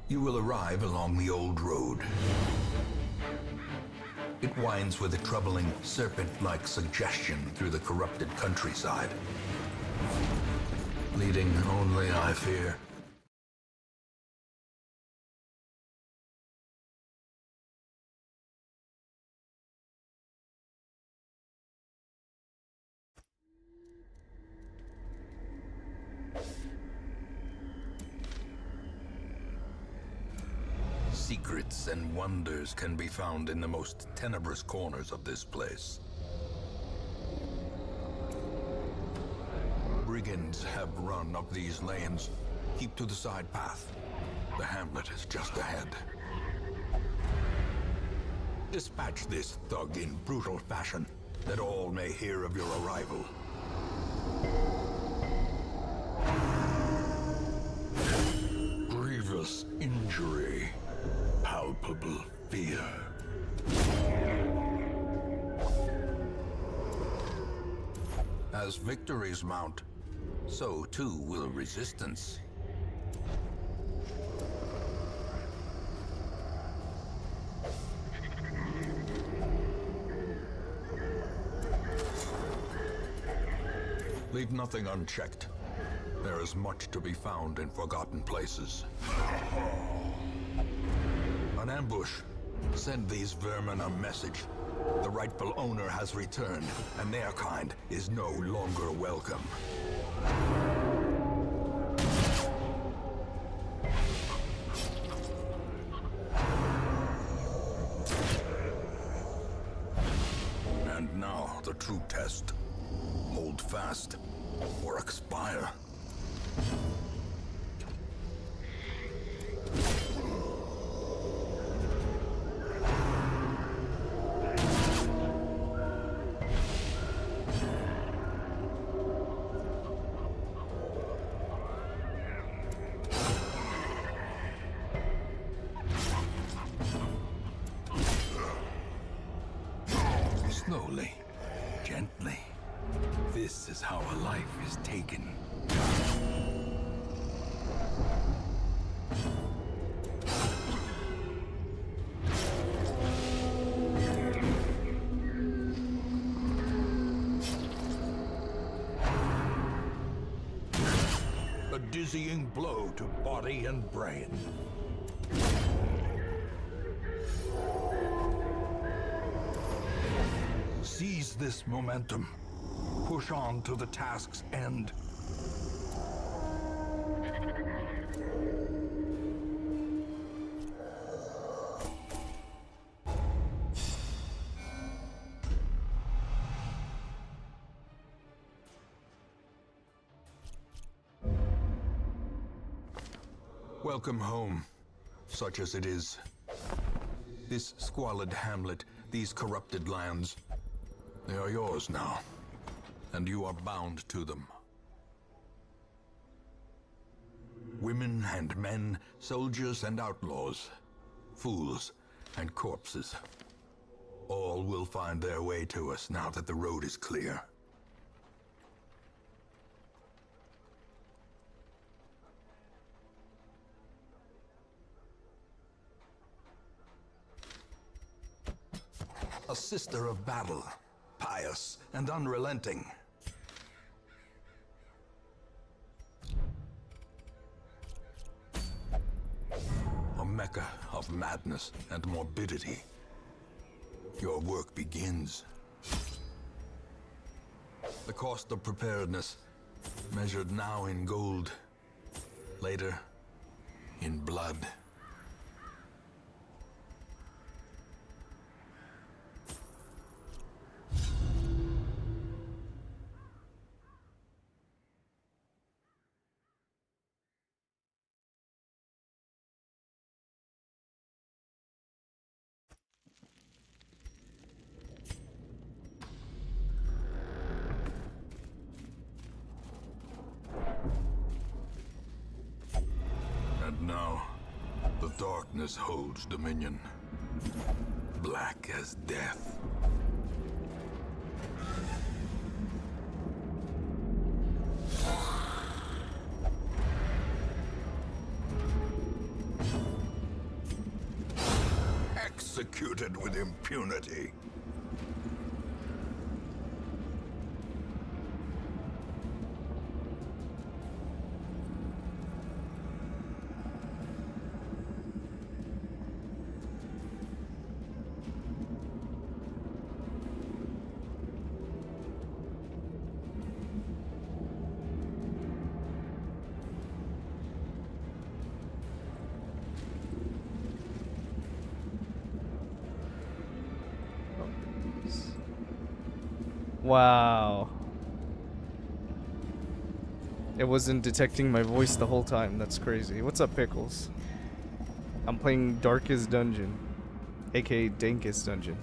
You will arrive along the old road. It winds with a troubling, serpent-like suggestion through the corrupted countryside. Leading only, I fear. Secrets and wonders can be found in the most tenebrous corners of this place. Brigands have run up these lanes. Keep to the side path. The hamlet is just ahead. Dispatch this thug in brutal fashion, that all may hear of your arrival. Grievous injury. Palpable fear. As victories mount, so too will resistance. Leave nothing unchecked. There is much to be found in forgotten places. An ambush. Send these vermin a message. The rightful owner has returned, and their kind is no longer welcome. And now, the true test. Hold fast, or expire. Slowly, gently. This is how a life is taken. A dizzying blow to body and brain. Seize this momentum. Push on to the task's end. Welcome home, such as it is. This squalid hamlet, these corrupted lands, they are yours now, and you are bound to them. Women and men, soldiers and outlaws, fools and corpses, all will find their way to us now that the road is clear. A sister of battle, pious and unrelenting. A mecca of madness and morbidity. Your work begins. The cost of preparedness, measured now in gold, later in blood. Now, the darkness holds dominion, black as death. executed with impunity. Wow. It wasn't detecting my voice the whole time. That's crazy. What's up, Pickles? I'm playing Darkest Dungeon, aka Dankest Dungeon.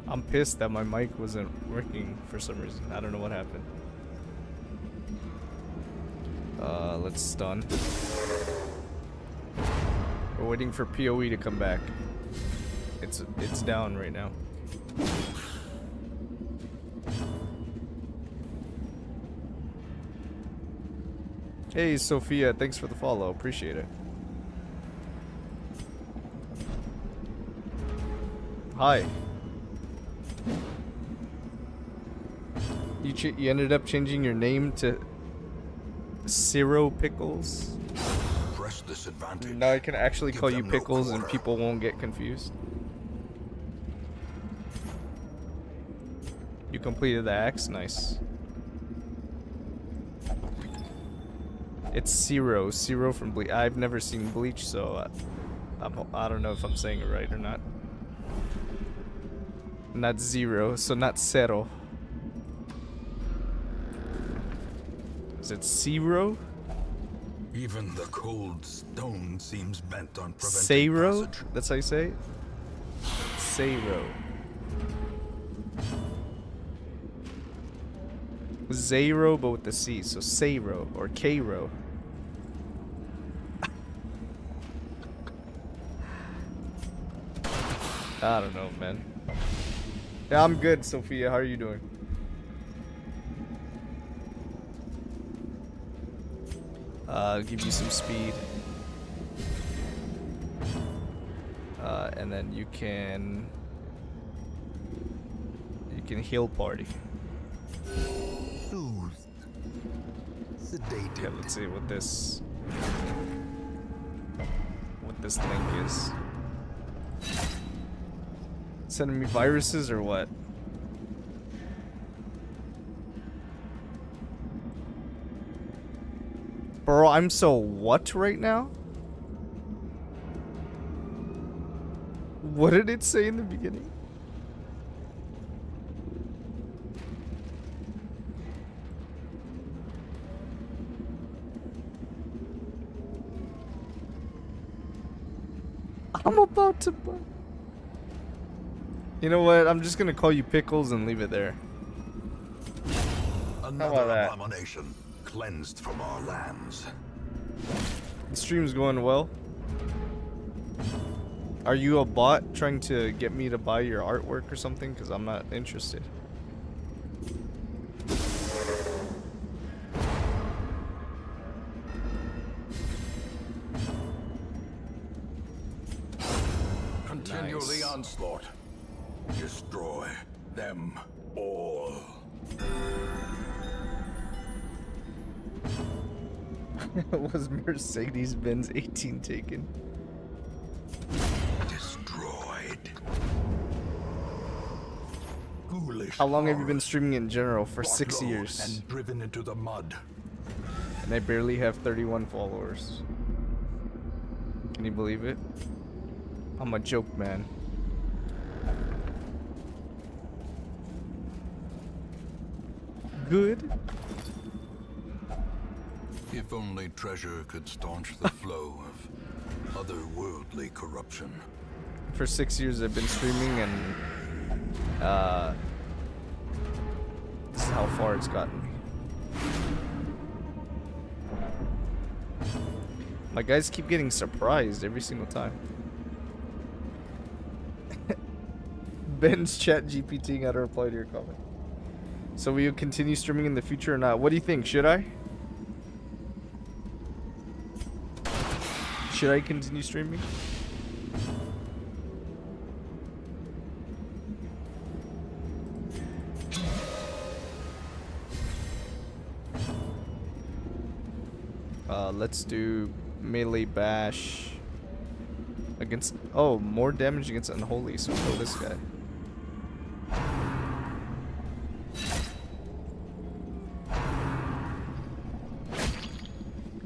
I'm pissed that my mic wasn't working for some reason. I don't know what happened. Let's stun. We're waiting for PoE to come back. It's down right now. Hey Sophia, thanks for the follow. Appreciate it. Hi. You ended up changing your name to Zero Pickles. Press this advantage. Now I can actually Give call you them no Pickles and quarter. people won't get confused. You completed the axe? Nice. It's Zero from Bleach. I've never seen Bleach, so I don't know if I'm saying it right or not. Not Zero, so not Zero. Is it Zero? Even the cold stone seems bent on preventing Zero? passage. That's how you say it? Zero. Zero, but with the C, so Zero or K-Ro. I don't know, man. Yeah, I'm good, Sophia. How are you doing? I'll give you some speed. And then you can heal party. Soothed. Sedated. Okay, let's see what this link is. Sending me viruses or what? Bro, I'm so what right now? What did it say in the beginning? I'm about to buy. You know what? I'm just gonna call you Pickles and leave it there. Another that? abomination cleansed from our lands. The stream's going well. Are you a bot trying to get me to buy your artwork or something? Because I'm not interested. Continue Nice. the onslaught. Destroy them all. Was Mercedes-Benz 18 taken? Destroyed. Ghoulish. How long have you been horrors streaming in general? For brought 6 low years. And driven into the mud. And I barely have 31 followers. Can you believe it? I'm a joke man. Good. If only treasure could staunch the flow of otherworldly corruption. For 6 years I've been streaming and this is how far it's gotten me. My guys keep getting surprised every single time. Ben's chat GPT got a reply to your comment. So will you continue streaming in the future or not? What do you think? Should I? Should I continue streaming? Let's do melee bash against. Oh, more damage against unholy. So kill this guy.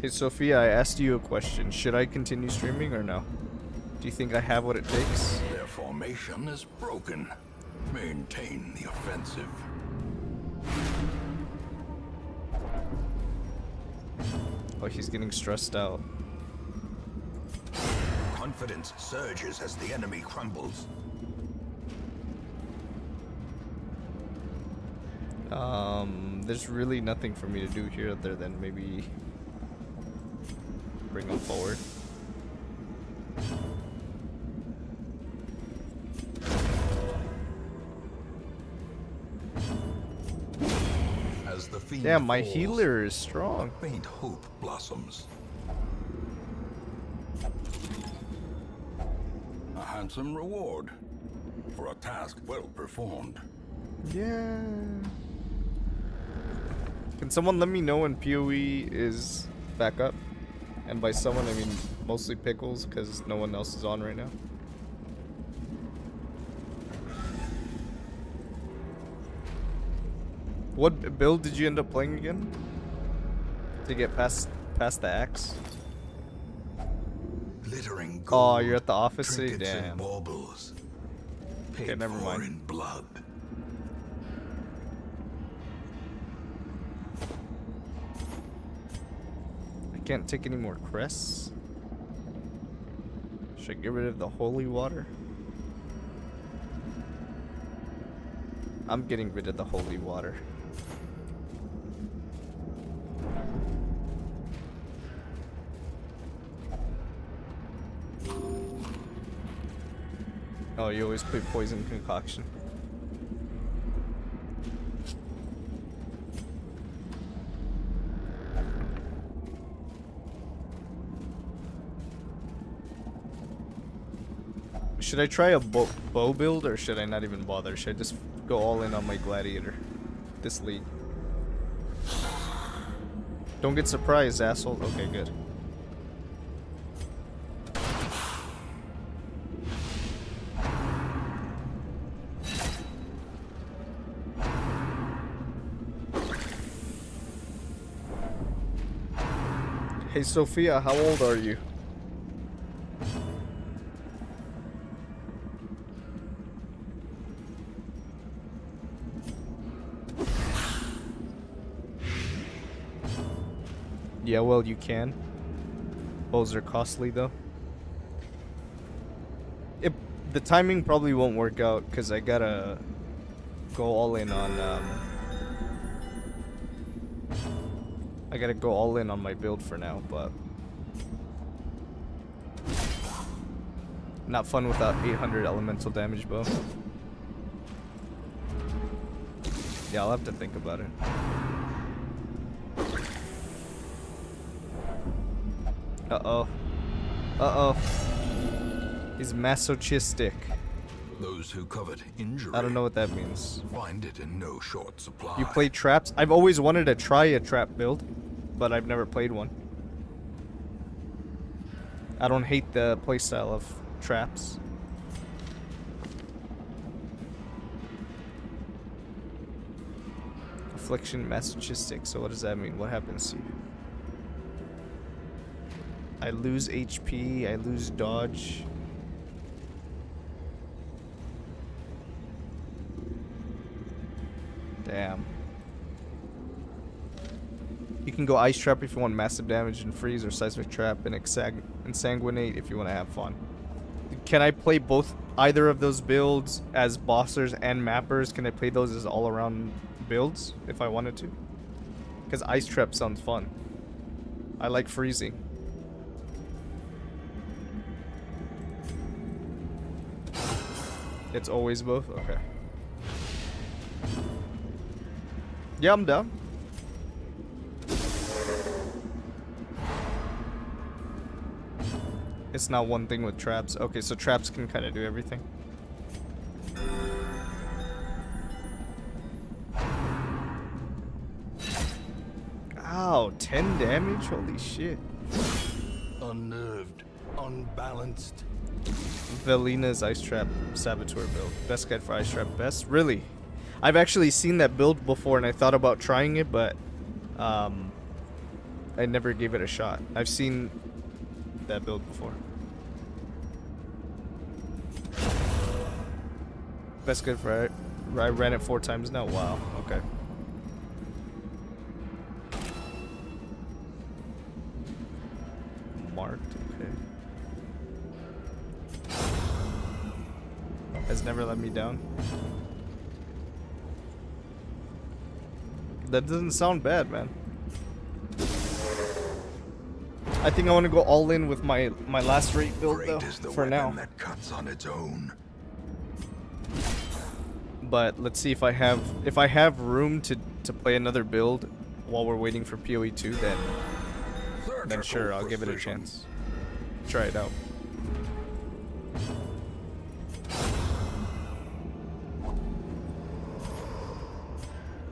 Hey Sophia, I asked you a question. Should I continue streaming or no? Do you think I have what it takes? Their formation is broken. Maintain the offensive. Oh, he's getting stressed out. Confidence surges as the enemy crumbles. There's really nothing for me to do here other than maybe bring him forward. As the fiend Damn, my falls, healer is strong. faint hope blossoms. A handsome reward for a task well performed. Yeah. Can someone let me know when PoE is back up? And by someone, I mean mostly Pickles, because no one else is on right now. What build did you end up playing again? To get past the axe? Glittering Oh, gold, you're at the office city? trinkets and Damn. baubles. Okay, Paid never for mind. in blood. I can't take any more crests. Should I get rid of the holy water? I'm getting rid of the holy water. Oh, you always play poison concoction. Should I try a bow build or should I not even bother? Should I just go all in on my gladiator this league? Don't get surprised, asshole. Okay, good. Hey Sophia, how old are you? Yeah, well, you can. Bows are costly, though. The timing probably won't work out, because I gotta go all in on, I gotta go all in on my build for now, but... Not fun without 800 elemental damage bow. Yeah, I'll have to think about it. Uh-oh. Uh-oh. He's masochistic. Those who covet injury I don't know what that means. find it in no short supply. You play traps? I've always wanted to try a trap build, but I've never played one. I don't hate the playstyle of traps. Affliction, masochistic. So what does that mean? What happens to you? I lose HP, I lose dodge. Damn. You can go Ice Trap if you want massive damage and freeze, or Seismic Trap and Insanguinate if you want to have fun. Can I play both, either of those builds as bossers and mappers? Can I play those as all-around builds if I wanted to? Because Ice Trap sounds fun. I like freezing. It's always both? Okay. Yeah, I'm down. It's not one thing with traps. Okay, so traps can kind of do everything. Wow, 10 damage? Holy shit. Unnerved, unbalanced. Velina's Ice Trap Saboteur build. Best guide for Ice Trap best? Really? I've actually seen that build before and I thought about trying it, but I never gave it a shot. I've seen that build before. Best guide for I ran it 4 times now. Wow, okay. Marked, okay. Has never let me down. That doesn't sound bad, man. I think I want to go all in with my last rate build though, for now. That cuts on its own. But let's see if I have room to play another build while we're waiting for PoE 2, then sure, I'll give it a chance. Try it out.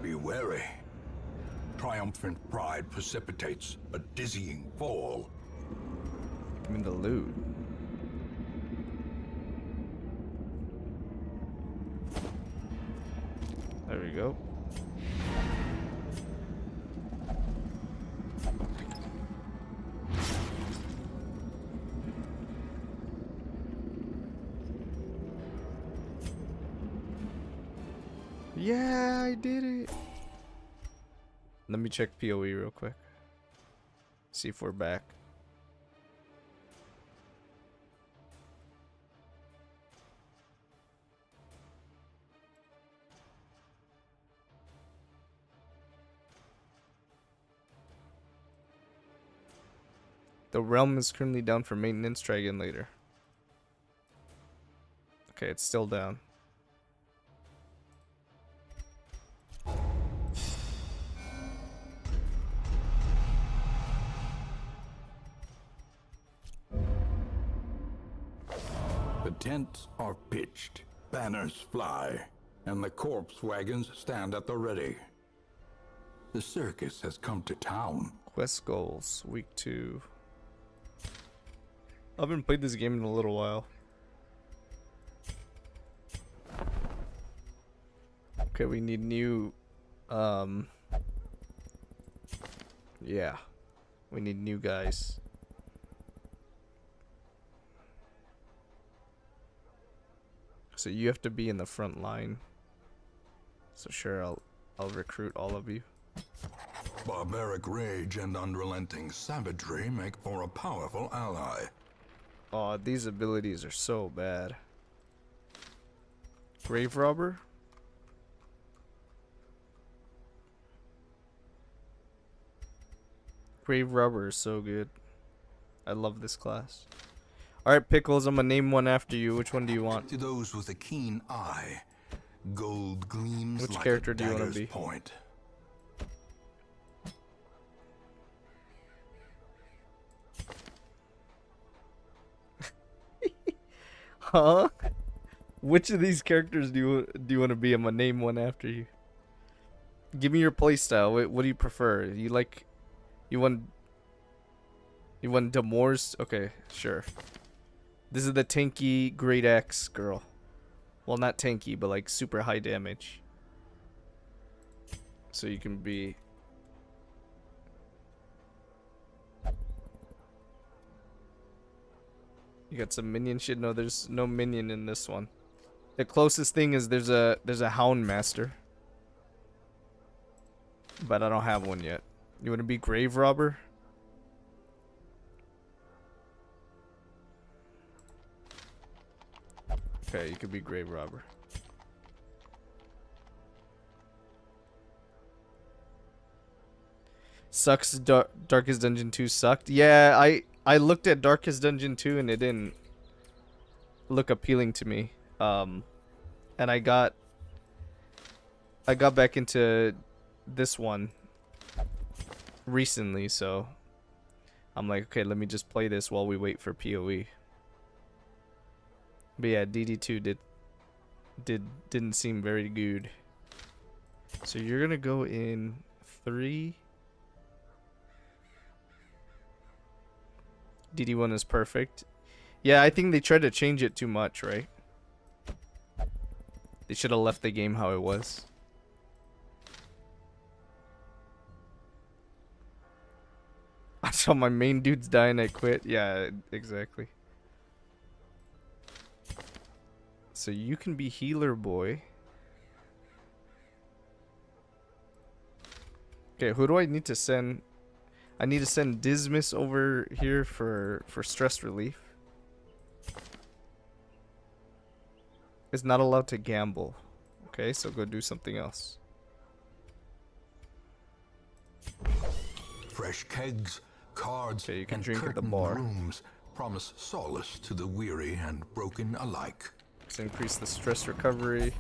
Be wary. Triumphant pride precipitates a dizzying fall. Give me the loot. There we go. Yeah, I did it. Let me check PoE real quick. See if we're back. The realm is currently down for maintenance. Try again later. Okay, it's still down. The tents are pitched, banners fly, and the corpse wagons stand at the ready. The circus has come to town. Quest goals, week 2. I haven't played this game in a little while. Okay, we need new, yeah. We need new guys. So you have to be in the front line. So sure, I'll recruit all of you. Barbaric rage and unrelenting savagery make for a powerful ally. Oh, these abilities are so bad. Grave Robber? Grave Robber is so good. I love this class. Alright, Pickles, I'm gonna name one after you. Which one do you want? To those with a keen eye, gold gleams Which like character a do you want to dagger's be? point. Huh? Which of these characters do you want to be? I'm gonna name one after you. Give me your playstyle. What do you prefer? You want Demores? Okay, sure. This is the tanky Great Axe girl. Well, not tanky, but like super high damage. So you can be. You got some minion shit? No, there's no minion in this one. The closest thing is there's a Hound Master. But I don't have one yet. You want to be Grave Robber? Okay, you could be Grave Robber. Sucks. Darkest Dungeon 2 sucked. Yeah, I looked at Darkest Dungeon 2 and it didn't look appealing to me. And I got back into this one recently, so I'm like, okay, let me just play this while we wait for PoE. But yeah, DD2 didn't seem very good. So you're gonna go in 3, DD1 is perfect. Yeah, I think they tried to change it too much, right? They should have left the game how it was. I saw my main dudes die and I quit. Yeah, exactly. So you can be healer boy. Okay, who do I need to send? I need to send Dismas over here for stress relief. Is not allowed to gamble. Okay, so go do something else. Fresh kegs, cards, Okay, you can and drink at the curtained bar. rooms promise solace to the weary and broken alike. Let's increase the stress recovery.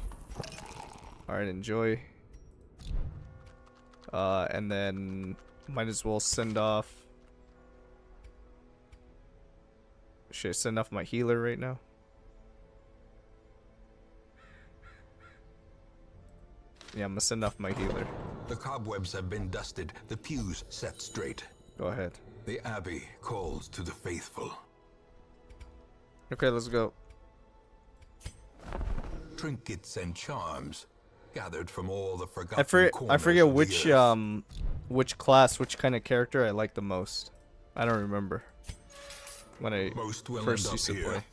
Alright, enjoy. And then might as well send off. Should I send off my healer right now? Yeah, I'm gonna send off my healer. The cobwebs have been dusted, the pews set straight. Go ahead. The abbey calls to the faithful. Okay, let's go. Trinkets and charms gathered from all the forgotten corners I forget of the earth. which class, which kind of character I like the most. I don't remember when I Most will first end up used to here, play.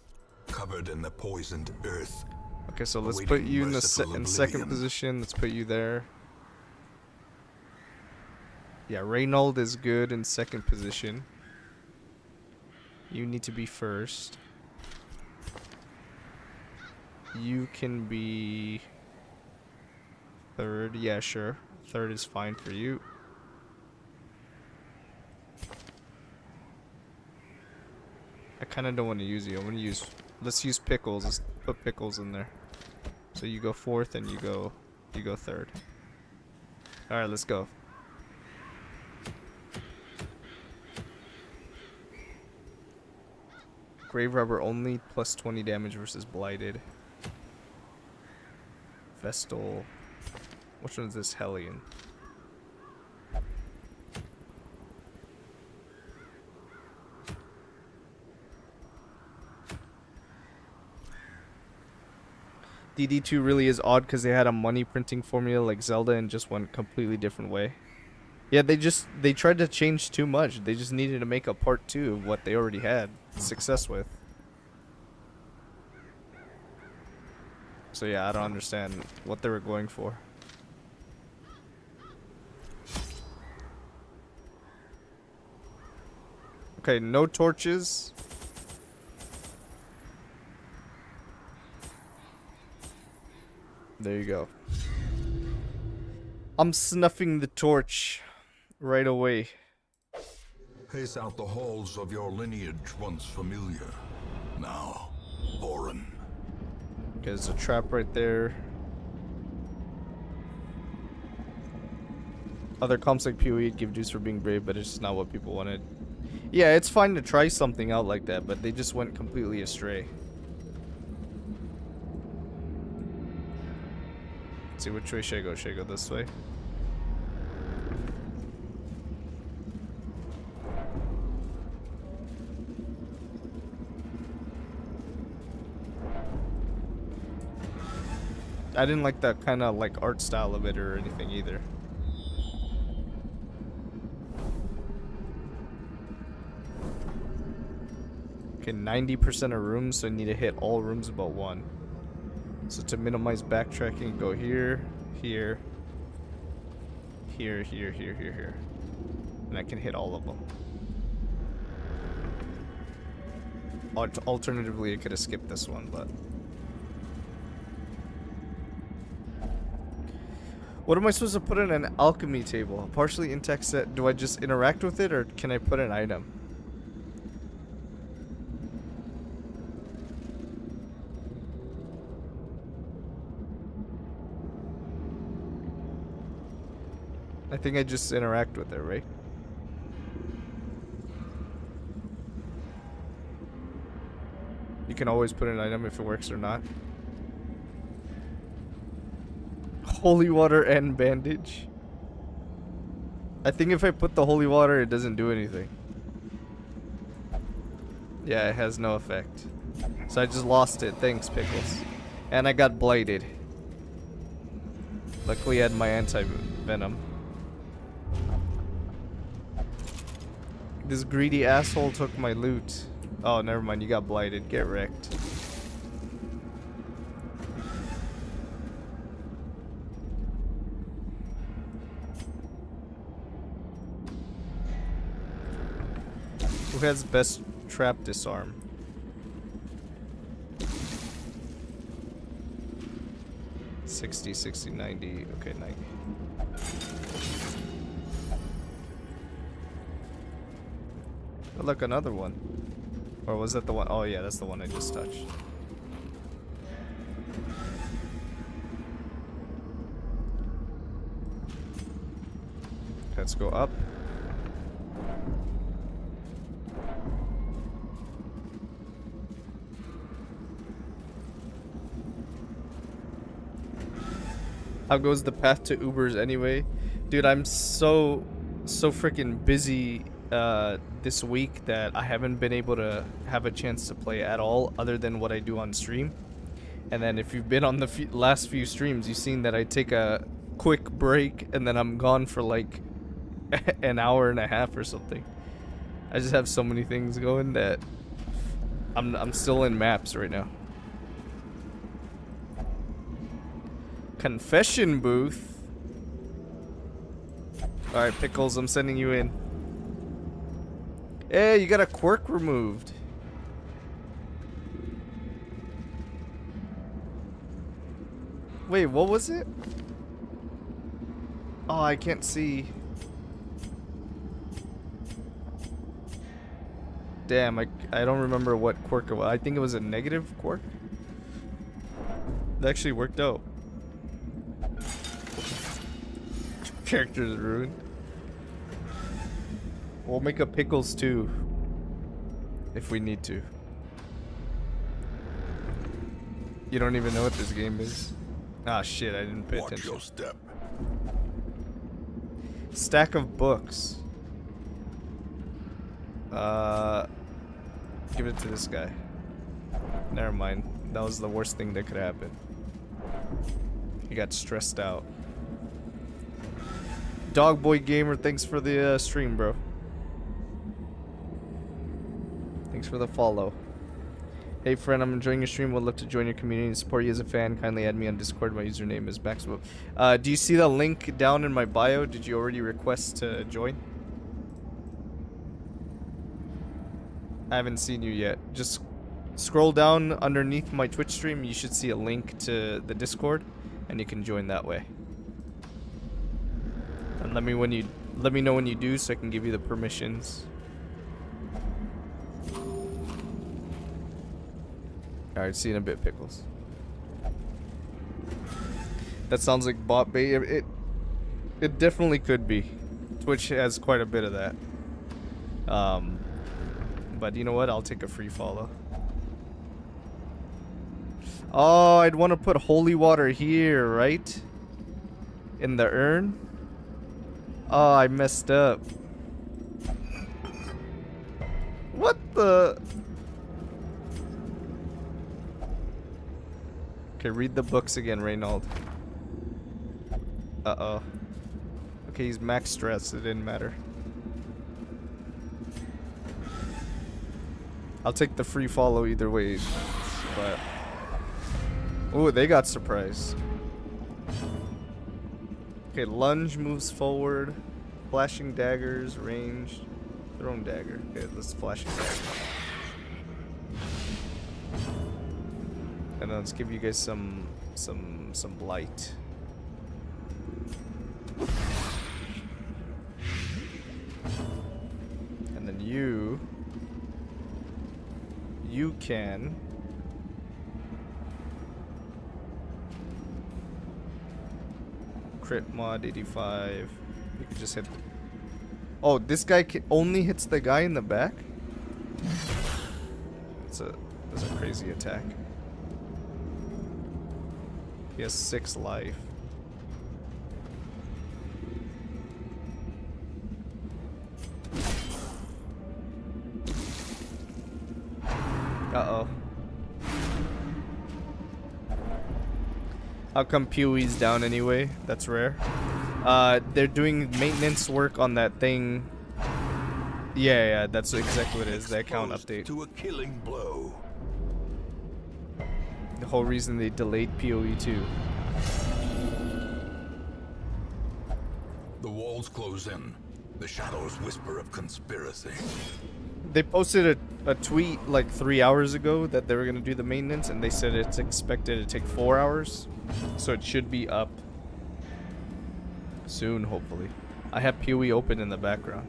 covered in the poisoned earth. Okay, so let's awaiting put you in the merciful second oblivion. position. Let's put you there. Yeah, Reynold is good in second position. You need to be first. You can be third. Yeah, sure. Third is fine for you. I kind of don't want to use you. I want to use. Let's use Pickles. Let's put Pickles in there. So you go fourth and you go third. All right, let's go. Grave Robber only, plus 20 damage versus Blighted. Vestal. Which one is this? Hellion. DD2 really is odd because they had a money printing formula like Zelda and just went completely different way. Yeah, they tried to change too much. They just needed to make a part 2 of what they already had success with. So yeah, I don't understand what they were going for. Okay, no torches. There you go. I'm snuffing the torch right away. Pace out the halls of your lineage once familiar, now foreign. There's a trap right there. Other comps like PoE give juice for being brave, but it's just not what people wanted. Yeah, it's fine to try something out like that, but they just went completely astray. Let's see, which way should I go? Should I go this way? I didn't like that kind of like art style of it or anything either. Okay, 90% of rooms, so I need to hit all rooms but one. So to minimize backtracking, go here, here, here, here, here, here, here. And I can hit all of them. Alternatively, I could have skipped this one, but... What am I supposed to put in an alchemy table? A partially intact set. Do I just interact with it, or can I put an item? I think I just interact with it, right? You can always put an item if it works or not. Holy water and bandage. I think if I put the holy water, it doesn't do anything. Yeah, it has no effect. So I just lost it. Thanks, Pickles. And I got blighted. Luckily I had my anti-venom. This greedy asshole took my loot. Oh, never mind. You got blighted. Get wrecked. Who has best trap disarm? $60, $60, $90. Okay, $90. Oh, look, another one. Or was that the one? Oh, yeah, that's the one I just touched. Let's go up. How goes the path to Ubers anyway? Dude, I'm so freaking busy this week that I haven't been able to have a chance to play at all other than what I do on stream. And then if you've been on the last few streams, you've seen that I take a quick break and then I'm gone for like an hour and a half or something. I just have so many things going that I'm still in maps right now. Confession booth. Alright, Pickles, I'm sending you in. Hey, you got a quirk removed. Wait, what was it? Oh, I can't see. Damn, I don't remember what quirk it was. I think it was a negative quirk. That actually worked out. Characters ruined. We'll make a Pickles too, if we need to. You don't even know what this game is. Ah, shit! I didn't pay attention. Watch your step. Stack of books. Give it to this guy. Never mind. That was the worst thing that could happen. He got stressed out. Dogboy Gamer, thanks for the stream, bro. Thanks for the follow. Hey friend, I'm enjoying your stream. Would love to join your community and support you as a fan. Kindly add me on Discord. My username is backseat. Do you see the link down in my bio? Did you already request to join? I haven't seen you yet. Just scroll down underneath my Twitch stream. You should see a link to the Discord, and you can join that way. And let me know when you do, so I can give you the permissions. Alright, see you in a bit, Pickles. That sounds like bot bait. It definitely could be. Twitch has quite a bit of that. But you know what? I'll take a free follow. Oh, I'd want to put holy water here, right? In the urn? Oh, I messed up. What the? Okay, read the books again, Reynold. Uh-oh. Okay, he's max stress. It didn't matter. I'll take the free follow either way, but... Ooh, they got surprised. Okay, lunge moves forward. Flashing daggers, ranged. Thrown dagger. Okay, let's flashing dagger. And let's give you guys some blight. And then you can crit mod 85. You can just hit. Oh, this guy only hits the guy in the back. That's a crazy attack. He has 6 life. How come PoE's down anyway? That's rare. They're doing maintenance work on that thing. Yeah, that's exactly what it is. The account update. To a killing blow. The whole reason they delayed PoE 2. The walls close in. The shadows whisper of conspiracy. They posted a tweet like 3 hours ago that they were gonna do the maintenance, and they said it's expected to take 4 hours, so it should be up soon, hopefully. I have PoE open in the background.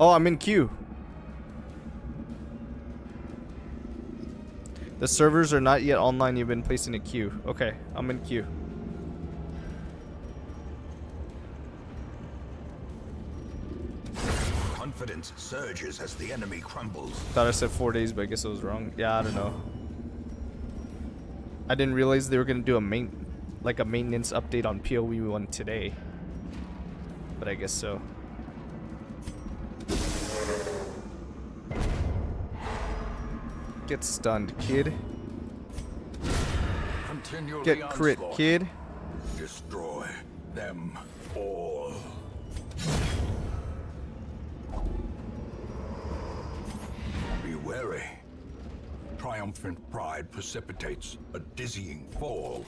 Oh, I'm in queue. The servers are not yet online. You've been placed in a queue. Okay, I'm in queue. Confidence surges as the enemy crumbles. Thought I said 4 days, but I guess I was wrong. Yeah, I don't know. I didn't realize they were gonna do a maintenance update on PoE 1 today. But I guess so. Get stunned, kid. Continually Get crit, onslaught. kid. Destroy them all. Be wary. Triumphant pride precipitates a dizzying fall.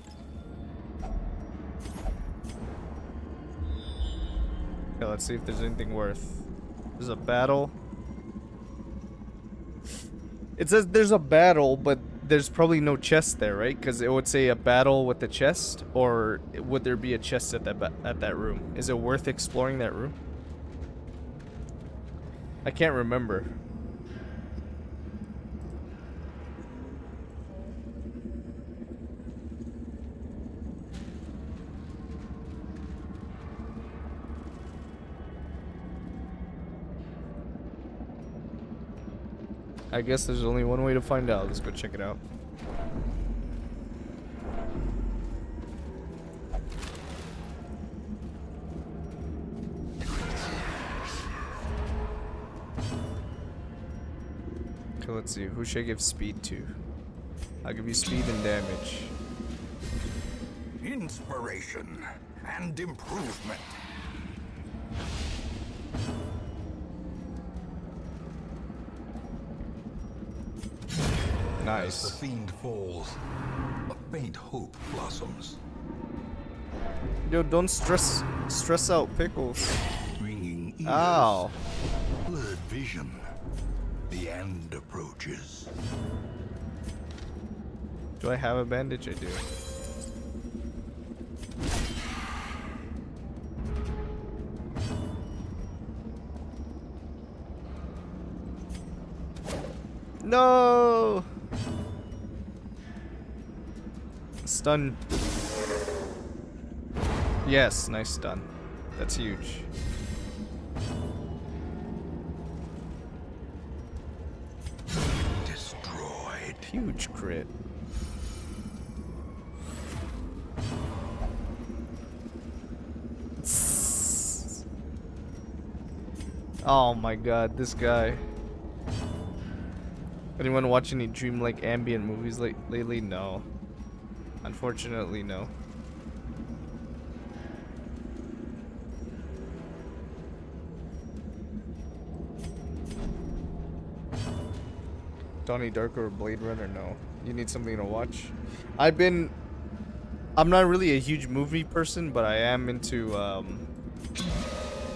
Okay, let's see if there's anything worth. There's a battle. It says there's a battle, but there's probably no chest there, right? Because it would say a battle with the chest, or would there be a chest at that room? Is it worth exploring that room? I can't remember. I guess there's only one way to find out. Let's go check it out. Okay, let's see. Who should I give speed to? I'll give you speed and damage. Inspiration and improvement. Nice. As the fiend falls, a faint hope blossoms. Yo, don't stress out, Pickles. Ringing ears. Ow. Blurred vision. The end approaches. Do I have a bandage? I do. No! Stun. Yes, nice stun. That's huge. Destroyed. Huge crit. Oh my god, this guy. Anyone watch any dreamlike ambient movies lately? No. Unfortunately, no. Donnie Darko or Blade Runner? No. You need something to watch? I'm not really a huge movie person, but I am into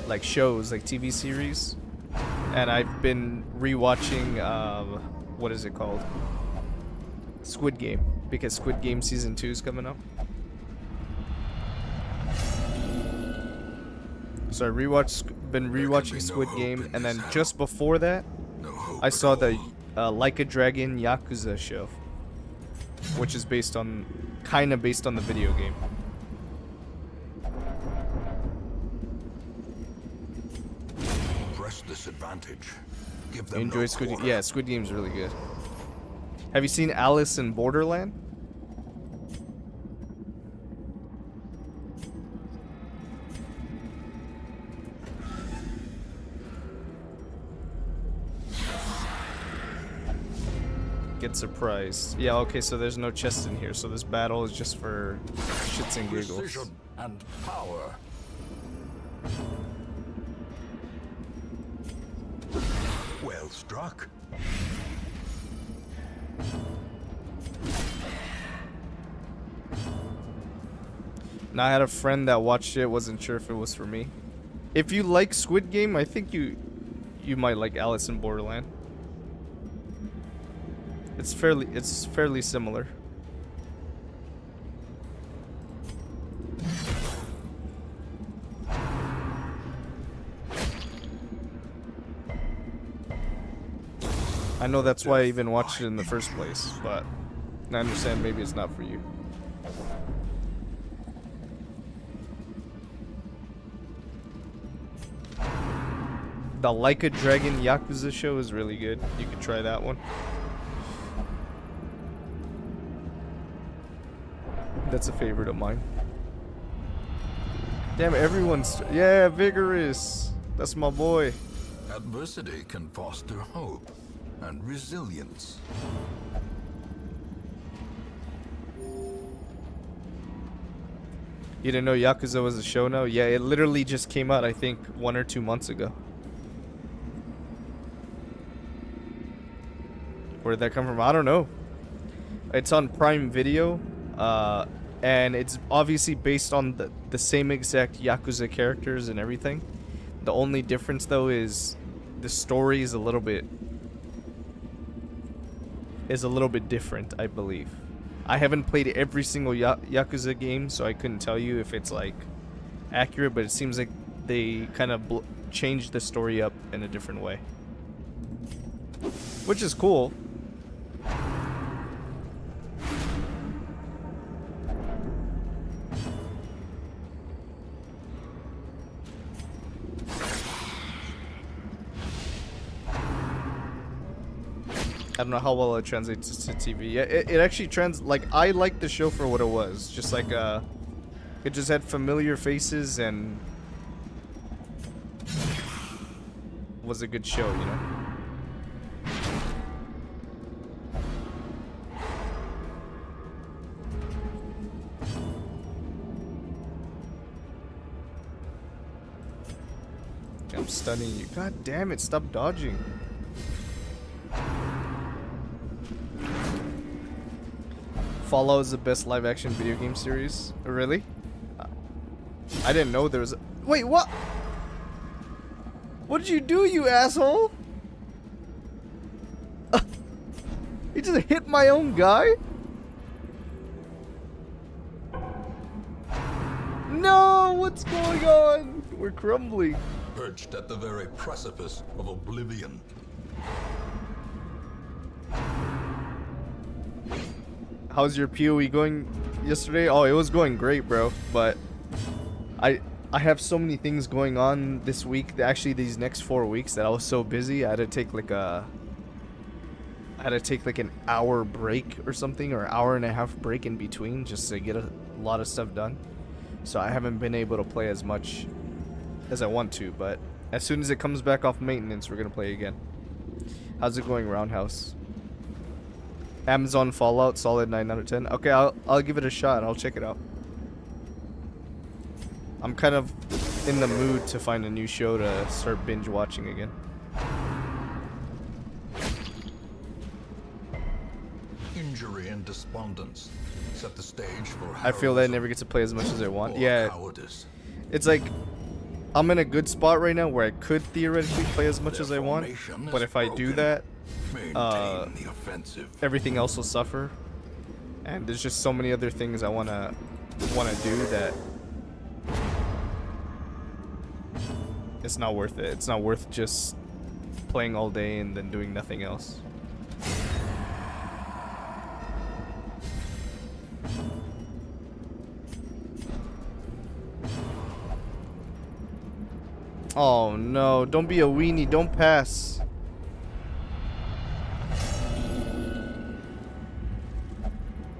like shows, like TV series. And I've been rewatching what is it called? Squid Game, because Squid Game season 2 is coming up. So I been rewatching Squid Game, and then just before that, I saw the Like a Dragon Yakuza show, which is kind of based on the video game. Press this advantage. Give them You enjoy no Squid Game? quarter. Yeah, Squid Game's really good. Have you seen Alice in Borderland? Get get surprised. Yeah, okay, so there's no chest in here, so this battle is just for shits and giggles. Precision and power. Well struck. Now, I had a friend that watched it, wasn't sure if it was for me. If you like Squid Game, I think you might like Alice in Borderland. It's fairly similar. I know that's why I even watched it in the first place, but I understand maybe it's not for you. The Like a Dragon Yakuza show is really good. You could try that one. That's a favorite of mine. Damn, everyone's... Yeah, Vigorous. That's my boy. Adversity can foster hope and resilience. You didn't know Yakuza was a show now? Yeah, it literally just came out, I think, 1 or 2 months ago. Where did that come from? I don't know. It's on Prime Video, and it's obviously based on the same exact Yakuza characters and everything. The only difference, though, is the story is a little bit different, I believe. I haven't played every single Yakuza game, so I couldn't tell you if it's like accurate, but it seems like they kind of changed the story up in a different way, which is cool. I don't know how well it translates to TV. Yeah, it actually like, I liked the show for what it was. Just like, it just had familiar faces and was a good show, you know? I'm stunning you. God damn it, stop dodging. Fallout is the best live-action video game series. Really? I didn't know there was a... Wait, what? What did you do, you asshole? You just hit my own guy? No, what's going on? We're crumbling. Perched at the very precipice of oblivion. How's your PoE going yesterday? Oh, it was going great, bro. But I have so many things going on this week. Actually, these next 4 weeks that I was so busy. I had to take like an hour break or something, or hour and a half break in between, just to get a lot of stuff done. So I haven't been able to play as much as I want to. But as soon as it comes back off maintenance, we're gonna play again. How's it going, Roundhouse? Amazon Fallout, solid 9 out of 10. Okay, I'll give it a shot. I'll check it out. I'm kind of in the mood to find a new show to start binge watching again. Injury and despondence set the stage for I feel that I never get to play as much as I want. Yeah, it's like I'm in a good spot right now where I could theoretically play as much as I want, but if I do that, everything else will suffer, and there's just so many other things I wanna do that it's not worth it. It's not worth just playing all day and then doing nothing else. Oh no, don't be a weenie, don't pass.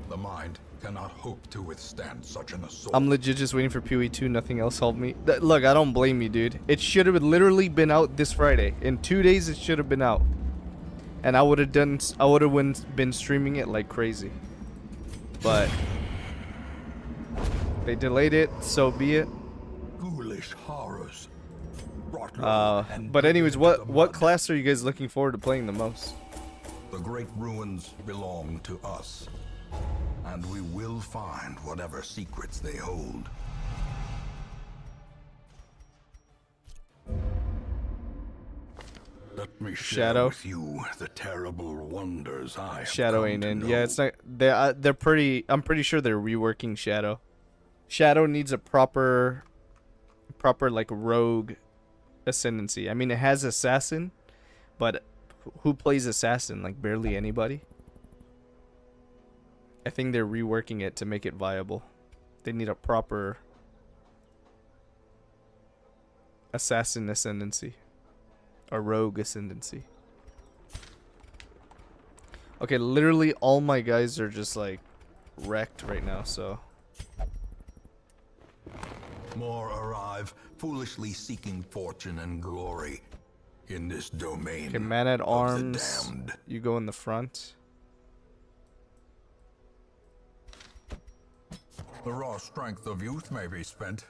The mind cannot hope to withstand such an assault. I'm legit just waiting for PoE 2, nothing else helped me. Look, I don't blame you, dude. It should have literally been out this Friday. In 2 days, it should have been out. and I would have been streaming it like crazy. But they delayed it, so be it. Ghoulish horrors. Brought low and But anyways, driven to the what mud. class are you guys looking forward to playing the most? The great ruins belong to us, and we will find whatever secrets they hold. Let me share Shadow. with you the terrible wonders I have Shadow come ain't to in. know. Yeah, it's not. They're pretty. I'm pretty sure they're reworking Shadow. Shadow needs a proper like rogue ascendancy. I mean, it has assassin, but who plays assassin? Like barely anybody. I think they're reworking it to make it viable. They need a proper assassin ascendancy. A rogue ascendancy. Okay, literally all my guys are just like wrecked right now, so More arrive, foolishly seeking fortune and glory in this domain okay, man at of arms. the damned. You go in the front. The raw strength of youth may be spent,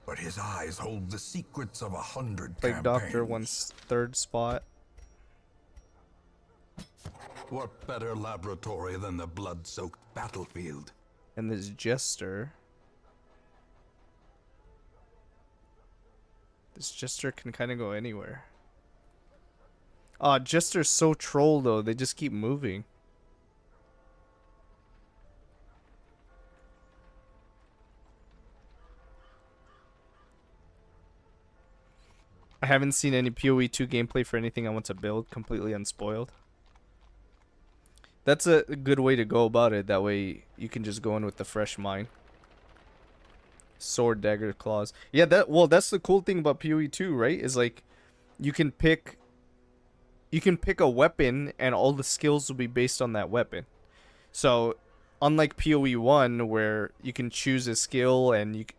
but his eyes hold the secrets of 100 Plague Doctor campaigns. wants third spot. What better laboratory than the blood-soaked battlefield? And this Jester. This Jester can kind of go anywhere. Aw, Jester's so troll though. They just keep moving. I haven't seen any PoE 2 gameplay for anything I want to build completely unspoiled. That's a good way to go about it. That way you can just go in with the fresh mind. Sword, dagger, claws. Yeah, that's the cool thing about PoE 2, right? Is like you can pick a weapon and all the skills will be based on that weapon. So, unlike PoE 1 where you can choose a skill and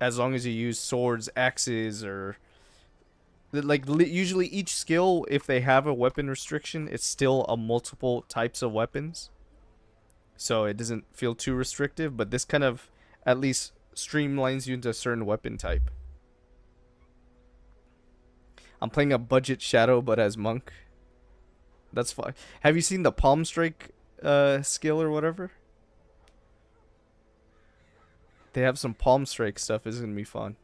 as long as you use swords, axes, or usually each skill, if they have a weapon restriction, it's still a multiple types of weapons. So it doesn't feel too restrictive, but this kind of at least streamlines you into a certain weapon type. I'm playing a budget Shadow, but as Monk. That's fine. Have you seen the Palm Strike skill or whatever? They have some Palm Strike stuff. It's gonna be fun.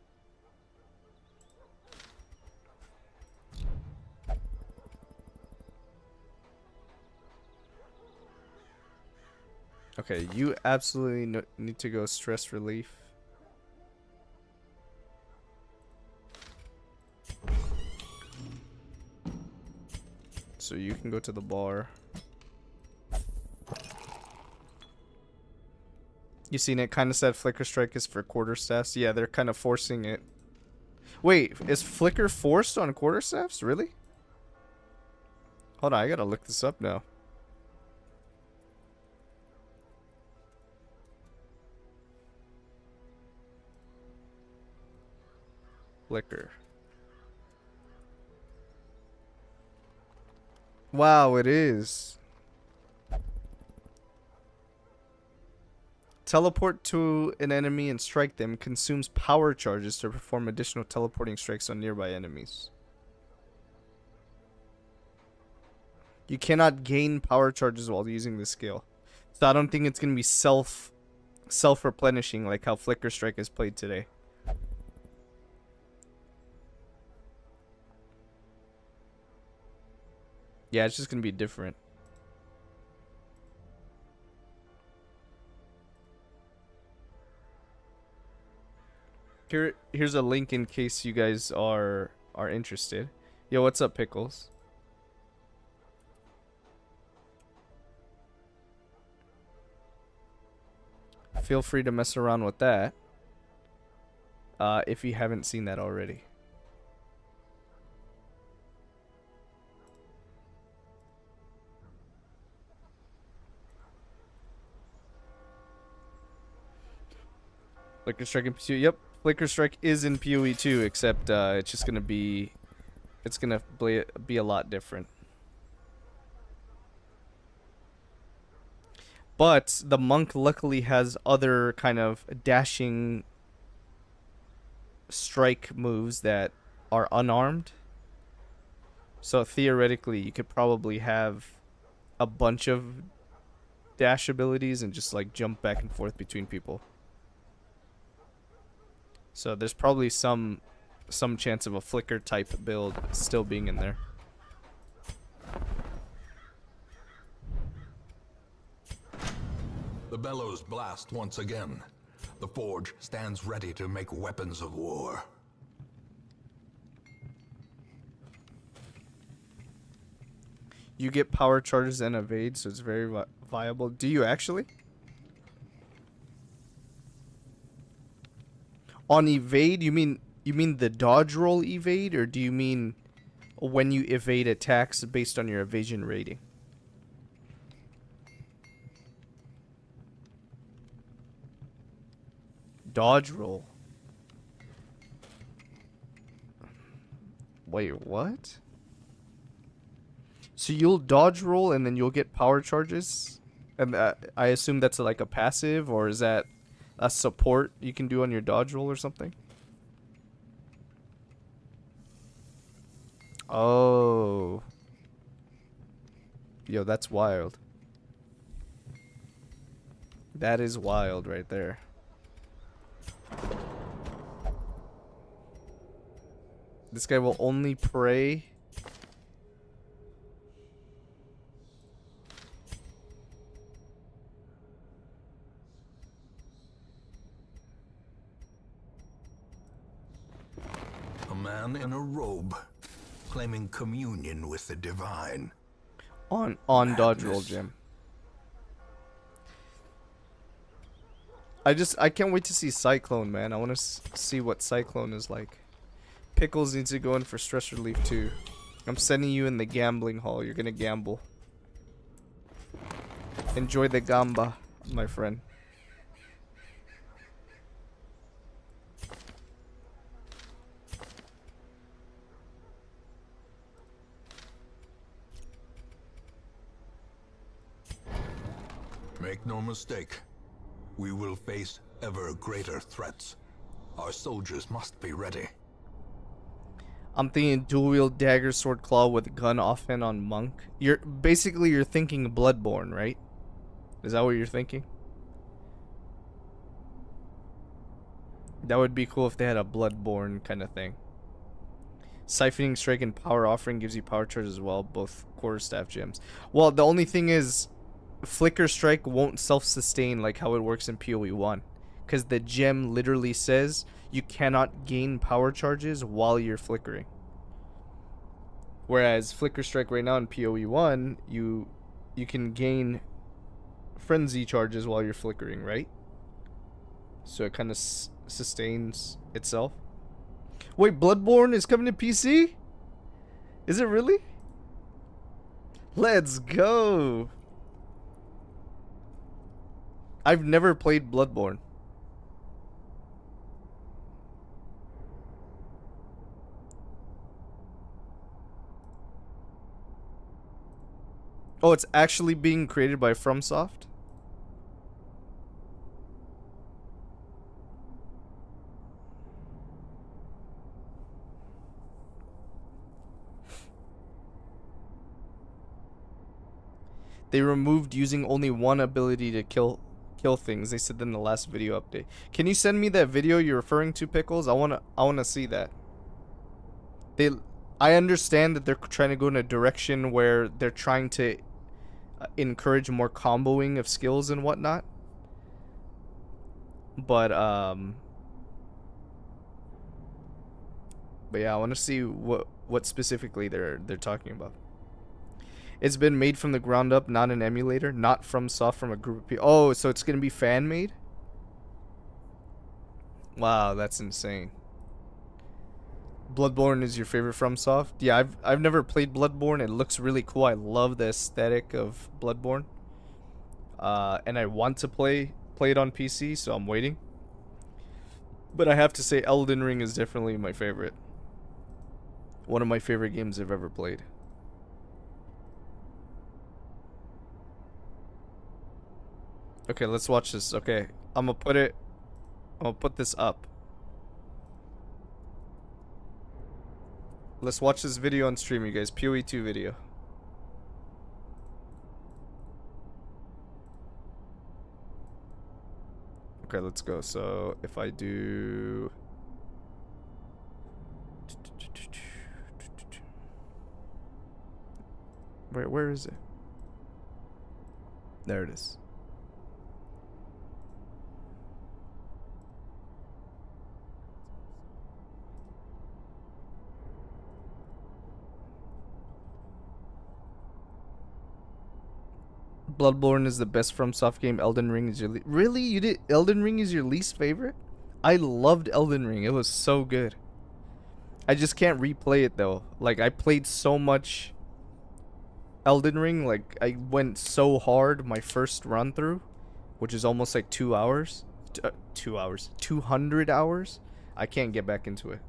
Okay, you absolutely need to go stress relief. So you can go to the bar. You seen it kind of said Flicker Strike is for quarterstaffs. Yeah, they're kind of forcing it. Wait, is Flicker forced on quarterstaffs? Really? Hold on, I gotta look this up now. Flicker. Wow, it is. Teleport to an enemy and strike them consumes power charges to perform additional teleporting strikes on nearby enemies. You cannot gain power charges while using this skill. So I don't think it's going to be self-replenishing like how Flicker Strike is played today. Yeah, it's just going to be different. Here's a link in case you guys are interested. Yo, what's up, Pickles? Feel free to mess around with that. If you haven't seen that already. Flicker Strike in PoE. Yep, Flicker Strike is in PoE too, except it's just gonna be, be a lot different. But the monk luckily has other kind of dashing strike moves that are unarmed. So theoretically, you could probably have a bunch of dash abilities and just like jump back and forth between people. So there's probably some chance of a flicker type build still being in there. The bellows blast once again. The forge stands ready to make weapons of war. You get power charges and evade, so it's very viable. Do you actually? On evade, you mean the dodge roll evade, or do you mean when you evade attacks based on your evasion rating? Dodge roll. Wait, what? So you'll dodge roll and then you'll get power charges? And I assume that's like a passive, or is that a support you can do on your dodge roll or something? Oh. Yo, that's wild. That is wild right there. This guy will only pray. A man in a robe, claiming communion with the divine. On dodge roll, Jim. I can't wait to see Cyclone, man. I want to see what Cyclone is like. Pickles needs to go in for stress relief too. I'm sending you in the gambling hall. You're gonna gamble. Enjoy the gamba, my friend. Make no mistake, we will face ever greater threats. Our soldiers must be ready. I'm thinking dual wield dagger, sword, claw with gun offhand on monk. You're thinking Bloodborne, right? Is that what you're thinking? That would be cool if they had a Bloodborne kind of thing. Siphoning strike and power offering gives you power charge as well, both quarterstaff gems. Well, the only thing is, flicker strike won't self-sustain like how it works in PoE 1, because the gem literally says you cannot gain power charges while you're flickering. Whereas flicker strike right now in PoE 1, you can gain frenzy charges while you're flickering, right? So it kind of sustains itself. Wait, Bloodborne is coming to PC? Is it really? Let's go. I've never played Bloodborne. Oh, it's actually being created by FromSoft? They removed using only one ability to kill things. They said in the last video update. Can you send me that video you're referring to, Pickles? I wanna see that. I understand that they're trying to go in a direction where they're trying to encourage more comboing of skills and whatnot. But yeah, I want to see what specifically they're talking about. It's been made from the ground up, not an emulator, not from soft, from a group of people. Oh, so it's gonna be fan made? Wow, that's insane. Bloodborne is your favorite FromSoft? Yeah, I've never played Bloodborne. It looks really cool. I love the aesthetic of Bloodborne. And I want to play it on PC, so I'm waiting. But I have to say Elden Ring is definitely my favorite. One of my favorite games I've ever played. Okay, let's watch this. Okay, I'm gonna put this up. Let's watch this video on stream, you guys. PoE 2 video. Okay, let's go. So if I do... Where is it? There it is. Bloodborne is the best FromSoft game. Elden Ring is your really? You did Elden Ring is your least favorite? I loved Elden Ring. It was so good. I just can't replay it though. Like I played so much Elden Ring, like I went so hard my first run through, which is almost like 2 hours. 2 hours. 200 hours. I can't get back into it.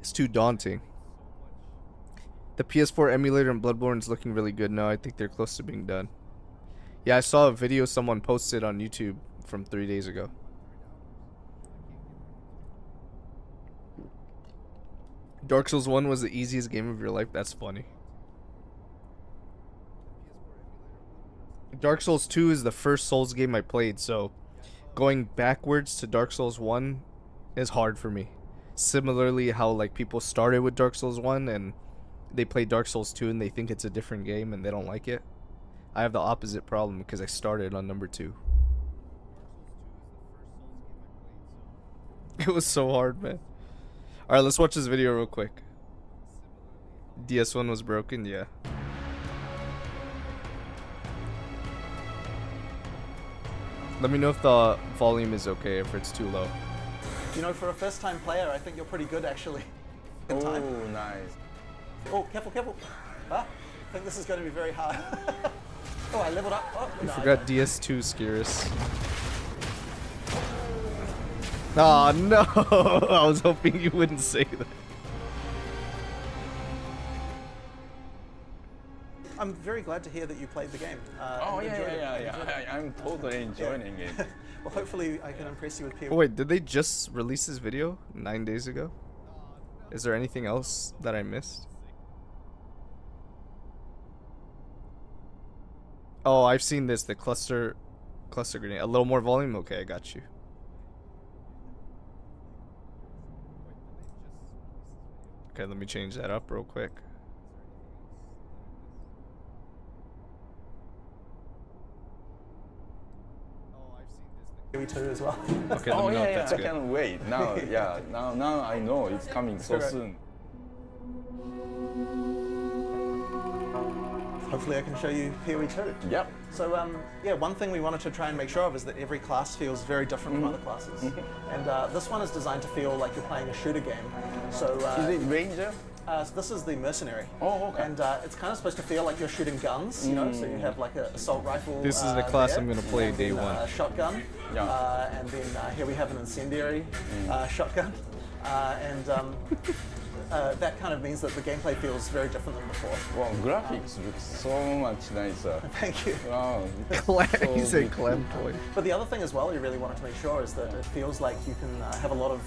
It's too daunting. The PS4 emulator in Bloodborne is looking really good now. I think they're close to being done. Yeah, I saw a video someone posted on YouTube from 3 days ago. Dark Souls 1 was the easiest game of your life. That's funny. Dark Souls 2 is the first Souls game I played, so going backwards to Dark Souls 1 is hard for me. Similarly, how like people started with Dark Souls 1 and they play Dark Souls 2 and they think it's a different game and they don't like it. I have the opposite problem because I started on number 2. It was so hard, man. Alright, let's watch this video real quick. DS1 was broken, yeah. Let me know if the volume is okay, if it's too low. You know, for a first-time player, I think you're pretty good, actually. In time. Oh, nice. Oh, careful, careful. Ah, I think this is going to be very hard. Oh, I leveled up. Oh, I no, forgot DS2 Skirus. Oh no! I was hoping you wouldn't say that. I'm very glad to hear that you played the game. Oh, and enjoyed it. yeah. I'm totally enjoying it. Well, hopefully I can impress you with PoE. Oh wait, did they just release this video 9 days ago? Is there anything else that I missed? Oh, I've seen this. The cluster grenade. A little more volume. Okay, I got you. Okay, let me change that up real quick. PoE 2 as well. Okay, let Oh me know if yeah, that's I good. can't wait. Now, yeah, now I know it's coming so Correct. soon. Hopefully I can show you PoE 2. Yep. So, yeah, one thing we wanted to try and make sure of is that every class feels very different from other classes. And this one is designed to feel like you're playing a shooter game. So, Is it Ranger? so this is the Mercenary. Oh, okay. And it's kind of supposed to feel like you're shooting guns, you know, so you have like an assault rifle. This is the class there, I'm gonna play and day then, one. A shotgun. Yeah. And then here we have an incendiary shotgun. That kind of means that the gameplay feels very different than before. Wow, graphics look so much nicer. Thank you. Wow. He said good. clam toy. But the other thing as well you really wanted to make sure is that it feels like you can have a lot of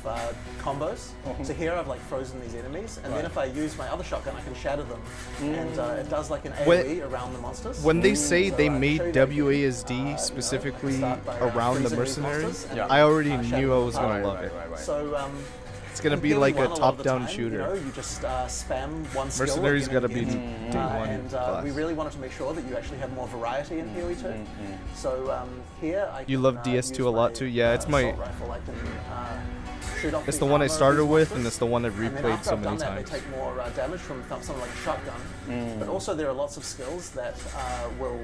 combos. So here I've like frozen these enemies, and then if I use my other shotgun, I can shatter them, and it does like an AoE around the monsters. When they say So they I can made show you that again. WASD specifically start by, around the freezing mercenary, monsters, and Yeah. I already shatter knew I them was apart. gonna love it. Right. So It's gonna in be PoE like a 1, lot of the top-down time, shooter. You know, you just spam one skill. Mercenary's again and gotta be again. day one And class. we really wanted to make sure that you actually have more variety in PoE 2. So here I You can, love DS2 use a lot my, too? Yeah, it's my- assault rifle. I can, shoot off It's the the one I armor of started these with, monsters. and it's the one I've And then replayed after so I've many done that, times. they take more damage from something like a shotgun. But also there are lots of skills that will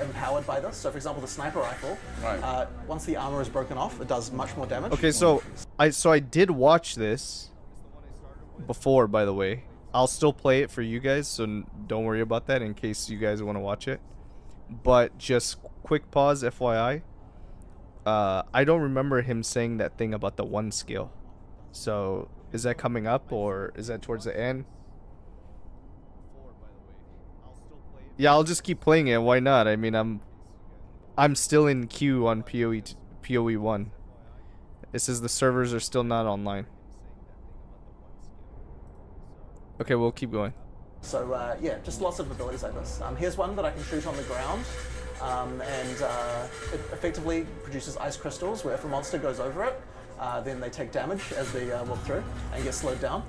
empowered by this. So for example, the sniper rifle. Right. Once the armor is broken off, it does much more damage. Okay, so I did watch this before, by the way. I'll still play it for you guys, so don't worry about that in case you guys want to watch it. But just quick pause, FYI. I don't remember him saying that thing about the one skill. So is that coming up or is that towards the end? Yeah, I'll just keep playing it. Why not? I mean, I'm still in queue on PoE 1. It says the servers are still not online. Okay, we'll keep going. So yeah, just lots of abilities like this. Here's one that I can shoot on the ground, and it effectively produces ice crystals where if a monster goes over it, then they take damage as they walk through and get slowed down.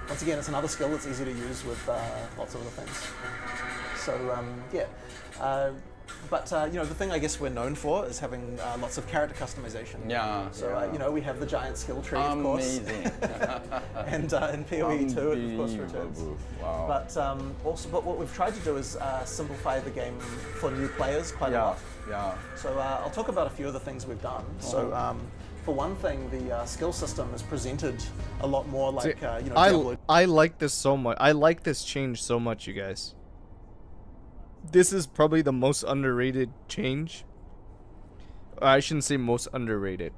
Once again, it's another skill that's easy to use with lots of other things. So yeah. You know, the thing I guess we're known for is having lots of character customization. Yeah. So you know, we have the giant skill tree, of course. Amazing. And in PoE 2, it of course returns. Wow. But what we've tried to do is simplify the game for new players quite a lot. Yeah. So I'll talk about a few of the things we've done. So for one thing, the skill system is presented a lot more like you know. Diablo. I like this so much. I like this change so much, you guys. This is probably the most underrated change. I shouldn't say most underrated.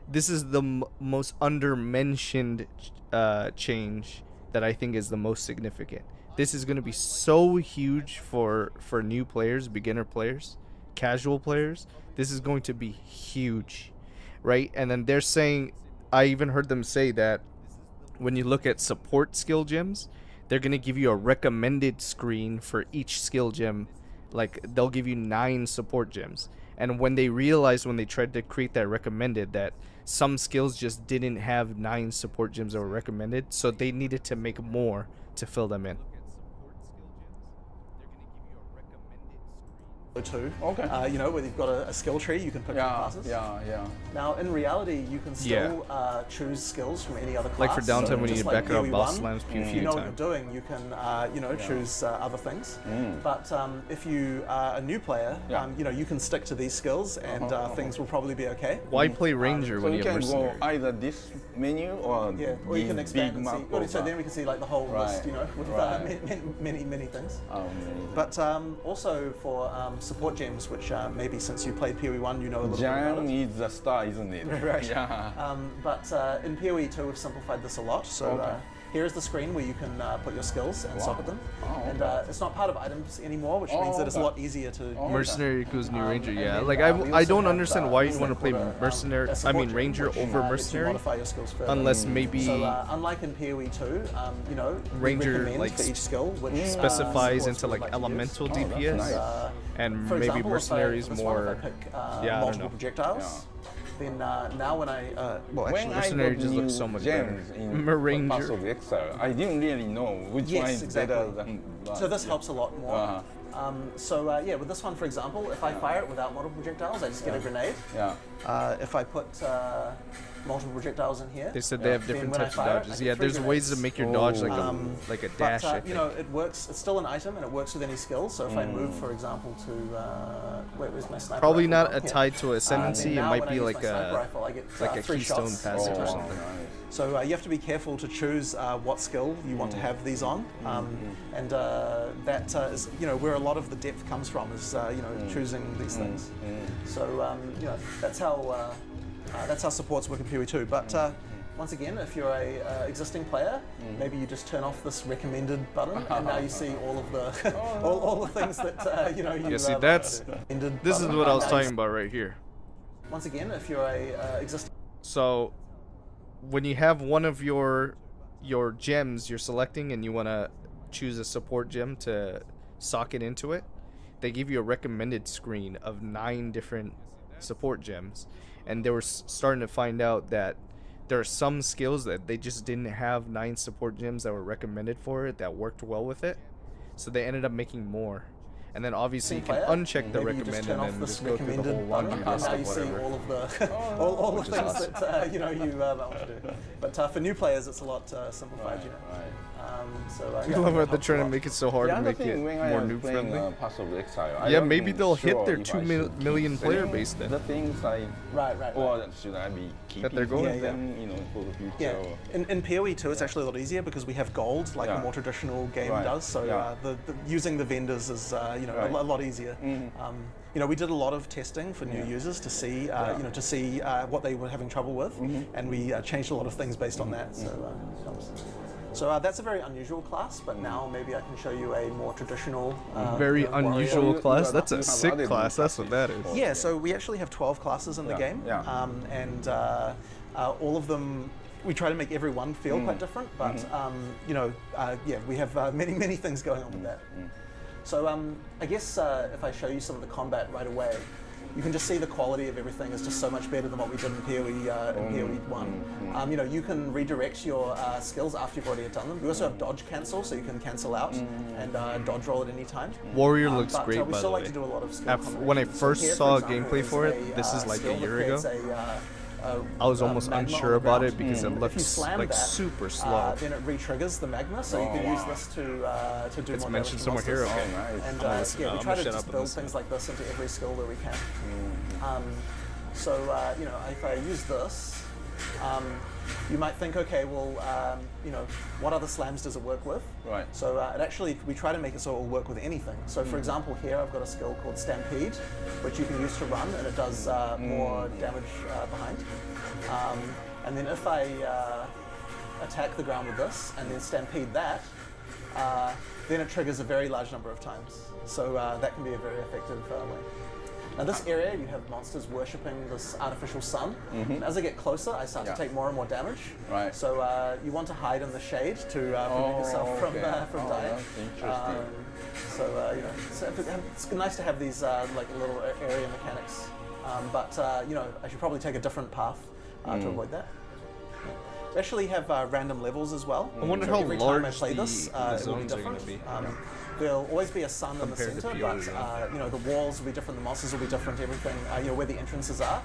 This is the most under-mentioned change that I think is the most significant. This is going to be so huge for new players, beginner players, casual players. This is going to be huge, right? And then they're saying, I even heard them say that when you look at support skill gems, they're going to give you a recommended screen for each skill gem. Like, they'll give you 9 support gems. And when they realized, when they tried to create that recommended, that some skills just didn't have 9 support gems that were recommended, so they needed to make more to fill them in. Too. Okay. You know, where you've got a skill tree, you can pick from classes. Yeah. Now, in reality, you can still choose skills from any other class. Like for downtime, when you need to back up boss PoE1, slams, if you know what you're doing, you can, you know, choose other things. But if you are a new player, you know, you can stick to these skills, and things will probably be okay. Why play Ranger So when you you have can Mercenary? go either this menu or or you can expand big and see. map. Well, so then we can see like the whole list, you know, with many things. But also for support gems, which maybe since you played PoE 1, you know a little bit about Giant it. is the star, isn't it? Right. Yeah. But in PoE 2, we've simplified this a lot. So here's the screen where you can put your skills and socket them. And it's not part of items anymore, which means that it's a lot easier to use. Mercenary equals new Ranger, And yeah. then, Like, we I also don't have, understand why you this want to thing play called a Mercenary, support I mean gem, Ranger which, over lets you Mercenary. modify your skills further. Unless maybe So unlike in PoE 2, you know, Ranger, we recommend like, for each skill which specifies supports into what like you'd like to use. elemental DPS, nice. and For maybe example, Mercenaries if I, for this one, more. if I pick I don't multiple know. projectiles, then now when I well When actually I Mercenary got just looks new so much gems better. in Ranger. Path of Exile, I didn't really know which one is better than that. so this helps a lot more. Yeah, with this one, for example, if I fire it without multiple projectiles, I just get a grenade. Yeah. If I put multiple projectiles in here, They said they have then different when I types of fire it, I dodges. get Yeah, 3 there's ways to grenades. make your dodge like a dash. I But think. you know, it works. It's still an item, and it works with any skill. So if I move, for example, to where's my sniper? Probably rifle? not Here. tied to ascendancy. Then it now might when I be use like my sniper a rifle, I get, like a 3 keystone shots. passive or Oh, something. nice. So you have to be careful to choose what skill you want to have these on, and that is, you know, where a lot of the depth comes from is, you know, choosing these things. So you know, that's how supports work in PoE 2. But once again, if you're a existing player, maybe you just turn off this recommended button, and now you see all of the all the things that you know you. Yeah, see, this is what I was talking about right here. Once again, if you're a existing. So, when you have one of your gems you're selecting and you want to choose a support gem to socket into it, they give you a recommended screen of 9 different support gems, and they were starting to find out that there are some skills that they just didn't have 9 support gems that were recommended for it that worked well with it, so they ended up making more. And then obviously you can uncheck the recommend and then just go through the whole laundry list now of you see whatever. all of the all the things that you know you want to do. But for new players, it's a lot simplified, you know. I love how they're trying to make it so hard to make it more noob friendly. Path of Exile, I Yeah, wasn't maybe they'll hit sure their if 2 I should million keep player selling base then. The things I Right. or should I be keeping they're going them, you know, for the future? Yeah, in PoE 2 it's actually a lot easier because we have gold like a more traditional game does. So the using the vendors is you know a lot easier. You know, we did a lot of testing for new users to see you know what they were having trouble with, and we changed a lot of things based on that. So. So that's a very unusual class, but now maybe I can show you a more traditional. Very warrior. unusual you class. got- That's you a have sick other class. That's what that is. Yeah, so we actually have 12 classes in the Yeah, game, yeah. and all of them. We try to make every one feel quite different, but you know, yeah, we have many things going on with that. So I guess if I show you some of the combat right away, you can just see the quality of everything is just so much better than what we did in PoE 1. You know, you can redirect your skills after you've already done them. We also have dodge cancel, so you can cancel out and dodge roll at any time. Warrior looks But great, we by still the like way. to do a lot of skill When I combinations. first here, saw example, gameplay is for it, this is like skill a year that ago. creates I was almost magma on unsure the about ground. it because it If you looks slam like that, super slow. then it re-triggers the magma, so you can use this to do It's more mentioned damage to somewhere here. monsters. Okay. Nice. And listen, yeah, we I'm try gonna to shut just up and build listen. things like this into every skill that we can. So you know, if I use this, you might think, okay, well, you know, what other slams does it work with? Right. So it actually, we try to make it so it will work with anything. So for example, here I've got a skill called Stampede, which you can use to run, and it does more damage behind. And then if I attack the ground with this, and then Stampede that, then it triggers a very large number of times. So that can be a very effective way. Now this area, you have monsters worshipping this artificial sun. And as I get closer, I start to take more and more damage. Right. So you want to hide in the shade to prevent yourself from dying. That's interesting. So you know, it's nice to have these like little area mechanics. But you know, I should probably take a different path to avoid that. We actually have random levels as well. I wonder So how every time I large play the this, it will be zones are different. gonna be. There'll always be a sun in the Compared to center, PoE, but yeah. you know, the walls will be different, the monsters will be different, everything, you know, where the entrances are.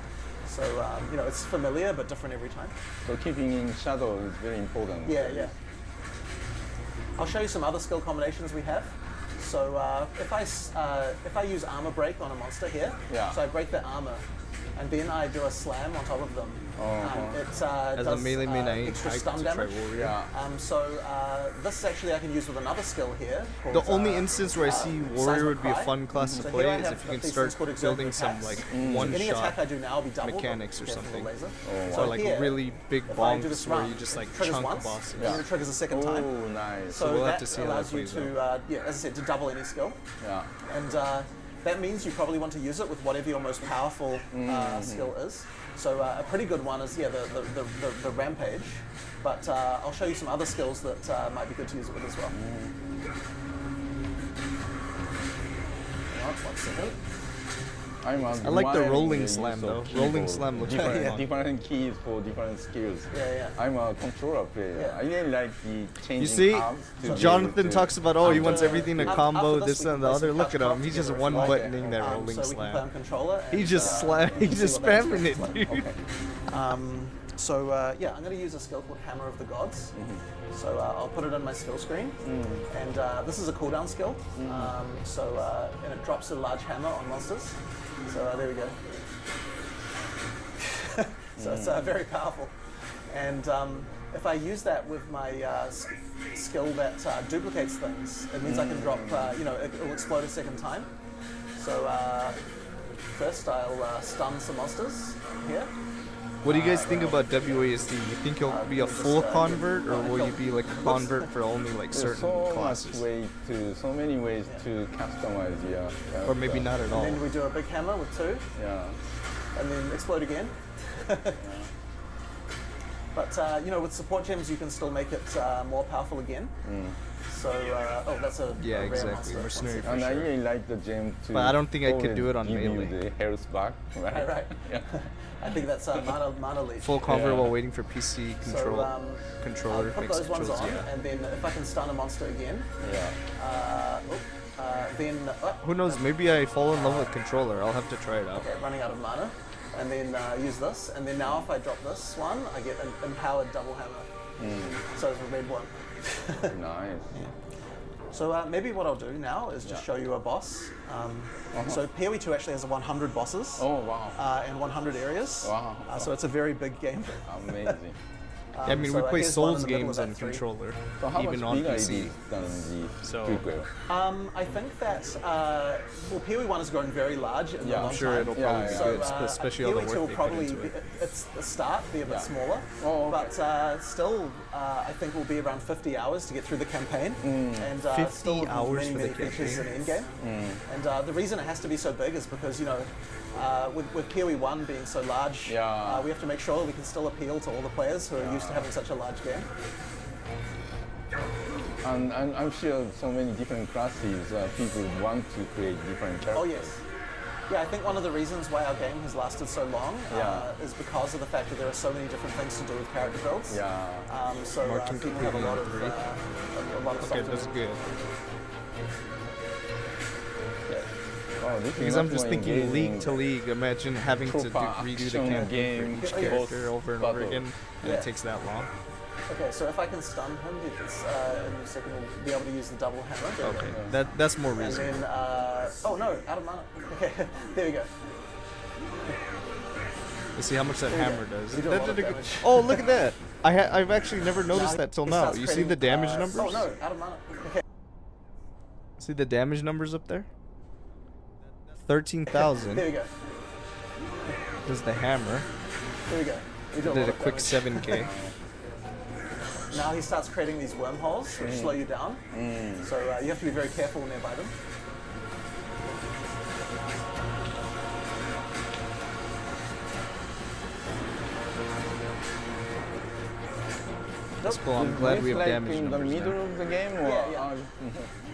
So you know, it's familiar but different every time. So keeping in shadow is very important. Yeah. I'll show you some other skill combinations we have. So if I use armor break on a monster here, so I break their armor, and then I do a slam on top of them. It As does a melee main, I extra like stun to try damage. warrior. Yeah. So this actually I can use with another skill here. Called, The only instance where I see warrior Seismic would be a Cry. fun class to So play here I is have if you can these start things called building exertive some attacks. like So any attack I one-shot do now will be doubled. mechanics or Careful with the something. laser. So like here, really big if I do this bonks where run, you just like it triggers chunk once, bosses. and then it triggers a second time. Oh, nice. So we'll have that to see how that allows you plays to, yeah, as I said, to double any skill. Yeah. And that means you probably want to use it with whatever your most powerful skill is. So a pretty good one is, yeah, the Rampage. But I'll show you some other skills that might be good to use it with as well. Hang on, 1 second. I like the rolling slam, though. Rolling slam looks different, quite fun. different keys for different skills. Yeah. I'm a controller player. Yeah. I really like the changing You see, tabs to be able Jonathan to- talks about, oh, he wants After- everything to after combo this, this we can and the play other. some Look at Couch him. He's Cops just together one if you like. buttoning that rolling So we can play on slam. controller. He and, just slam. you He's can just see what that spamming experience it, is dude. like. So yeah, I'm going to use a skill called Hammer of the Gods. So I'll put it on my skill screen, and this is a cooldown skill. And it drops a large hammer on monsters. So there we go. So it's very powerful. And if I use that with my skill that duplicates things, it means I can drop. You know, it will explode a second time. So first I'll stun some monsters here. What do you guys think about WASD? You think you'll be a full convert, or will you be like a convert for only like There's certain so classes? so many ways to customize. Yeah. Or maybe not at all. And then we do a big hammer with 2, Yeah. and then explode again. But you know, with support gems, you can still make it more powerful again. So oh, that's a Yeah, a rare exactly. monster. Mercenary for And I sure. really like the gem to. But I don't think I could always do it on give melee. You the health back, right? Right. Yeah. I think that's mana leech. Full convert Yeah. while waiting for PC control. I'll Controller put makes those ones controls, on, yeah. and then if I can stun a monster again, Yeah. then Who knows? Maybe I fall in love with controller. I'll have to try it out. okay, running out of mana, and then use this, and then now if I drop this one, I get an empowered double hammer. So it's a red one. Nice. So maybe what I'll do now is just show you a boss. So PoE 2 actually has 100 bosses Oh wow. and 100 areas. Wow. So it's a very big game. Amazing. I mean, we so play here's one in Souls the middle games of on that three. controller, So how even much on bigger it PC. is than the So- prequel? I think that well, PoE 1 has grown very large in Yeah, a I'm long sure time. it'll Yeah, probably yeah. be So, good, especially all the PoE 2 work will they put probably into be, it. it's the start, be a bit Yeah. smaller. Oh, okay. But still, I think will be around 50 hours to get through the campaign. And 50 still with hours many, for the many features in endgame. And the reason it has to be so big is because, you know, with PoE 1 being so large, Yeah. we have to make sure we can still appeal to all the players who are used to having such a large game. And I'm sure so many different classes, people want to create different characters. Oh yes. Yeah, I think one of the reasons why our game has lasted so long Yeah. is because of the fact that there are so many different things to do with character builds. Yeah. So Marking people have a lot of completely a lot of Okay, stuff to that's do. good. Oh, this is Because I'm much just more thinking engaging league to league. Imagine having to proper redo the action campaign game, for each Oh, yes. character over and over battle. again, and Yeah. it takes that long. Okay, so if I can stun him, it's, in a second we'll be able to use the double hammer. There we Okay, go. that's more And reasonable. then, oh no, out of mana. Okay, there we go. Let's see how much that There we hammer go. does. We do a That lot of did a good- damage. Oh, look at that! I've actually never noticed Now that till he now. starts You see creating, the damage numbers? Oh no, out of mana. Okay. See the damage numbers up there? 13,000 There we go. does the hammer. There we go. We do Did lot a of quick damage. 7k. Now he starts creating these wormholes, which slow you down. So you have to be very careful nearby them. That's cool. I'm glad It's we have like damage in the numbers middle now. of the game, or Yeah,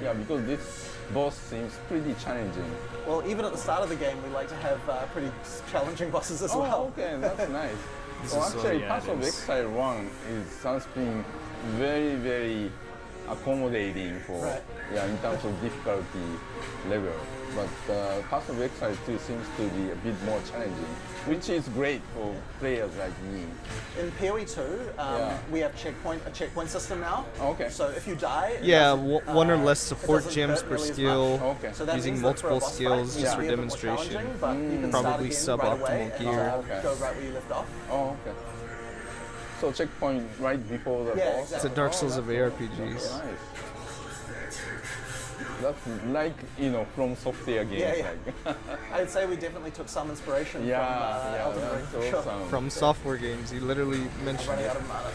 yeah, because this boss seems pretty challenging. Well, even at the start of the game, we like to have pretty challenging bosses as Oh, well. okay, that's nice. This Well, is so- actually, yeah, Path it of is. Exile 1 is something very, very accommodating for, Right. yeah, in terms of difficulty level. But Path of Exile 2 seems to be a bit more challenging, which is great for players like me. In PoE 2, Yeah. we have a checkpoint system now. Okay. So if you die, it Yeah, doesn't, one or less it support doesn't gems hurt per nearly as skill. much. Okay. So that Using means that for a multiple boss fight, skills it just can for be a bit more demonstration. challenging, but you can start Probably again suboptimal right away and gear. Okay. go right where you left off. Oh, okay. So checkpoint right before the Yeah, boss? exactly. It's a Dark Oh, Souls of that's ARPGs. Nice. That's like, from software games. Yeah, yeah. Like. I'd say we definitely took some inspiration Yeah, from yeah, Elden Ring that's for sure. awesome. From software games, you literally I'm mentioned running it. out of mana.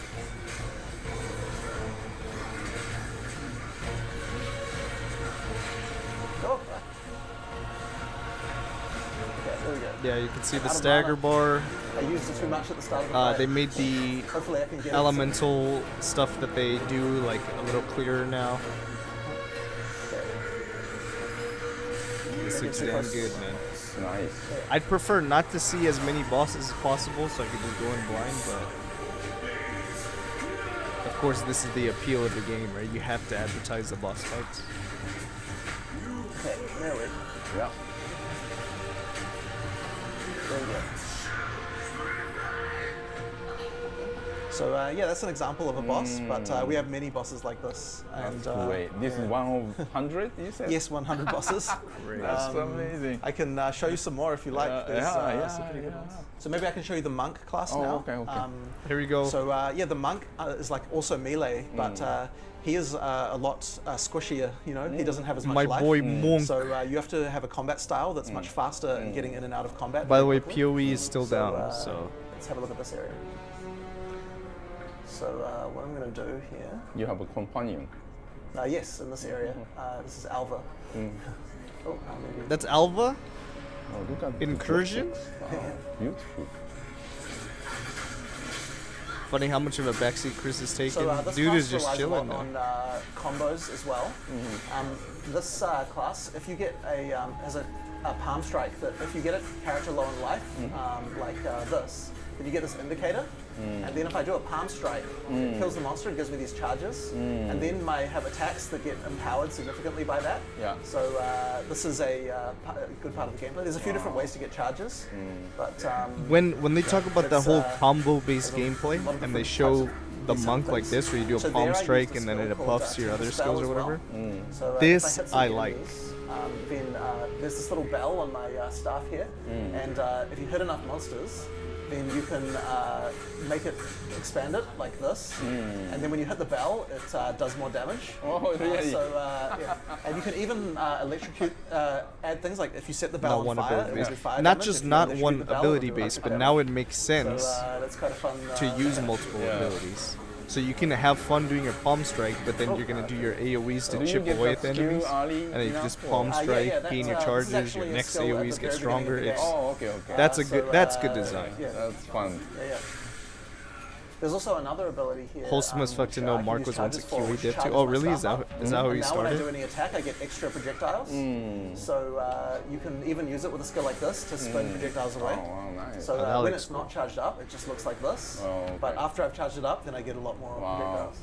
Oh. Yeah, there we go. Yeah, you can see the Out of stagger mana. bar. I used it too much at the start of the fight. They made the Hopefully I can get elemental stuff that they do like a little clearer now. This looks damn good, man. Nice. I'd prefer not to see as many bosses as possible so I could just go in blind, but of course this is the appeal of the game, right? You have to advertise the boss fights. Okay, there we go. Yeah. There we go. So yeah, that's an example of a boss, but we have many bosses like this. And, That's great. This is one of 100, you said? Yes, 100 bosses. That's amazing. I can show you some more if you like. There's, some pretty good ones. So maybe I can show you the monk class Oh, now. okay. Here we go. So yeah, the monk is like also melee, but he is a lot squishier. You know, he doesn't have as much My life. boy Monk. So you have to have a combat style that's much faster in getting in and out of combat. By the very way, quickly. PoE is still down, so Let's have a look at this area. So what I'm going to do here. You have a companion. Yes, in this area. This is Alva. Oh, maybe. that's Alva. Oh, look at the Incursion? graphics. Wow, beautiful. Funny how much of a backseat Chris is taking. So this Dude class is just relies a chilling lot now. on combos as well. This class, if you get has a palm strike, that if you get a character low in life, like this, then you get this indicator. And then if I do a palm strike, it kills the monster, it gives me these charges. And then I have attacks that get empowered significantly by that. Yeah. So this is a good part of the gameplay. There's a few different ways to get charges. But When they talk about that It's, whole combo-based there's a gameplay, lot of and they different show types of the these monk like things. this, where you do a So palm there I strike used a and then it skill called, buffs your other spell skills or as well. whatever. So, if This hit some I like. enemies, then there's this little bell on my staff here, and if you hit enough monsters, then you can make it expand it like this, and then when you hit the bell, it does more damage. Oh, really? Yeah. And you can even electrocute, add things like if you set the bell Not on one fire, ability it'll based. do fire Not damage. just If you not electrocute one the bell, ability it'll do based, electric but damage. now it makes sense So that's kind of fun to use multiple abilities. So you can have fun doing your palm strike, but then you're gonna do your AoEs to Do you chip get away the at the skill enemies, early and then you enough, just or- palm strike, that's, gain your this is charges, your actually a next skill at the AoEs very get beginning stronger. of the It's game. Oh, okay, okay. that's a So, good that's good design. Yeah. That's fun. Yeah. There's also another ability here. Wholesome as fuck to which know I can Mark use was once a charges for, QA which dev too. charges Oh my really? Is staff that up. is that how And he now when I do started? any attack, I get extra projectiles. So you can even use it with a skill like this to spin projectiles away. Oh, wow, nice. So that when looks it's not charged up, it just looks like this. Oh, okay. But after I've charged it up, then I get a lot more Wow. projectiles.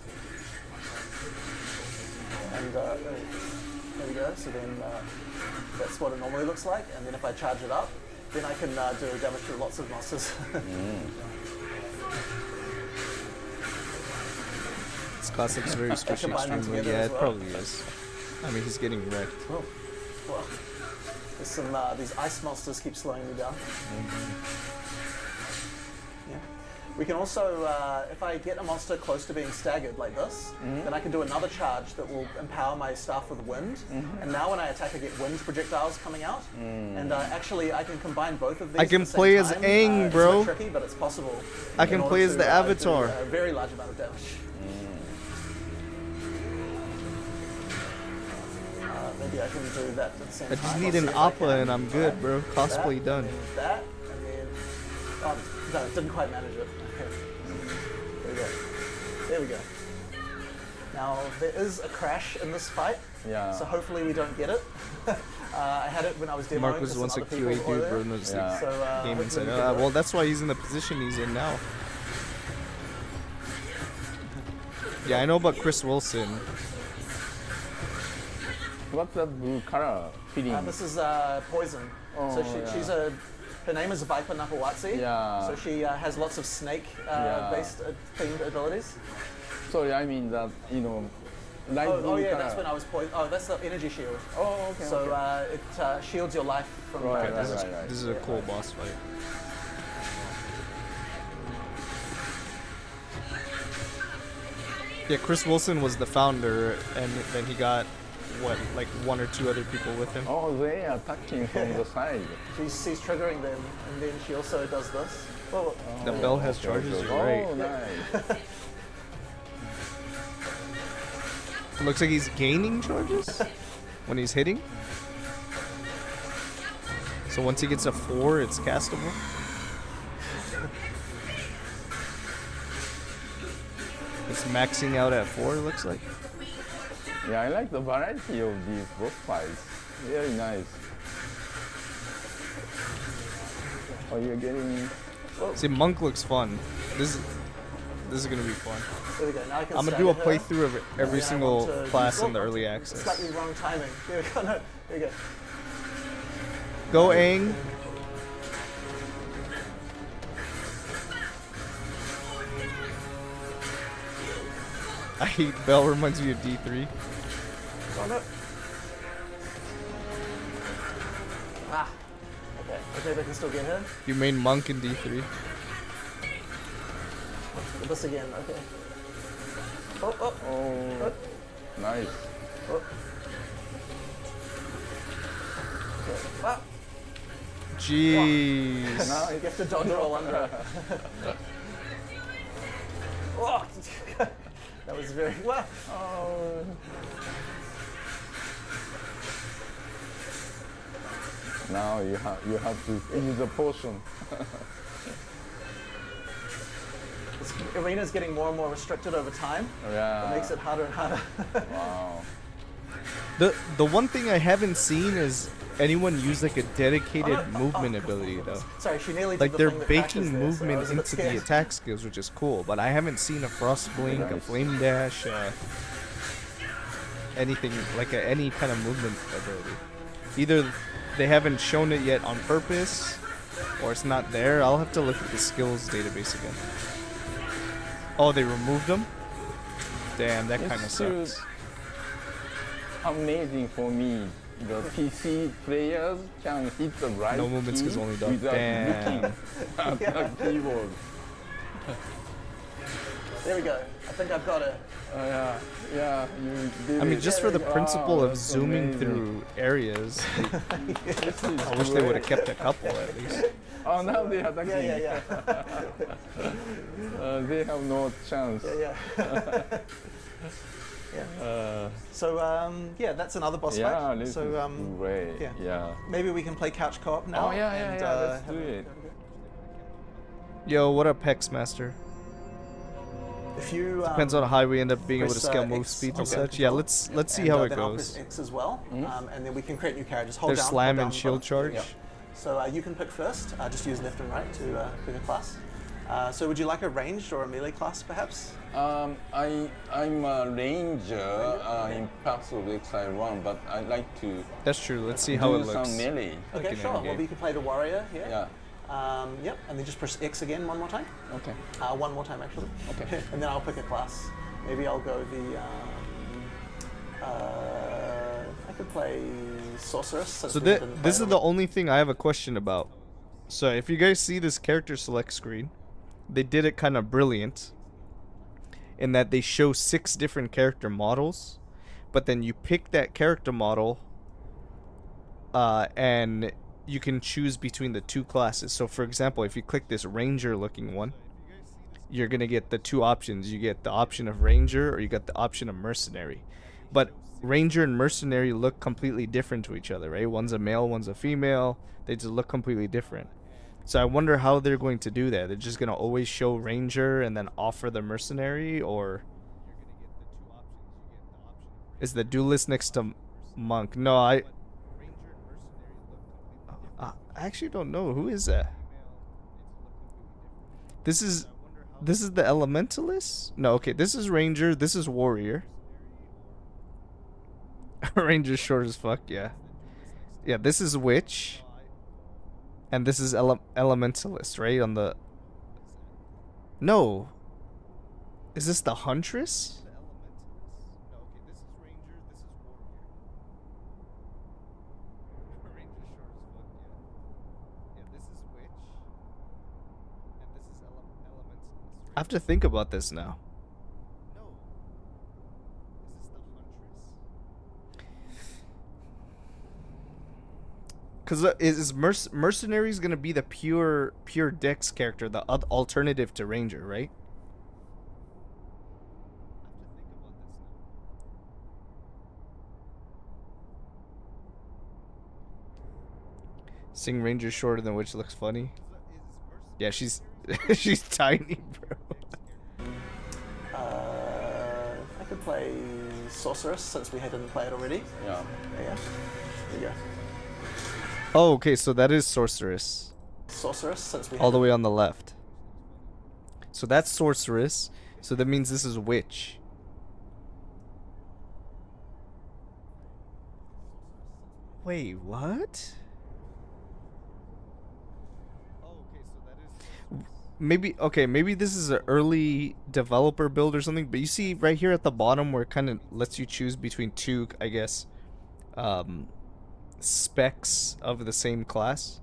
And there we go. So then that's what it normally looks like. And then if I charge it up, then I can do damage to lots of monsters. This classic's very squishy Combine them extremely. together Yeah, as it well. probably is. I mean, he's getting wrecked. Oh, well, there's some these ice monsters keep slowing me down. Yeah. We can also, if I get a monster close to being staggered like this, then I can do another charge that will empower my staff with wind. And now when I attack, I get wind projectiles coming out. And actually, I can combine both of these. I at can the same play as time. Aang, It's bro. a bit tricky, but it's possible. I can in play order as the to, Avatar. do a very large amount of damage. Maybe I can do that at the same I time. just I'll need see an if I Appa can. and I'm good, bro. Cosplay That, done. And then that, and then oh no, didn't quite manage it. Okay. There we go. There we go. Now there is a crash in this fight, Yeah. so hopefully we don't get it. I had it when I was demoing. Mark was to some once a other people QA dude, bro. earlier. Knows Yeah. the So, game hopefully inside. we can do Well, it. that's why he's in the position he's in now. Yeah, I know about Chris Wilson. What's that blue color feeling? This is Poison. Oh, So yeah. she's a. Her name is Viper Napawatsi. Yeah. So she has lots of snake-based themed abilities. Sorry, I mean that, light blue Oh yeah, color. that's when I was poisoned. Oh, that's the energy shield. Oh, okay. So okay. it shields your life from Right, bad right, damage. right. This is a cool boss fight. Yeah, Chris Wilson was the founder, and then he got what, like one or two other people with him. Oh, they are attacking from the side. She's triggering them, and then she also does this. Oh, The bell has Okay, charges. okay. You're right. Oh, nice. It looks like he's gaining charges when he's hitting. So once he gets a 4, it's castable. It's maxing out at 4, it looks like. Yeah, I like the variety of these boss fights. Very nice. Oh, you're getting... See, Monk looks fun. This is gonna be fun. there we go. Now I can I'm gonna do a stagger her. playthrough of every And then I single want to class use- in the oh, early access. Slightly wrong timing. There we go. No, there we go. Go Aang. I hate Bell, reminds me of D3. Oh no. Ah. Okay. Okay, I can still get her. You main Monk in D3. Get this again. Okay. Oh, oh. Oh, nice. Oh. Okay. Wow. Jeez. Now You it's have to dodge roll under it. Oh. That was very well. Oh. Now you have to use the potion. This arena's getting more and more restricted over time. Yeah. It makes it harder and harder. Wow. The one thing I haven't seen is anyone use like a dedicated movement ability though. Sorry, she nearly did Like the they're thing that baking crashes there, so I movement was a bit into the scared. attack skills, which is cool. But I haven't seen a frost blink, a Nice. flame dash, anything like any kind of movement ability. Either they haven't shown it yet on purpose, or it's not there. I'll have to look at the skills database again. Oh, they removed them? Damn, that kind of It's still sucks. amazing for me the PC players can hit the right No movements key 'cause only dog. without Damn. looking at the keyboard. There we go. I think I've got it. Yeah, you did I mean, it. just for the principle of that's zooming amazing. through areas, This is I wish they would have great. kept a couple at least. Oh, now they are attacking. Yeah. They have no chance. Yeah. So yeah, that's another boss Yeah, fight. this So is great. yeah. Maybe we can play couch co-op now. Oh yeah, and, let's have do a- it. Yo, what up, Hex Master? If you Depends on how we end up being able to press, scale move X speeds on and the such. Yeah, control, let's see and, how it then I'll goes. press X as well, and then we can create new characters. Hold There's down, slam hold down and shield both. charge. Yep. So you can pick first. Just use left and right to pick a class. So would you like a ranged or a melee class, perhaps? I'm a ranger in Path of Exile 1, but I like to That's true. Let's see how it do looks. some melee. Okay, an sure. Well, endgame. you can play the warrior here. Yeah. Yep, and then just press X again one more time. Okay. One more time, actually. Okay. And then I'll pick a class. Maybe I'll go the. I could play sorceress. Since So we didn't play this it is the only thing I have a question about. So if you guys see this character select screen, they did it kind of brilliant in that they show 6 different character models, but then you pick that character model and you can choose between the 2 classes. So for example, if you click this ranger looking one, you're going to get the 2 options. You get the option of ranger or you get the option of mercenary. But ranger and mercenary look completely different to each other, right? One's a male, one's a female. They just look completely different. So I wonder how they're going to do that. They're just going to always show ranger and then offer the mercenary, or is the duelist next to monk? No, I actually don't know. Who is that? This is the elementalist? No, okay. This is ranger. This is warrior. Ranger's short as fuck, yeah. Yeah, this is witch. And this is elementalist, right? On the... No. Is this the huntress? I have to think about this now. Because is mercenaries gonna be the pure dex character, the alternative to ranger, right? Sing ranger shorter than witch looks funny. Yeah, she's she's tiny, bro. I could play sorceress since we didn't play it already. Yeah. Yeah. There you go. Oh, okay, so that is sorceress. Sorceress since we All the way on the left. So that's sorceress. So that means this is witch. Wait, what? Maybe this is an early developer build or something, but you see right here at the bottom where it kind of lets you choose between 2, I guess, specs of the same class.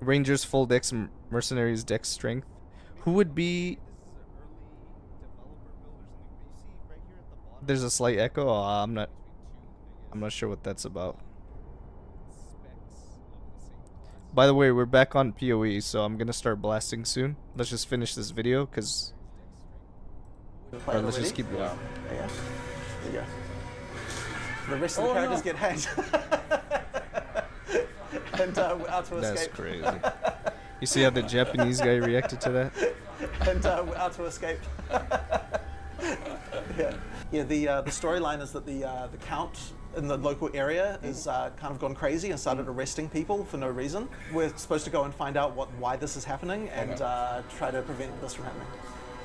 Rangers full dex, mercenaries dex strength. Who would be... There's a slight echo. I'm not sure what that's about. By the way, we're back on PoE, so I'm gonna start blasting soon. Let's just finish this video, cause... Or let's just keep going. Yeah. There you go. The rest of the characters get hacked. And out to That's escape. crazy. You see how the Japanese guy reacted to that? And out to escape. Yeah. The storyline is that the count in the local area is kind of gone crazy and started arresting people for no reason. We're supposed to go and find out why this is happening and try to prevent this from happening.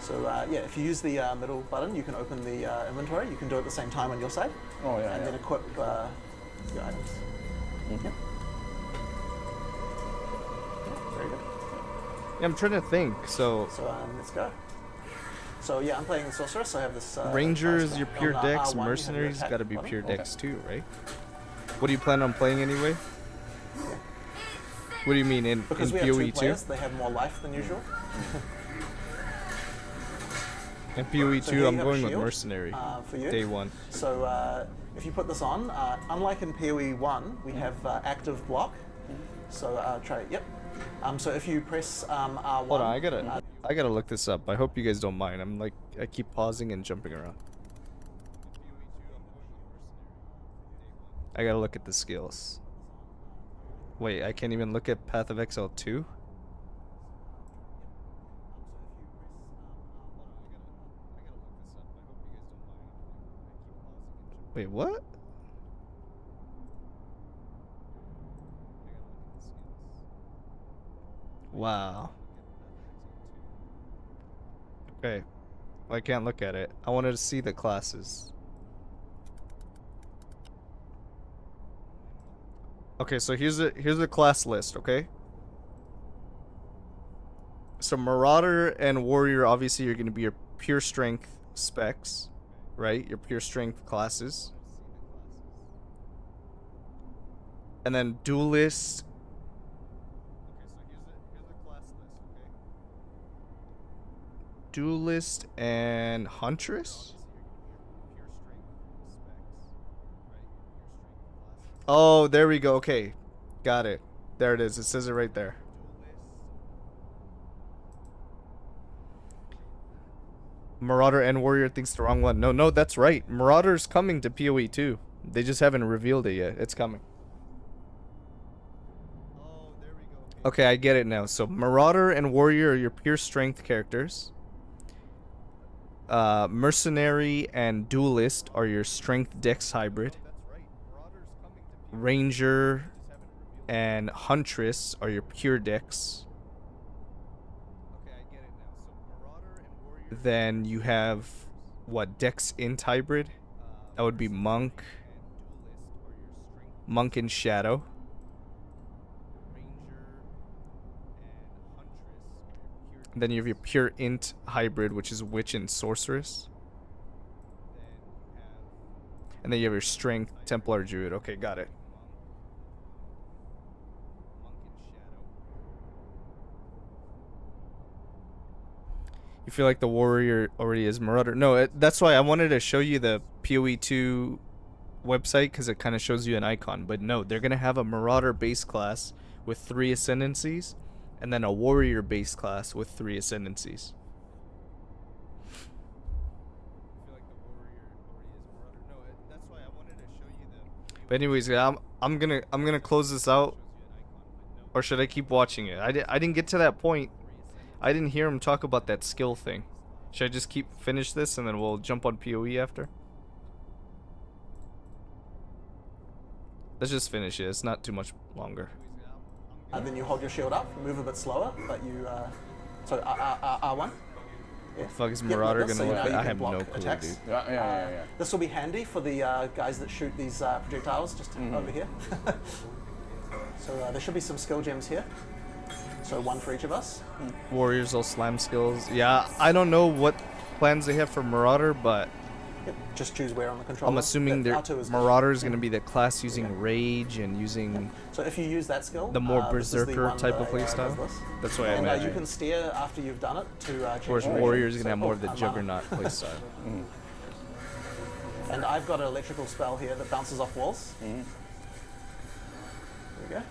So yeah, if you use the middle button, you can open the inventory. You can do it at the same time on your side. Oh yeah. And then equip your items. Mm-hmm. Yep. Very good. Yeah, I'm trying to think. So So let's go. So yeah, I'm playing Sorceress. I have this. Ranger is class your on, pure dex. R1, you have your Mercenaries attack got to be button. pure Okay. dex too, right? What do you plan on playing anyway? What do you mean in Because we have PoE two 2? players, they have more life than usual. In PoE So 2, here I'm you have a going with shield, mercenary. for you. Day 1. So if you put this on, unlike in PoE 1, we have active block. So try it. Yep. So if you press R1. Hold on, I gotta look this up. I hope you guys don't mind. I keep pausing and jumping around. I gotta look at the skills. Wait, I can't even look at Path of Exile 2? Wait, what? Wow. Okay. I can't look at it. I wanted to see the classes. Okay, so here's a class list, okay? So Marauder and Warrior, obviously you're going to be your pure strength specs, right? Your pure strength classes. And then Duelist. Duelist and Huntress? Oh, there we go. Okay. Got it. There it is. It says it right there. Marauder and Warrior thinks the wrong one. No, that's right. Marauder's coming to PoE 2. They just haven't revealed it yet. It's coming. Okay, I get it now. So Marauder and Warrior are your pure strength characters. Mercenary and Duelist are your strength dex hybrid. Ranger and Huntress are your pure dex. Then you have what, dex int hybrid? That would be Monk and Shadow. Then you have your pure int hybrid, which is Witch and Sorceress. And then you have your strength Templar Druid. Okay, got it. You feel like the Warrior already is Marauder? No, that's why I wanted to show you the PoE 2 website, because it kind of shows you an icon. But no, they're going to have a Marauder base class with 3 ascendancies, and then a Warrior base class with 3 ascendancies. But anyways, I'm gonna close this out, or should I keep watching it? I didn't get to that point. I didn't hear him talk about that skill thing. Should I just finish this and then we'll jump on PoE after? Let's just finish it. It's not too much longer. And then you hold your shield up, move a bit slower, but you so R1. What the fuck is Yep, Marauder like this, gonna so you look know like? you I can have no block clue, attacks. dude. Yeah. This will be handy for the guys that shoot these projectiles just over here. So there should be some skill gems here. So one for each of us. Warriors will slam skills. Yeah, I don't know what plans they have for Marauder, but Yep, just choose where on the controller. I'm assuming That R2 is good. Marauder is gonna be the class using Rage and using So if you use that skill, the more this is the berserker one type that of playstyle. does this. That's what I And you imagine. can steer after you've done it to change Whereas direction. Warriors is So, gonna have more of the I'm Juggernaut playstyle. And I've got an electrical spell here that bounces off walls. There we go.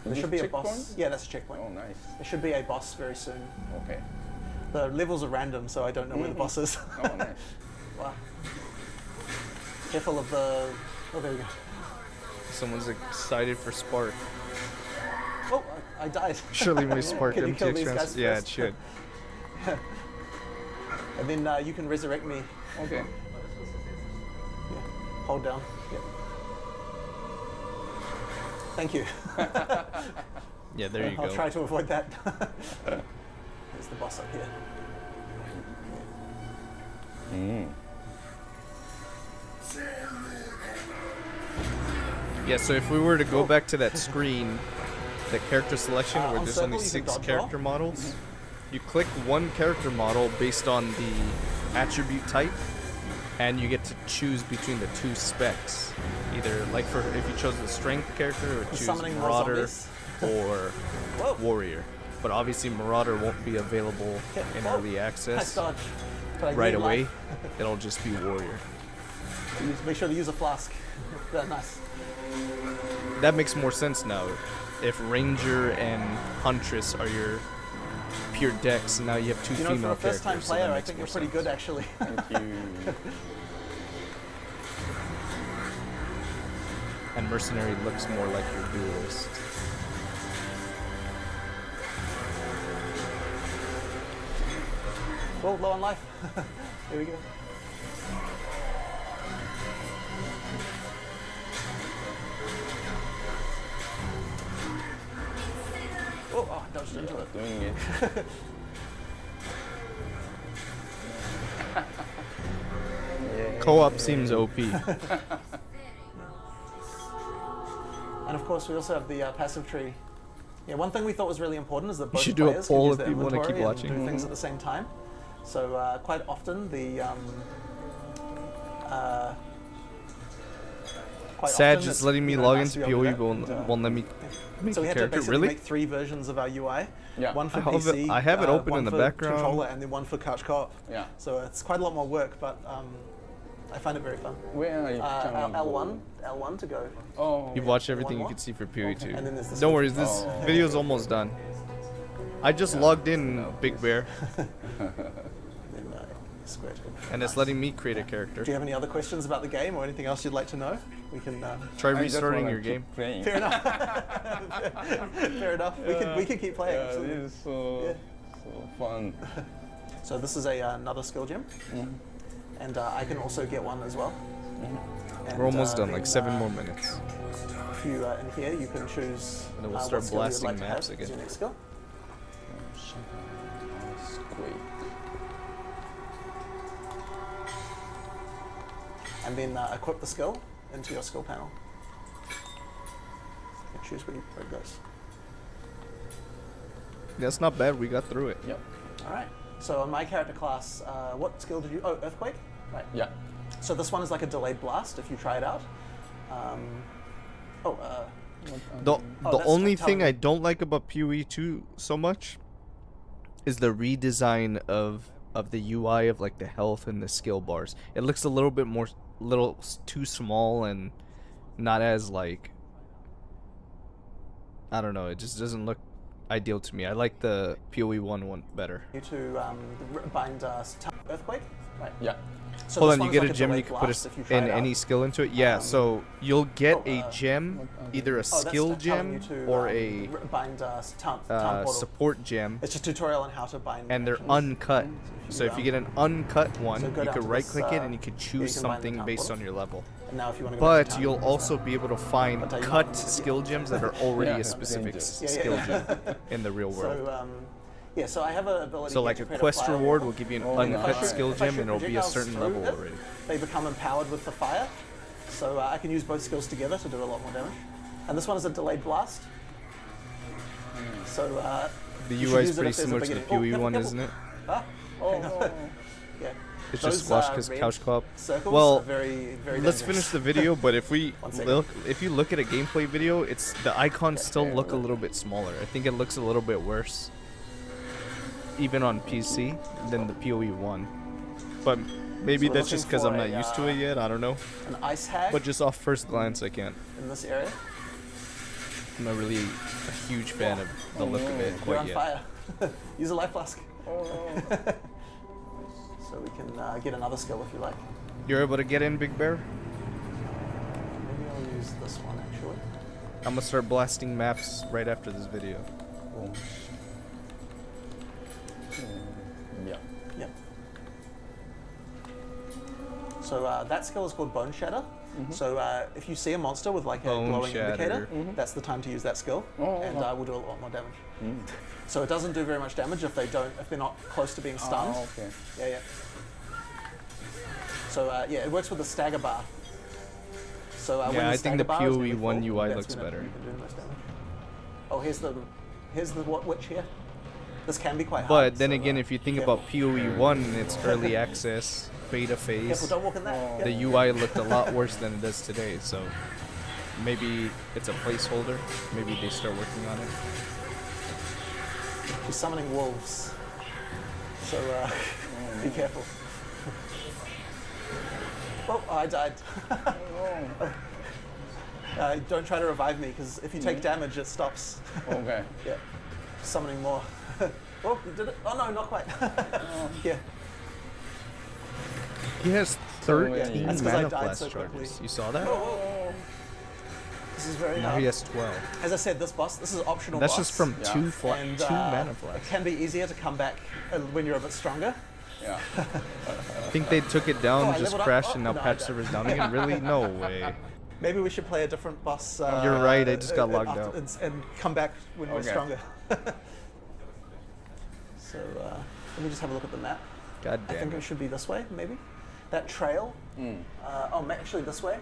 There this should be a checkpoint? boss. Yeah, that's a checkpoint. Oh, nice. There should be a boss very soon. Okay. The levels are random, so I don't know where the boss is. Oh, nice. Wow. Careful of the... Oh, there we go. Someone's excited for Spark. Oh, I died. Surely my Spark Can you kill MTX these guys trans. Yeah, it first? should. And then you can resurrect me. Okay. Yeah. Hold down. Yep. Thank you. Yeah, there you I'll go. try to avoid that. There's the boss up here. Yeah, so if we were to go back to that screen, the character selection where on there's circle, only you can 6 dodge character roll. models, You click one character model based on the attribute type, and you get to choose between the two specs. Either, like, for if you chose the strength character, or choose Summoning more Marauder zombies. or Whoa. Warrior. But obviously, Marauder won't be available in Whoa. early Nice access dodge. But I right need away. life. It'll just be Warrior. Make sure to use a flask. Nice. That makes more sense now. If Ranger and Huntress are your pure decks, now you have two You know, for female a first-time characters. so that player, I makes think more you're pretty sense. good, actually. Thank you. And Mercenary looks more like your duelist. Well, low on life. Here we go. Oh, I dodged into it. Doing it. Co-op seems OP. And of course, we also have the passive tree. Yeah, one thing we thought was really important is that both should do a players poll can use if their people wanna keep inventory watching. and do things at the same time. So quite often the Sag is letting me log into PoE, PoE, but won't let me make So a we had to character. basically Really? make 3 versions of our UI. Yeah. One for I have PC, it- I have it open one in the for background. controller, and then one for couch co-op. Yeah. So it's quite a lot more work, but I find it very fun. Where are you? L1 to go. Oh. You've watched everything you more? could see for PoE 2. And then there's this Don't one. worry, this Oh. video's almost done. I just logged in, Big Bear, Then, square to go. and it's letting me create a character. Do you have any other questions about the game or anything else you'd like to know? We can. Try I just restarting wanna your keep game. Playing. Fair enough. Fair enough. We can keep playing. Yeah, absolutely. this is so fun. So this is another skill gem, and I can also get one as well. And, We're almost done, then, like 7 more minutes. If you in here, you can choose. And then we'll what start skill you'd blasting like to maps have as again. your next skill. Squid. And then equip the skill into your skill panel. And choose where it goes. That's not bad. We got through it. Yep. All right. So on my character class, what skill did you? Oh, earthquake. Right. Yeah. So this one is like a delayed blast. If you try it out. The Oh, the that's only tell thing me. I don't like about PoE 2 so much is the redesign of the UI of like the health and the skill bars. It looks a little bit more too small and not as like, I don't know, it just doesn't look ideal to me. I like the PoE 1 better. You to bind earthquake. Right. Yeah. So Hold this on, you one get is a like gem and you delayed can put blast if you in try it any out. skill into it. Yeah, so you'll get a oh, gem, either a that's skill telling you gem to, or a bind town portal. support gem, It's just a tutorial on how to bind. and they're actions. uncut. So if you get an uncut one, So go you down could to right this, click it and you could choose you can bind the something town based portal. on your level. And now if you want to go back to But town, you'll there's also that. be able to find I'll tell you cut what. skill gems that are already Yeah, a specific dangerous. skill gem in the real world. So yeah, so I have an ability. So here like to a create quest fire reward wall. will give you an And if I uncut shoot- skill if I gem shoot and it'll be a projectiles certain through level it, already. They become empowered with the fire, so I can use both skills together to do a lot more damage. And this one is a delayed blast. So The you should UI is use it pretty if there's a similar to the beginning. PoE Oh, one, careful, isn't it? Ah, Oh. yeah. It's Those, just squash because red couch co-op. Circles Well, are very, very Let's dangerous. finish the video, but if we One second. look, if you look at a gameplay video, it's the icons still look a little bit smaller. I think it looks a little bit worse, even on PC, than the PoE one. But maybe So we're that's just looking because I'm for not a, used to it yet. I don't know. An ice hag But just off first glance, I can't. in this area. I'm not really a huge fan of the look of it You're quite on yet. fire. Use a life flask. Oh. So we can get another skill if you like. You're able to get in, Big Bear? Maybe I'll use this one actually. I'm gonna start blasting maps right after this video. Yeah. Yep. So that skill is called Bone Shatter. So if you see a monster with like a Bone glowing Shatter. indicator, that's the time to use that skill, Oh, and oh. we'll do a lot more damage. So it doesn't do very much damage if they're not close to being stunned. Oh, okay. Yeah. So yeah, it works with the stagger bar. So when Yeah, I think stagger the bar is PoE nearly one full, UI that's looks when better. You can do the most damage. Oh, here's the witch here. This can be quite hard. But then so, again, if you think careful. about PoE 1 in its early access beta Careful, phase, don't walk in that. the UI looked a lot worse than it does today. So maybe it's a placeholder. Maybe they start working on it. She's summoning wolves. So be careful. Oh, I died. Don't try to revive me, because if you take damage, it stops. Okay. Yeah. Summoning more. Oh, you did it? Oh no, not quite. Yeah. He has 13 That's 'cause I mana died blast so quickly. charges. You saw that? Oh. This is very Now hard. he has 12. As I said, this boss, this is optional That's boss. just from Yeah. two And, mana It flash. can be easier to come back when you're a bit stronger. Yeah. I think they took it down, Oh, I just leveled up. crashed, Oh, and now no, I patch died. servers down again. Really? No way. Maybe we should play a different boss. You're right, I just got logged out. And come back when we're Okay. stronger. So let me just have a look at the map. God I damn think it. it should be this way, maybe. That trail. Actually this way.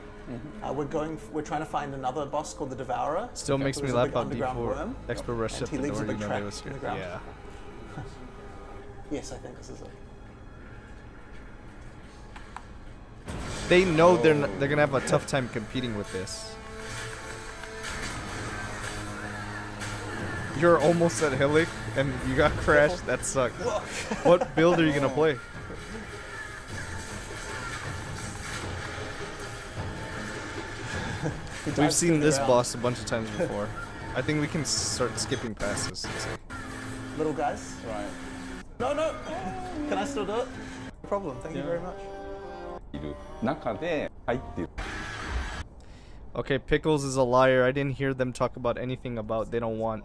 We're trying to find another boss called the Devourer. Still makes me There's a laugh big how underground before worm, Expert Rush and shut he the leaves a door, you big know they trap was in the ground. Yeah. Yes, I think this is it. They know they're gonna have a tough time competing with this. You're almost at Hillick and you got crashed. That sucks. What build are you gonna play? He We've dives seen through the this ground. boss a bunch of times before. I think we can start skipping past this. Let's see. Little guys. Right. No, no. Can I still do it? No problem. Thank you very much. いる中で入ってる。 Okay, Pickles is a liar. I didn't hear them talk about anything about they don't want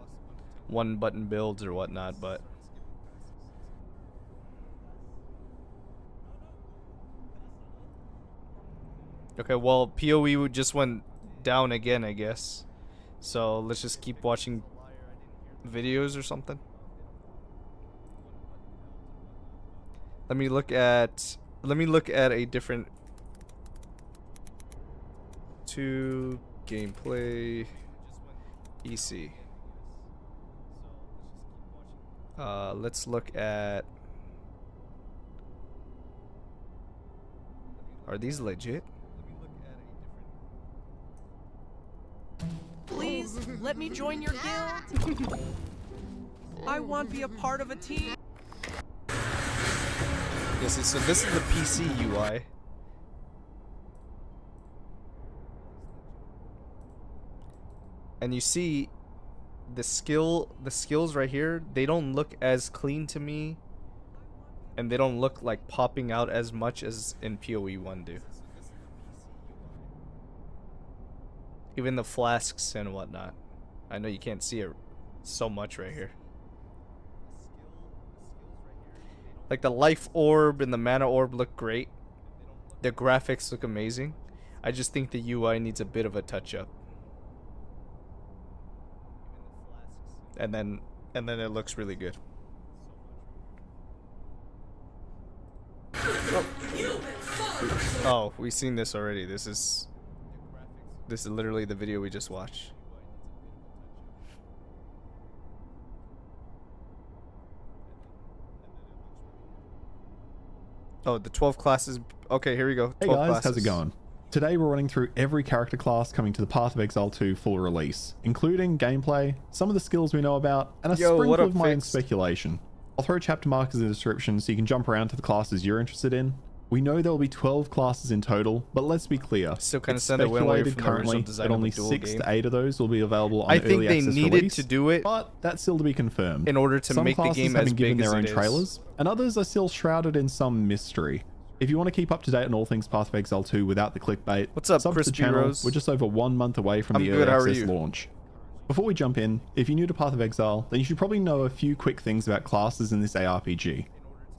one button builds or whatnot, but okay, well, PoE just went down again, I guess. So let's just keep watching videos or something. Let me look at a different to gameplay EC. Let's look at. Are these legit? Please let me join your guild. I want to be a part of a team. Yes, so this is the PC UI. And you see the skills right here, they don't look as clean to me. And they don't look like popping out as much as in PoE 1 do. Even the flasks and whatnot. I know you can't see it so much right here. Like the life orb and the mana orb look great. The graphics look amazing. I just think the UI needs a bit of a touch up. And then it looks really good. Oh, we've seen this already. This is literally the video we just watched. Oh, the 12 classes. Okay, here we go. 12 Hey guys, classes. how's it going? Today we're running through every character class coming to the Path of Exile 2 full release, including gameplay, some of the skills we know about, and a Yo, what sprinkle up, of my own Fix? speculation. I'll throw chapter markers in the description so you can jump around to the classes you're interested in. We know there will be 12 classes in total, but let's be clear. Still kinda It's sad they went away speculated from the original currently design that of only a dual 6 game. to 8 of those will be available on I early think they access needed release, to do it but that's still to be confirmed. in order to Some make the classes game have as been given big as their own it is. trailers, and others are still shrouded in some mystery. If you want to keep up to date on all things Path of Exile 2 without the clickbait, What's up, sub to the Crispy channel. Rose? We're just over 1 month away from I'm the good, early how are access you? launch. Before we jump in, if you're new to Path of Exile, then you should probably know a few quick things about classes in this ARPG.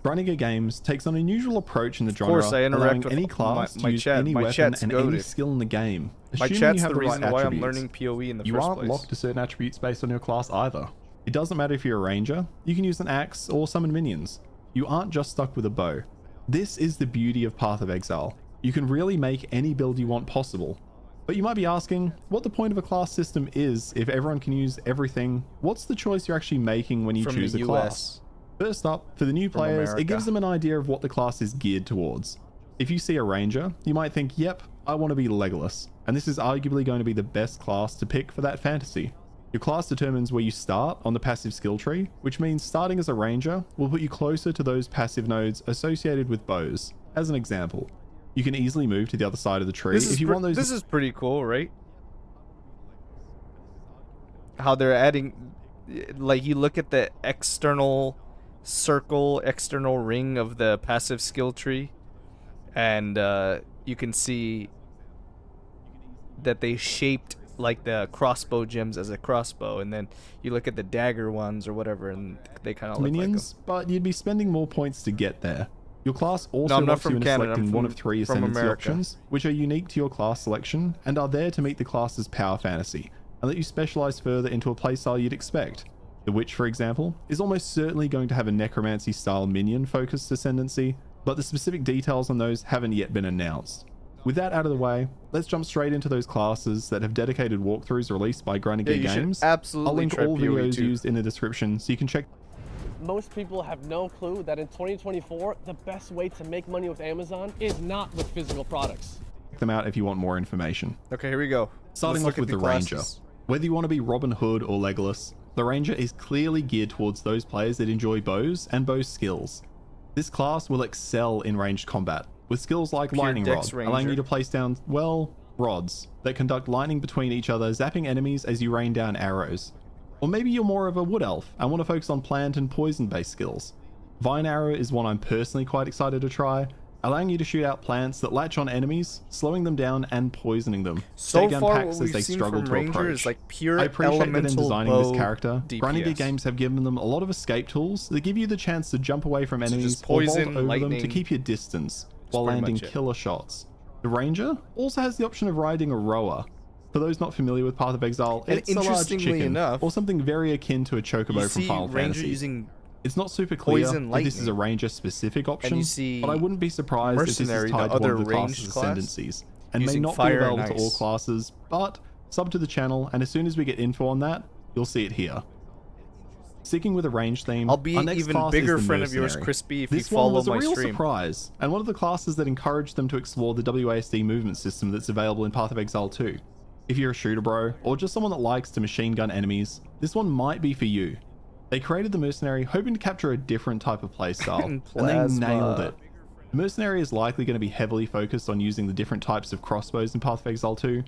Grinding Games takes an unusual approach in the genre, course, I interact allowing with any class my to use chat. any My weapon chat's and any goated. skill in the game, My assuming chat's you have the the right reason why I'm attributes. learning PoE in the You first aren't place. locked to certain attributes based on your class either. It doesn't matter if you're a ranger, you can use an axe or summon minions. You aren't just stuck with a bow. This is the beauty of Path of Exile. You can really make any build you want possible. But you might be asking what the point of a class system is if everyone can use everything. What's the choice you're actually making when you From choose the a class? First up, for the new players, it gives them an idea of what the class is geared towards. If you see a ranger, you might think, yep, I want to be Legolas, and this is arguably going to be the best class to pick for that fantasy. Your class determines where you start on the passive skill tree, which means starting as a ranger will put you closer to those passive nodes associated with bows. As an example, you can easily move to the other side of the tree if you want those. This is pretty cool, right? How they're adding, like, you look at the external circle, external ring of the passive skill tree, and you can see that they shaped like the crossbow gems as a crossbow, and then you look at the dagger ones or whatever, and they kind of look minions, like but you'd be spending more points to get there. Your class also I'm not locks you from into Canada, selecting I'm one from- of 3 from ascendancy America. options, which are unique to your class selection and are there to meet the class's power fantasy, and let you specialize further into a playstyle you'd expect. The Witch, for example, is almost certainly going to have a necromancy style minion focused ascendancy, but the specific details on those haven't yet been announced. With that out of the way, let's jump straight into those classes that have dedicated walkthroughs released by Grinding Yeah, Gear you should Games. absolutely I'll link try all PoE videos too. used in the description so you can check Most people have no clue that in 2024, the best way to make money with Amazon is not with physical products. them out if you want more information. Okay, here we go. Starting Let's off look with at the Ranger. classes. Whether you want to be Robin Hood or Legolas, the Ranger is clearly geared towards those players that enjoy bows and bow skills. This class will excel in ranged combat, with skills like Pure Lightning Dex Rod, allowing Ranger. you to place down, well, rods that conduct lightning between each other, zapping enemies as you rain down arrows. Or maybe you're more of a Wood Elf and want to focus on plant and poison based skills. Vine Arrow is one I'm personally quite excited to try, allowing you to shoot out plants that latch on enemies, slowing them down and poisoning them. So Take down far, packs what as we've they seen struggle from to Ranger approach. is like pure I appreciate that in elemental designing bow this character, DPS. Grinding Gear Games have given them a lot of escape tools that give you the chance to jump away from enemies just or poison, vault over them lightning. to keep your distance while pretty landing much it. killer shots. The Ranger also has the option of riding a rower. For those not familiar with Path of Exile, And it's a large interestingly chicken, enough, or something very akin to a chocobo You from see Final Ranger Fantasy. using It's not super clear poison if this is a lightning. Ranger specific option, see but I wouldn't be surprised if this is Mercenary, the tied to one other of the ranged class's class, ascendancies, and may using not be fire and available to all ice. classes, but sub to the channel, and as soon as we get info on that, you'll see it here. Sticking with a range theme, I'll be our an next even class bigger is the friend of yours, Mercenary. Crispy, if This you one follow was a my real stream. surprise, and one of the classes that encouraged them to explore the WASD movement system that's available in Path of Exile 2. If you're a shooter bro, or just someone that likes to machine gun enemies, this one might be for you. They created the Mercenary hoping to capture a different type of playstyle, and they Plasma. nailed it. The Mercenary is likely going to be heavily focused on using the different types of crossbows in Path of Exile 2,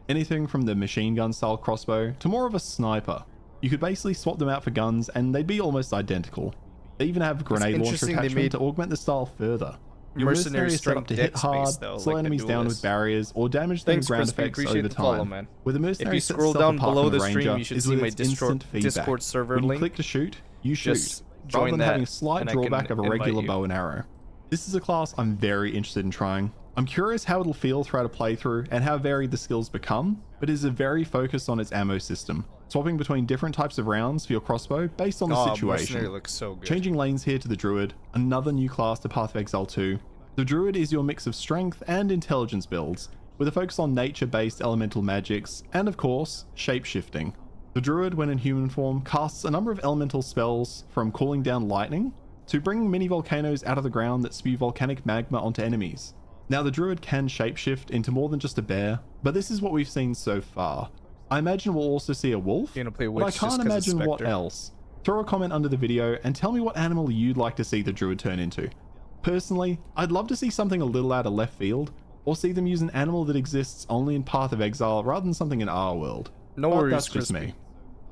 anything from the machine gun style crossbow to more of a sniper. You could basically swap them out for guns and they'd be almost identical. They even have grenade launcher interesting they attachment made to augment the style further. Your mercenary Mercenary is set up strength to hit dex hard, based, though, slow like the enemies down with duelist. barriers, or damage them with Thanks, ground Crispy. effects Appreciate over the follow, time. man. Where the Mercenary If you sets scroll itself down apart below from the the stream, Ranger you should is see with my its instant feedback. Discord server when you link. click to shoot, you shoot, Just rather join than that, having a slight and I can drawback of a invite regular you. bow and arrow. This is a class I'm very interested in trying. I'm curious how it'll feel throughout a playthrough and how varied the skills become, but it is very focused on its ammo system, swapping between different types of rounds for your crossbow based on the Mercenary situation. looks so good. Changing lanes here to the Druid, another new class to Path of Exile 2. The Druid is your mix of strength and intelligence builds, with a focus on nature-based elemental magics, and of course, shape-shifting. The Druid, when in human form, casts a number of elemental spells, from cooling down lightning, to bringing mini volcanoes out of the ground that spew volcanic magma onto enemies. Now the Druid can shapeshift into more than just a bear, but this is what we've seen so far. I imagine we'll also see a wolf, You're gonna play but I witch just can't 'cause it's imagine what Spectre. else. Throw a comment under the video and tell me what animal you'd like to see the Druid turn into. Personally, I'd love to see something a little out of left field, or see them use an animal that exists only in Path of Exile rather than something in our world. No But worries, that's just Crispy. me.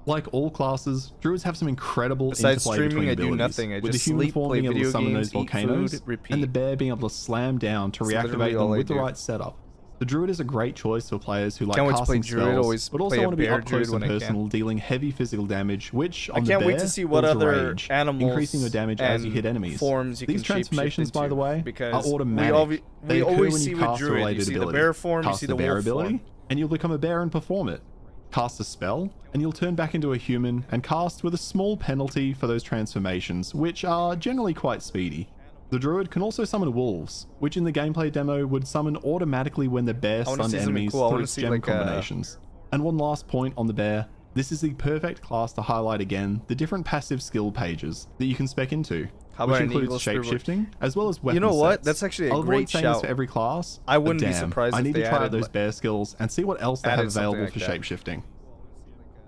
Like all classes, druids have some incredible Besides interplay streaming, between I do abilities, nothing. I with the just human sleep, form play being able to video summon games, those eat volcanoes, food, repeat. and the bear being able to slam down to That's literally reactivate them all I with the do. right setup. The druid is a great choice for players who like Can't wait to play casting druid, spells, always but also play a want to be bear up close druid and when I can. personal, dealing heavy physical damage, which on I can't the wait bear to see what builds other rage, animals increasing your damage as you hit enemies. forms you These can shape transformations, shift by the into, way, because are automatic. we They occur always when see you with cast a druid, related you see the ability. bear form, you Cast see the the bear wolf ability, form. and you'll become a bear and perform it. Cast a spell, and you'll turn back into a human and cast with a small penalty for those transformations, which are generally quite speedy. The druid can also summon wolves, which in the gameplay demo would summon automatically when the bear I wanna stunned see something enemies cool. I through wanna its see, gem like, combinations. And one last point on the bear, this is the perfect class to highlight again the different passive skill pages that you can spec into, How which about an includes eagle spirit? shapeshifting as well as weapon You know what? sets. That's actually a I'll great avoid saying this shout. for every class. I wouldn't but be damn, surprised I if need they to try out added, those like, bear skills and see what else they have added something available like for that. shapeshifting.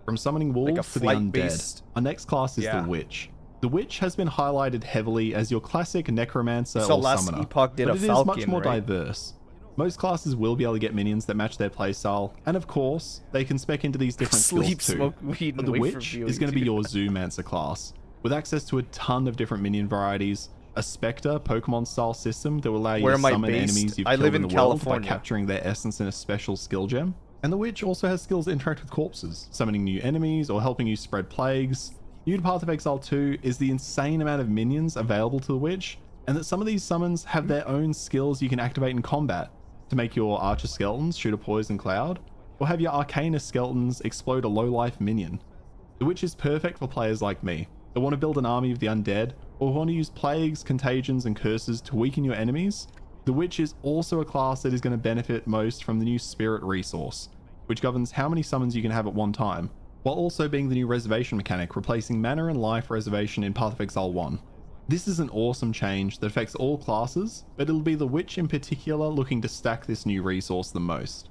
From summoning a wolves to the flight undead, beast. our next class is Yeah. the witch. The witch has been highlighted heavily as your classic necromancer So or last summoner, Epoch did but a it is much falcon, more right? diverse. Most classes will be able to get minions that match their playstyle, and of course, they can spec into these different Sleep, skills too. smoke weed, But and the wait for witch PoE is going to be too. your zoomancer class, with access to a ton of different minion varieties, a spectre Pokemon style system that will allow you Where to am I summon based? enemies you've I killed live in in the world by California. capturing their essence in a special skill gem. And the witch also has skills that interact with corpses, summoning new enemies or helping you spread plagues. New to Path of Exile 2 is the insane amount of minions available to the witch, and that some of these summons have their own skills you can activate in combat to make your archer skeletons shoot a poison cloud, or have your arcanist skeletons explode a low life minion. The witch is perfect for players like me that want to build an army of the undead, or want to use plagues, contagions, and curses to weaken your enemies. The witch is also a class that is going to benefit most from the new spirit resource, which governs how many summons you can have at one time, while also being the new reservation mechanic replacing mana and life reservation in Path of Exile 1. This is an awesome change that affects all classes, but it'll be the witch in particular looking to stack this new resource the most.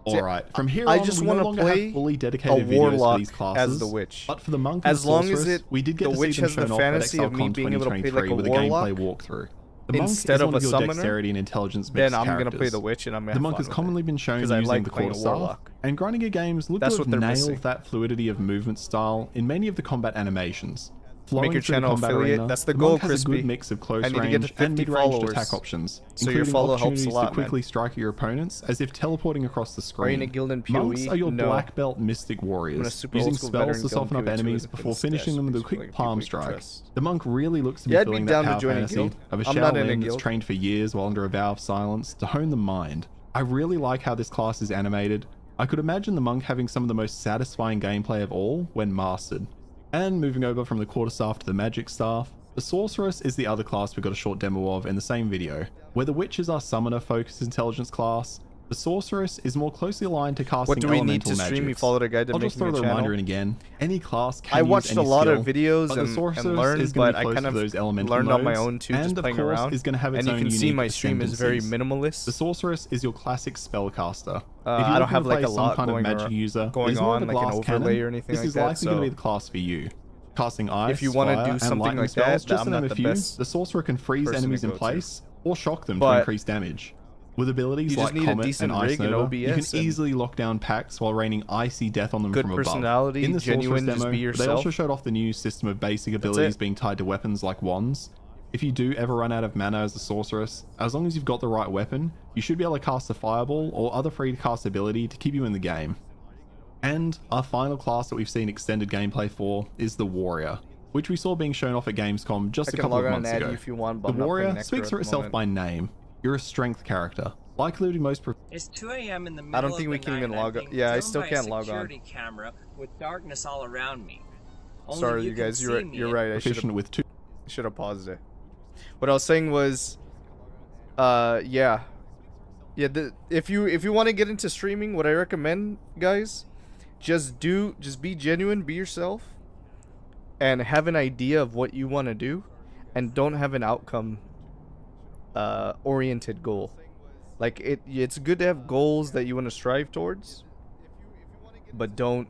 Alright, from here I on, just we wanna no longer play have fully a dedicated videos for warlock these classes, as the witch. but for the monk and As the long as sorceress, we did get the to witch see them has the shown off at fantasy of me ExileCon being able to play 2023 like a with a warlock gameplay walkthrough. The monk instead is of one a of your summoner, dexterity and intelligence then mixed I'm gonna characters. play the witch and I'm gonna The have monk fun has with commonly it. been shown 'Cause I using like the playing a quarterstaff, warlock. and grinding games look That's to what have they're nailed missing. that fluidity of movement style in many of the combat animations. Make your Flowing through the channel combat affiliate. arena, That's the the goal, monk has a Crispy. good mix of close I need to range get to 50 and mid-range followers. attack options, So your including follow helps a opportunities lot, to quickly man. strike at your opponents as if teleporting across the screen. Are you in a guild in Monks PoE? are your No. black belt mystic I'm a warriors, super using old school spells veteran to guild soften in up PoE enemies with before stash finishing them with a because quick people palm you can strike. trust. The monk really looks to be Yeah, I'd be filling down that to power join a fantasy guild. of a I'm not in a Shaolin that's guild. trained for years while under a vow of silence to hone the mind. I really like how this class is animated. I could imagine the monk having some of the most satisfying gameplay of all when mastered. And moving over from the quarterstaff to the magic staff, the sorceress is the other class we got a short demo of in the same video. Where the witch is our summoner focused intelligence class, the sorceress is more closely aligned to casting What do we need elemental to stream? You magics. followed a guide to I'll just making throw a the channel. reminder in again. Any class can I use watched a any lot skill, of videos but the and sorceress learned, is gonna but be I close kind to of those elemental learned on my modes, own too, and just of playing course around. is going to have its And you own can see unique my stream is very ascendancies. minimalist. The sorceress is your classic spellcaster. If I you're don't looking have to like play a some lot kind of going magic ar- user, going that is more on, of a like an glass overlay cannon, or anything this like is that, likely going to so be the class for you. Casting ice, if you want fire, to do and something lightning like spells, that, just I'm to name not a the few, best the sorcerer can freeze person enemies to in go to. place or shock them to But increase damage. With abilities you just like need a Comet decent and Ice rig and Nova, you can OBS and easily lock down packs while raining icy death on them good from above. personality, In the Sorceress genuine, just demo, be they yourself. also showed off the new system of basic abilities it. being tied to weapons like wands. If you do ever run out of mana as a sorceress, as long as you've got the right weapon, you should be able to cast a fireball or other free to cast ability to keep you in the game. And our final class that we've seen extended gameplay for is the Warrior, which we saw being shown off at Gamescom just I a can couple log of on and months add ago. you if you want, but The I'm not playing Warrior Necro speaks at for the itself moment. by name. You're a strength character. Likely to be most It's 2 a.m. in the middle I don't of think the we can night, even and I'm log on. being Yeah, I filmed still by a can't log on. security camera with darkness all around me. Only Sorry, you you can guys. see You're me you're and- right. I proficient with two. should have paused it. What I was saying was, yeah. If you want to get into streaming, what I recommend, guys, just be genuine, be yourself, and have an idea of what you want to do, and don't have an outcome oriented goal. Like it's good to have goals that you want to strive towards, but don't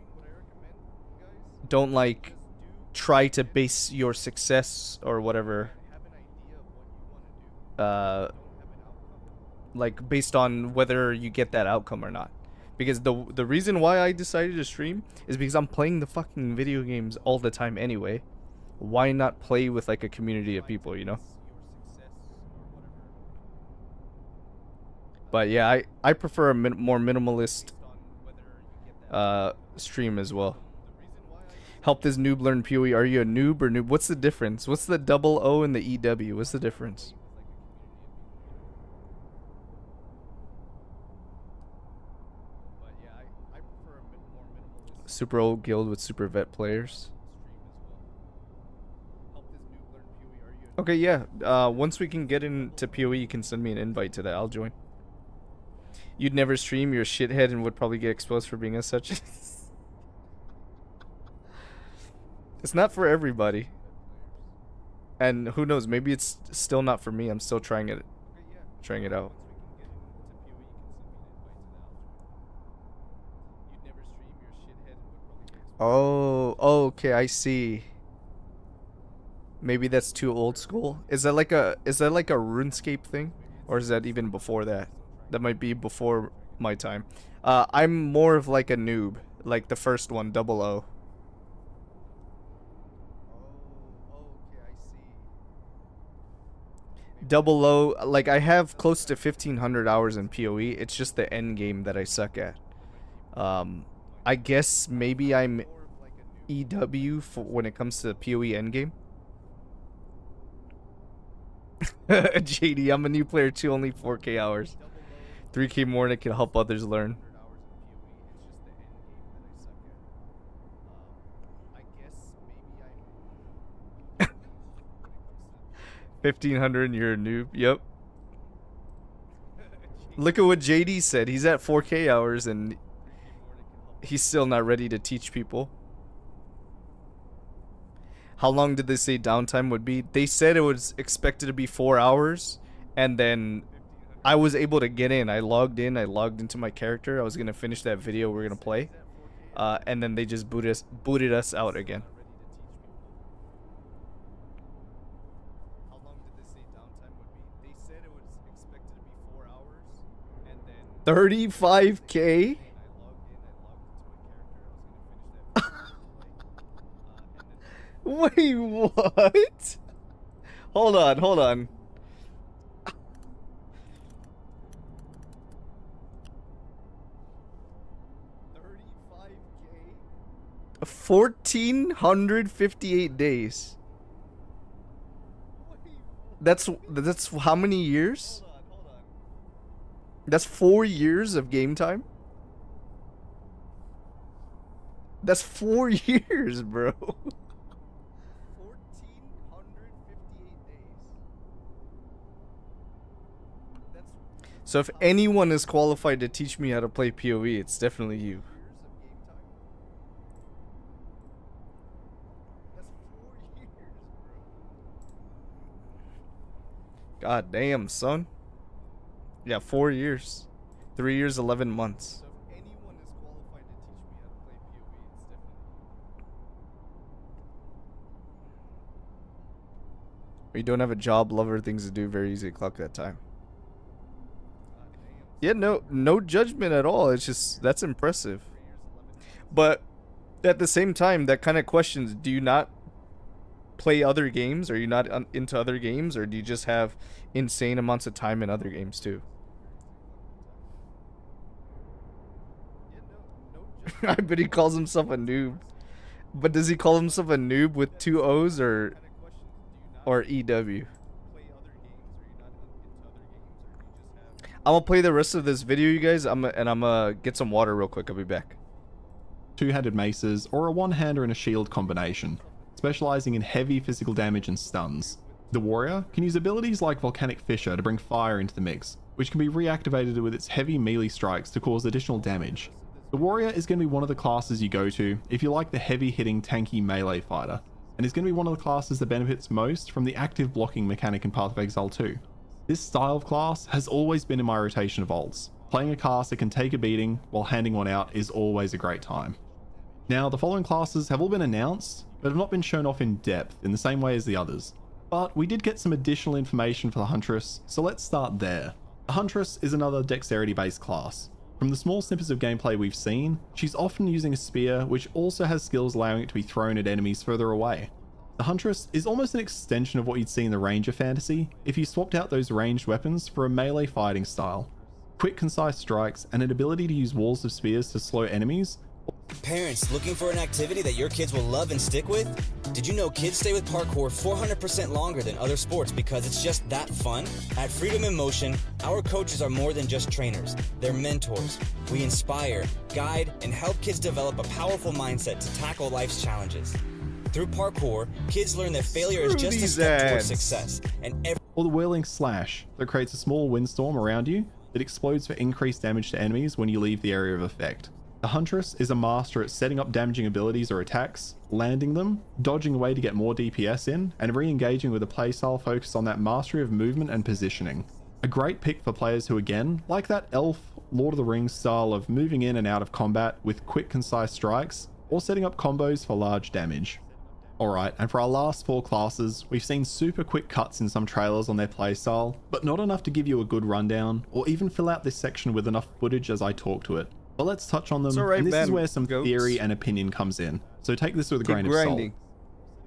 like try to base your success or whatever like based on whether you get that outcome or not. Because the reason why I decided to stream is because I'm playing the fucking video games all the time anyway. Why not play with like a community of people, you know? But yeah, I prefer a more minimalist stream as well. Help this noob learn PoE. Are you a noob or noob? What's the difference? What's the double O and the EW? What's the difference? Super old guild with super vet players. Okay, yeah. Once we can get into PoE, you can send me an invite to that. I'll join. You'd never stream, you're a shithead and would probably get exposed for being as such. It's not for everybody. And who knows, maybe it's still not for me. I'm still trying it out. Oh, okay, I see. Maybe that's too old school. Is that like a RuneScape thing? Or is that even before that? That might be before my time. I'm more of like a noob, like the first one, 00. Double O, like I have close to 1,500 hours in PoE. It's just the end game that I suck at. I guess maybe I'm EW for when it comes to PoE endgame. JD, I'm a new player too, only 4K hours. 3K more and it can help others learn. 1,500 and you're a noob. Yep. Look at what JD said. He's at 4K hours and he's still not ready to teach people. How long did they say downtime would be? They said it was expected to be 4 hours, and then I was able to get in. I logged into my character. I was gonna finish that video we're gonna play, and then they just booted us out again. 35K? Wait, what? Hold on. 1,458 days. That's how many years? That's 4 years of game time? That's 4 years, bro. 1,458 days. So if anyone is qualified to teach me how to play PoE, it's definitely you. God damn, son. Yeah, 4 years. 3 years, 11 months. Or you don't have a job, love, or things to do, very easy to clock that time. Yeah, no judgment at all. It's just, that's impressive. But at the same time, that kind of questions, do you not play other games? Are you not into other games? Or do you just have insane amounts of time in other games too? I bet he calls himself a noob. But does he call himself a noob with 2 O's or EW? I'm gonna play the rest of this video, you guys. I'm gonna get some water real quick. I'll be back. Two-handed maces or a one-hander and a shield combination, specializing in heavy physical damage and stuns. The warrior can use abilities like Volcanic Fissure to bring fire into the mix, which can be reactivated with its heavy melee strikes to cause additional damage. The warrior is going to be one of the classes you go to if you like the heavy-hitting tanky melee fighter, and is going to be one of the classes that benefits most from the active blocking mechanic in Path of Exile 2. This style of class has always been in my rotation of alts. Playing a class that can take a beating while handing one out is always a great time. Now, the following classes have all been announced, but have not been shown off in depth in the same way as the others. But we did get some additional information for the Huntress, so let's start there. The Huntress is another dexterity-based class. From the small snippets of gameplay we've seen, she's often using a spear which also has skills allowing it to be thrown at enemies further away. The Huntress is almost an extension of what you'd see in the Ranger fantasy if you swapped out those ranged weapons for a melee fighting style. Quick, concise strikes and an ability to use walls of spears to slow enemies. Parents looking for an activity that your kids will love and stick with? Did you know kids stay with parkour 400% longer than other sports because it's just that fun? At Freedom in Motion, our coaches are more than just trainers. They're mentors. We inspire, guide, and help kids develop a powerful mindset to tackle life's challenges. Through parkour, kids learn that failure is just a these step towards ads. success, and Or the whirling slash that creates a small windstorm around you that explodes for increased damage to enemies when you leave the area of effect. The Huntress is a master at setting up damaging abilities or attacks, landing them, dodging away to get more DPS in, and re-engaging with a playstyle focused on that mastery of movement and positioning. A great pick for players who, again, like that elf Lord of the Rings style of moving in and out of combat with quick concise strikes, or setting up combos for large damage. Alright, and for our last 4 classes, we've seen super quick cuts in some trailers on their playstyle, but not enough to give you a good rundown, or even fill out this section with enough footage as I talk to it. But let's touch on them, and this is where some theory and opinion comes in, so take this with a grain of salt.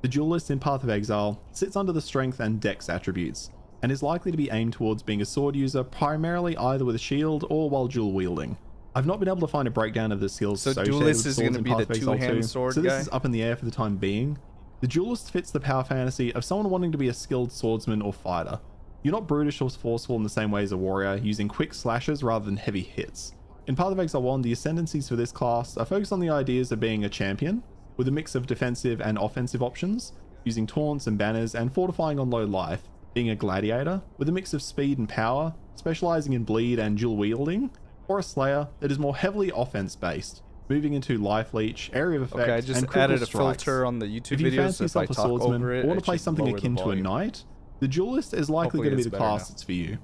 The Duelist in Path of Exile sits under the strength and dex attributes, and is likely to be aimed towards being a sword user primarily either with a shield or while dual wielding. I've not been able to find a breakdown of the skills So associated Duelist with is swords gonna in be Path the of Exile 2, two-hand sword so this guy? is up in the air for the time being. The Duelist fits the power fantasy of someone wanting to be a skilled swordsman or fighter. You're not brutish or forceful in the same way as a warrior, using quick slashes rather than heavy hits. In Path of Exile 1, the ascendancies for this class are focused on the ideas of being a champion, with a mix of defensive and offensive options, using taunts and banners and fortifying on low life, being a gladiator, with a mix of speed and power, specializing in bleed and dual wielding, or a slayer that is more heavily offense based, moving into life leech, area of effect, Okay, I just and critical added a strikes. filter on the YouTube If you videos, fancy so if I yourself a talk swordsman over it, or want it to play should something lower the akin to a volume. knight, the Duelist is likely Hopefully going to be it's the better class now. that's for you.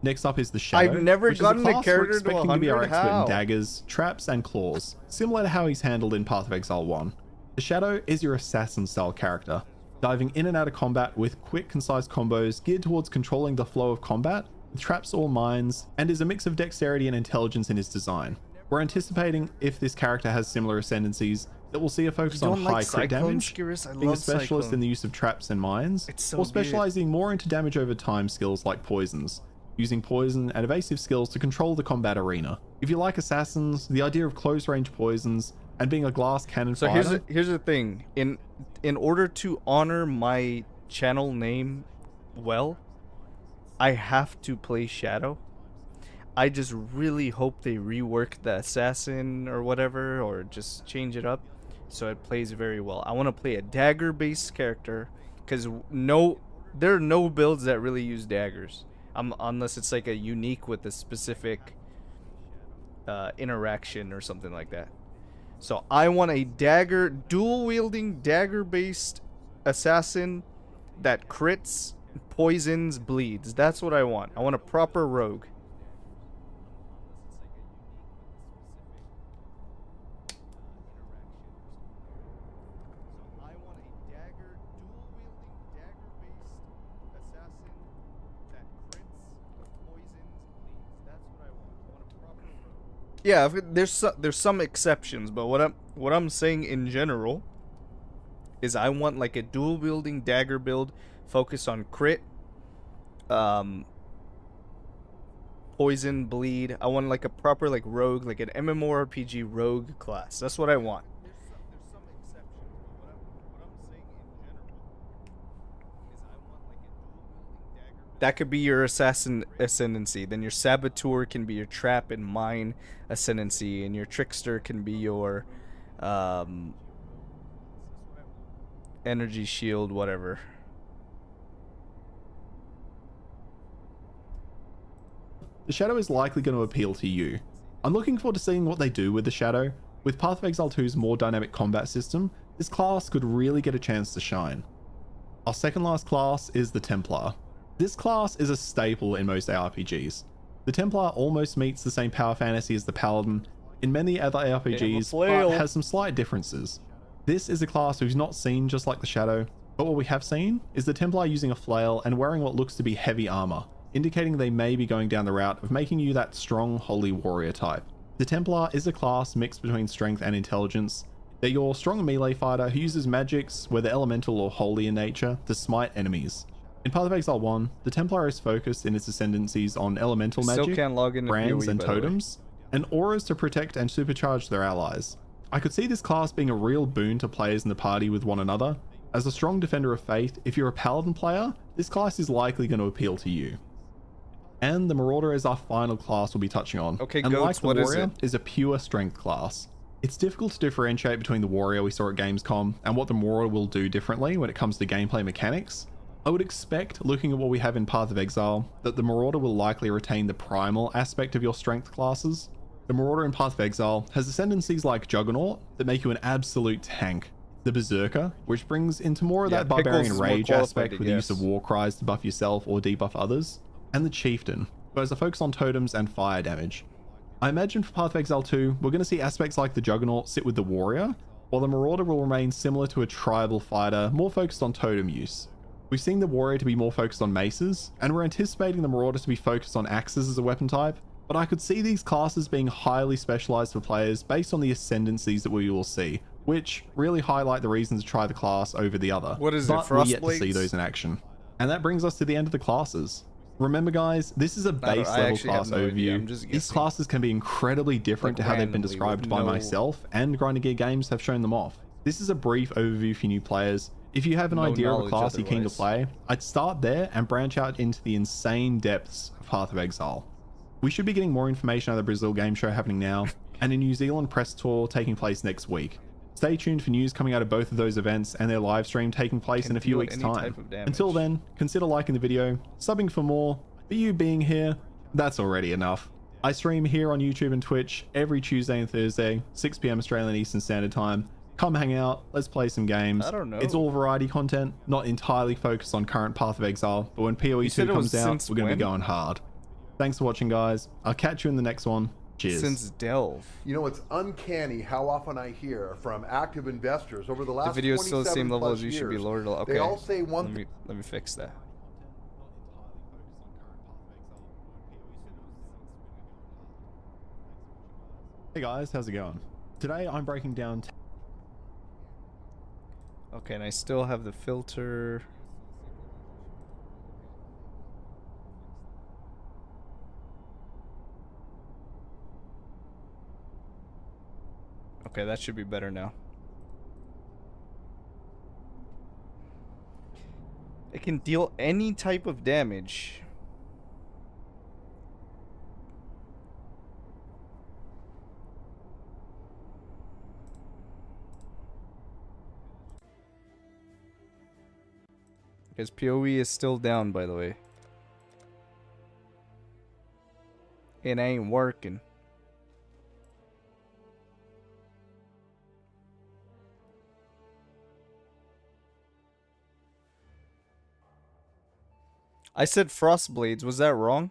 Next up is the Shadow. I've never which is gotten a class character we're to expecting to be our 100. expert How? in daggers, traps, and claws, similar to how he's handled in Path of Exile 1. The Shadow is your assassin style character, diving in and out of combat with quick, concise combos geared towards controlling the flow of combat, with traps or mines, and is a mix of dexterity and intelligence in his design. We're anticipating, if this character has similar ascendancies, that we'll see a focus You on don't high like crit Cyclone, damage, Skirus? I being a love specialist Cyclone. in the use of traps and mines, It's so or good. specializing more into damage over time skills like poisons, using poison and evasive skills to control the combat arena. If you like assassins, the idea of close range poisons and being a glass cannon So fighter, here's the thing. In order to honor my channel name well, I have to play Shadow. I just really hope they rework the assassin or whatever, or just change it up so it plays very well. I want to play a dagger based character, because there are no builds that really use daggers, unless it's like a unique with a specific interaction or something like that. So I want a dual wielding dagger based assassin that crits, poisons, bleeds. That's what I want. I want a proper rogue. Yeah, there's some exceptions, but what I'm saying in general is I want like a dual wielding dagger build focused on crit, poison, bleed. I want like a proper like rogue, like an MMORPG rogue class. That's what I want. That could be your assassin ascendancy. Then your saboteur can be your trap and mine ascendancy, and your trickster can be your energy shield, whatever. the Shadow is likely going to appeal to you. I'm looking forward to seeing what they do with the Shadow. With Path of Exile 2's more dynamic combat system, this class could really get a chance to shine. Our second last class is the Templar. This class is a staple in most ARPGs. The Templar almost meets the same power fantasy as the Paladin in many other ARPGs, but has some slight differences. This is a class who's not seen just like the Shadow, but what we have seen is the Templar using a flail and wearing what looks to be heavy armor, indicating they may be going down the route of making you that strong holy warrior type. The Templar is a class mixed between strength and intelligence. They're your strong melee fighter who uses magics, whether elemental or holy in nature, to smite enemies. In Path of Exile 1, the Templar is focused in its ascendancies on elemental magic, can't log into brands PoE, and by the way. totems, and auras to protect and supercharge their allies. I could see this class being a real boon to players in the party with one another. As a strong defender of faith, if you're a Paladin player, this class is likely going to appeal to you. And the Marauder is our final class we'll be touching on. Okay, and Goats, like the what is Warrior, it? is a pure strength class. It's difficult to differentiate between the warrior we saw at Gamescom and what the marauder will do differently when it comes to gameplay mechanics. I would expect, looking at what we have in Path of Exile, that the marauder will likely retain the primal aspect of your strength classes. The marauder in Path of Exile has ascendancies like Juggernaut that make you an absolute tank. The Berserker, which brings into more of that barbarian rage aspect with the use of war cries to buff yourself or debuff others. And the Chieftain, who has a focus on totems and fire damage. I imagine for Path of Exile 2, we're going to see aspects like the Juggernaut sit with the Warrior, while the Marauder will remain similar to a tribal fighter, more focused on totem use. We've seen the Warrior to be more focused on maces, and we're anticipating the Marauder to be focused on axes as a weapon type, but I could see these classes being highly specialized for players based on the ascendancies that we will see, which really highlight the reasons to try the class over the other. What is but it, we're yet to see Frostblades? those in action. And that brings us to the end of the classes. Remember guys, this is a base level class overview. These classes can be incredibly different to how they've been described by myself, and Grinding Gear Games have shown them off. This is a brief overview for new players. If you have an idea of a class you're keen to play, I'd start there and branch out into the insane depths of Path of Exile. We should be getting more information out of the Brazil Game Show happening now, and a New Zealand press tour taking place next week. Stay tuned for news coming out of both of those events and their live stream taking place in a few weeks' time. Until then, consider liking the video, subbing for more, but you being here, that's already enough. I stream here on YouTube and Twitch every Tuesday and Thursday, 6 PM Australian Eastern Standard Time. Come hang out, let's play some games. I don't know. It's all variety content, not entirely focused on current Path of Exile, but when PoE 2 comes out, we're going to be going hard. Thanks for watching, guys. I'll catch you in the next one. Cheers. Since Delve. You know, it's uncanny how often I hear from active investors over the last The video is still the same level as you years, should be lowered. Okay. They all say one thing. Let me fix that. Hey guys, how's it going? Today I'm breaking down... Okay, and I still have the filter. Okay, that should be better now. It can deal any type of damage. Because PoE is still down, by the way. It ain't working. I said Frostblades. Was that wrong?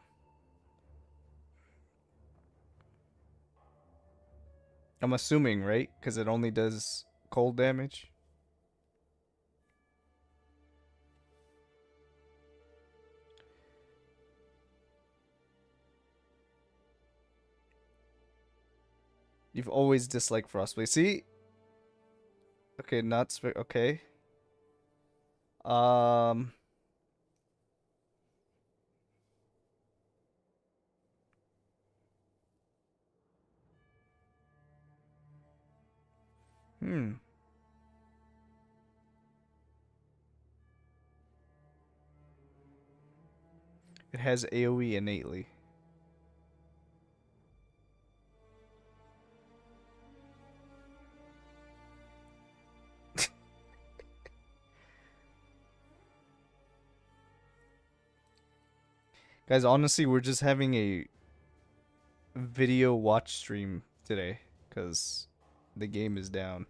I'm assuming, right? Because it only does cold damage. You've always disliked Frostblade. See? Okay, not okay. It has AoE innately. Guys, honestly, we're just having a video watch stream today because the game is down.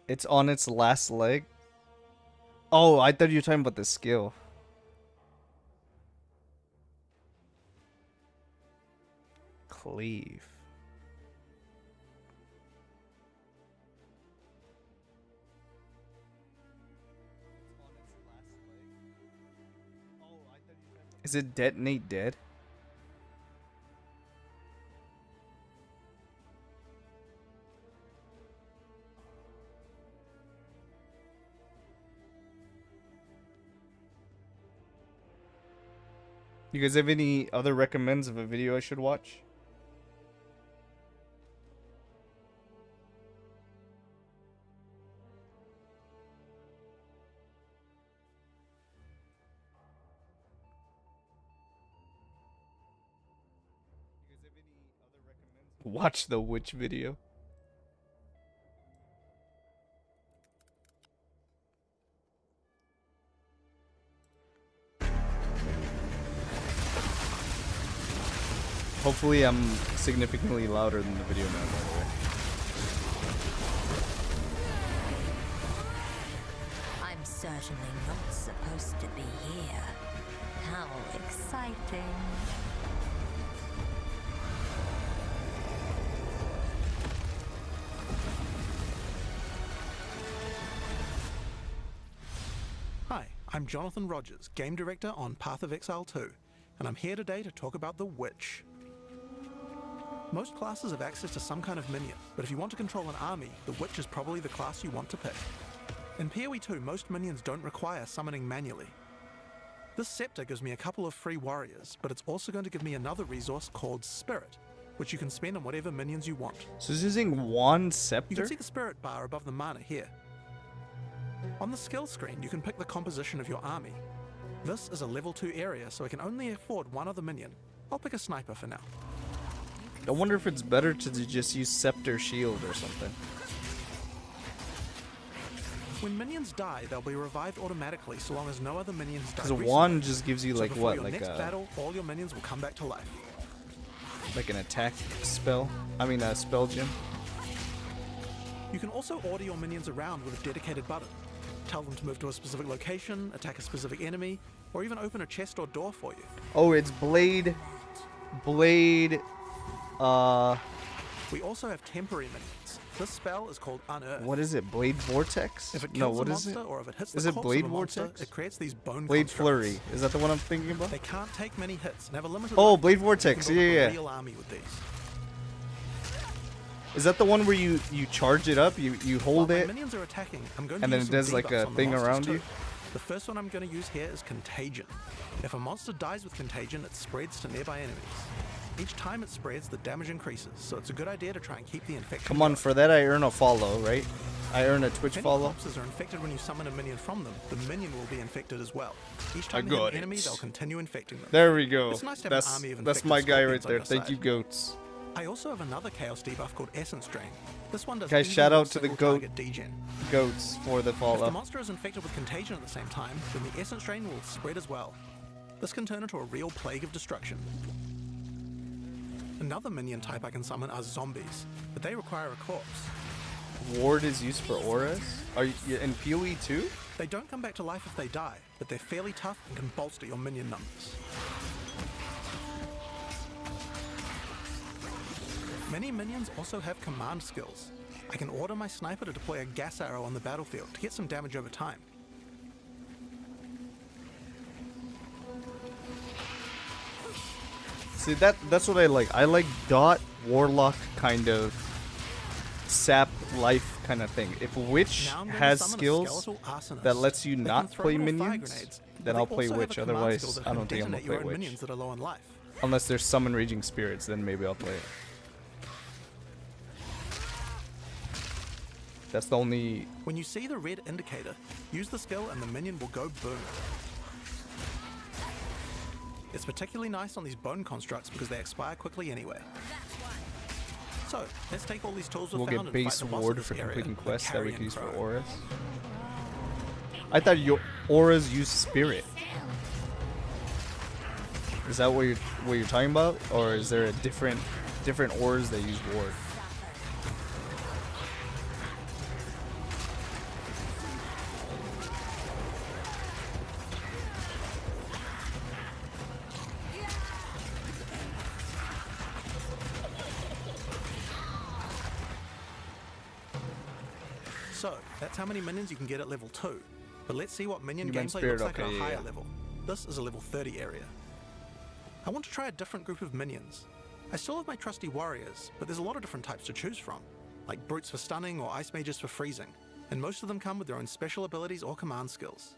It's on its last leg. Oh, I thought you were talking about the skill. Cleave. Is it detonate dead? You guys have any other recommends of a video I should watch? Watch the witch video. Hopefully I'm significantly louder than the video now, by the way. I'm certainly not supposed to be here. How exciting. Hi, I'm Jonathan Rogers, Game Director on Path of Exile 2, and I'm here today to talk about the Witch. Most classes have access to some kind of minion, but if you want to control an army, the Witch is probably the class you want to pick. In PoE 2, most minions don't require summoning manually. This scepter gives me a couple of free warriors, but it's also going to give me another resource called Spirit, which you can spend on whatever minions you want. So it's using one You scepter? can see the Spirit bar above the mana here. On the skill screen, you can pick the composition of your army. This is a level 2 area, so I can only afford one other minion. I'll pick a sniper for now. I wonder if it's better to just use scepter shield or something. When minions die, they'll be revived automatically so long as no other minions die. Because a wand just gives you So like before what, your like next a battle, all your minions will come back to life. like an attack spell. I mean a spell gem. You can also order your minions around with a dedicated button. Tell them to move to a specific location, attack a specific enemy, or even open a chest or door for you. Oh, it's blade. We also have temporary minions. This spell is called Unearth. What is it? Blade vortex? If it No, kills what a is monster it? or if it hits Is the it corpse blade of a monster, vortex? it creates these bone Blade constructs. flurry. Is that the one I'm thinking about? They can't take many hits and have a limited Oh, life. blade You can vortex. build up Yeah. a real army with these. Is that the one where you charge it up? You hold While my it, minions are attacking, I'm going and to then use it some does like debuffs a on the thing monsters around too. you? The first one I'm going to use here is Contagion. If a monster dies with Contagion, it spreads to nearby enemies. Each time it spreads, the damage increases, so it's a good idea to try and keep the infection Come on, going. for that I earn a follow, right? I earn a Twitch If any follow. corpses are infected when you summon a minion from them, the minion will be infected as well. Each time I they hit got an enemy, it. they'll continue infecting them. There we go. It's nice to have an army of That's infected my guy right scorpions on there. your Thank side. you, goats. I also have another Chaos debuff called Essence Drain. This one does Guys, even shout more out to the single goat target degen. goats for the If the follow. monster is infected with Contagion at the same time, then the Essence Drain will spread as well. This can turn into a real plague of destruction. Another minion type I can summon are zombies, but they require a corpse. Ward is used for auras. Are you in PoE too? They don't come back to life if they die, but they're fairly tough and can bolster your minion numbers. Many minions also have command skills. I can order my sniper to deploy a gas arrow on the battlefield to get some damage over time. See, that's what I like. I like dot warlock kind of sap life kind of thing. If witch Now I'm going to has summon a skills skeletal arsonist. that lets you They can not throw play little fire minions, grenades, but then they I'll play also have witch. a command skill Otherwise, that I can don't think I'm gonna detonate your play own witch. minions that are low on life. Unless there's summon raging spirits, then maybe I'll play it. That's the only. When you see the red indicator, use the skill and the minion will go boom. It's particularly nice on these bone constructs because they expire quickly anyway. So, let's take all these tools We'll we found get and fight base the boss of ward this for area, completing the quests that we Carrion can use for Crow. auras. I thought your auras use spirit. Is that what you're talking about, or is there a different auras that use ward? So, that's how many minions you can get at level 2. But let's see what minion You meant gameplay spirit, looks like okay, at a yeah, higher yeah. level. This is a level 30 area. I want to try a different group of minions. I still have my trusty warriors, but there's a lot of different types to choose from, like brutes for stunning or ice mages for freezing, and most of them come with their own special abilities or command skills.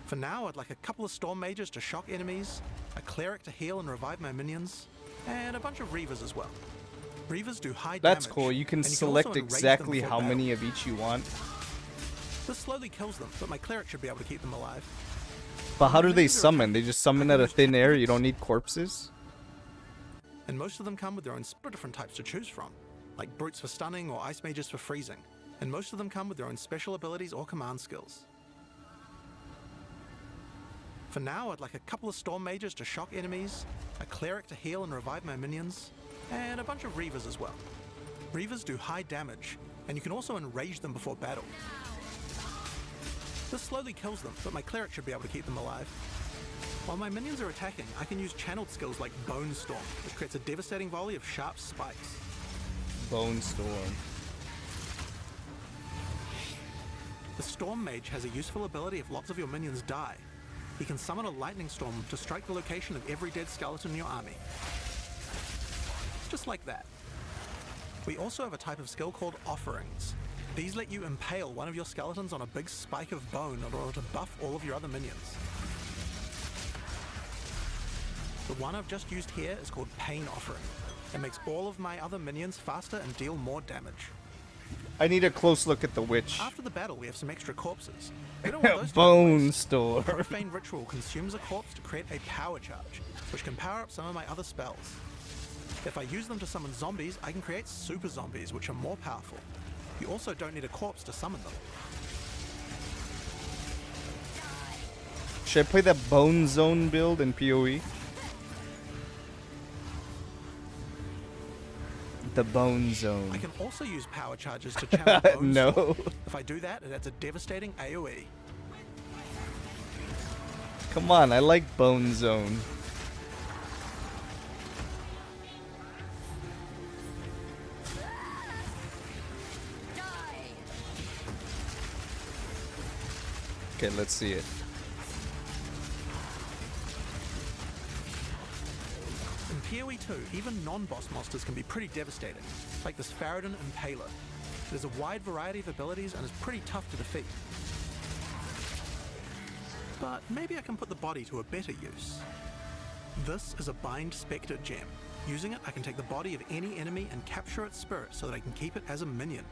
For now, I'd like a couple of storm mages to shock enemies, a cleric to heal and revive my minions, and a bunch of reavers as well. Reavers do high That's damage, cool. You can and select also enrage them exactly before how battle. many of each you want. This slowly kills them, but my cleric should be able to keep them alive. But how do they summon? They just summon out of thin air. You don't need corpses. and most of them come with their own different types to choose from, like brutes for stunning or ice mages for freezing, and most of them come with their own special abilities or command skills. For now, I'd like a couple of storm mages to shock enemies, a cleric to heal and revive my minions, and a bunch of reavers as well. Reavers do high damage, and you can also enrage them before battle. This slowly kills them, but my cleric should be able to keep them alive. While my minions are attacking, I can use channeled skills like Bone Storm, which creates a devastating volley of sharp spikes. Bone Storm. The Storm Mage has a useful ability if lots of your minions die. He can summon a lightning storm to strike the location of every dead skeleton in your army. Just like that. We also have a type of skill called Offerings. These let you impale one of your skeletons on a big spike of bone in order to buff all of your other minions. The one I've just used here is called Pain Offering. It makes all of my other minions faster and deal more damage. I need a close look at the witch. After the battle, we have some extra corpses. We don't want those Bone Storm. Profane Ritual consumes a corpse to create a power charge, which can power up some of my other spells. If I use them to summon zombies, I can create super zombies, which are more powerful. You also don't need a corpse to summon them. Should I play that Bone Zone build in PoE? The Bone Zone. I can also use power charges to channel Bone No. Storm. If I do that, it adds a devastating AoE. Come on, I like Bone Zone. Okay, let's see it. In PoE 2, even non-boss monsters can be pretty devastating, like this Faradin Impaler. There's a wide variety of abilities and is pretty tough to defeat. But maybe I can put the body to a better use. This is a Bind Spectre gem. Using it, I can take the body of any enemy and capture its spirit so that I can keep it as a minion.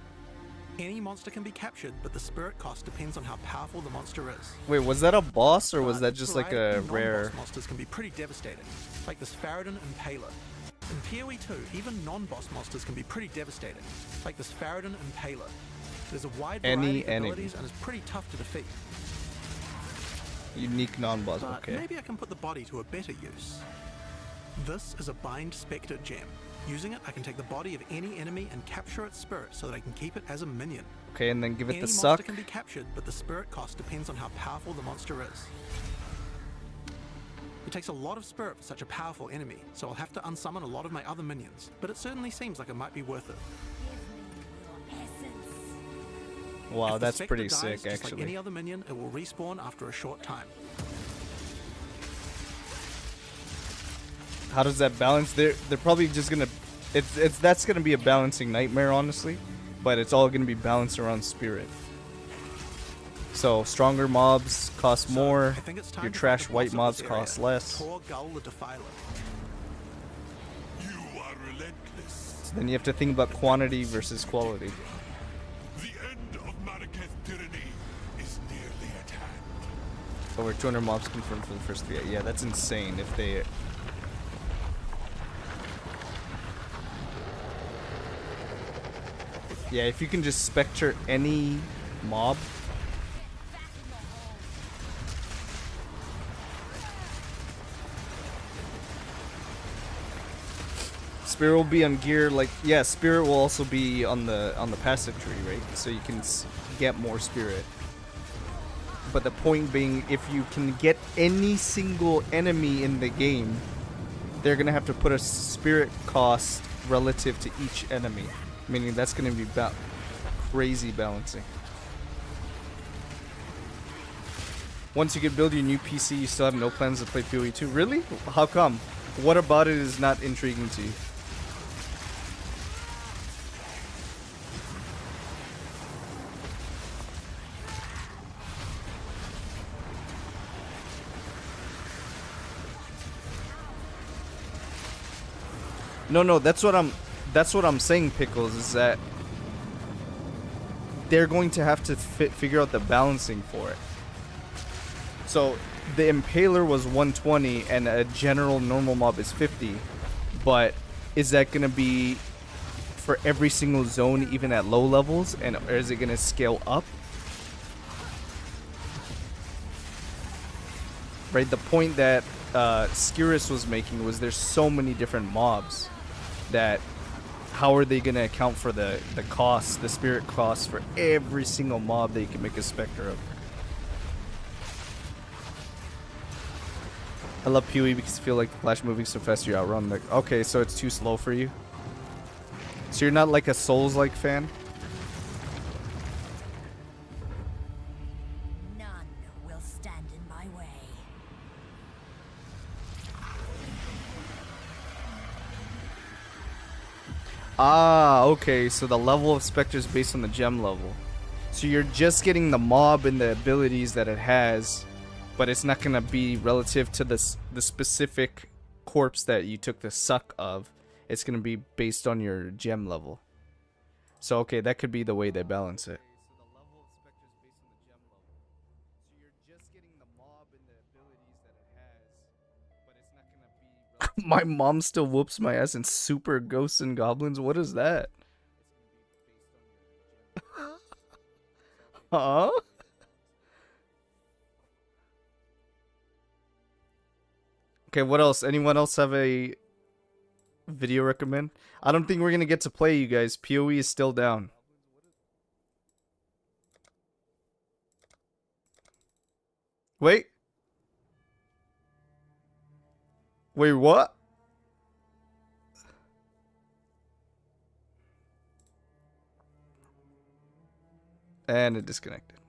Any monster can be captured, but the spirit cost depends on how powerful the monster is. Wait, was that a boss or was But that just like a non-boss rare? monsters can be pretty devastating, like this Faradin Impaler. In PoE 2, even non-boss monsters can be pretty devastating, like this Faradin Impaler. There's a wide variety of abilities and is pretty tough to defeat. Unique non-boss, But okay. maybe I can put the body to a better use. This is a Bind Spectre gem. Using it, I can take the body of any enemy and capture its spirit so that I can keep it as a minion. Okay, and then give it Any the monster suck. can be captured, but the spirit cost depends on how powerful the monster is. It takes a lot of spirit for such a powerful enemy, so I'll have to unsummon a lot of my other minions, but it certainly seems like it might be worth it. Wow, If the that's Spectre pretty dies, sick, just like actually. any other minion, it will respawn after a short time. How does that balance? They're probably just gonna. That's gonna be a balancing nightmare, honestly. But it's all gonna be balanced around spirit. So stronger mobs cost more. I think it's time Your to trash fight the white boss of mobs this area, cost less. Tor Gull the Defiler. You are relentless. So then you have to think about quantity versus quality. The end of Marraketh's tyranny is nearly at hand. Over 200 mobs confirmed for the first 3. Yeah, that's insane. If they. Yeah, if you can just spectre any mob. Spirit will be on gear, like, yeah, Spirit will also be on the passive tree, right? So you can get more Spirit. But the point being, if you can get any single enemy in the game, they're gonna have to put a Spirit cost relative to each enemy. Meaning that's gonna be crazy balancing. Once you can build your new PC, you still have no plans to play PoE 2? Really? How come? What about it is not intriguing to you? No, that's what I'm saying, Pickles, is that they're going to have to figure out the balancing for it. So the Impaler was 120 and a general normal mob is 50, but is that gonna be for every single zone, even at low levels, and or is it gonna scale up? Right, the point that Skiris was making was there's so many different mobs that how are they gonna account for the cost, the spirit cost for every single mob that you can make a Spectre of? I love PoE because I feel like the Flash moving so fast you outrun the... Okay, so it's too slow for you? So you're not like a Souls-like fan? None will stand in my way. Ah, okay, so the level of Spectre is based on the gem level. So you're just getting the mob and the abilities that it has, but it's not gonna be relative to the specific corpse that you took the suck of. It's gonna be based on your gem level. So okay, that could be the way they balance it. My mom still whoops my ass in Super Ghosts and Goblins. What is that? Huh? Okay, what else? Anyone else have a video recommend? I don't think we're gonna get to play, you guys. PoE is still down. Wait. Wait, what? And it disconnected.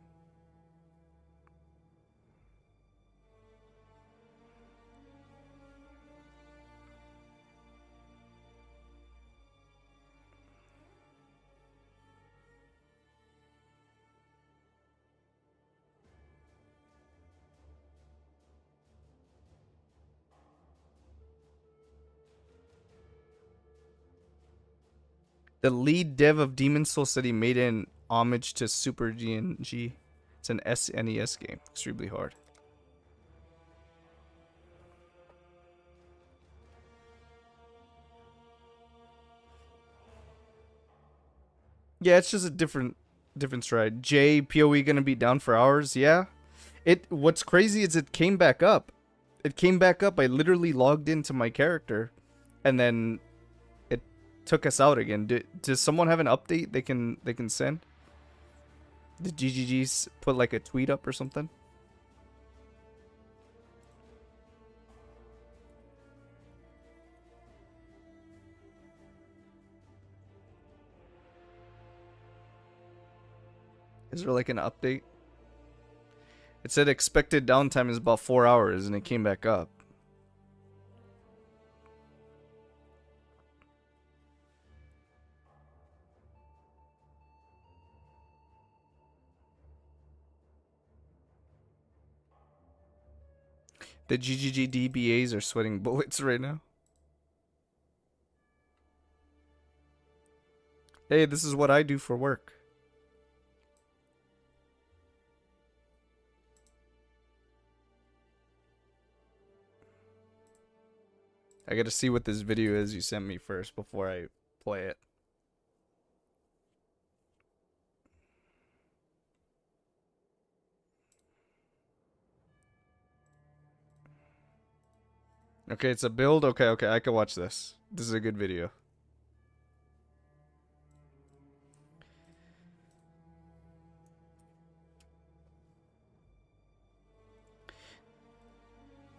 The lead dev of Demon's Soul said he made an homage to Super GNG. It's an SNES game. Extremely hard. Yeah, it's just a different stride. J, PoE gonna be down for hours? Yeah. What's crazy is it came back up. It came back up. I literally logged into my character and then took us out again. Does someone have an update they can send? Did GGGs put like a tweet up or something? Is there like an update? It said expected downtime is about 4 hours and it came back up. The GGG DBAs are sweating bullets right now. Hey, this is what I do for work. I gotta see what this video is you sent me first before I play it. Okay, it's a build. Okay, I can watch this. This is a good video.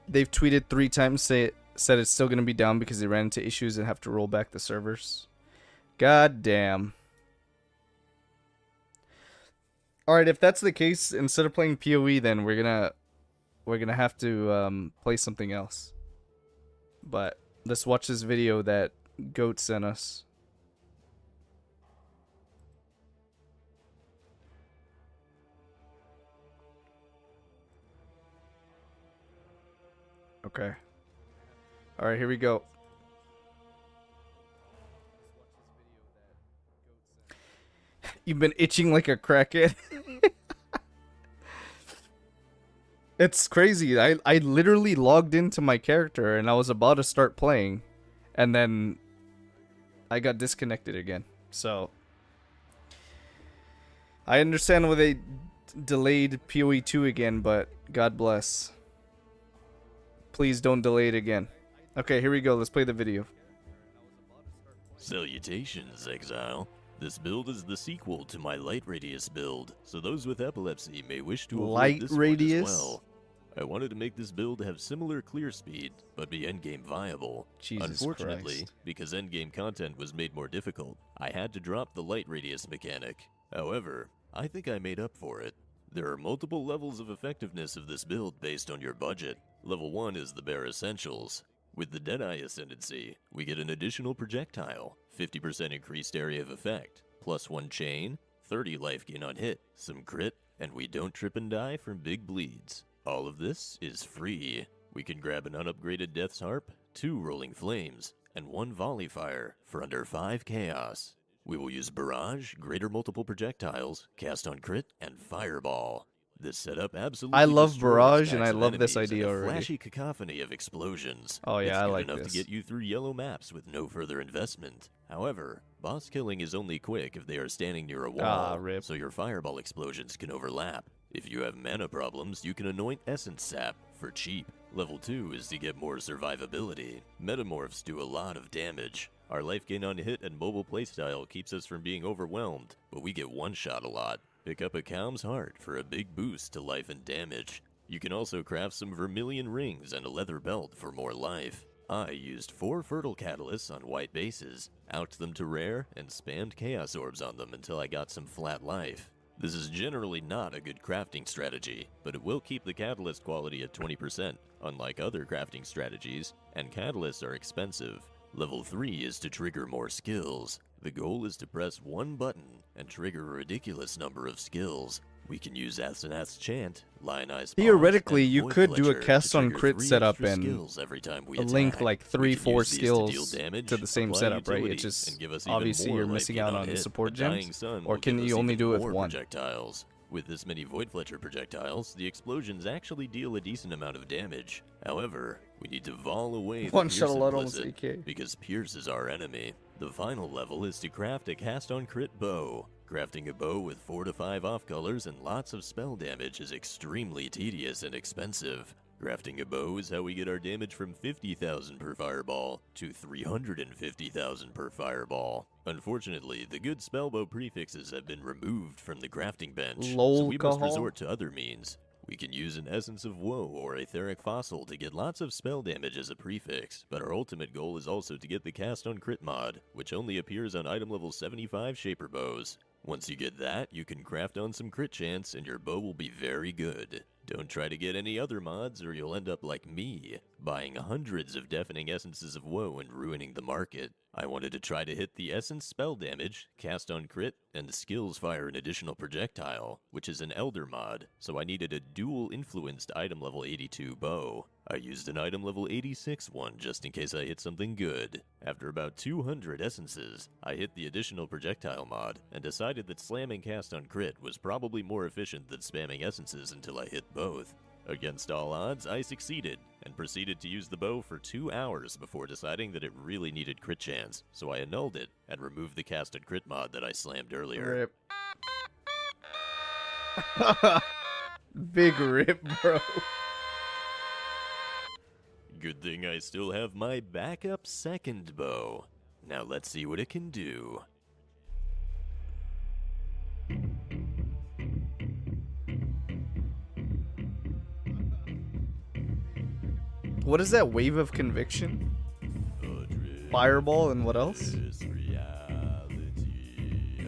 They've tweeted 3 times, said it's still going to be down because they ran into issues and have to roll back the servers. God damn. Alright, if that's the case, instead of playing PoE, then we're gonna have to play something else. But let's watch this video that Goat sent us. Okay. Alright, here we go. You've been itching like a crackhead. It's crazy. I literally logged into my character and I was about to start playing, and then I got disconnected again. So I understand why they delayed PoE 2 again, but God bless. Please don't delay it again. Okay, here we go. Let's play the video. Salutations, Exile. This build is the sequel to my Light Radius build, so those with epilepsy may wish to avoid Light this one Radius? as well. I wanted to make this build have similar clear speed, but be endgame viable. Jesus Unfortunately, Christ. because endgame content was made more difficult, I had to drop the Light Radius mechanic. However, I think I made up for it. There are multiple levels of effectiveness of this build based on your budget. Level 1 is the bare essentials. With the Deadeye Ascendancy, we get an additional projectile, 50% increased area of effect, +1 chain, 30 life gain on hit, some crit, and we don't trip and die from big bleeds. All of this is free. We can grab an unupgraded Death's Harp, 2 Rolling Flames, and 1 Volley Fire for under 5 Chaos. We will use Barrage, greater multiple projectiles, cast on crit, and Fireball. This setup absolutely I love destroys Barrage, and stacks I of love this enemies in idea a already. Flashy cacophony of explosions. Oh, yeah, It's I good like enough this. to get you through yellow maps with no further investment. However, boss killing is only quick if they are standing near a wall, rip. so your fireball explosions can overlap. If you have mana problems, you can anoint Essence Sap for cheap. Level 2 is to get more survivability. Metamorphs do a lot of damage. Our life gain on hit and mobile playstyle keeps us from being overwhelmed, but we get one-shot a lot. Pick up a Calm's Heart for a big boost to life and damage. You can also craft some Vermilion Rings and a leather belt for more life. I used 4 Fertile Catalysts on white bases, outed them to rare, and spammed Chaos Orbs on them until I got some flat life. This is generally not a good crafting strategy, but it will keep the catalyst quality at 20%, unlike other crafting strategies, and catalysts are expensive. Level 3 is to trigger more skills. The goal is to press one button and trigger a ridiculous number of skills. We can use Asenath's Chant, Lionized Pause, Theoretically, and you Void could do a Fletcher cast to on trigger crit 3 setup extra and skills every time we link attack. like We 3-4 can use these to deal skills damage, to the same apply setup, right? utility, It's just and give us even obviously more you're life missing gain out on the hit. support A Dying gems, Sun or will can give us you only even do it with more one? projectiles. With this many Void Fletcher projectiles, the explosions actually deal a decent amount of damage. However, we need to vol away the One shot Pierce a lot, almost implicit, 8K. because Pierce is our enemy. The final level is to craft a cast on crit bow. Crafting a bow with 4 to 5 off colors and lots of spell damage is extremely tedious and expensive. Crafting a bow is how we get our damage from 50,000 per fireball to 350,000 per fireball. Unfortunately, the good spellbow prefixes have been removed from the crafting bench, so we must Lolcohol? resort to other means. We can use an Essence of Woe or Etheric Fossil to get lots of spell damage as a prefix, but our ultimate goal is also to get the Cast on Crit mod, which only appears on item level 75 Shaper Bows. Once you get that, you can craft on some crit chance and your bow will be very good. Don't try to get any other mods or you'll end up like me, buying hundreds of Deafening Essences of Woe and ruining the market. I wanted to try to hit the Essence spell damage, cast on crit, and the skills fire an additional projectile, which is an Elder mod, so I needed a dual influenced item level 82 bow. I used an item level 86 one just in case I hit something good. After about 200 essences, I hit the additional projectile mod, and decided that slamming cast on crit was probably more efficient than spamming essences until I hit both. Against all odds, I succeeded, and proceeded to use the bow for 2 hours before deciding that it really needed crit chance, so I annulled it, and removed the cast on crit mod that I slammed earlier. Rip. Big rip, bro. Good thing I still have my backup second bow. Now let's see what it can do. What is that wave of conviction? Fireball and what else? This reality,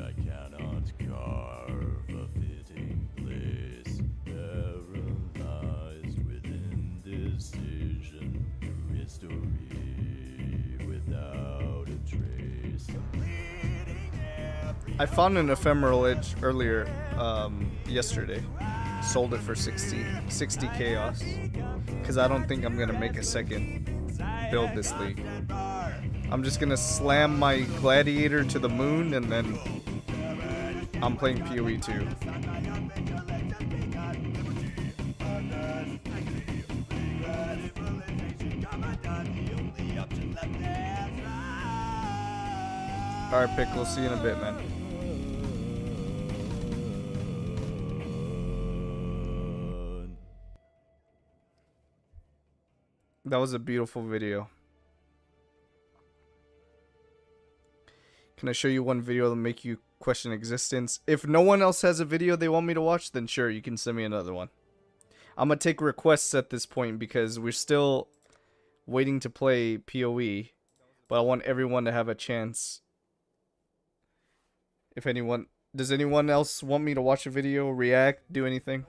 I cannot carve a fitting place. Paralyzed within decision, through history without a trace. I found an ephemeral edge earlier, yesterday. Sold it for 60 chaos. Because I don't think I'm going to make a second build this league. I'm just going to slam my gladiator to the moon and then I'm playing PoE 2. Alright, Pickle, see you in a bit, man. That was a beautiful video. Can I show you one video that'll make you question existence? If no one else has a video they want me to watch, then sure, you can send me another one. I'm gonna take requests at this point because we're still waiting to play PoE, but I want everyone to have a chance. If anyone, does anyone else want me to watch a video, react, do anything?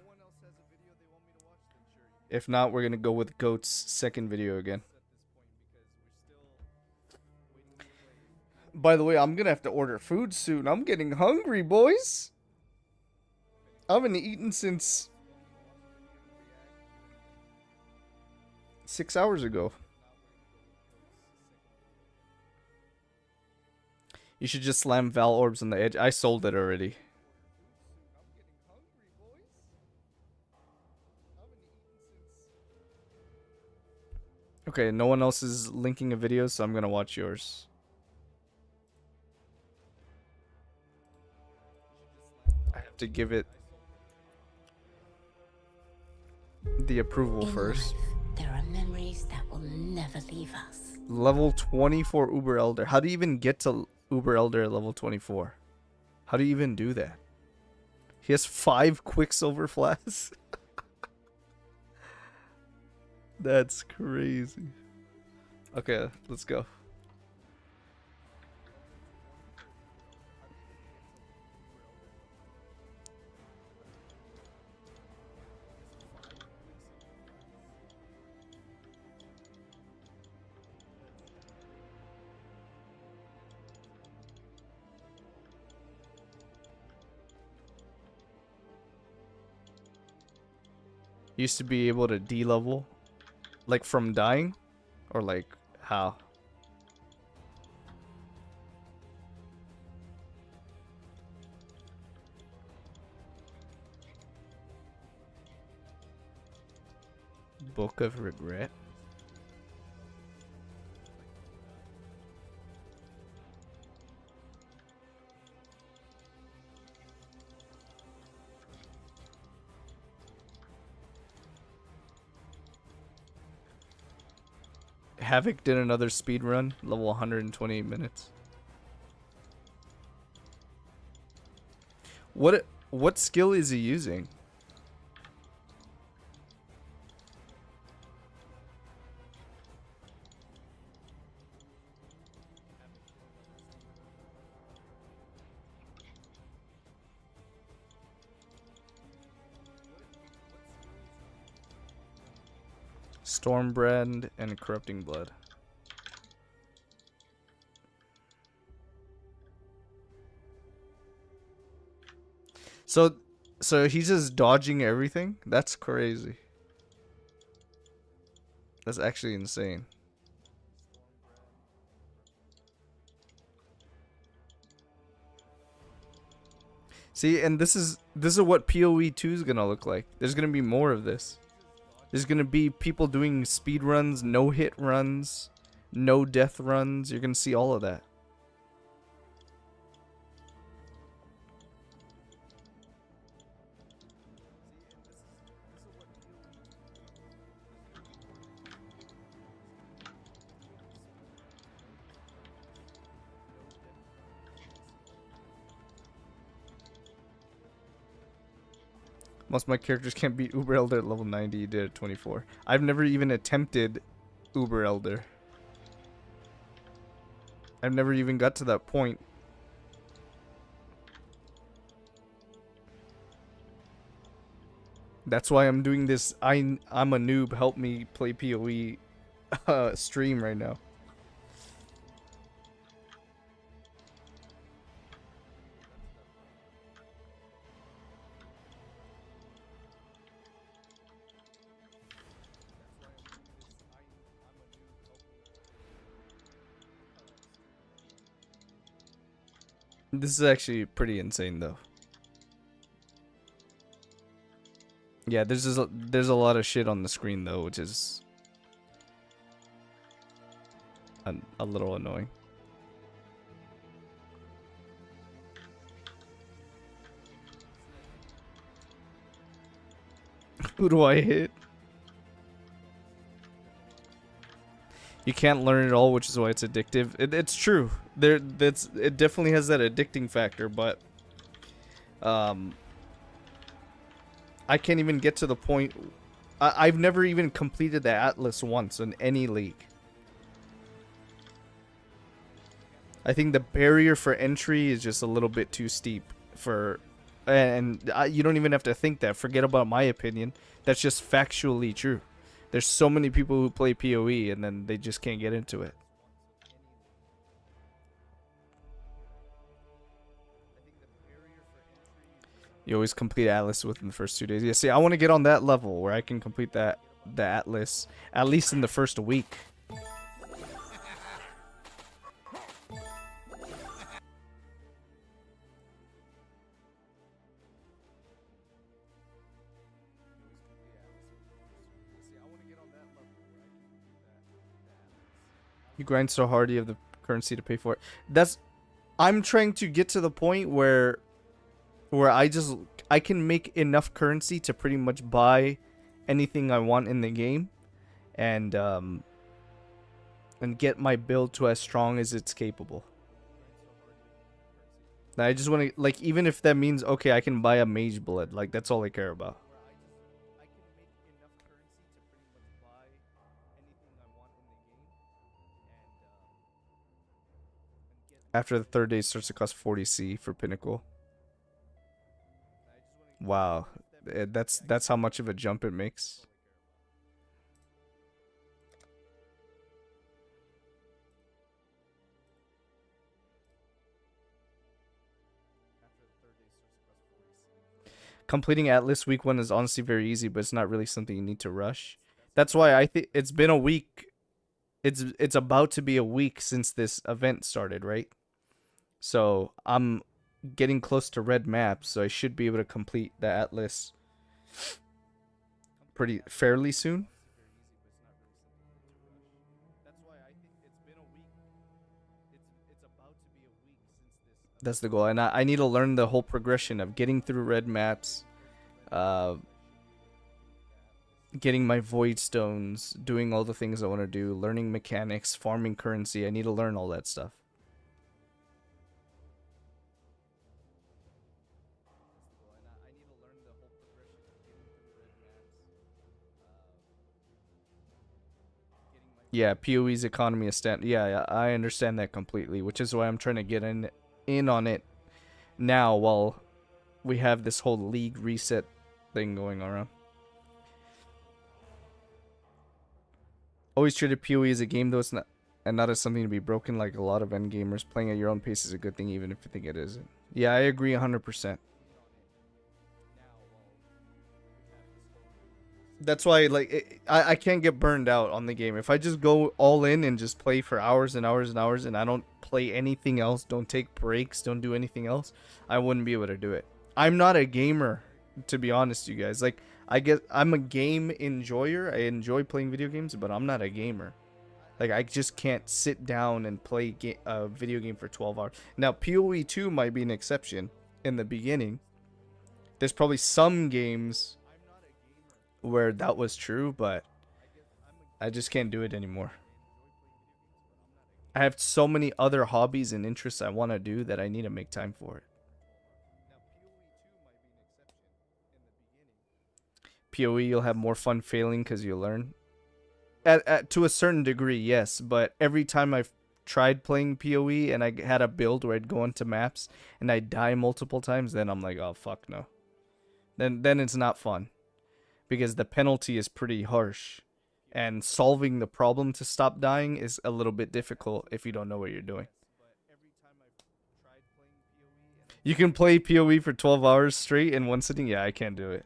If not, we're gonna go with Goat's second video again. By the way, I'm gonna have to order food soon. I'm getting hungry, boys. I haven't eaten since 6 hours ago. You should just slam Val Orbs on the edge. I sold it already. Okay, no one else is linking a video, so I'm gonna watch yours. I have to give it the approval first. There are memories that will never leave us. Level 24 Uber Elder. How do you even get to Uber Elder at level 24? How do you even do that? He has 5 Quicksilver flasks. That's crazy. Okay, let's go. Used to be able to D-level. Like from dying? Or like how? Book of Regret? Havoc did another speed run, level 128 minutes. What skill is he using? Stormbrand and Corrupting Blood. So he's just dodging everything? That's crazy. That's actually insane. See, and this is what PoE 2 is gonna look like. There's gonna be more of this. There's gonna be people doing speed runs, no hit runs, no death runs. You're gonna see all of that. Most of my characters can't beat Uber Elder at level 90. You did at 24. I've never even attempted Uber Elder. I've never even got to that point. That's why I'm doing this I'm a noob, help me play PoE stream right now. This is actually pretty insane, though. Yeah, there's a lot of shit on the screen, though, which is a little annoying. Who do I hit? You can't learn it all, which is why it's addictive. It's true. It definitely has that addicting factor, but I can't even get to the point. I've never even completed the Atlas once in any league. I think the barrier for entry is just a little bit too steep for, and you don't even have to think that. Forget about my opinion. That's just factually true. There's so many people who play PoE and then they just can't get into it. You always complete Atlas within the first 2 days. Yeah, see, I want to get on that level where I can complete the Atlas at least in the first week. You grind so hard you have the currency to pay for it. I'm trying to get to the point where I can make enough currency to pretty much buy anything I want in the game and get my build to as strong as it's capable. I just want to, like, even if that means, okay, I can buy a mage blood, like, that's all I care about. After the 3rd day, it starts to cost 40C for Pinnacle. Wow, that's how much of a jump it makes. Completing Atlas week 1 is honestly very easy, but it's not really something you need to rush. That's why I think it's been a week. It's about to be a week since this event started, right? So I'm getting close to red maps, so I should be able to complete the Atlas fairly soon. That's the goal, and I need to learn the whole progression of getting through red maps, getting my void stones, doing all the things I want to do, learning mechanics, farming currency. I need to learn all that stuff. Yeah, PoE's economy is yeah, I understand that completely, which is why I'm trying to get in on it now while we have this whole league reset thing going around. Always treated PoE as a game, though, it's not, and not as something to be broken like a lot of endgamers. Playing at your own pace is a good thing, even if you think it isn't. Yeah, I agree 100%. That's why, like, I can't get burned out on the game. If I just go all in and just play for hours and hours and hours and I don't play anything else, don't take breaks, don't do anything else, I wouldn't be able to do it. I'm not a gamer, to be honest, you guys. Like, I guess I'm a game enjoyer. I enjoy playing video games, but I'm not a gamer. Like, I just can't sit down and play a video game for 12 hours. Now, PoE 2 might be an exception in the beginning. There's probably some games where that was true, but I just can't do it anymore. I have so many other hobbies and interests I want to do that I need to make time for it. PoE, you'll have more fun failing because you learn. To a certain degree, yes, but every time I've tried playing PoE and I had a build where I'd go into maps and I'd die multiple times, then I'm like, oh, fuck no. Then it's not fun. Because the penalty is pretty harsh. And solving the problem to stop dying is a little bit difficult if you don't know what you're doing. You can play PoE for 12 hours straight in one sitting? Yeah, I can't do it.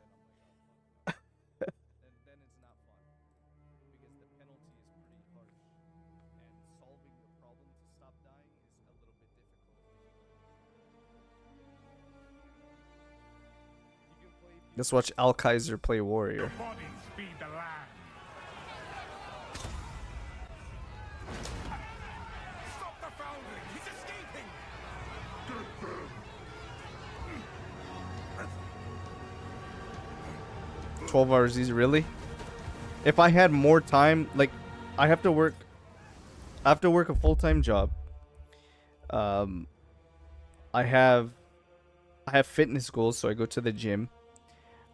Let's watch Al Kaiser play Warrior. 12 hours easy, really? If I had more time, like, I have to work a full-time job. I have fitness goals, so I go to the gym.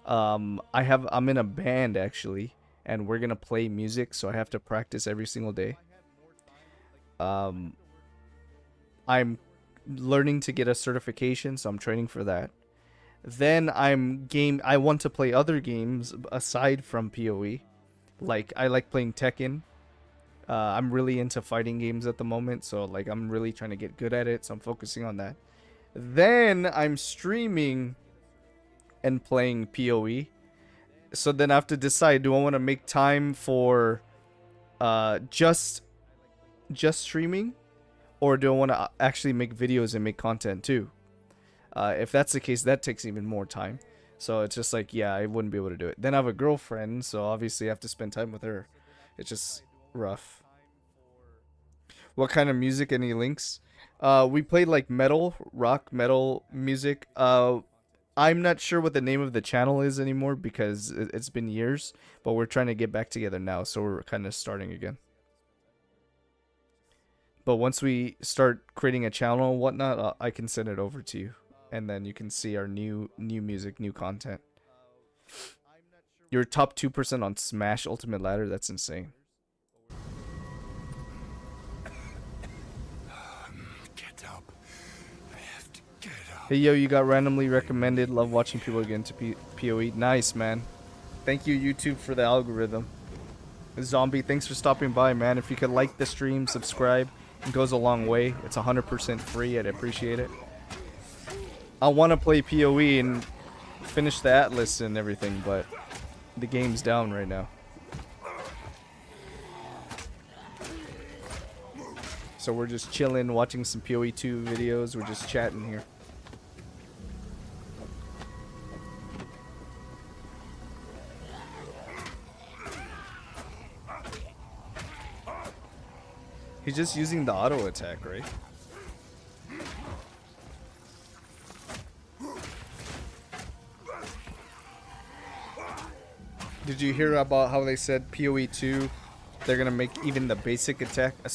I'm in a band actually, and we're gonna play music, so I have to practice every single day. I'm learning to get a certification, so I'm training for that. Then I want to play other games aside from PoE. Like, I like playing Tekken. I'm really into fighting games at the moment, so like I'm really trying to get good at it, so I'm focusing on that. Then I'm streaming and playing PoE. So then I have to decide, do I want to make time for just streaming, or do I want to actually make videos and make content too? If that's the case, that takes even more time. So it's just like, yeah, I wouldn't be able to do it. Then I have a girlfriend, so obviously I have to spend time with her. It's just rough. What kind of music? Any links? We played like rock metal music. I'm not sure what the name of the channel is anymore because it's been years, but we're trying to get back together now, so we're kind of starting again. But once we start creating a channel and whatnot, I can send it over to you, and then you can see our new music, new content. You're top 2% on Smash Ultimate Ladder. That's insane. Hey yo, you got randomly recommended. Love watching people get into PoE. Nice, man. Thank you, YouTube, for the algorithm. Zombie, thanks for stopping by, man. If you could like the stream, subscribe, it goes a long way. It's 100% free. I'd appreciate it. I want to play PoE and finish the Atlas and everything, but the game's down right now. So we're just chilling, watching some PoE 2 videos. We're just chatting here. He's just using the auto attack, right? Did you hear about how they said PoE 2, they're gonna make even the basic attack a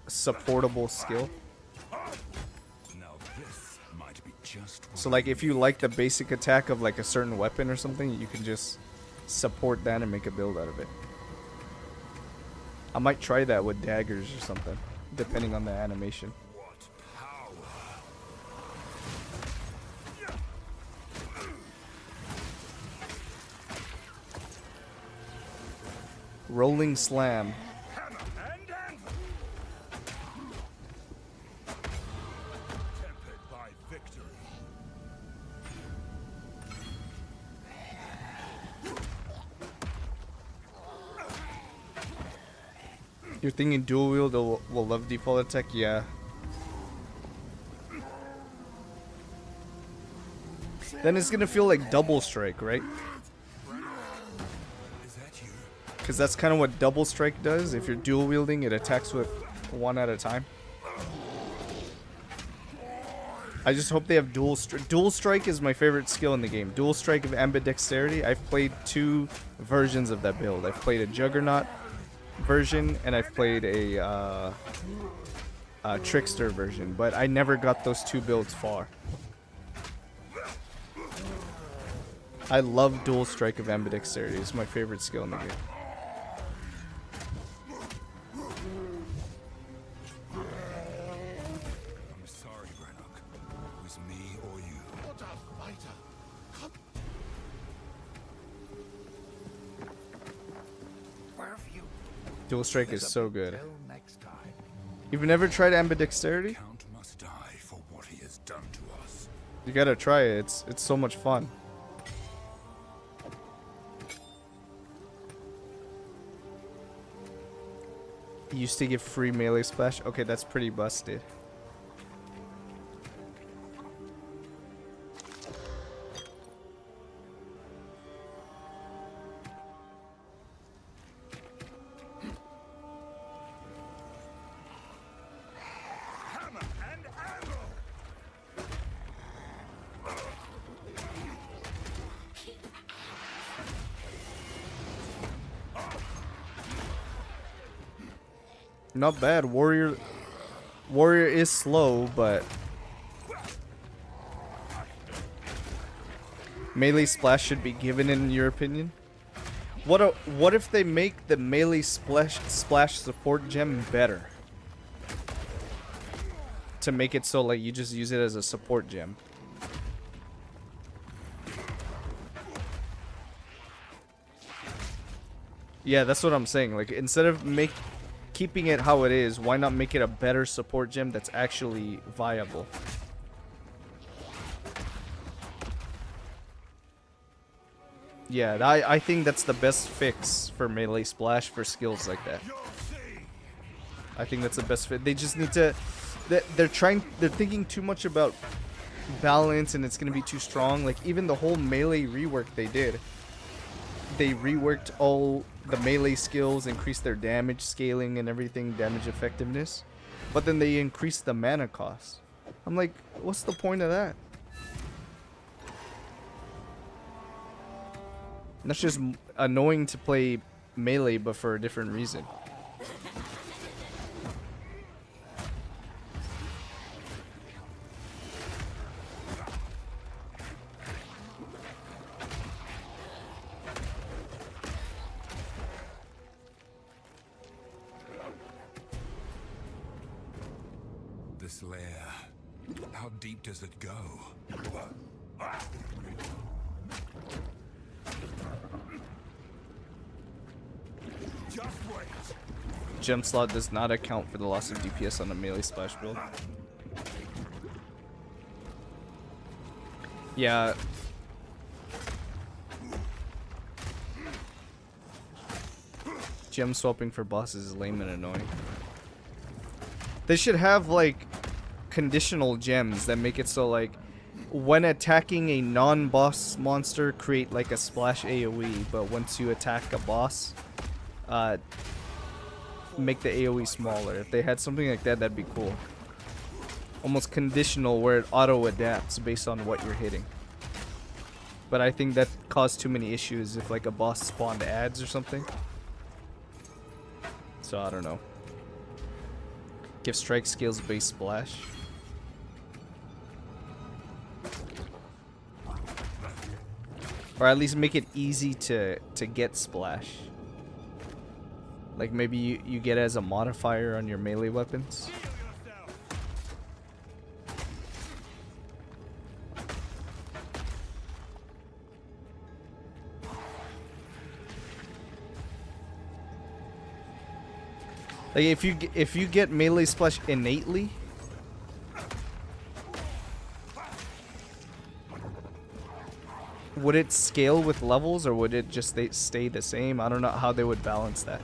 supportable skill? So like if you like the basic attack of like a certain weapon or something, you can just support that and make a build out of it. I might try that with daggers or something, depending on the animation. Rolling slam. You're thinking dual wield will love default attack? Yeah. Then it's gonna feel like double strike, right? Because that's kind of what double strike does. If you're dual wielding, it attacks with one at a time. I just hope they have dual strike. Dual strike is my favorite skill in the game. Dual strike of ambidexterity. I've played 2 versions of that build. I've played a Juggernaut version and I've played a Trickster version, but I never got those 2 builds far. I love dual strike of ambidexterity. It's my favorite skill in the game. I'm sorry, Brannock. It was me or you. What a fighter. Where have you? Dual strike is so good. You've never tried ambidexterity? Count must die for what he has done to us. You gotta try it. It's so much fun. He used to give free melee splash. Okay, that's pretty busted. Not bad. Warrior is slow, but melee splash should be given in your opinion. What if they make the melee splash support gem better? To make it so like you just use it as a support gem. Yeah, that's what I'm saying. Like instead of keeping it how it is, why not make it a better support gem that's actually viable? Yeah, I think that's the best fix for melee splash for skills like that. I think that's the best fit. They just need to they're thinking too much about balance and it's going to be too strong. Like even the whole melee rework they did. They reworked all the melee skills, increased their damage scaling and everything, damage effectiveness. But then they increased the mana cost. I'm like, what's the point of that? That's just annoying to play melee, but for a different reason. This lair, how deep does it go? Just wait. Gem slot does not account for the loss of DPS on a melee splash build. Yeah. Gem swapping for bosses is lame and annoying. They should have like conditional gems that make it so like when attacking a non-boss monster create like a splash AoE, but once you attack a boss make the AoE smaller. If they had something like that, that'd be cool. Almost conditional where it auto adapts based on what you're hitting. But I think that caused too many issues if like a boss spawned ads or something. So I don't know. Give strike skills base splash. Or at least make it easy to get splash. Like maybe you get it as a modifier on your melee weapons. Like if you get melee splash innately, would it scale with levels or would it just stay the same? I don't know how they would balance that.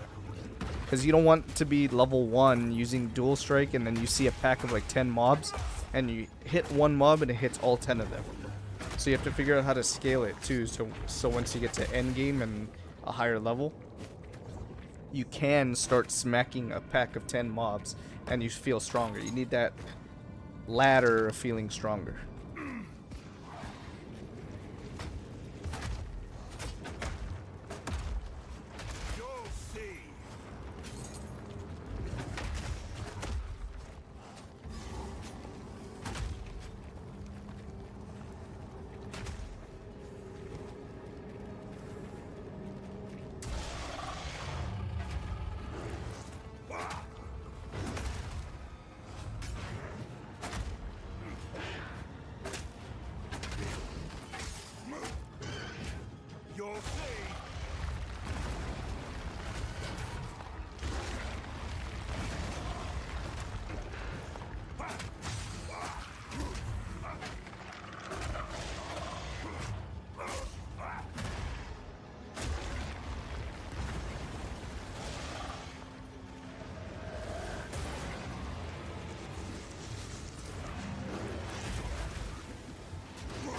Because you don't want to be level 1 using dual strike and then you see a pack of like 10 mobs and you hit one mob and it hits all 10 of them. So you have to figure out how to scale it too. So once you get to end game and a higher level, you can start smacking a pack of 10 mobs and you feel stronger. You need that ladder of feeling stronger.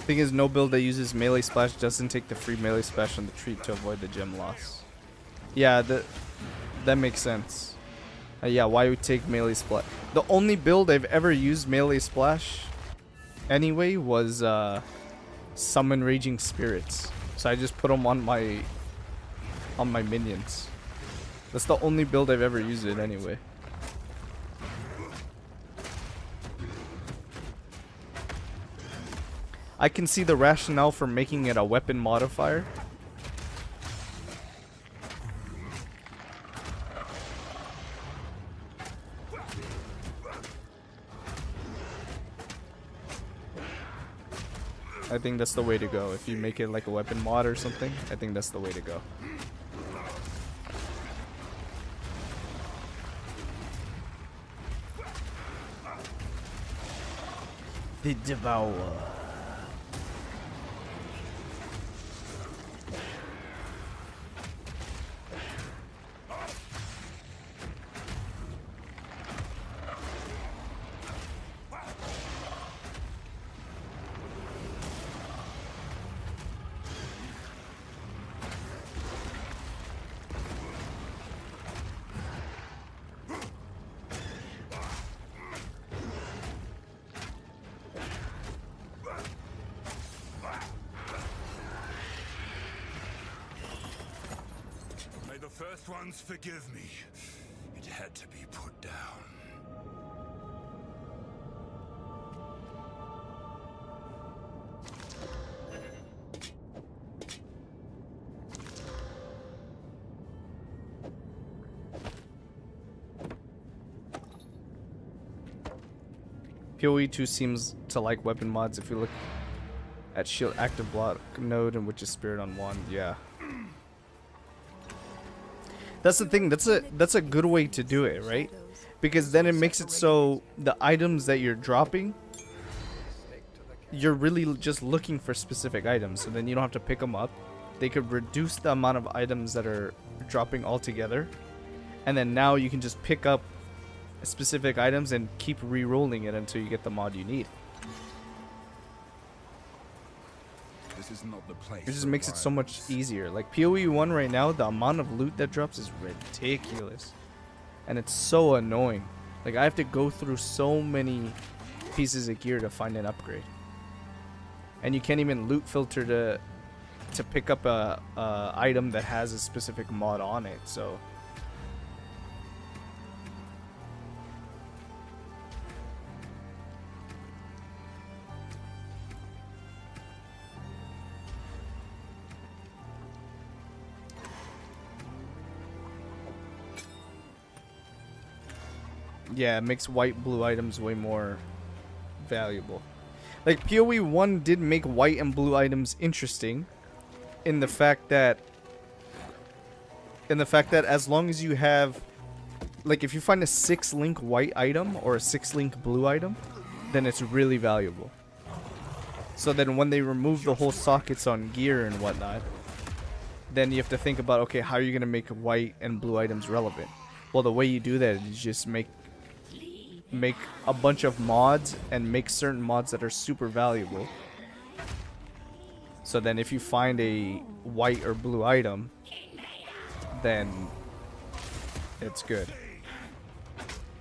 Thing is, no build that uses melee splash doesn't take the free melee splash on the treat to avoid the gem loss. Yeah, that makes sense. Yeah, why would take melee splash? The only build I've ever used melee splash anyway was summon raging spirits. So I just put them on my minions. That's the only build I've ever used it anyway. I can see the rationale for making it a weapon modifier. I think that's the way to go. If you make it like a weapon mod or something, I think that's the way to go. The Devourer. May the first ones forgive me. It had to be put down. PoE 2 seems to like weapon mods. If you look at shield active block node and which is spirit on one, yeah. That's the thing. That's a good way to do it, right? Because then it makes it so the items that you're dropping, you're really just looking for specific items. So then you don't have to pick them up. They could reduce the amount of items that are dropping altogether, and then now you can just pick up specific items and keep re-rolling it until you get the mod you need. This is not the place. It just makes it so much easier. Like PoE 1 right now, the amount of loot that drops is ridiculous. And it's so annoying. Like I have to go through so many pieces of gear to find an upgrade. And you can't even loot filter to pick up a item that has a specific mod on it. So yeah, it makes white blue items way more valuable. Like PoE 1 did make white and blue items interesting in the fact that as long as you have, like, if you find a 6-link white item or a 6-link blue item, then it's really valuable. So then when they remove the whole sockets on gear and whatnot, then you have to think about, okay, how are you going to make white and blue items relevant? Well, the way you do that is just make a bunch of mods and make certain mods that are super valuable. So then if you find a white or blue item, then it's good.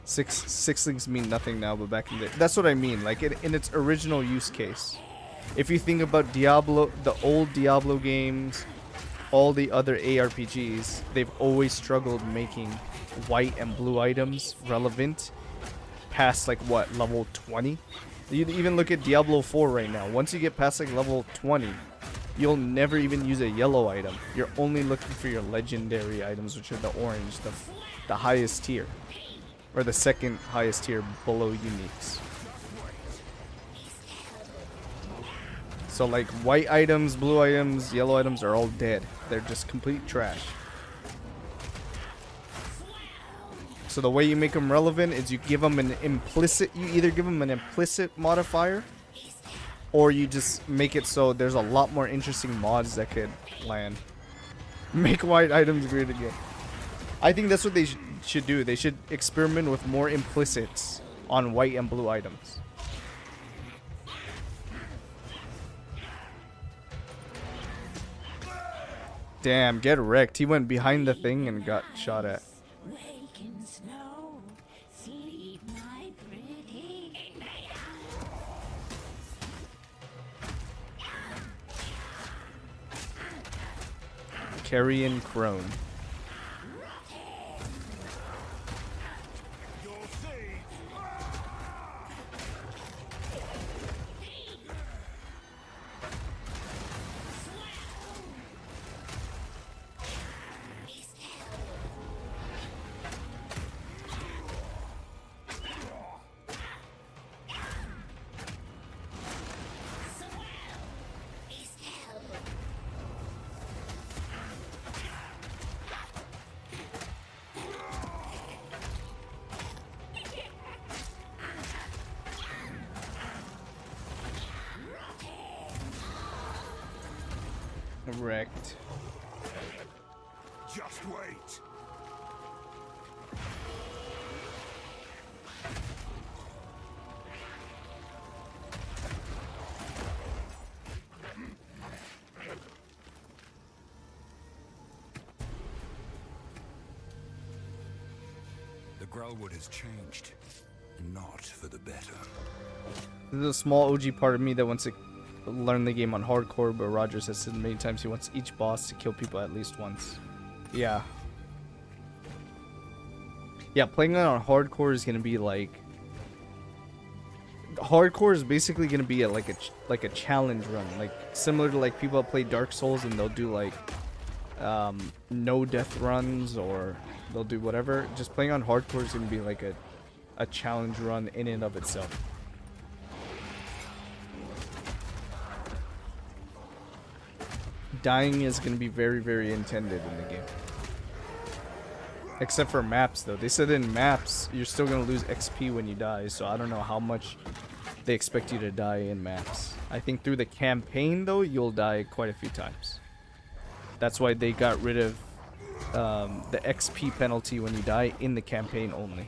Six links mean nothing now, but back in the, that's what I mean, like in its original use case. If you think about Diablo, the old Diablo games, all the other ARPGs, they've always struggled making white and blue items relevant past, like, what, level 20? You even look at Diablo 4 right now. Once you get past like level 20, you'll never even use a yellow item. You're only looking for your legendary items, which are the orange, the highest tier, or the second highest tier below uniques. So like white items, blue items, yellow items are all dead. They're just complete trash. So the way you make them relevant is you give them an implicit, you either give them an implicit modifier, or you just make it so there's a lot more interesting mods that could land. Make white items great again. I think that's what they should do. They should experiment with more implicits on white and blue items. Damn, get wrecked. He went behind the thing and got shot at. Carrion Crone. Wrecked. Just wait. The Growlwood has changed, and not for the better. There's a small OG part of me that wants to learn the game on hardcore, but Rogers has said many times he wants each boss to kill people at least once. Yeah. Yeah, playing it on hardcore is gonna be like... Hardcore is basically gonna be like a challenge run, like similar to like people that play Dark Souls and they'll do like no death runs or they'll do whatever. Just playing on hardcore is gonna be like a challenge run in and of itself. Dying is going to be very, very intended in the game. Except for maps, though. They said in maps, you're still going to lose XP when you die, so I don't know how much they expect you to die in maps. I think through the campaign, though, you'll die quite a few times. That's why they got rid of the XP penalty when you die in the campaign only.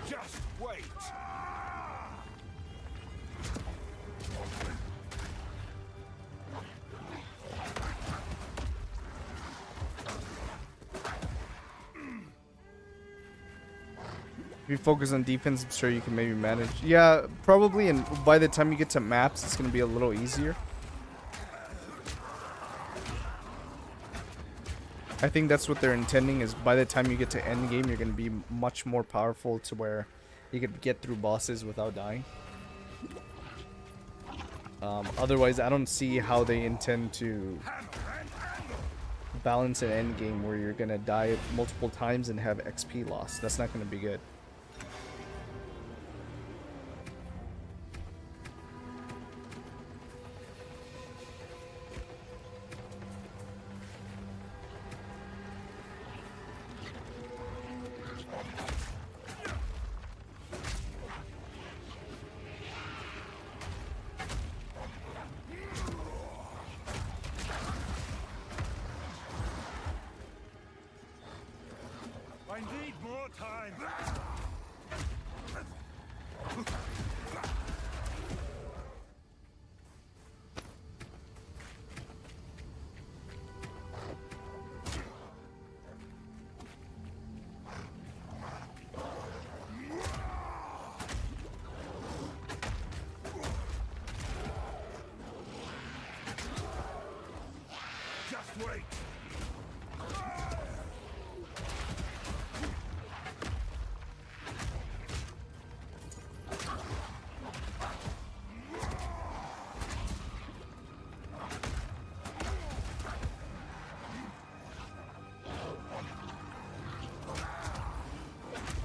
Just wait. If you focus on defense, I'm sure you can maybe manage. Yeah, probably, and by the time you get to maps, it's going to be a little easier. I think that's what they're intending, is by the time you get to end game, you're going to be much more powerful to where you could get through bosses without dying. Otherwise, I don't see how they intend to balance an end game where you're going to die multiple times and have XP loss. That's not going to be good. I need more time. Just wait.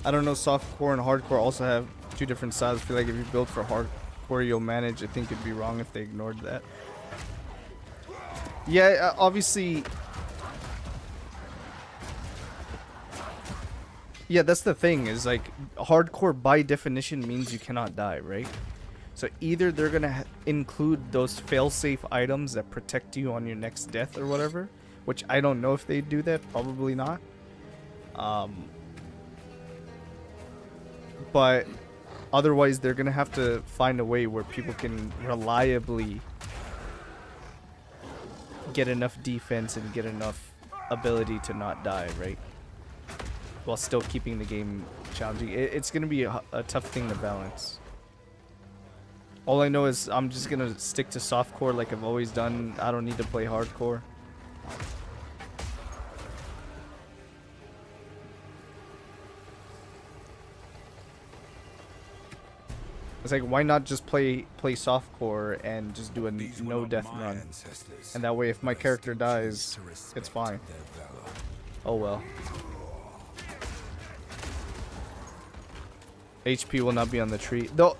I don't know, softcore and hardcore also have two different styles. I feel like if you build for hardcore, you'll manage. I think it'd be wrong if they ignored that. Yeah, obviously. Yeah, that's the thing, is like hardcore by definition means you cannot die, right? So either they're gonna include those fail-safe items that protect you on your next death or whatever, which I don't know if they do that, probably not. But otherwise they're gonna have to find a way where people can reliably get enough defense and get enough ability to not die, right? While still keeping the game challenging. It's gonna be a tough thing to balance. All I know is I'm just gonna stick to softcore like I've always done. I don't need to play hardcore. It's like, why not just play softcore and just do a no death run? And that way, if my character dies, it's fine. Oh well. HP will not be on the tree. Though,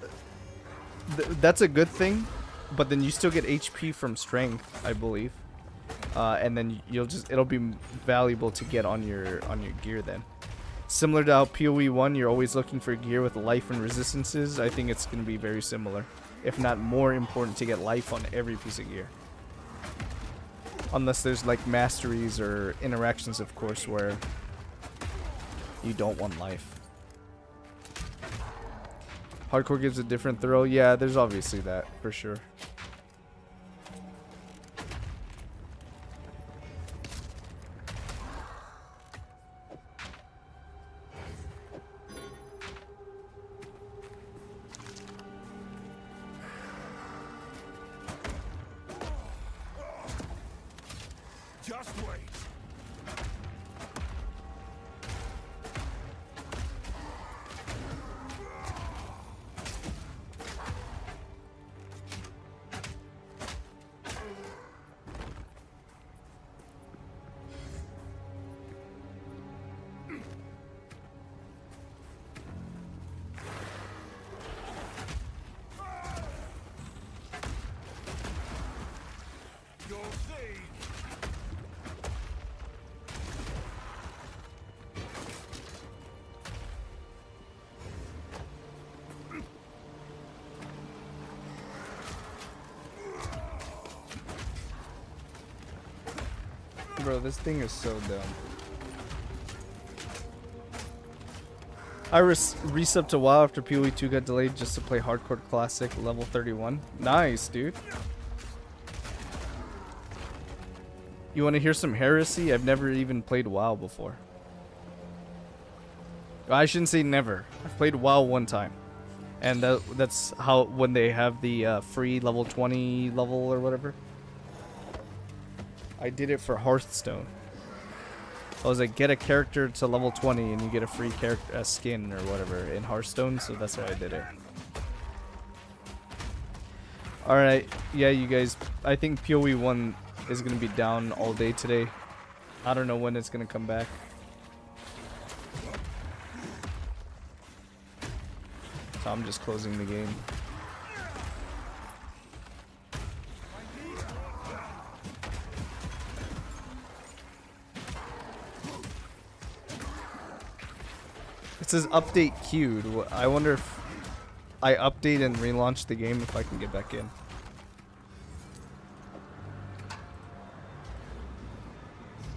that's a good thing, but then you still get HP from strength, I believe. And then it'll be valuable to get on your gear then. Similar to how PoE 1, you're always looking for gear with life and resistances. I think it's going to be very similar, if not more important, to get life on every piece of gear. Unless there's like masteries or interactions, of course, where you don't want life. Hardcore gives a different throw. Yeah, there's obviously that, for sure. Just wait. You'll see. Bro, this thing is so dumb. I resubbed to WoW after PoE 2 got delayed just to play Hardcore Classic level 31. Nice, dude. You want to hear some heresy? I've never even played WoW before. I shouldn't say never. I've played WoW one time. And that's how, when they have the free level 20 level or whatever. I did it for Hearthstone. I was like, get a character to level 20 and you get a free character, skin or whatever in Hearthstone, so that's why I did it. Alright, yeah, you guys, I think PoE 1 is going to be down all day today. I don't know when it's going to come back. So I'm just closing the game. It says update queued. I wonder if I update and relaunch the game if I can get back in.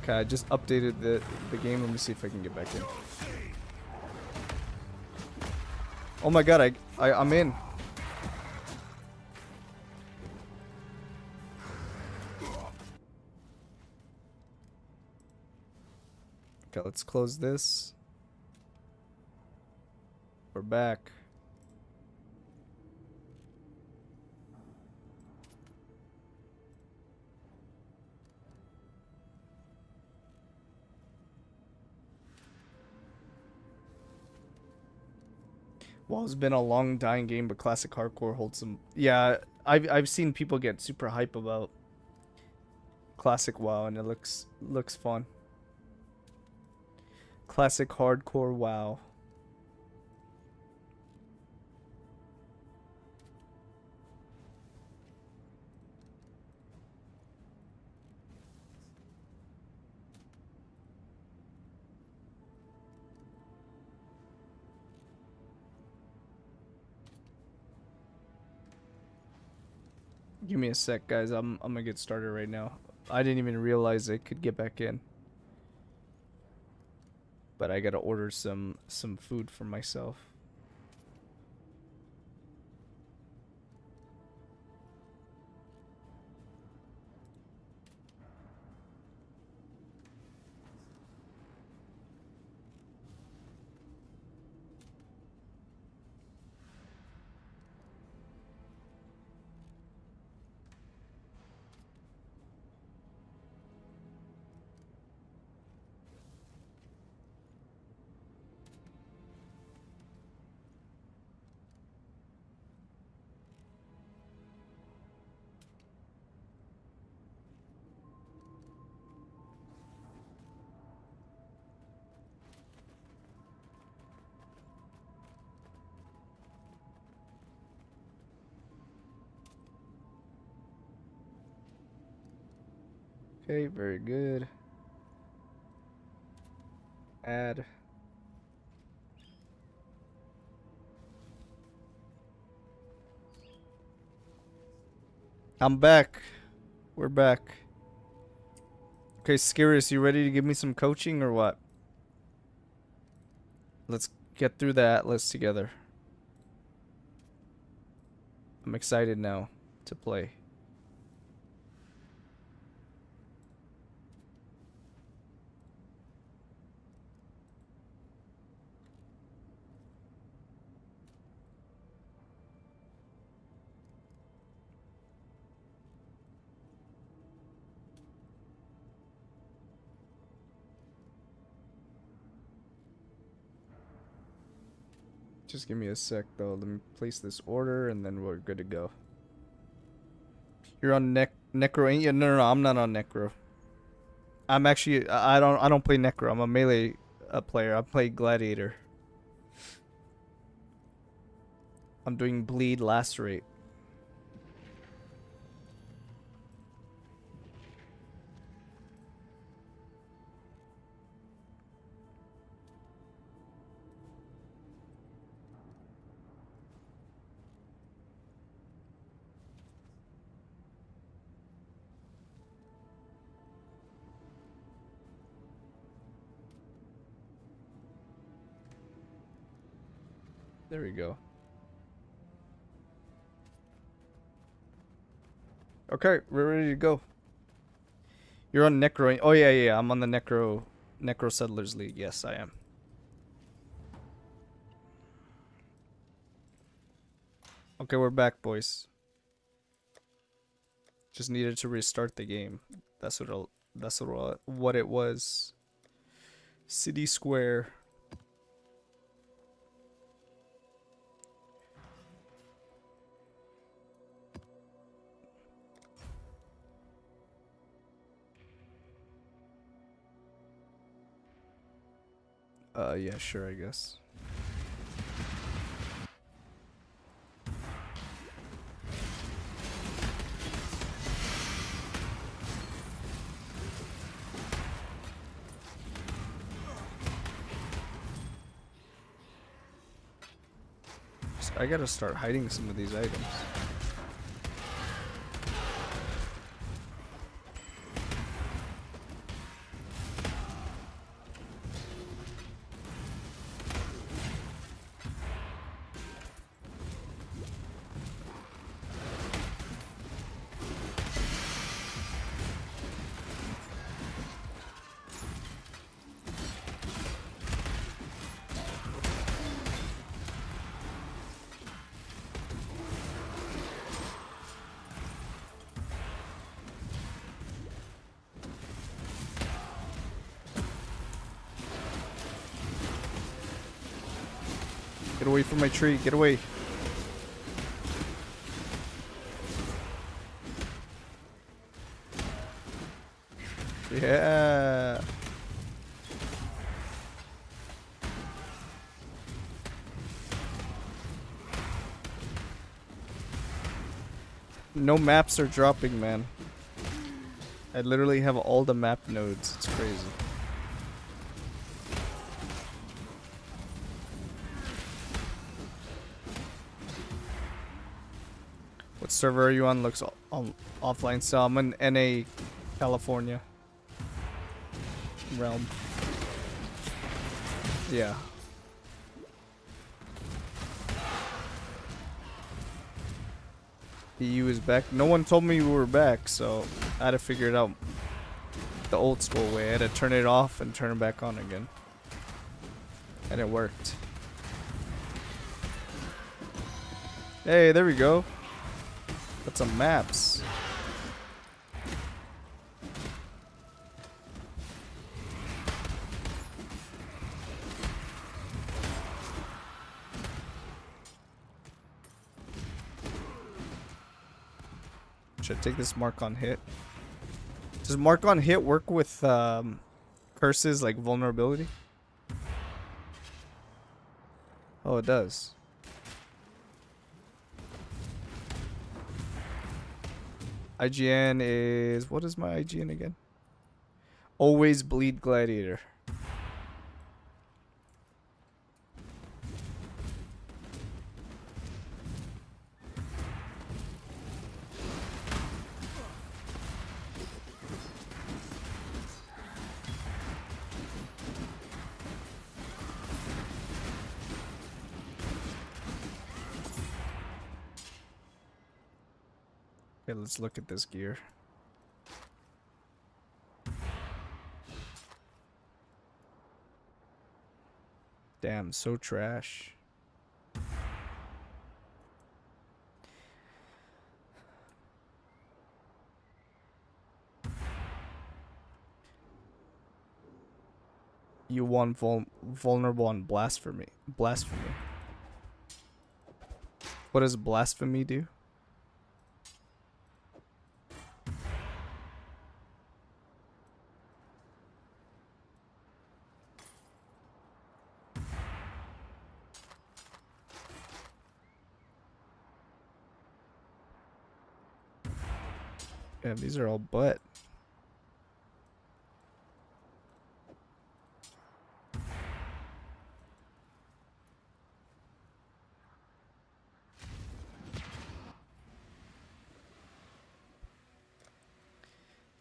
Okay, I just updated the game. Let me see if I can get back in. Oh my god, I'm in. Okay, let's close this. We're back. WoW's been a long dying game, but classic hardcore holds some. Yeah, I've seen people get super hype about classic WoW, and it looks fun. Classic hardcore WoW. Give me a sec, guys. I'm gonna get started right now. I didn't even realize I could get back in. But I gotta order some food for myself. Okay, very good. Add. I'm back. We're back. Okay, Skirus, you ready to give me some coaching or what? Let's get through the Atlas together. I'm excited now to play. Just give me a sec though. Let me place this order and then we're good to go. You're on Necro, ain't you? No, I'm not on Necro. I'm actually I don't play Necro. I'm a melee player. I play Gladiator. I'm doing Bleed Lacerate. There we go. Okay, we're ready to go. You're on Necro. Oh yeah, I'm on the Necro Settlers League. Yes, I am. Okay, we're back, boys. Just needed to restart the game. That's what it was. City Square. Yeah, sure, I guess. So I gotta start hiding some of these items. Get away from my tree. Get away. Yeah. No maps are dropping, man. I literally have all the map nodes. It's crazy. What server are you on? Looks offline. So I'm in NA, California. Realm. Yeah. EU is back. No one told me we were back, so I had to figure it out the old school way. I had to turn it off and turn it back on again. And it worked. Hey, there we go. Got some maps. Should I take this mark on hit? Does mark on hit work with curses like vulnerability? Oh, it does. IGN is... What is my IGN again? Always bleed gladiator. Okay, let's look at this gear. Damn, so trash. You won vulnerable on blasphemy. Blasphemy. What does blasphemy do? Yeah, these are all butt.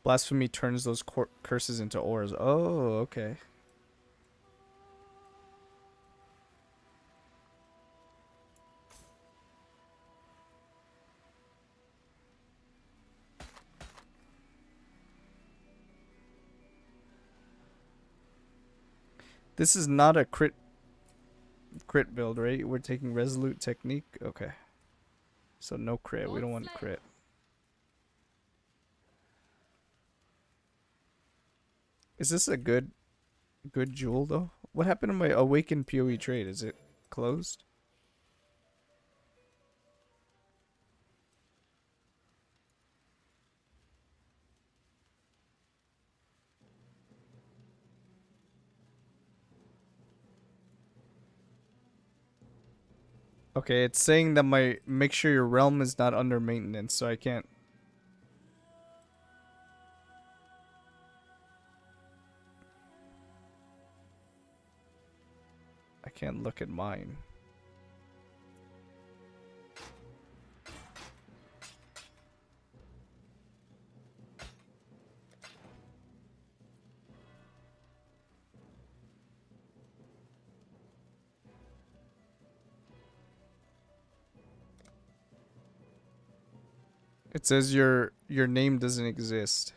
Blasphemy turns those curses into ores. Oh, okay. This is not a crit build, right? We're taking resolute technique. Okay. So no crit. We don't want crit. Is this a good jewel though? What happened to my awakened PoE trade? Is it closed? Okay, it's saying that make sure your realm is not under maintenance, so I can't. I can't look at mine. It says your name doesn't exist.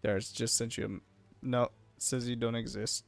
There's just sent you a no, it says you don't exist.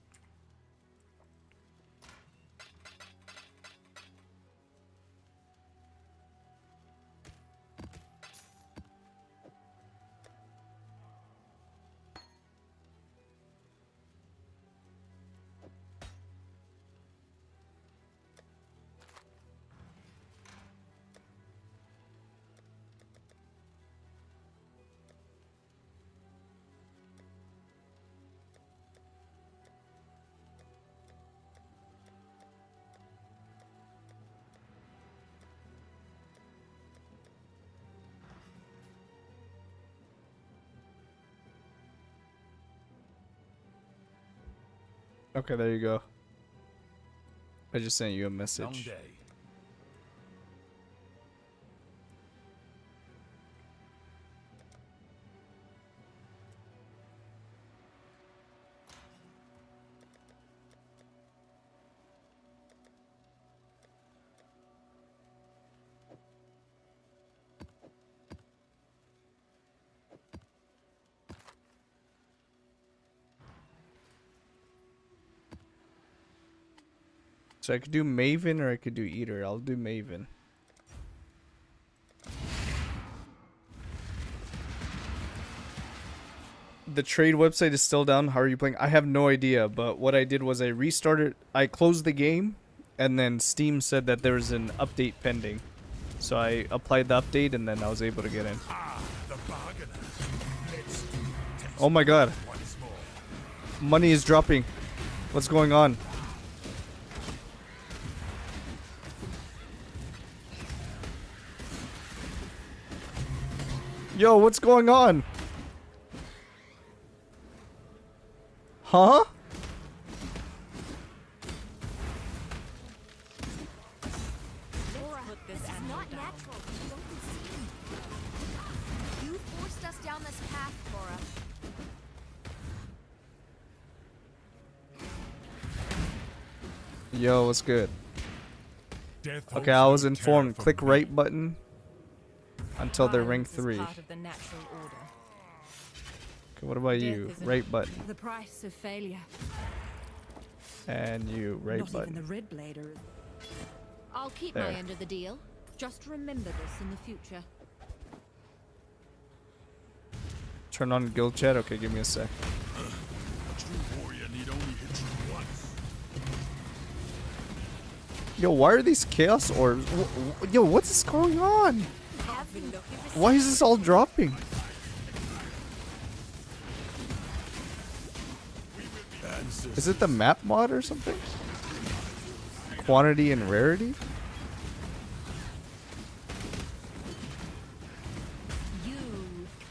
Okay, there you go. I just sent you a message. Long day. So I could do Maven or I could do Eater. I'll do Maven. The trade website is still down. How are you playing? I have no idea, but what I did was I restarted. I closed the game, and then Steam said that there was an update pending. So I applied the update, and then I was able to get in. Oh my god. Money is dropping. What's going on? Yo, what's going on? Huh? Laura, this is not natural. Don't you see? You forced us down this path, Laura. Yo, what's good? Death Okay, I was informed. Click right button until they're rank 3. Okay, Part of the natural order. what about you? Death is Right button. The price of failure. And you, right Not button. even the red blader. I'll keep There. my end of the deal. Just remember this in the future. Turn on guild chat? Okay, give me a sec. A true warrior need only hit you once. Yo, why are these chaos orbs? Yo, what's going on? Why is this all dropping? Is it the map mod or something? Quantity and rarity? You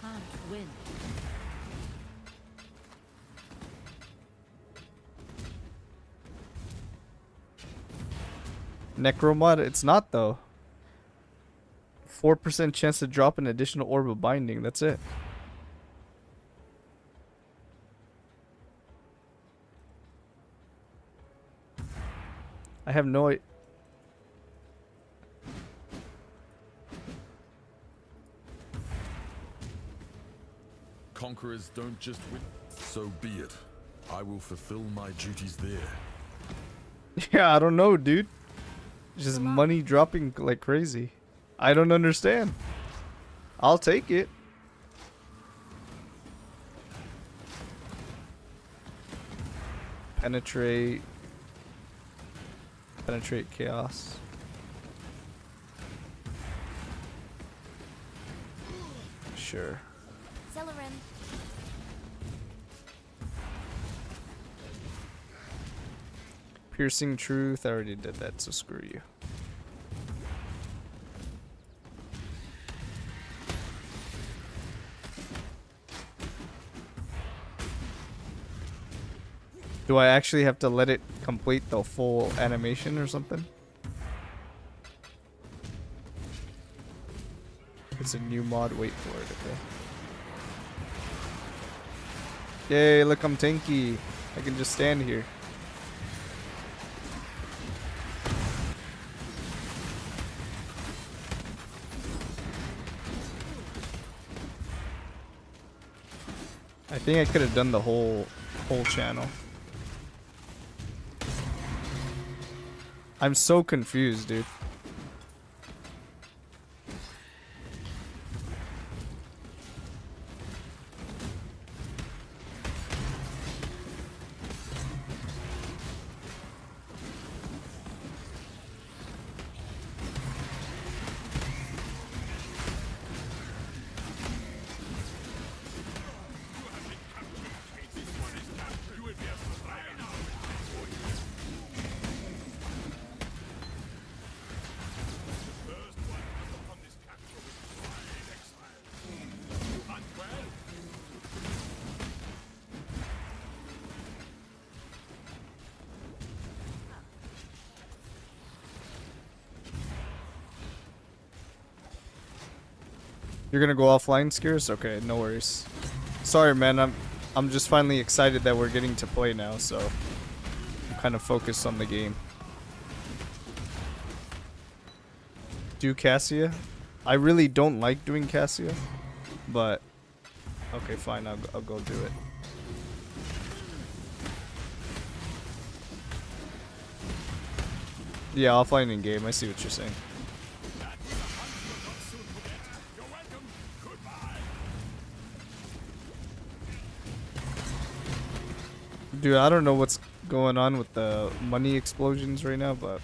can't win. Necro mod? It's not though. 4% chance to drop an additional orb of binding. That's it. I have no idea. Conquerors don't just win. So be it. I will fulfill my duties there. Yeah, I don't know, dude. Just money dropping like crazy. I don't understand. I'll take it. Penetrate chaos. Sure. Celerin. Piercing truth. I already did that, so screw you. Do I actually have to let it complete the full animation or something? It's a new mod. Wait for it, okay. Yay, look, I'm tanky. I can just stand here. I think I could have done the whole channel. I'm so confused, dude. You're gonna go offline, Scarce? Okay, no worries. Sorry, man. I'm just finally excited that we're getting to play now, so I'm kind of focused on the game. Do Cassia? I really don't like doing Cassia, but okay, fine. I'll go do it. Yeah, offline in game. I see what you're saying. Dude, I don't know what's going on with the money explosions right now, but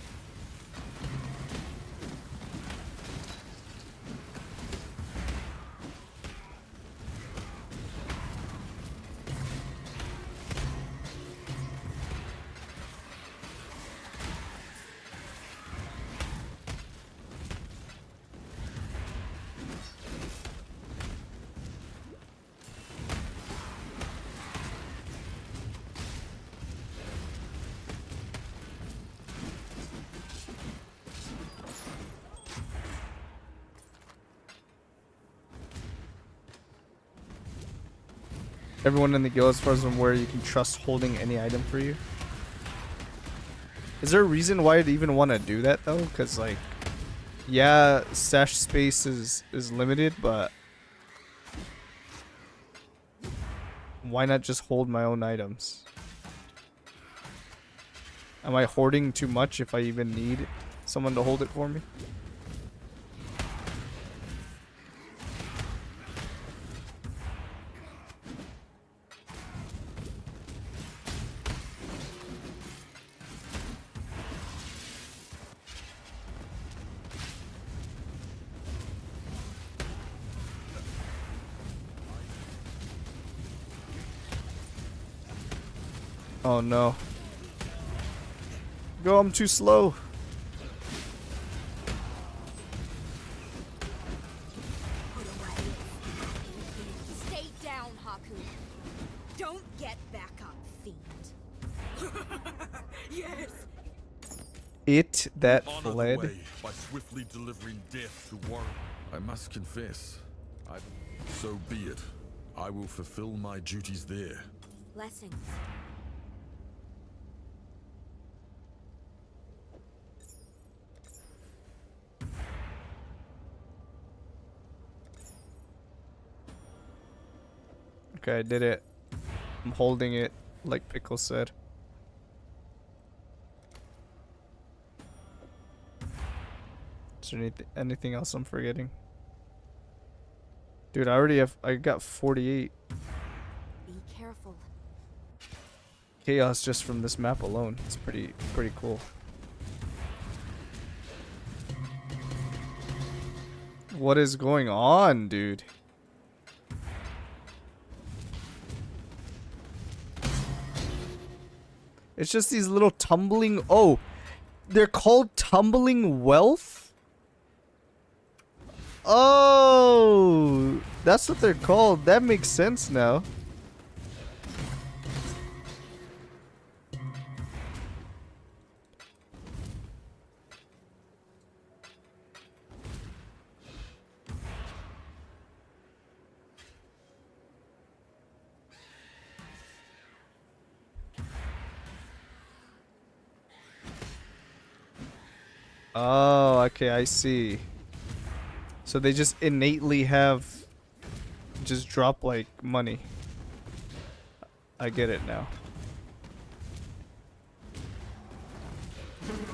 Everyone in the guild, as far as I'm aware, you can trust holding any item for you. Is there a reason why I'd even want to do that though? Because like, yeah, stash space is limited, but why not just hold my own items? Am I hoarding too much if I even need someone to hold it for me? Oh no. Go, I'm too slow. Stay down, Haku. Don't get back up, fiend. Yes. It that Honor the fled. way by swiftly delivering death to war. I must confess, so be it. I will fulfill my duties there. Blessings. Okay, I did it. I'm holding it, like Pickle said. Is there anything else I'm forgetting? Dude, I got 48 Be careful. chaos just from this map alone. It's pretty cool. What is going on, dude? It's just these little tumbling... Oh, they're called tumbling wealth? Oh, that's what they're called. That makes sense now. Oh, okay, I see. So they just innately have just drop like money. I get it now.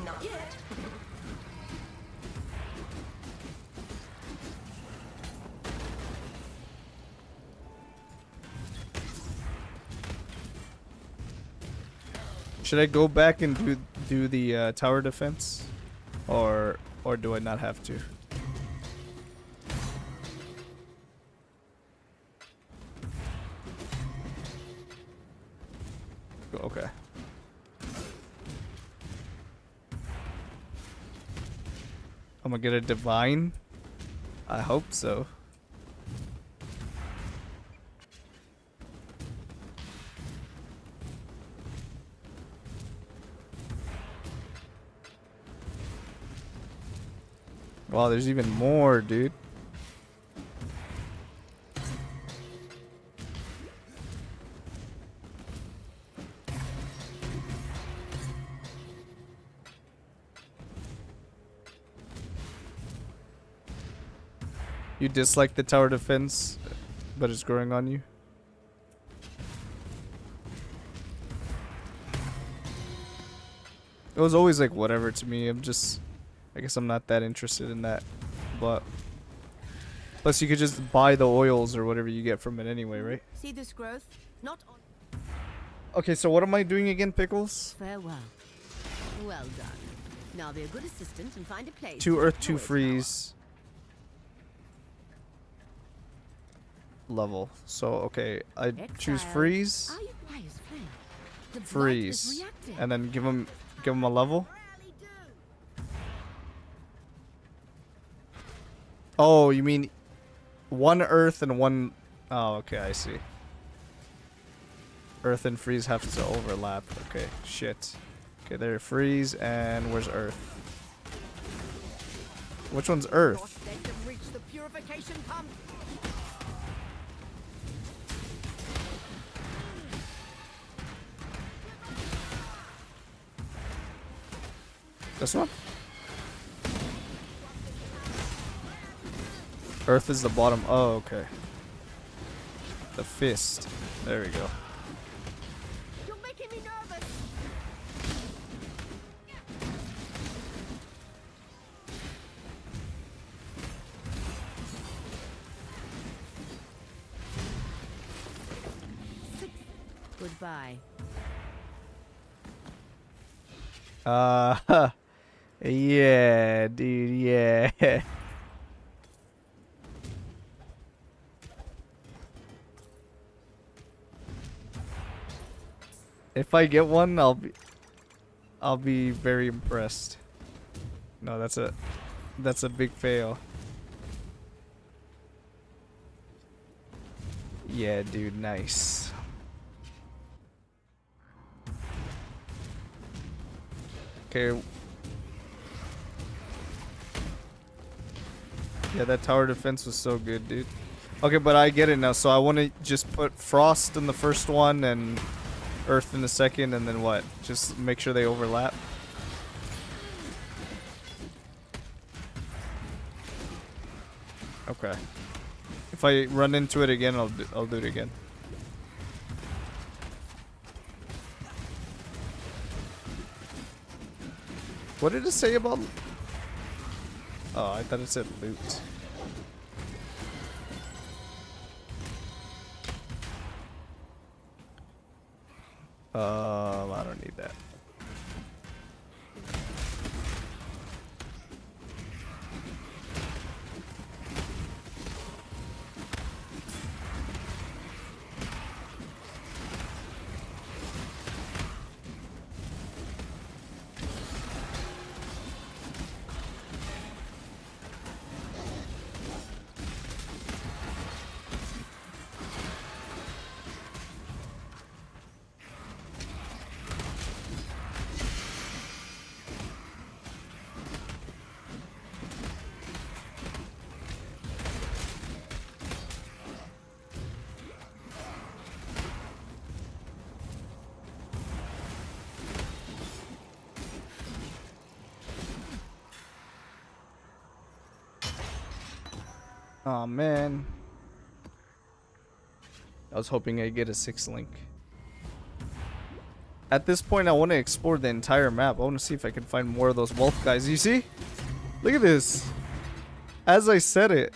Not yet. Should I go back and do the tower defense, or do I not have to? Okay. I'm gonna get a divine. I hope so. Wow, there's even more, dude. You dislike the tower defense, but it's growing on you? It was always like whatever to me. I guess I'm not that interested in that. But plus you could just buy the oils or whatever you get from it anyway, right? See this growth? Not on. Okay, so what am I doing again, Pickles? Farewell. Well done. Now be a good assistant and find a place. 2 earth, 2 freeze. Level. So okay, I choose freeze. Are you wise, friend? The blight is Freeze. reactive. And then give him a level. Oh, you mean 1 earth and 1... Oh, okay, I see. Earth and freeze have to overlap. Okay, shit. Okay, there, freeze, and where's earth? Which one's earth? Let them reach the purification pump. This one? Earth is the bottom. Oh, okay. The fist. There we go. You're making me nervous. Goodbye. Yeah, dude, yeah. If I get one, I'll be very impressed. No, that's a big fail. Yeah, dude, nice. Okay. Yeah, that tower defense was so good, dude. Okay, but I get it now. So I want to just put Frost in the first one and Earth in the second, and then what? Just make sure they overlap. Okay. If I run into it again, I'll do it again. What did it say about? Oh, I thought it said loot. I don't need that. Oh man. I was hoping I'd get a 6th link. At this point, I want to explore the entire map. I want to see if I can find more of those wolf guys. You see? Look at this. As I said it.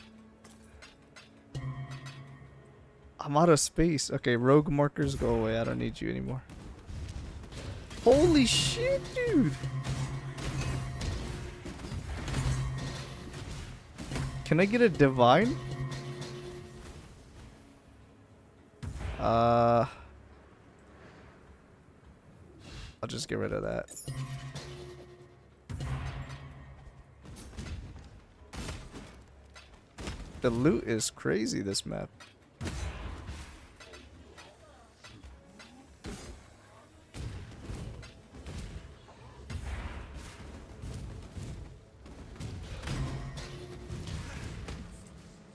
I'm out of space. Okay, rogue markers, go away. I don't need you anymore. Holy shit, dude. Can I get a divine? I'll just get rid of that. The loot is crazy this map.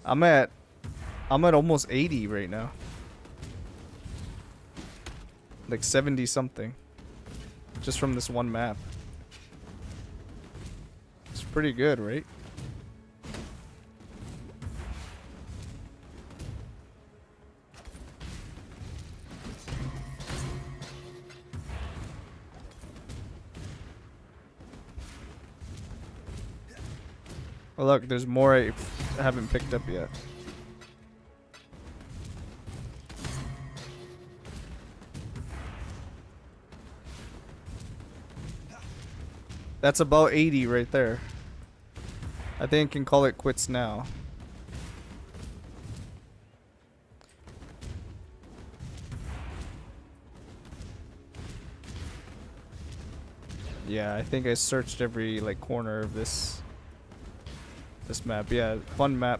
I'm at almost 80 right now. Like 70 something. Just from this one map. It's pretty good, right? Oh look, there's more I haven't picked up yet. That's about 80 right there. I think I can call it quits now. Yeah, I think I searched every like corner of this map. Yeah, fun map.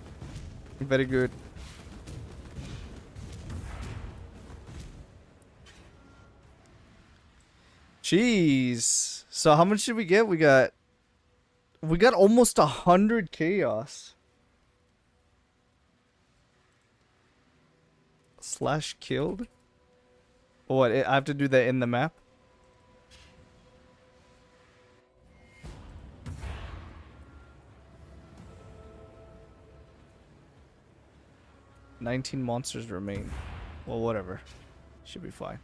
Very good. Jeez. So how much did we get? We got almost 100 chaos. Slash killed? What? I have to do that in the map? 19 monsters remain. Well, whatever. Should be fine.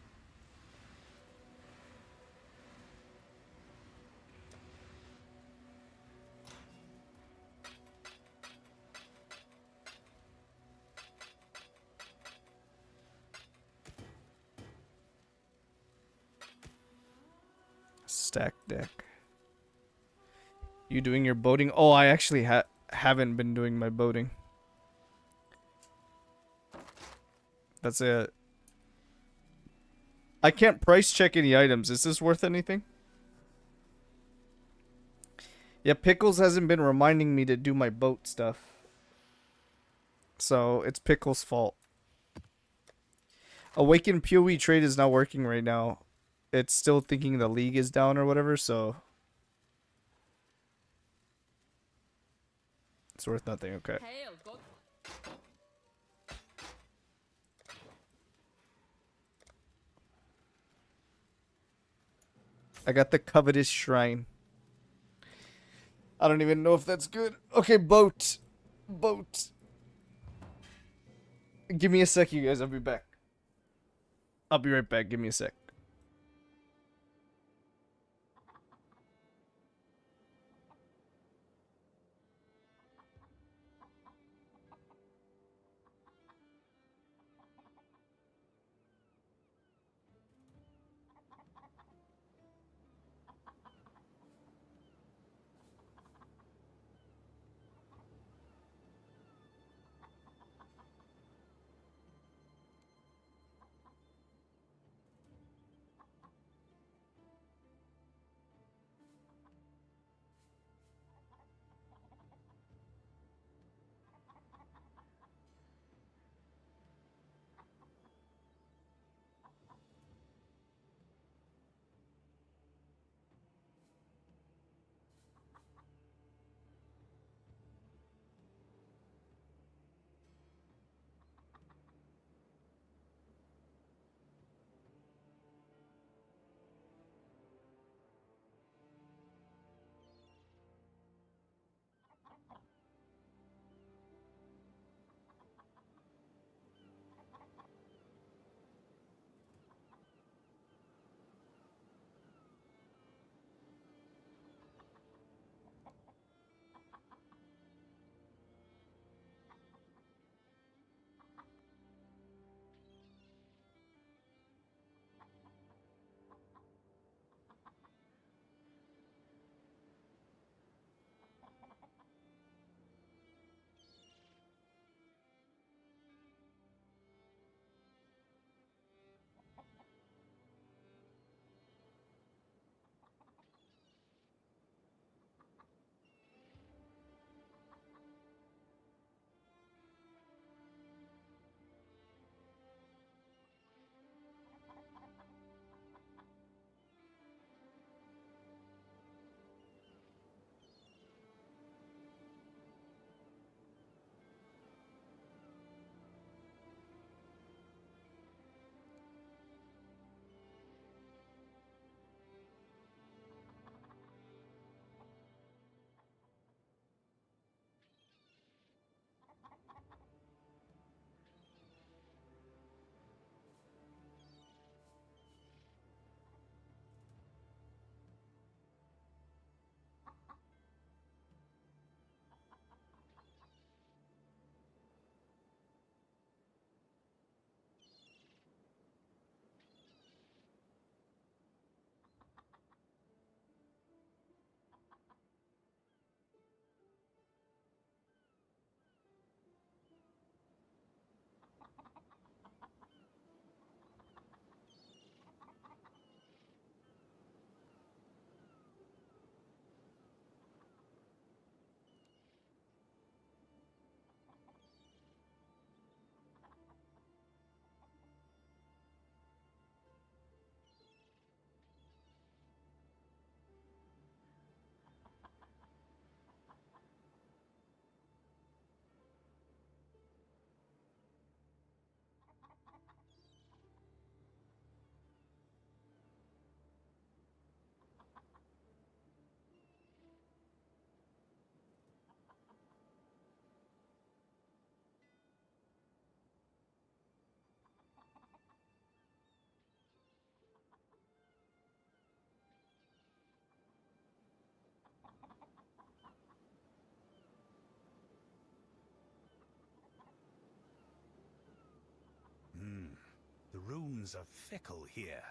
Stack deck. You doing your boating? Oh, I actually haven't been doing my boating. That's it. I can't price check any items. Is this worth anything? Yeah, Pickles hasn't been reminding me to do my boat stuff. So, it's Pickles' fault. Awakened PoE trade is not working right now. It's still thinking the league is down or whatever, so... It's worth nothing, okay. I got the covetous shrine. I don't even know if that's good. Okay, boat. Boat. Give me a sec, you guys. I'll be back. I'll be right back. Give me a sec. runes are fickle here.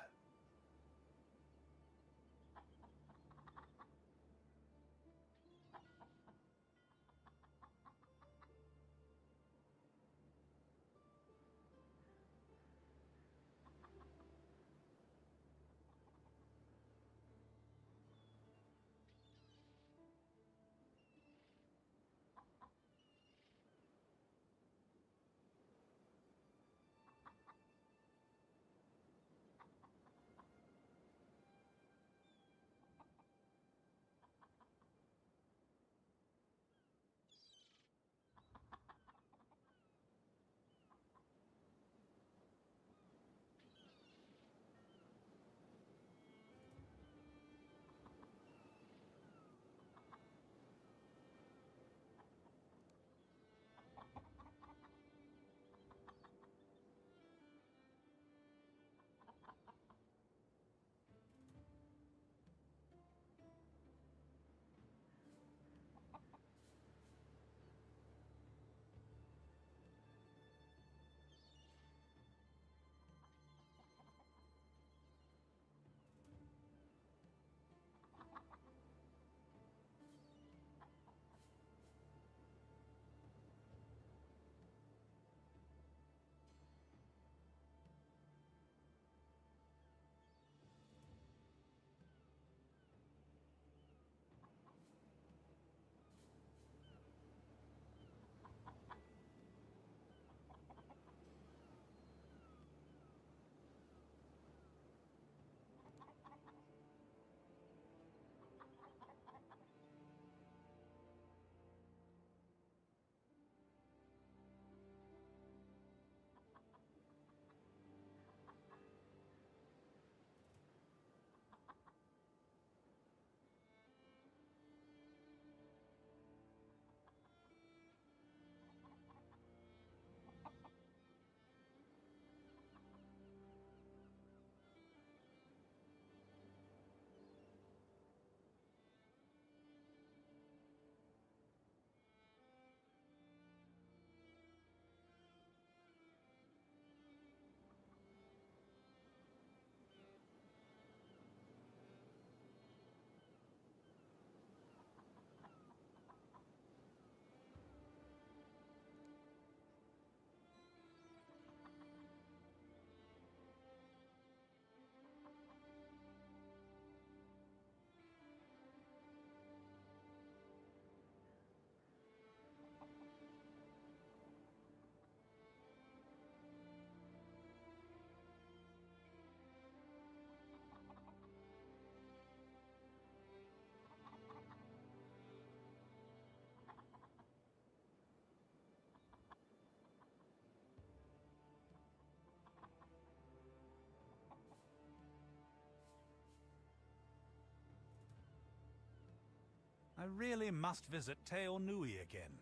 I really must visit Teo Nui again.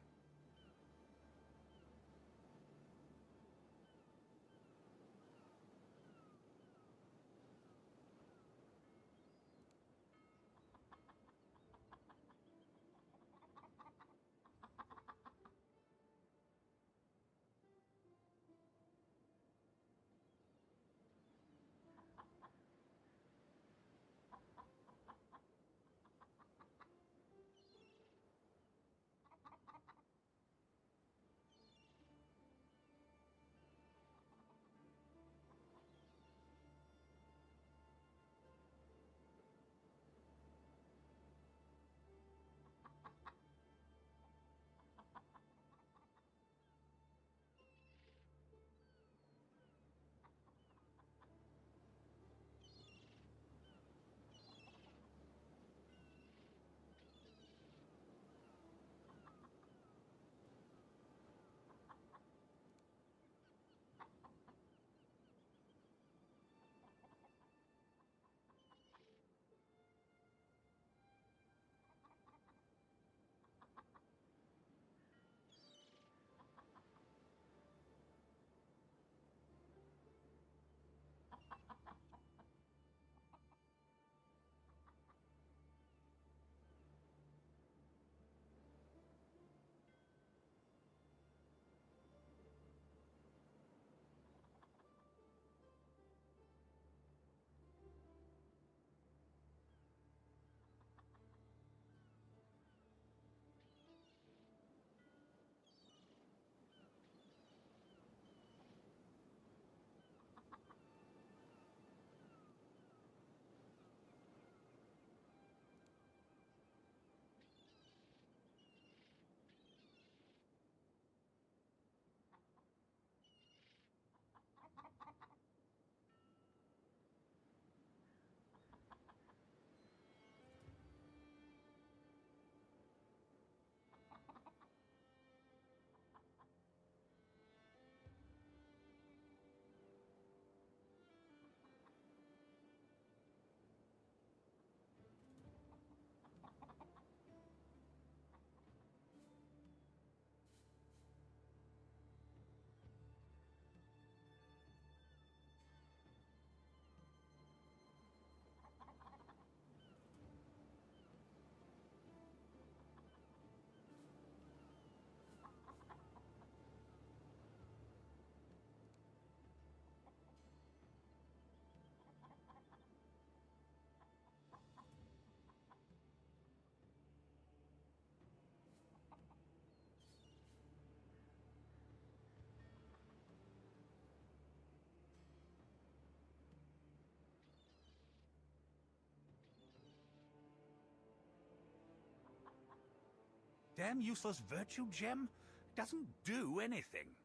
Damn useless virtue gem? Doesn't do anything.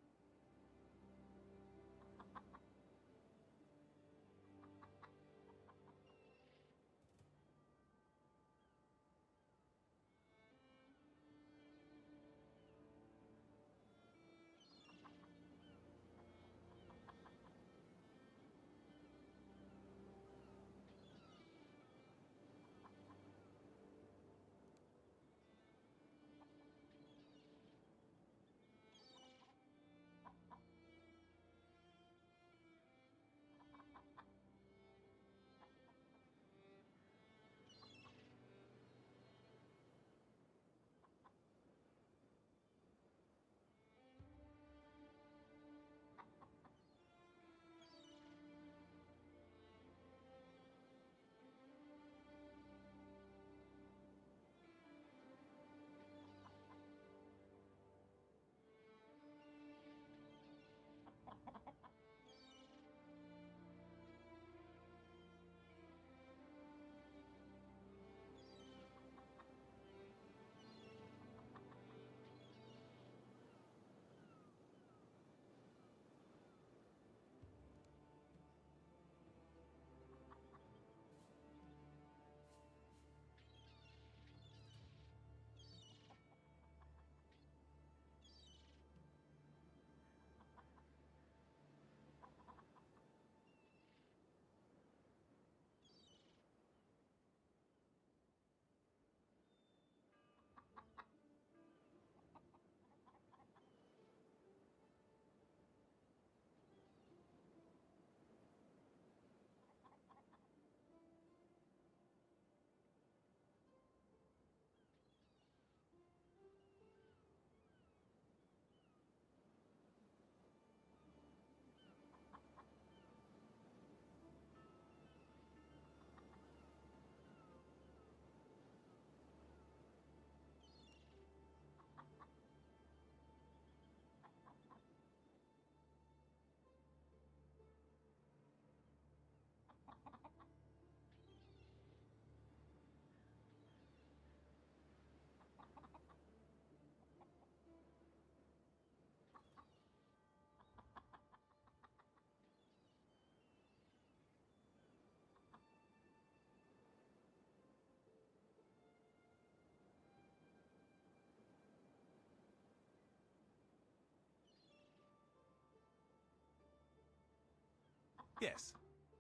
Yes.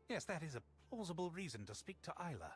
Yes, that is a plausible reason to speak to Isla.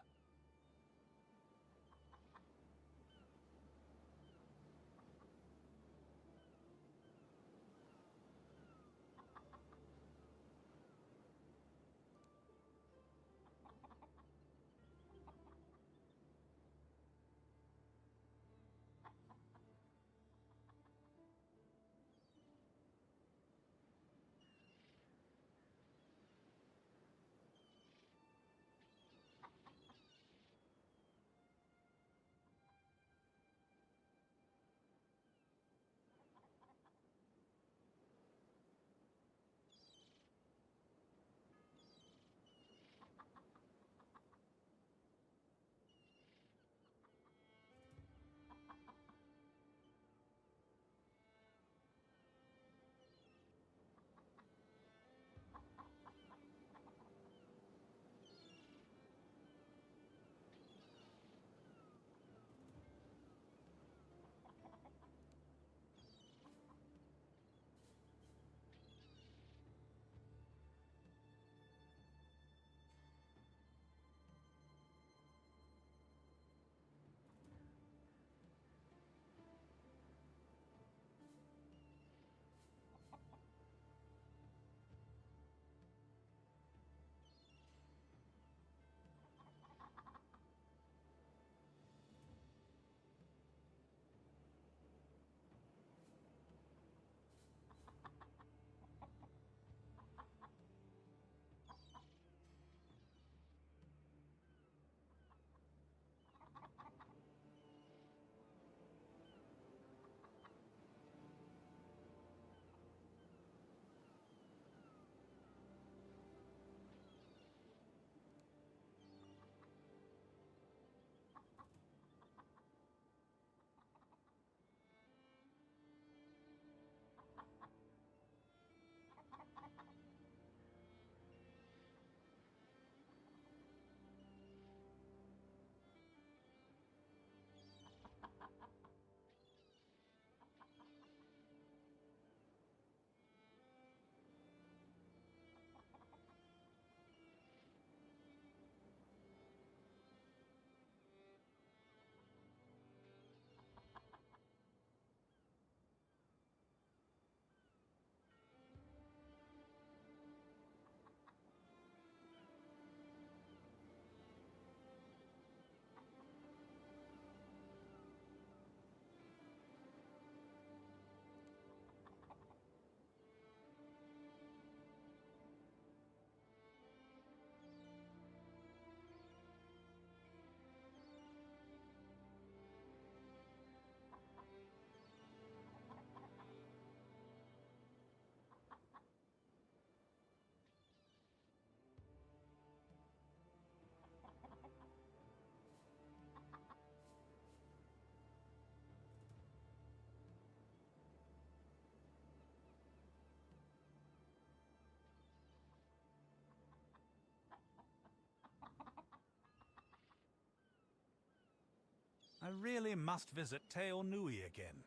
I really must visit Teo Nui again.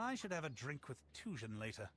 I should have a drink with Tujen later.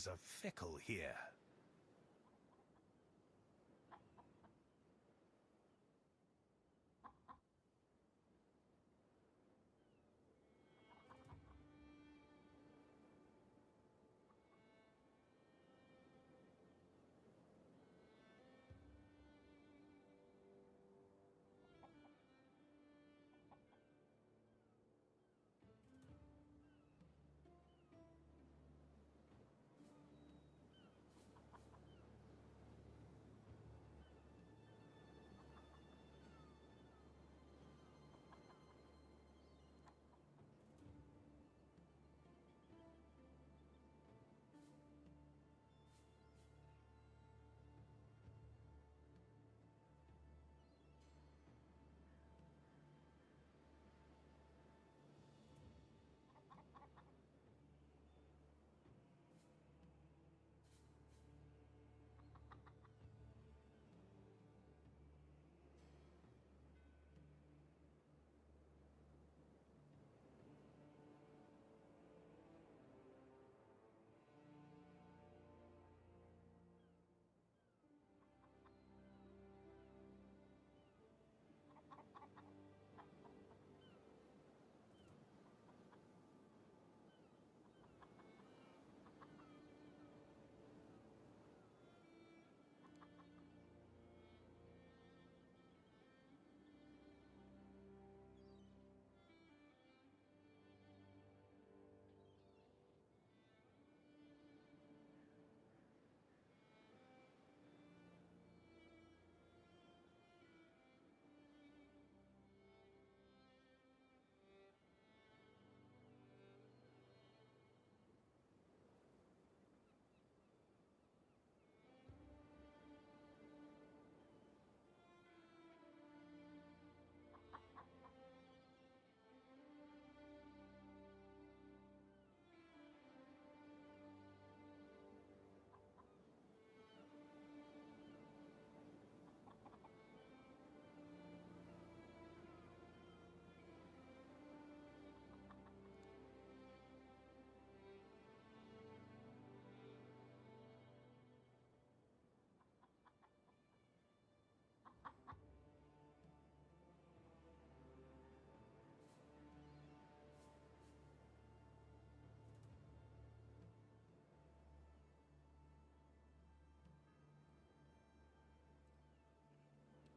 Things are fickle here.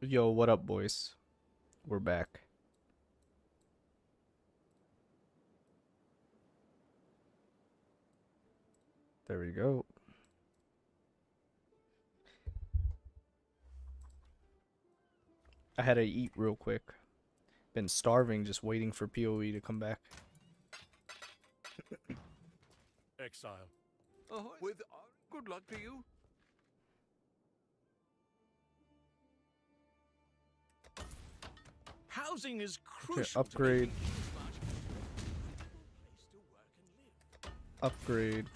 Yo, what up, boys? We're back. There we go. I had to eat real quick. Been starving, just waiting for PoE to come back. Exile. With good luck to you. Housing is Okay, crucial. upgrade. Upgrade.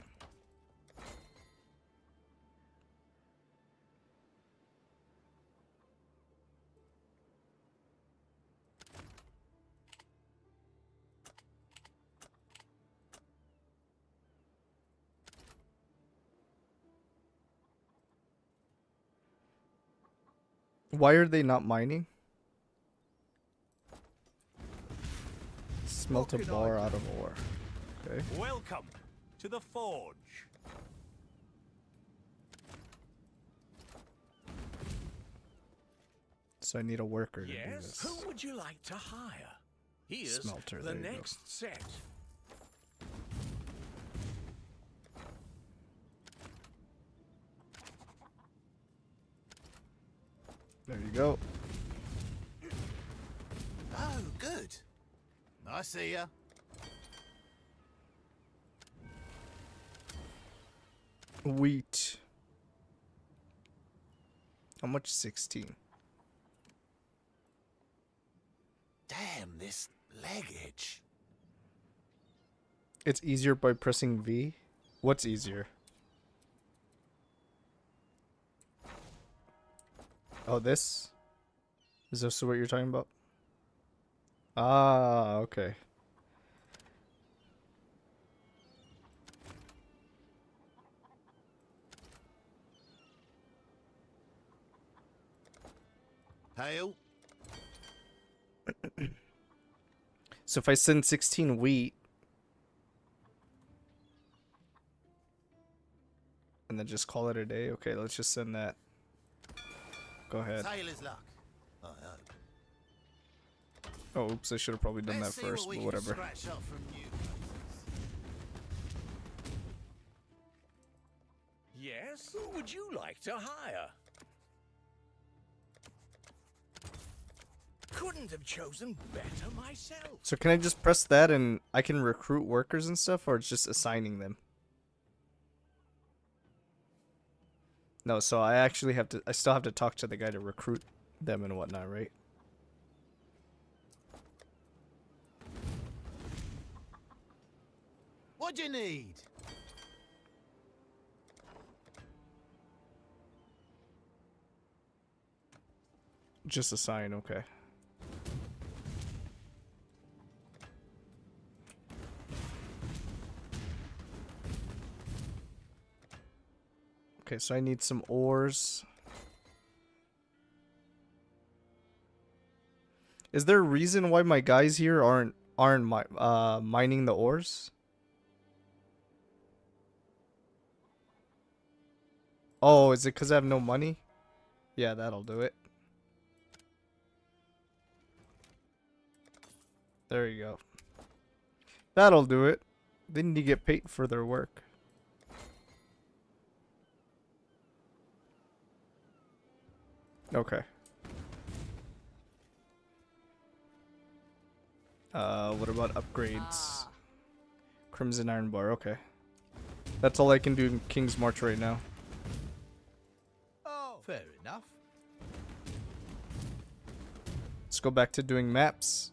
Why are they not mining? Smelt a bar out of ore. Okay. Welcome to the forge. So I need a worker to do Yes, this. who would you like to hire? Here's Smelter, the there you go. next set. There you go. Oh, good. I see ya. Wheat. How much? 16. Damn, this leg itch. It's easier by pressing V. What's easier? Oh, this? Is this what you're talking about? Ah, okay. Hail. So if I send 16 wheat, and then just call it a day. Okay, let's just send that. Go ahead. Tailor's luck. I hope. Oh, oops! I should have probably done Let's that see first, what but we can whatever. scratch up from you. Yes? Who would you like to hire? Couldn't have chosen better myself. So can I just press that and I can recruit workers and stuff, or it's just assigning them? No, so I actually have to. I still have to talk to the guy to recruit them and whatnot, right? What do you need? Just assign, okay. Okay, so I need some ores. Is there a reason why my guys here aren't mining the ores? Oh, is it because I have no money? Yeah, that'll do it. There you go. That'll do it. They need to get paid for their work. Okay. What about upgrades? Crimson Iron Bar, okay. That's all I can do in King's March right now. Oh, fair enough. Let's go back to doing maps.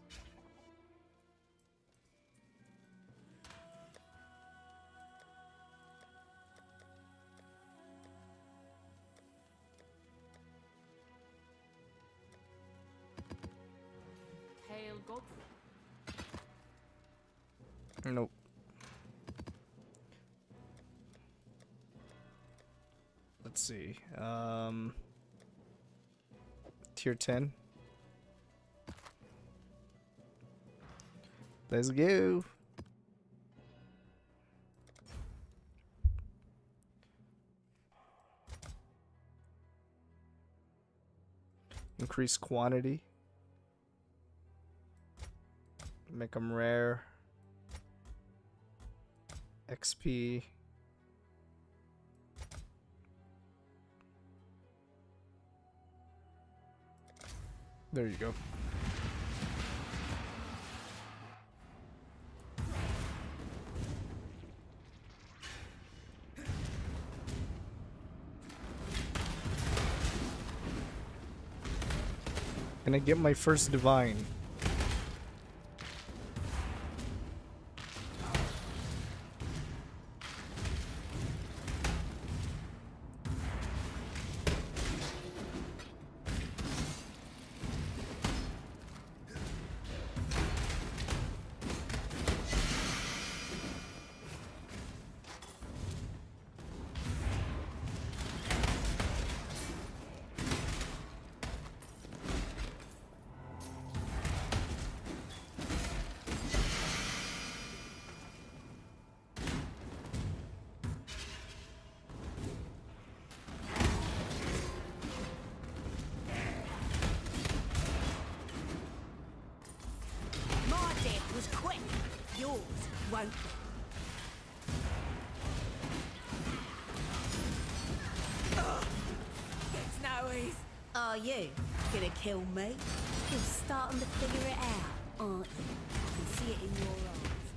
Hail God. Nope. Let's see. Tier 10. Let's go. Increase quantity. Make them rare. XP. There you go. Can I get my first divine? My death was quick. Yours won't be. It's no ease. Are you gonna kill me? You're starting to figure it out, aren't you? I can see it in your eyes.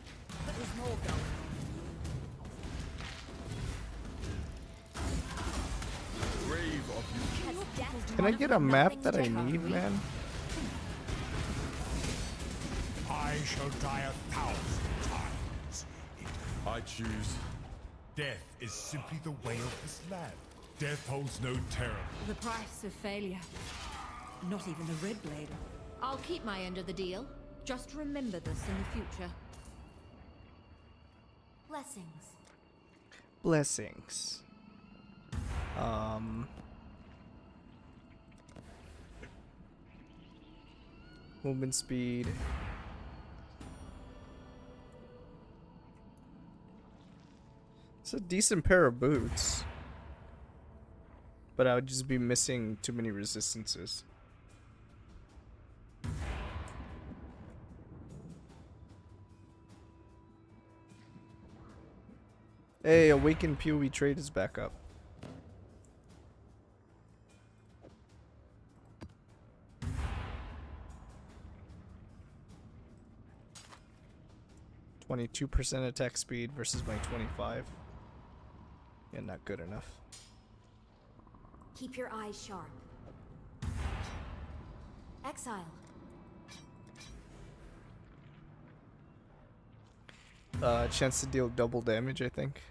But there's more going on. Brave of you. Can I get a map that I need, man? I shall die 1,000 times. I choose. Death is simply the way of this land. Death holds no terror. The price of failure. Not even the red blade. I'll keep my end of the deal. Just remember this in the future. Blessings. Blessings. Movement speed. It's a decent pair of boots. But I would just be missing too many resistances. Hey, Awakened PoE trade is back up. %, attack speed versus my 25. Yeah, not good enough. Keep your eyes sharp. Exile. Chance to deal double damage, I think.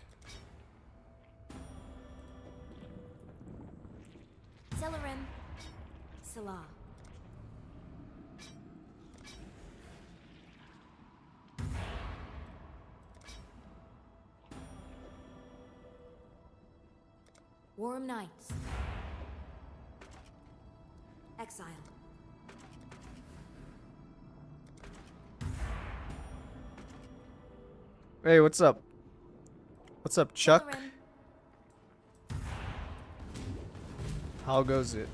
Celerin. Salah. Warm Nights. Exile. Hey, what's up? What's up, Chuck? How goes it?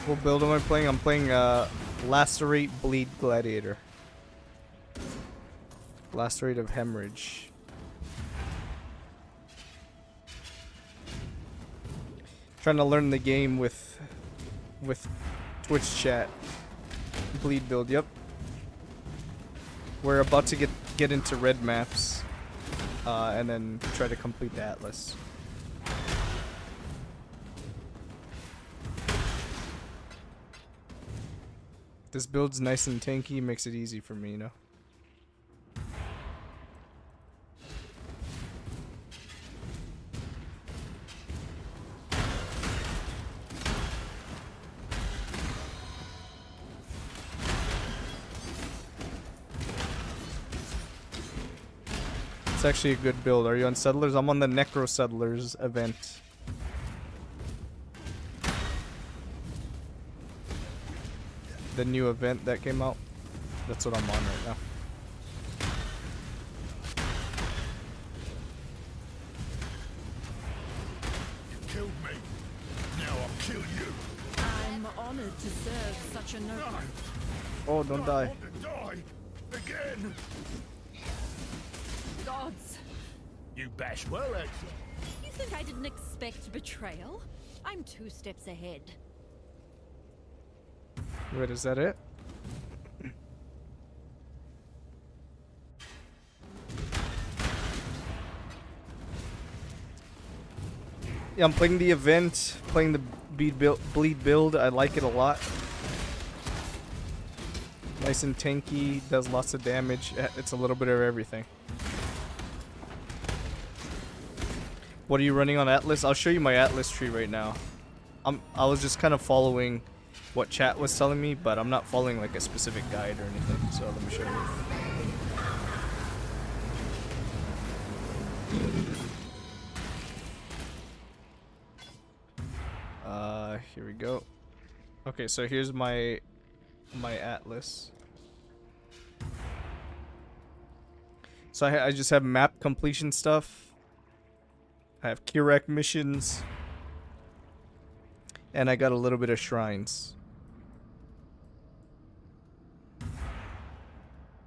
What build am I playing? I'm playing Lacerate Bleed Gladiator. Lacerate of Hemorrhage. Trying to learn the game with Twitch chat. Bleed build, yep. We're about to get into red maps and then try to complete the Atlas. This build's nice and tanky, makes it easy for me, you know? It's actually a good build. Are you on Settlers? I'm on the Necro Settlers event. The new event that came out. That's what I'm on right now. You killed me. Now I'll kill you. I'm honored to serve such a noble. Oh, don't die. I want to die again. Gods. You bash well, Exile. You think I didn't expect betrayal? I'm 2 steps ahead. Wait, is that it? Yeah, I'm playing the event, playing the bleed build. I like it a lot. Nice and tanky, does lots of damage. It's a little bit of everything. What are you running on Atlas? I'll show you my Atlas tree right now. I was just kind of following what chat was telling me, but I'm not following like a specific guide or anything. So let me show you. Here we go. Okay, so here's my Atlas. So I just have map completion stuff. I have Kirak missions. And I got a little bit of shrines.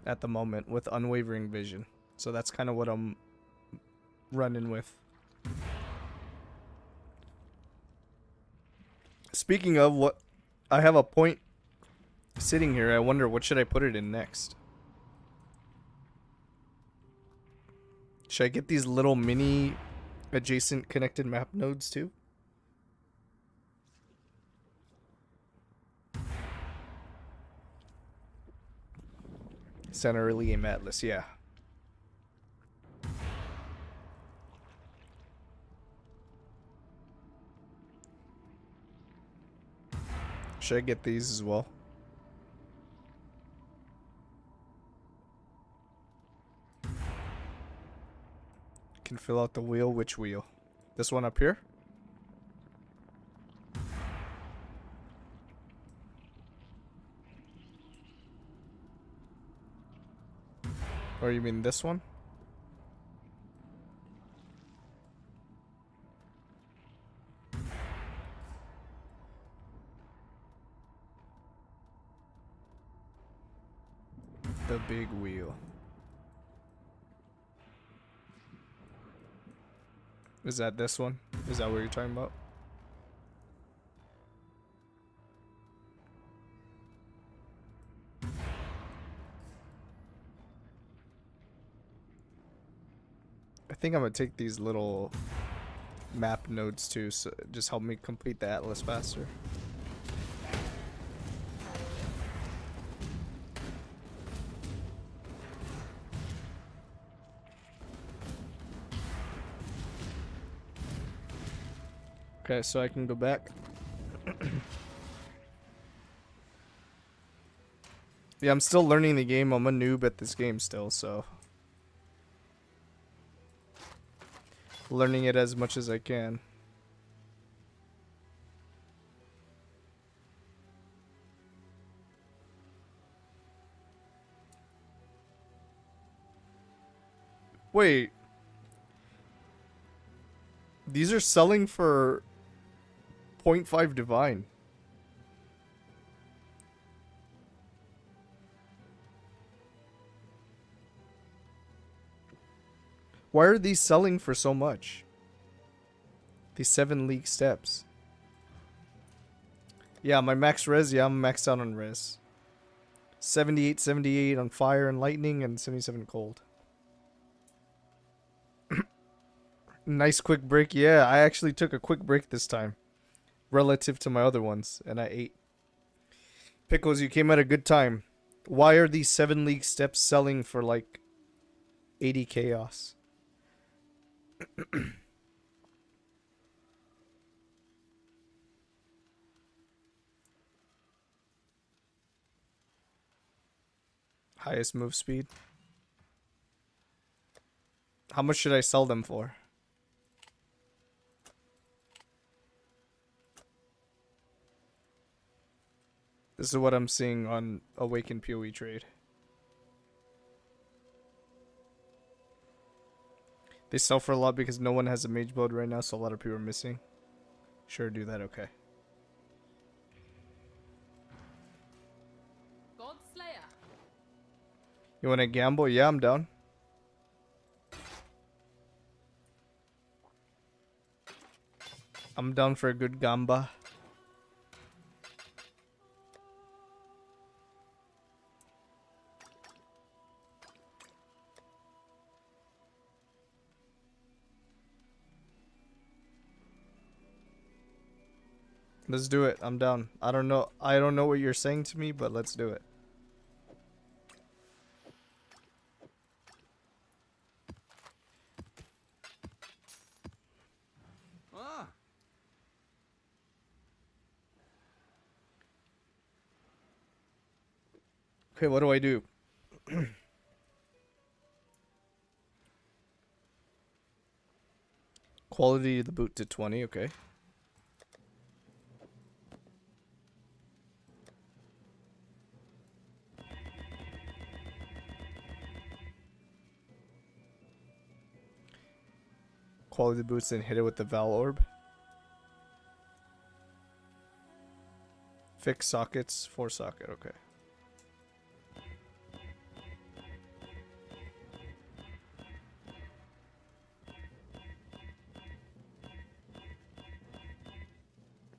At the moment with Unwavering Vision. So that's kind of what I'm running with. Speaking of what, I have a point sitting here. I wonder what should I put it in next. Should I get these little mini adjacent connected map nodes too? Center early game Atlas, yeah. Should I get these as well? Can fill out the wheel. Which wheel? This one up here? Or you mean this one? The big wheel. Is that this one? Is that what you're talking about? I think I'm gonna take these little map nodes too, so just help me complete the atlas faster. Okay, so I can go back. Yeah, I'm still learning the game. I'm a noob at this game still, so learning it as much as I can. Wait. These are selling for 0.5 divine. Why are these selling for so much? These 7 league steps. Yeah, my max res, yeah, I'm maxed out on res. 78, 78 on fire and lightning, and 77 cold. Nice quick break. Yeah, I actually took a quick break this time. Relative to my other ones, and I ate. Pickles, you came at a good time. Why are these 7 league steps selling for like 80 chaos? Highest move speed. How much should I sell them for? This is what I'm seeing on Awaken PoE trade. They sell for a lot because no one has a mage build right now, so a lot of people are missing. Sure, do that, okay. Godslayer. You wanna gamble? Yeah, I'm down. I'm down for a good gamba. Let's do it. I'm down. I don't know what you're saying to me, but let's do it. Ah. Okay, what do I do? Quality of the boot to 20, okay. Quality boots and hit it with the Val Orb. Fix sockets, 4 socket, okay.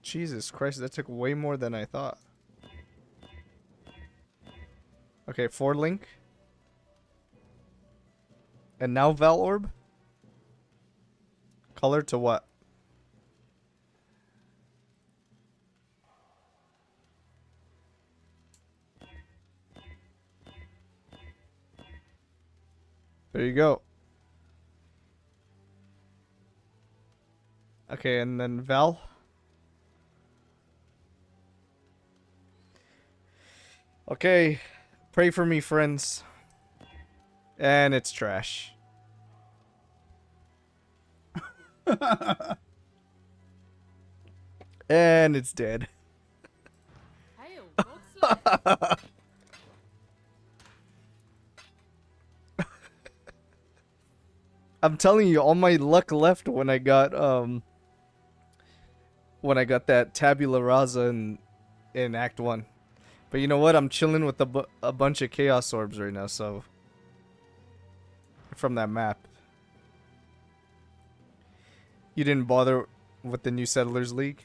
Jesus Christ, that took way more than I thought. Okay, 4 link. And now Val Orb? Color to what? There you go. Okay, and then Val. Okay, pray for me, friends. And it's trash. And it's dead. Hey, what's up? I'm telling you, all my luck left when I got that tabula rasa in Act 1. But you know what? I'm chilling with a bunch of chaos orbs right now, so from that map. You didn't bother with the new Settlers League?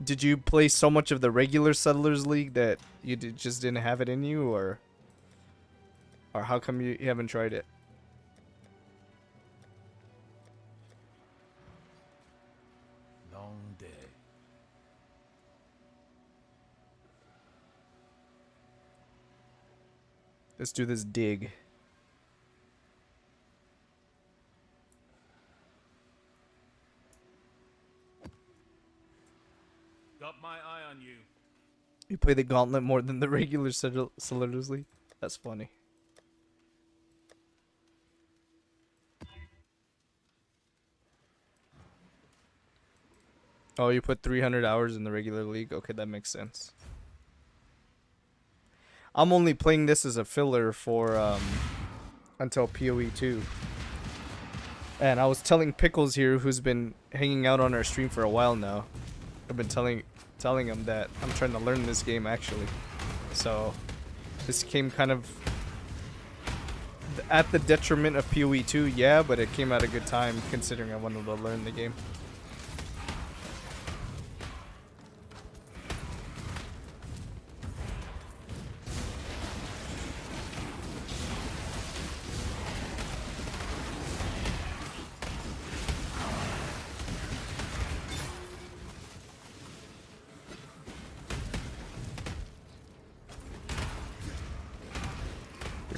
Did you play so much of the regular Settlers League that you just didn't have it in you, or how come you haven't tried it? Long day. Let's do this dig. Got my eye on you. You play the gauntlet more than the regular Settlers League? That's funny. Oh, you put 300 hours in the regular league? Okay, that makes sense. I'm only playing this as a filler for until PoE 2. And I was telling Pickles here, who's been hanging out on our stream for a while now. I've been telling him that I'm trying to learn this game actually. So this came kind of at the detriment of PoE 2, yeah, but it came at a good time considering I wanted to learn the game.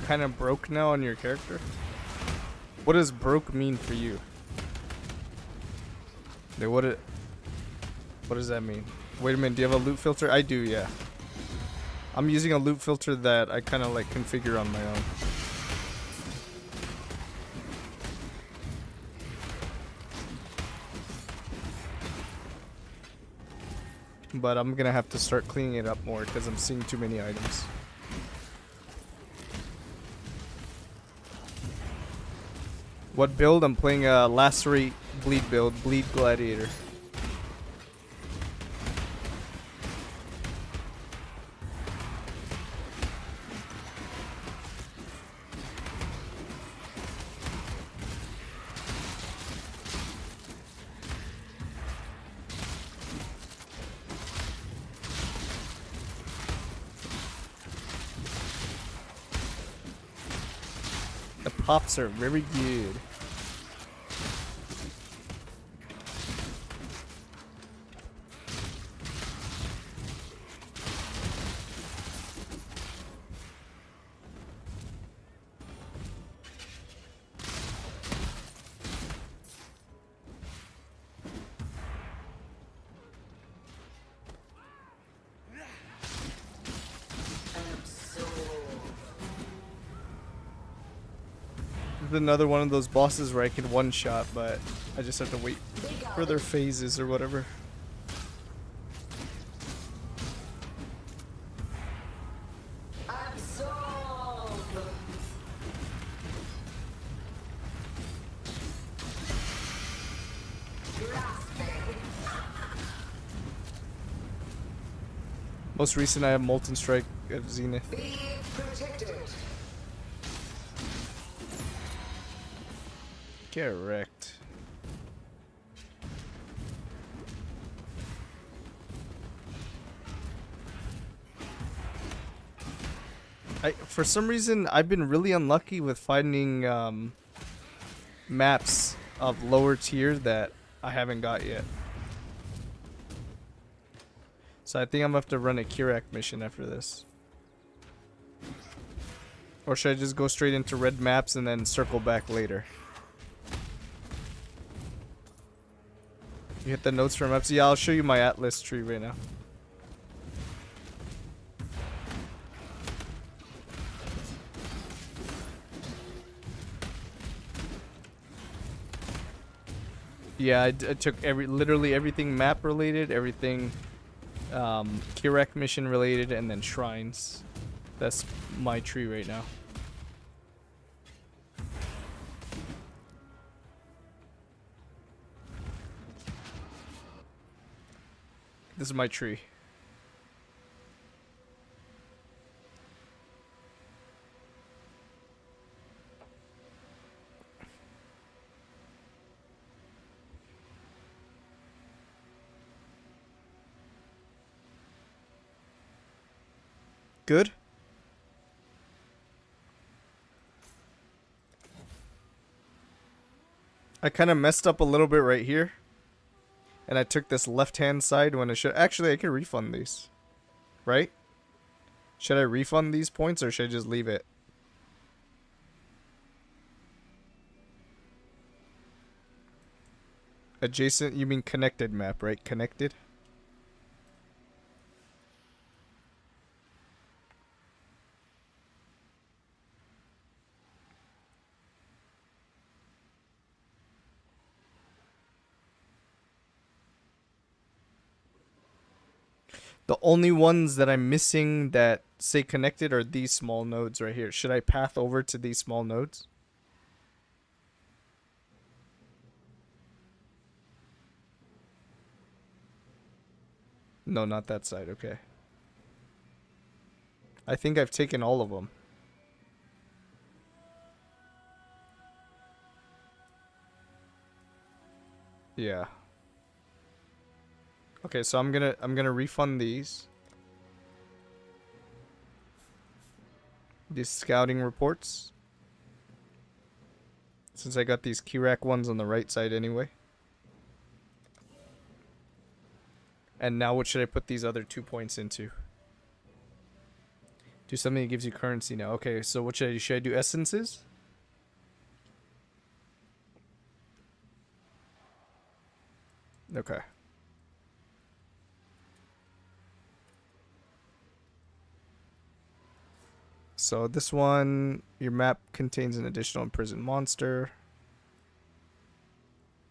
Kind of broke now on your character? What does broke mean for you? What does that mean? Wait a minute, do you have a loot filter? I do, yeah. I'm using a loot filter that I kind of like configure on my own. But I'm gonna have to start cleaning it up more because I'm seeing too many items. What build? I'm playing a Lacerate Bleed build, Bleed Gladiator. The pops are very good. Another one of those bosses where I can one-shot, but I just have to wait for their phases or whatever. Most recent, I have Molten Strike at Zenith. Correct. For some reason, I've been really unlucky with finding maps of lower tier that I haven't got yet. So I think I'm gonna have to run a Kirak mission after this. Or should I just go straight into red maps and then circle back later? You hit the notes from maps? Yeah, I'll show you my Atlas tree right now. Yeah, I took literally everything map related, everything Kirek mission related, and then shrines. That's my tree right now. This is my tree. Good? I kind of messed up a little bit right here. And I took this left-hand side when I should... Actually, I could refund these. Right? Should I refund these points or should I just leave it? Adjacent, you mean connected map, right? Connected? The only ones that I'm missing that say connected are these small nodes right here. Should I path over to these small nodes? No, not that side. Okay. I think I've taken all of them. Yeah. Okay, so I'm gonna refund these. These scouting reports. Since I got these Kirak ones on the right side anyway. And now what should I put these other 2 points into? Do something that gives you currency now. Okay, so what should I do? Should I do essences? Okay. So this one, your map contains an additional imprisoned monster.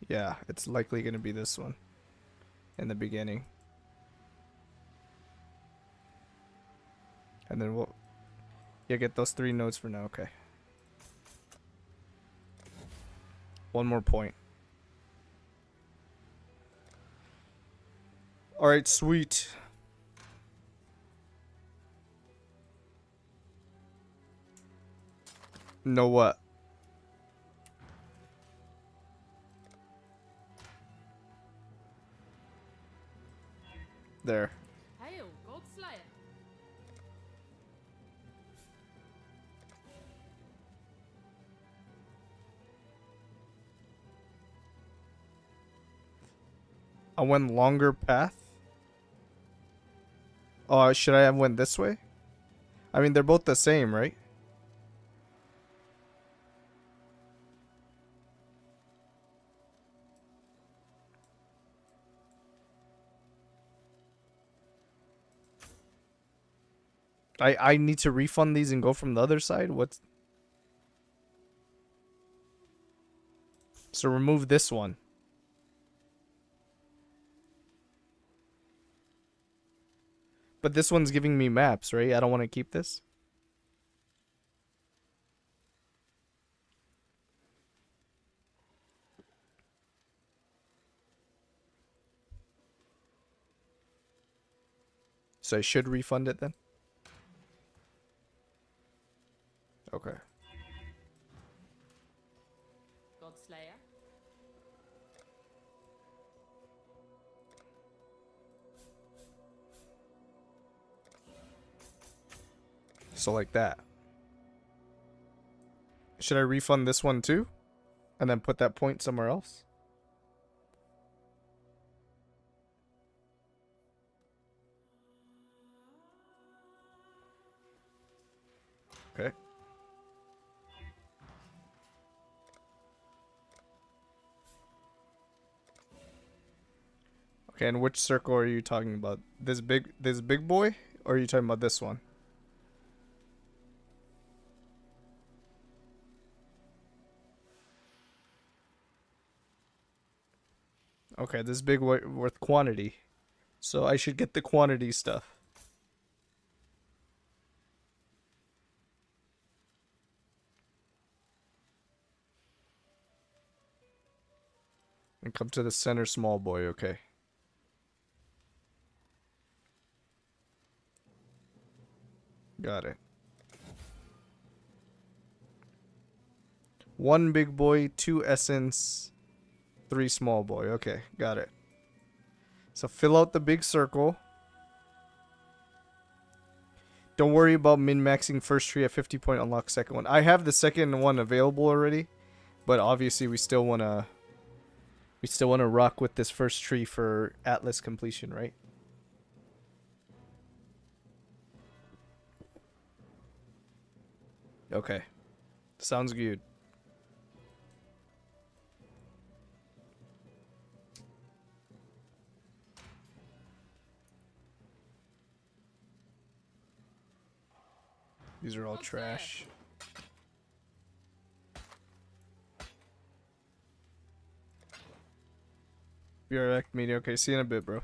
Yeah, it's likely going to be this one in the beginning. And then we'll... Yeah, get those 3 nodes for now. Okay. 1 more point. Alright, sweet. Know what? There. Hail, God Slayer. I went longer path. Oh, should I have went this way? I mean, they're both the same, right? I need to refund these and go from the other side? What's... So remove this one. But this one's giving me maps, right? I don't want to keep this. So I should refund it then? Okay. God Slayer. So like that. Should I refund this one too? And then put that point somewhere else? Okay. Okay, and which circle are you talking about? This big boy? Or are you talking about this one? Okay, this big worth quantity. So I should get the quantity stuff. And come to the center small boy, okay. Got it. 1 big boy, 2 essence, 3 small boy. Okay, got it. So fill out the big circle. Don't worry about min-maxing first tree at 50 point, unlock second one. I have the second one available already, but obviously we still wanna rock with this first tree for Atlas completion, right? Okay. Sounds good. These are all trash. BRX media. Okay, see you in a bit, bro.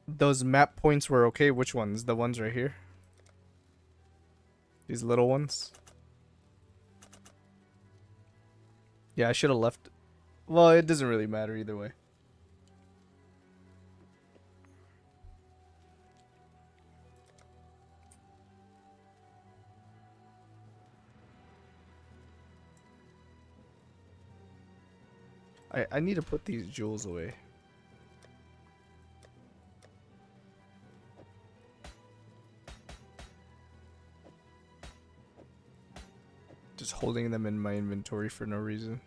Those map points were okay. Which ones? The ones right here? These little ones? Yeah, I should have left. Well, it doesn't really matter either way. I need to put these jewels away. Just holding them in my inventory for no reason.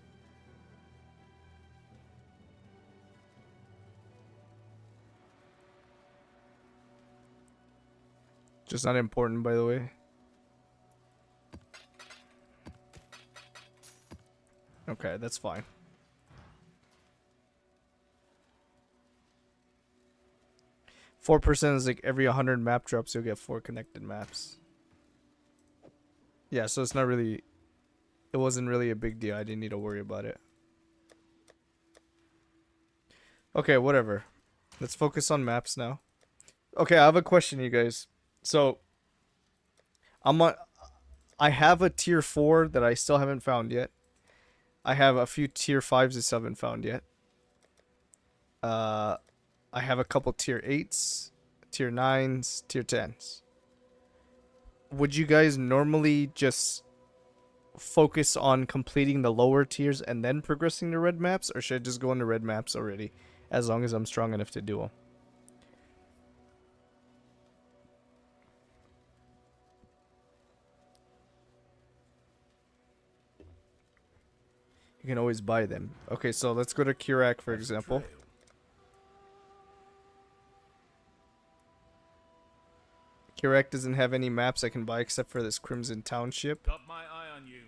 Just not important, by the way. Okay, that's fine. %4 is like every 100 map drops, you'll get 4 connected maps. Yeah, so it's not really... It wasn't really a big deal. I didn't need to worry about it. Okay, whatever. Let's focus on maps now. Okay, I have a question, you guys. So, I have a tier 4 that I still haven't found yet. I have a few tier 5s that I haven't found yet. I have a couple tier 8s, tier 9s, tier 10s. Would you guys normally just focus on completing the lower tiers and then progressing to red maps, or should I just go into red maps already, as long as I'm strong enough to do them? You can always buy them. Okay, so let's go to Kirak, for example. Kirak doesn't have any maps I can buy except for this Crimson Township. Got my eye on you.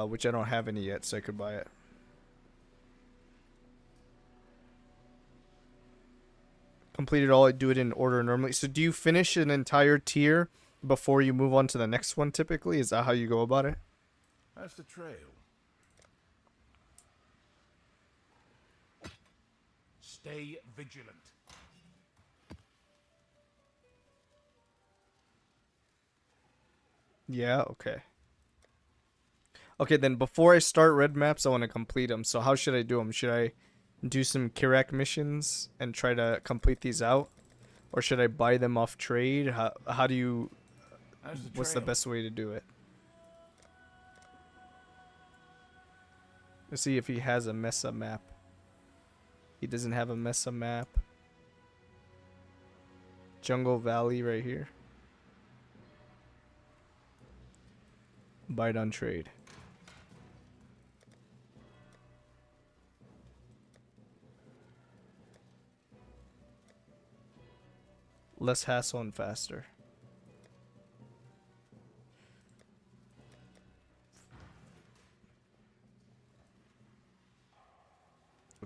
Which I don't have any yet, so I could buy it. Complete it all, I do it in order normally. So do you finish an entire tier before you move on to the next one typically? Is that how you go about it? That's the trail. Stay vigilant. Yeah, okay. Okay, then before I start red maps, I want to complete them. So how should I do them? Should I do some Kirak missions and try to complete these out? Or should I buy them off trade? How do you... What's the best way to do it? Let's see if he has a Mesa map. He doesn't have a Mesa map. Jungle Valley right here. Buy it on trade. Less hassle and faster.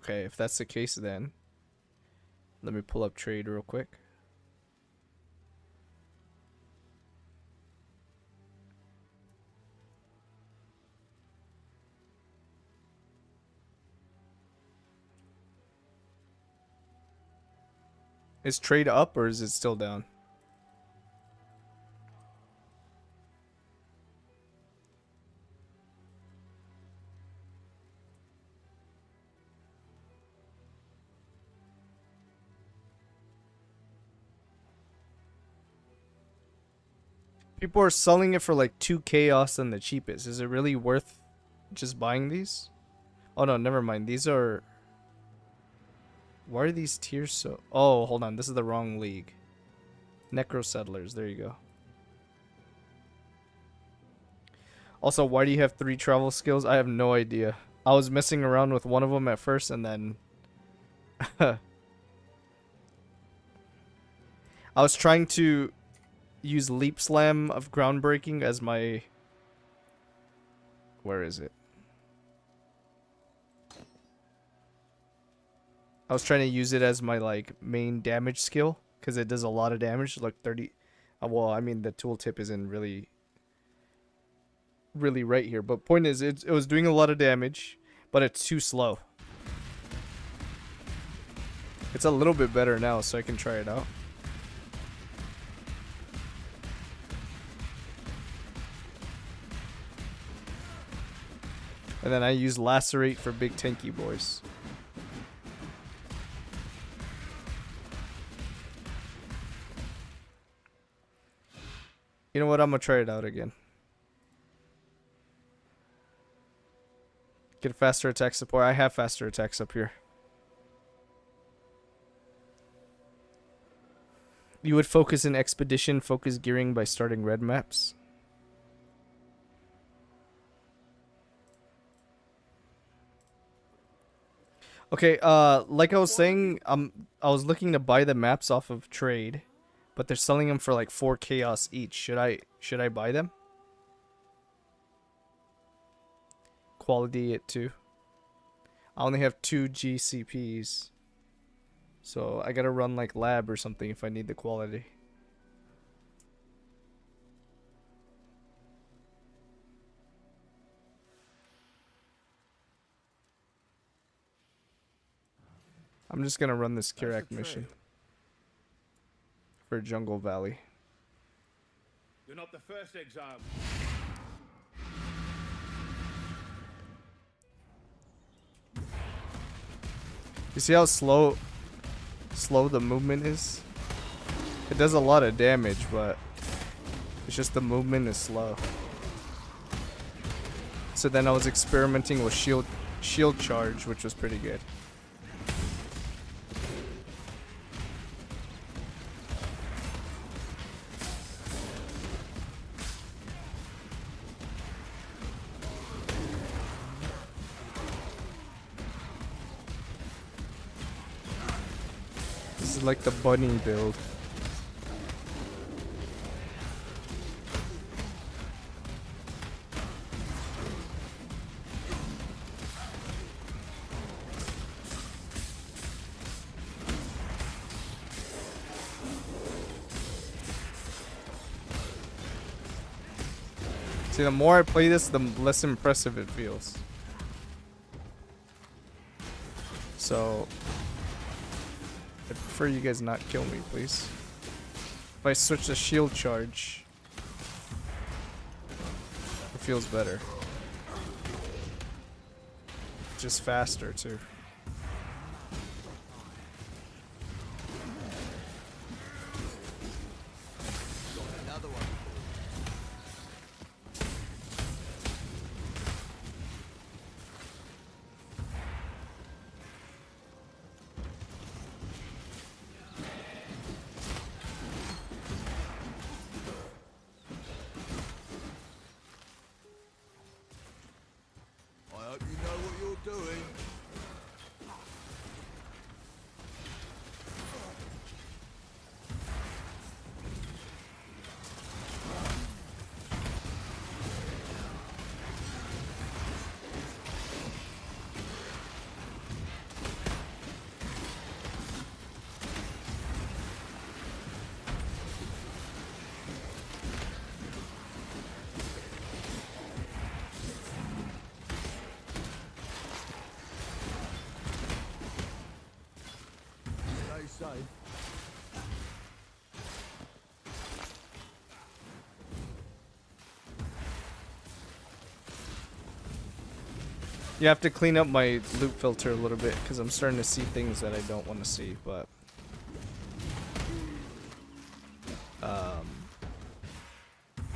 Okay, if that's the case, then let me pull up trade real quick. Is trade up or is it still down? People are selling it for like 2 chaos and the cheapest. Is it really worth just buying these? Oh no, never mind. These are... Why are these tiers so... Oh, hold on. This is the wrong league. Necro Settlers. There you go. Also, why do you have 3 travel skills? I have no idea. I was messing around with one of them at first and then... I was trying to use Leap Slam of Groundbreaking as my... Where is it? I was trying to use it as my like main damage skill because it does a lot of damage, like 30. Well, I mean the tooltip isn't really right here, but point is it was doing a lot of damage, but it's too slow. It's a little bit better now, so I can try it out. And then I use Lacerate for big tanky boys. You know what? I'm gonna try it out again. Get faster attack support. I have faster attacks up here. You would focus in expedition, focus gearing by starting red maps. Okay, like I was saying, I was looking to buy the maps off of trade, but they're selling them for like 4 chaos each. Should I buy them? Quality it too. I only have 2 GCPs, so I gotta run like lab or something if I need the quality. I'm just gonna run this Kirak mission for Jungle Valley. You're not the first exile. You see how slow the movement is? It does a lot of damage, but it's just the movement is slow. So then I was experimenting with shield charge, which was pretty good. This is like the bunny build. See, the more I play this, the less impressive it feels. So I prefer you guys not kill me, please. If I switch to shield charge, it feels better. Just faster, too. You have to clean up my loot filter a little bit because I'm starting to see things that I don't want to see, but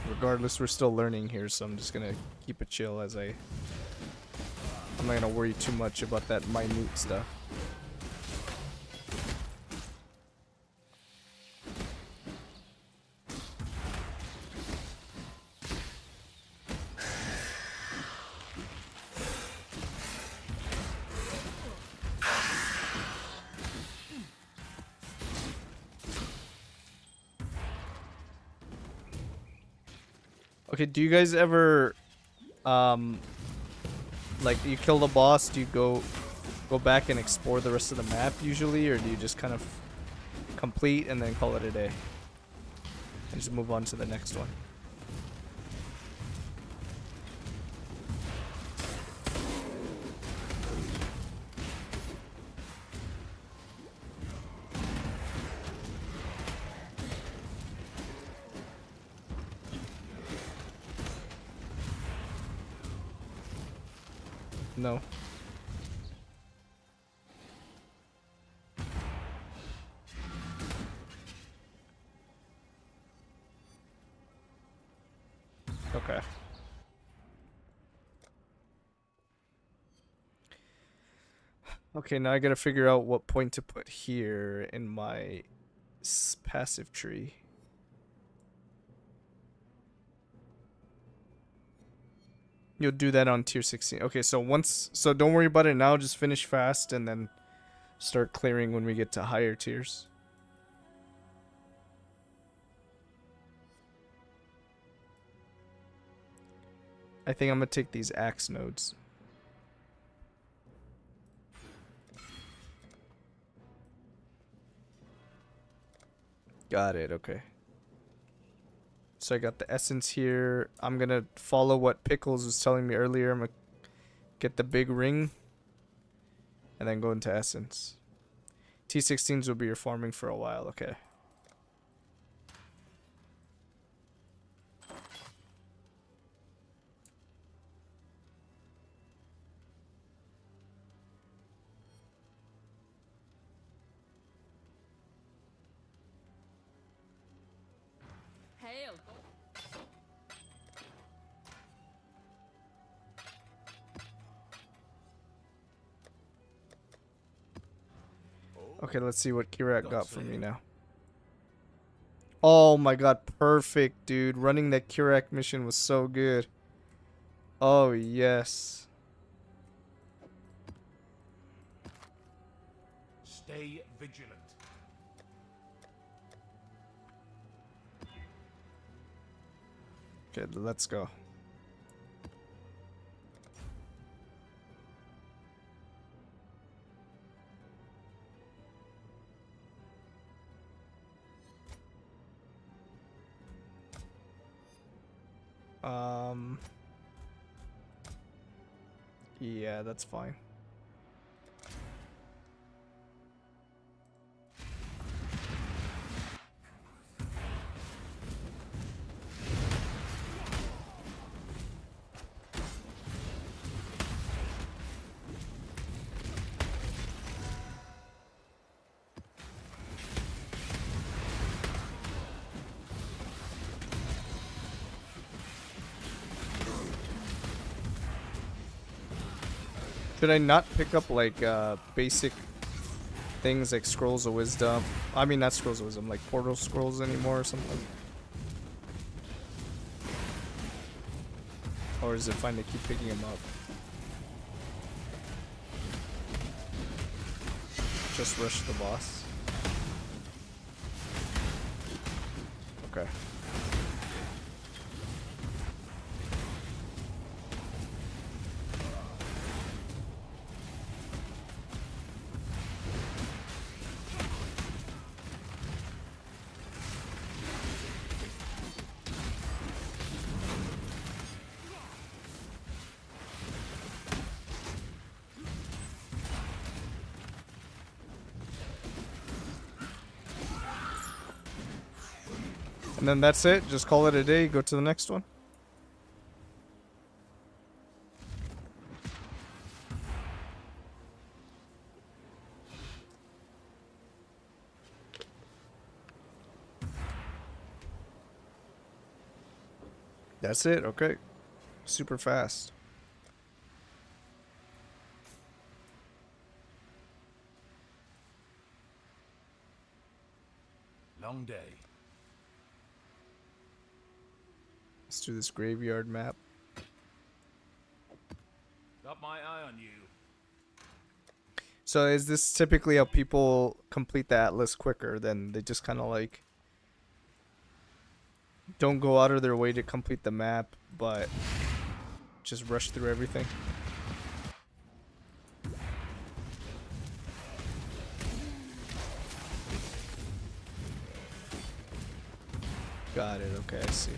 regardless, we're still learning here, so I'm just gonna keep it chill as I'm not gonna worry too much about that minute stuff. Okay, do you guys ever, like, you kill the boss, do you go back and explore the rest of the map usually, or do you just kind of complete and then call it a day? And just move on to the next one? No. Okay. Okay, now I gotta figure out what point to put here in my passive tree. You'll do that on tier 16. Okay, so don't worry about it now, just finish fast and then start clearing when we get to higher tiers. I think I'm gonna take these axe nodes. Got it, okay. So I got the essence here. I'm gonna follow what Pickles was telling me earlier. I'm gonna get the big ring and then go into essence. T16s will be your farming for a while, okay. Hail. Okay, let's see what Kirak got from me now. Oh my god, perfect, dude. Running that Kirak mission was so good. Oh, yes. Stay vigilant. Okay, let's go. Yeah, that's fine. Should I not pick up like basic things like scrolls of wisdom? I mean, not scrolls of wisdom, like portal scrolls anymore or something? Or is it fine to keep picking them up? Just rush the boss. Okay. And then that's it. Just call it a day. Go to the next one. That's it. Okay. Super fast. Long day. Let's do this graveyard map. Got my eye on you. So is this typically how people complete the atlas quicker? Then they just kind of like don't go out of their way to complete the map, but just rush through everything. Got it. Okay, I see.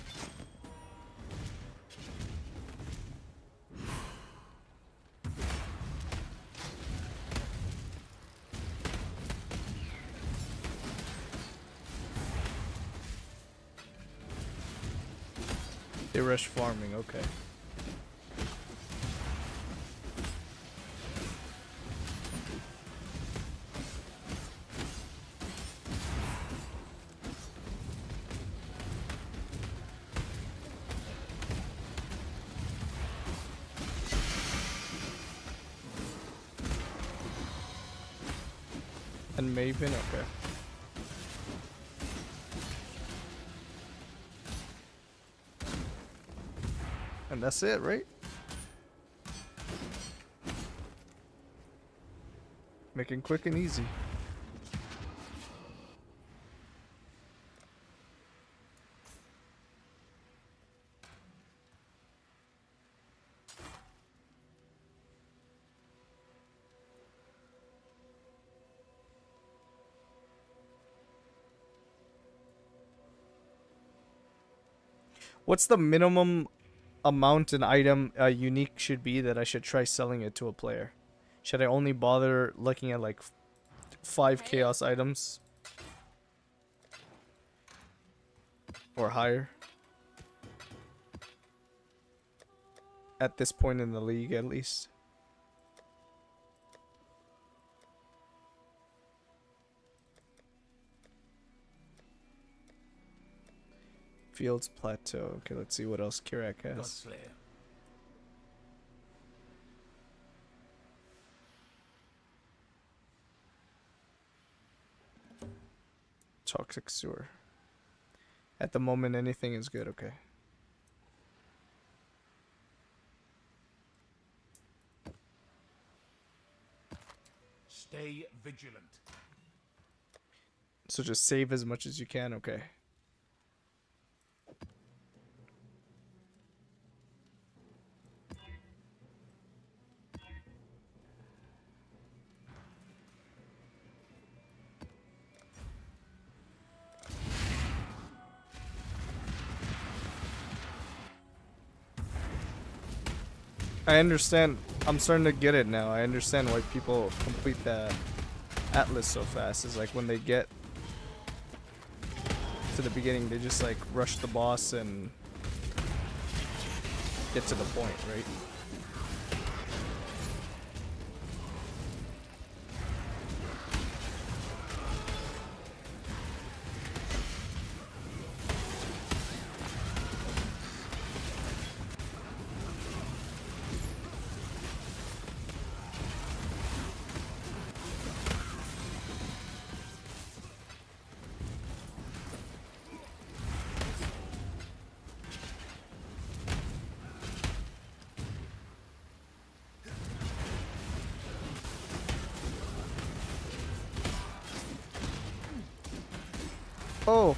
They rush farming, okay. And Maven, okay. And that's it, right? Making quick and easy. What's the minimum amount an item unique should be that I should try selling it to a player? Should I only bother looking at like 5 chaos items or higher at this point in the league, at least? Fields Plateau. Okay, let's see what else Kirak has. Toxic Sewer. At the moment, anything is good, okay. Stay vigilant. So just save as much as you can, okay. I understand. I'm starting to get it now. I understand why people complete the Atlas so fast. Is like when they get to the beginning, they just like rush the boss and get to the point, right? Oh.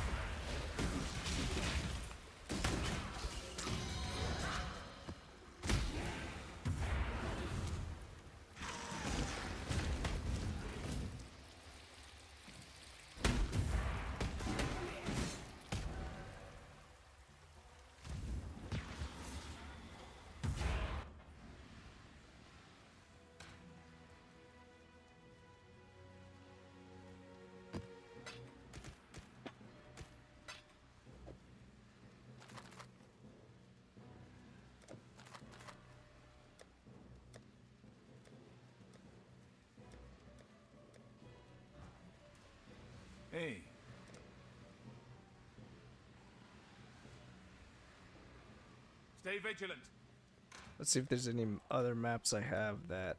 Hey. Stay vigilant. Let's see if there's any other maps I have that.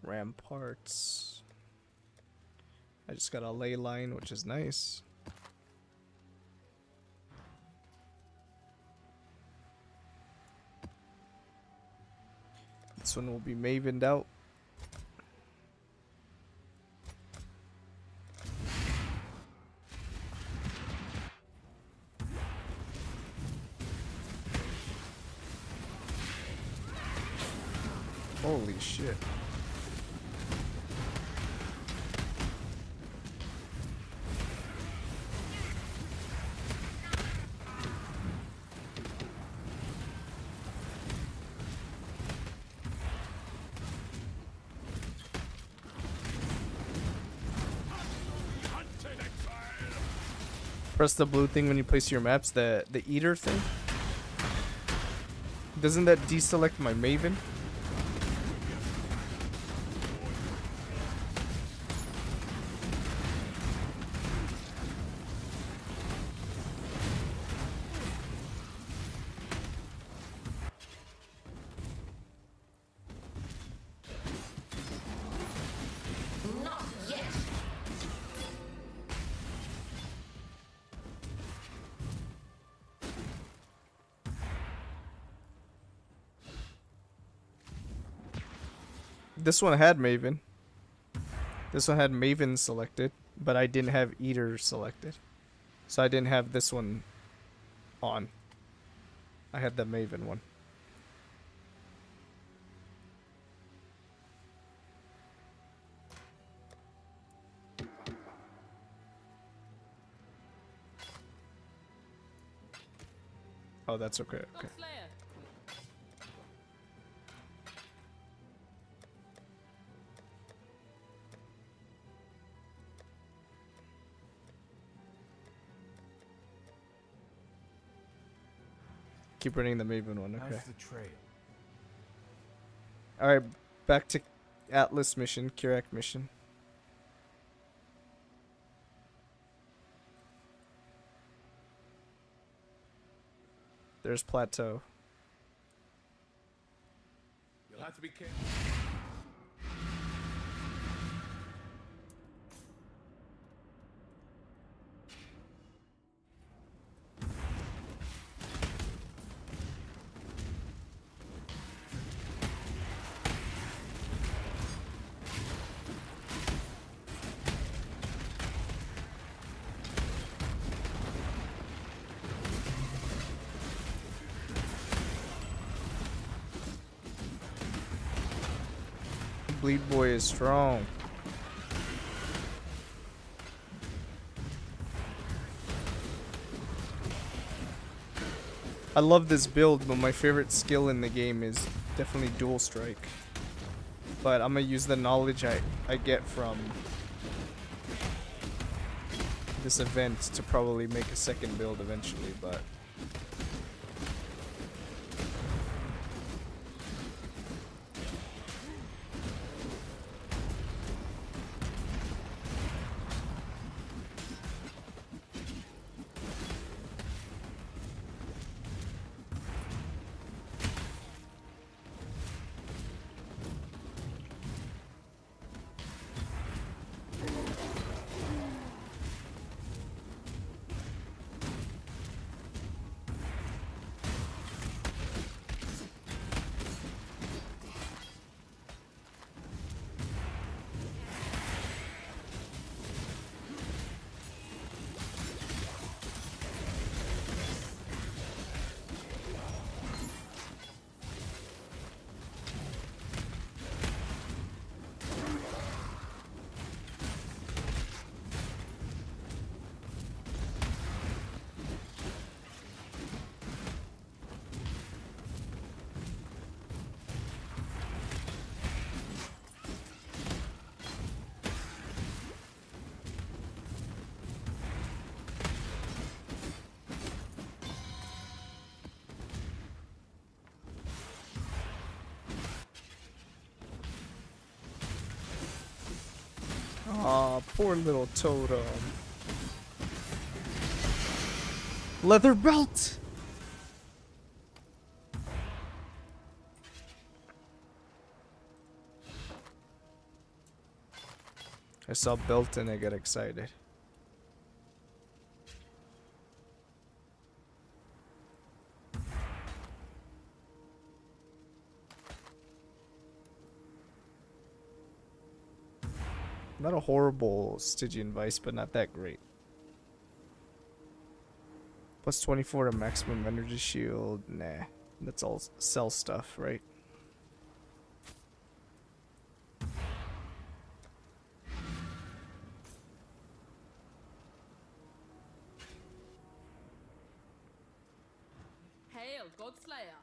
Ramparts. I just got a ley line, which is nice. This one will be Mavened out. Holy shit. Press the blue thing when you place your maps, the eater thing. Doesn't that deselect my Maven? Not yet. This one had Maven. This one had Maven selected, but I didn't have Eater selected. So I didn't have this one on. I had the Maven one. Oh, that's okay. Okay. Keep running the Maven one, okay. How's the trail? Alright, back to Atlas mission, Kirak mission. There's Plateau. You'll have to be careful. Bleed Boy is strong. I love this build, but my favorite skill in the game is definitely Dual Strike. But I'm gonna use the knowledge I get from this event to probably make a second build eventually, but Aw, poor little totem. Leather belt! I saw belt and I got excited. Not a horrible Stygian Vice, but not that great. Plus 24 to maximum energy shield. Nah, that's all sell stuff, right? Hail, Godslayer!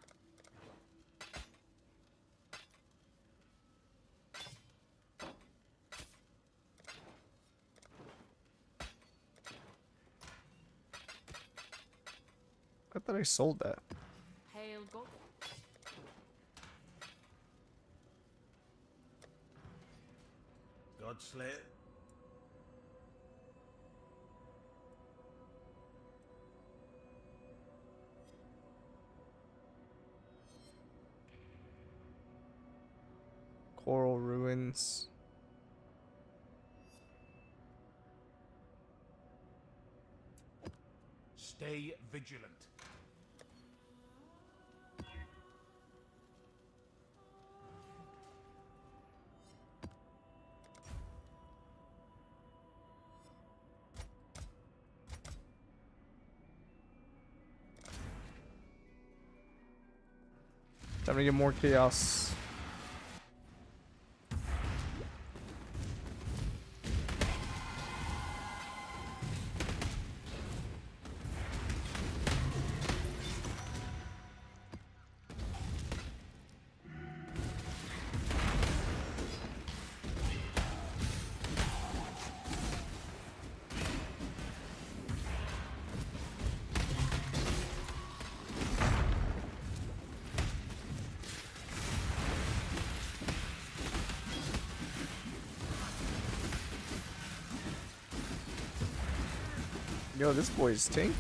I thought I sold that. Hail, God. Godslayer. Coral Ruins. Stay vigilant. Time to get more chaos. Yo, this boy's tanky.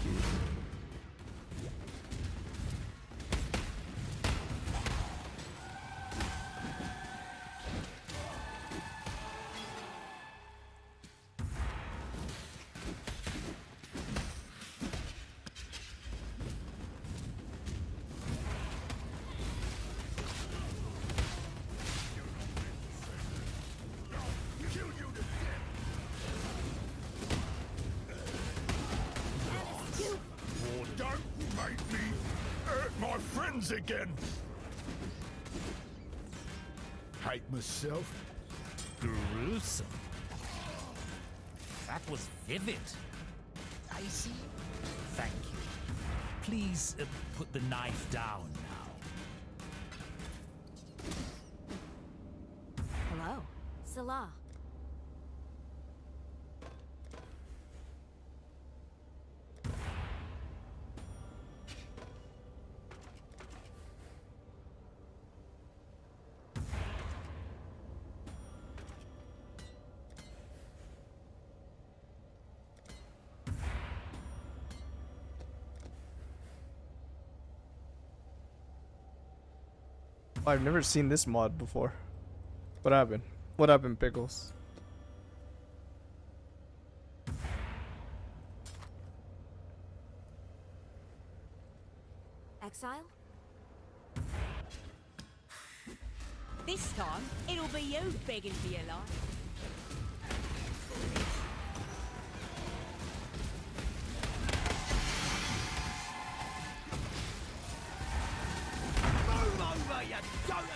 Again. Hate myself. Gruesome. That was vivid. Icy. Thank you. Please put the knife down now. Hello. Salah. I've never seen this mod before. What happened? What happened, Pickles? Exile? This time, it'll be you begging for your life.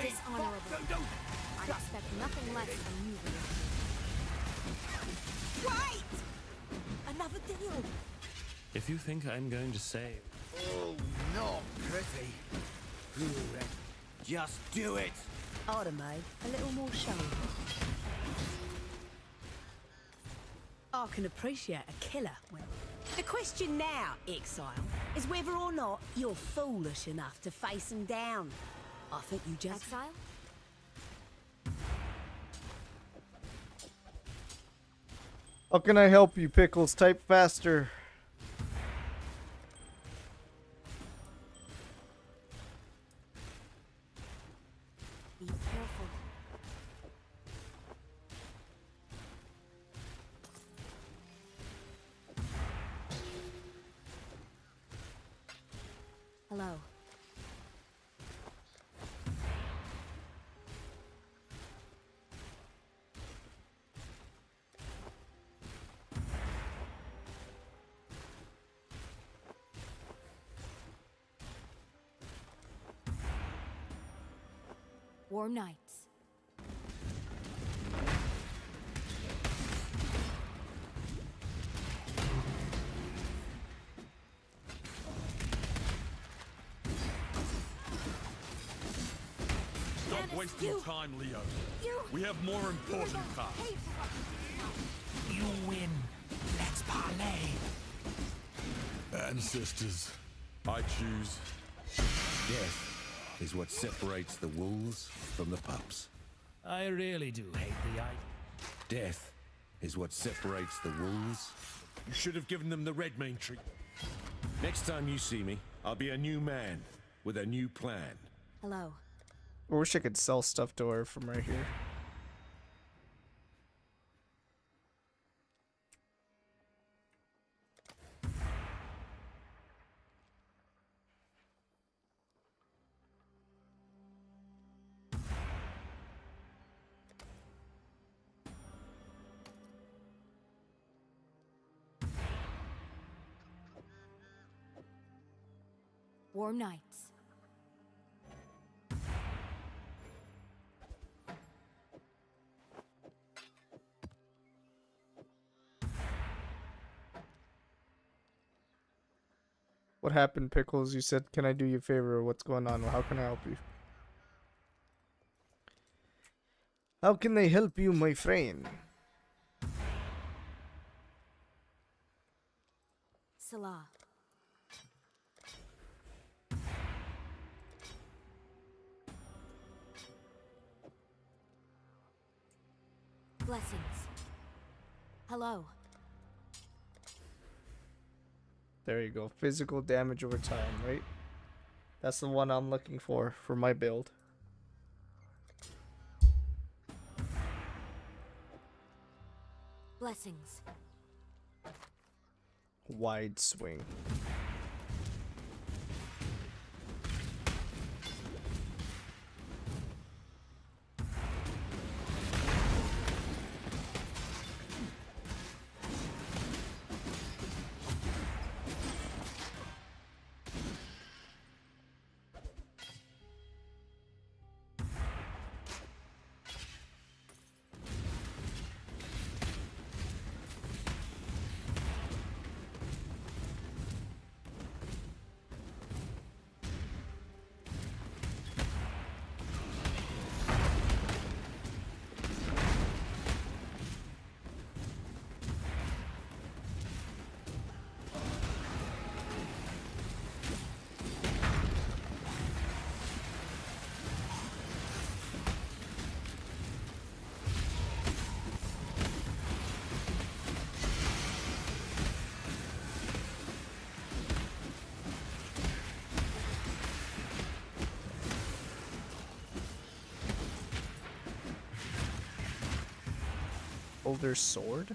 Dishonorable. I expect nothing less from you, Rio. Wait! Another deal. If you think I'm going to say... Oh, not pretty. Good. Just do it. I'd have made a little more show. I can appreciate a killer. The question now, Exile, is whether or not you're foolish enough to face him down. I think you just... Exile? How can I help you, Pickles? Type faster. Be careful. Hello. Warm nights. Stop wasting time, Leo. We have more important tasks. You win. Let's parlay. Ancestors, I choose Death is what separates the wolves from the pups. I really do hate the idea. Death is what separates the wolves. You should have given them the red main tree. Next time you see me, I'll be a new man with a new plan. Hello. I wish I could sell stuff to her from right here. Warm nights. What happened, Pickles? You said, can I do you a favor? What's going on? How can I help you? How can they help you, my friend? Salah. Blessings. Hello. There you go. Physical damage over time, right? That's the one I'm looking for my build. Blessings. Wide swing. Older sword?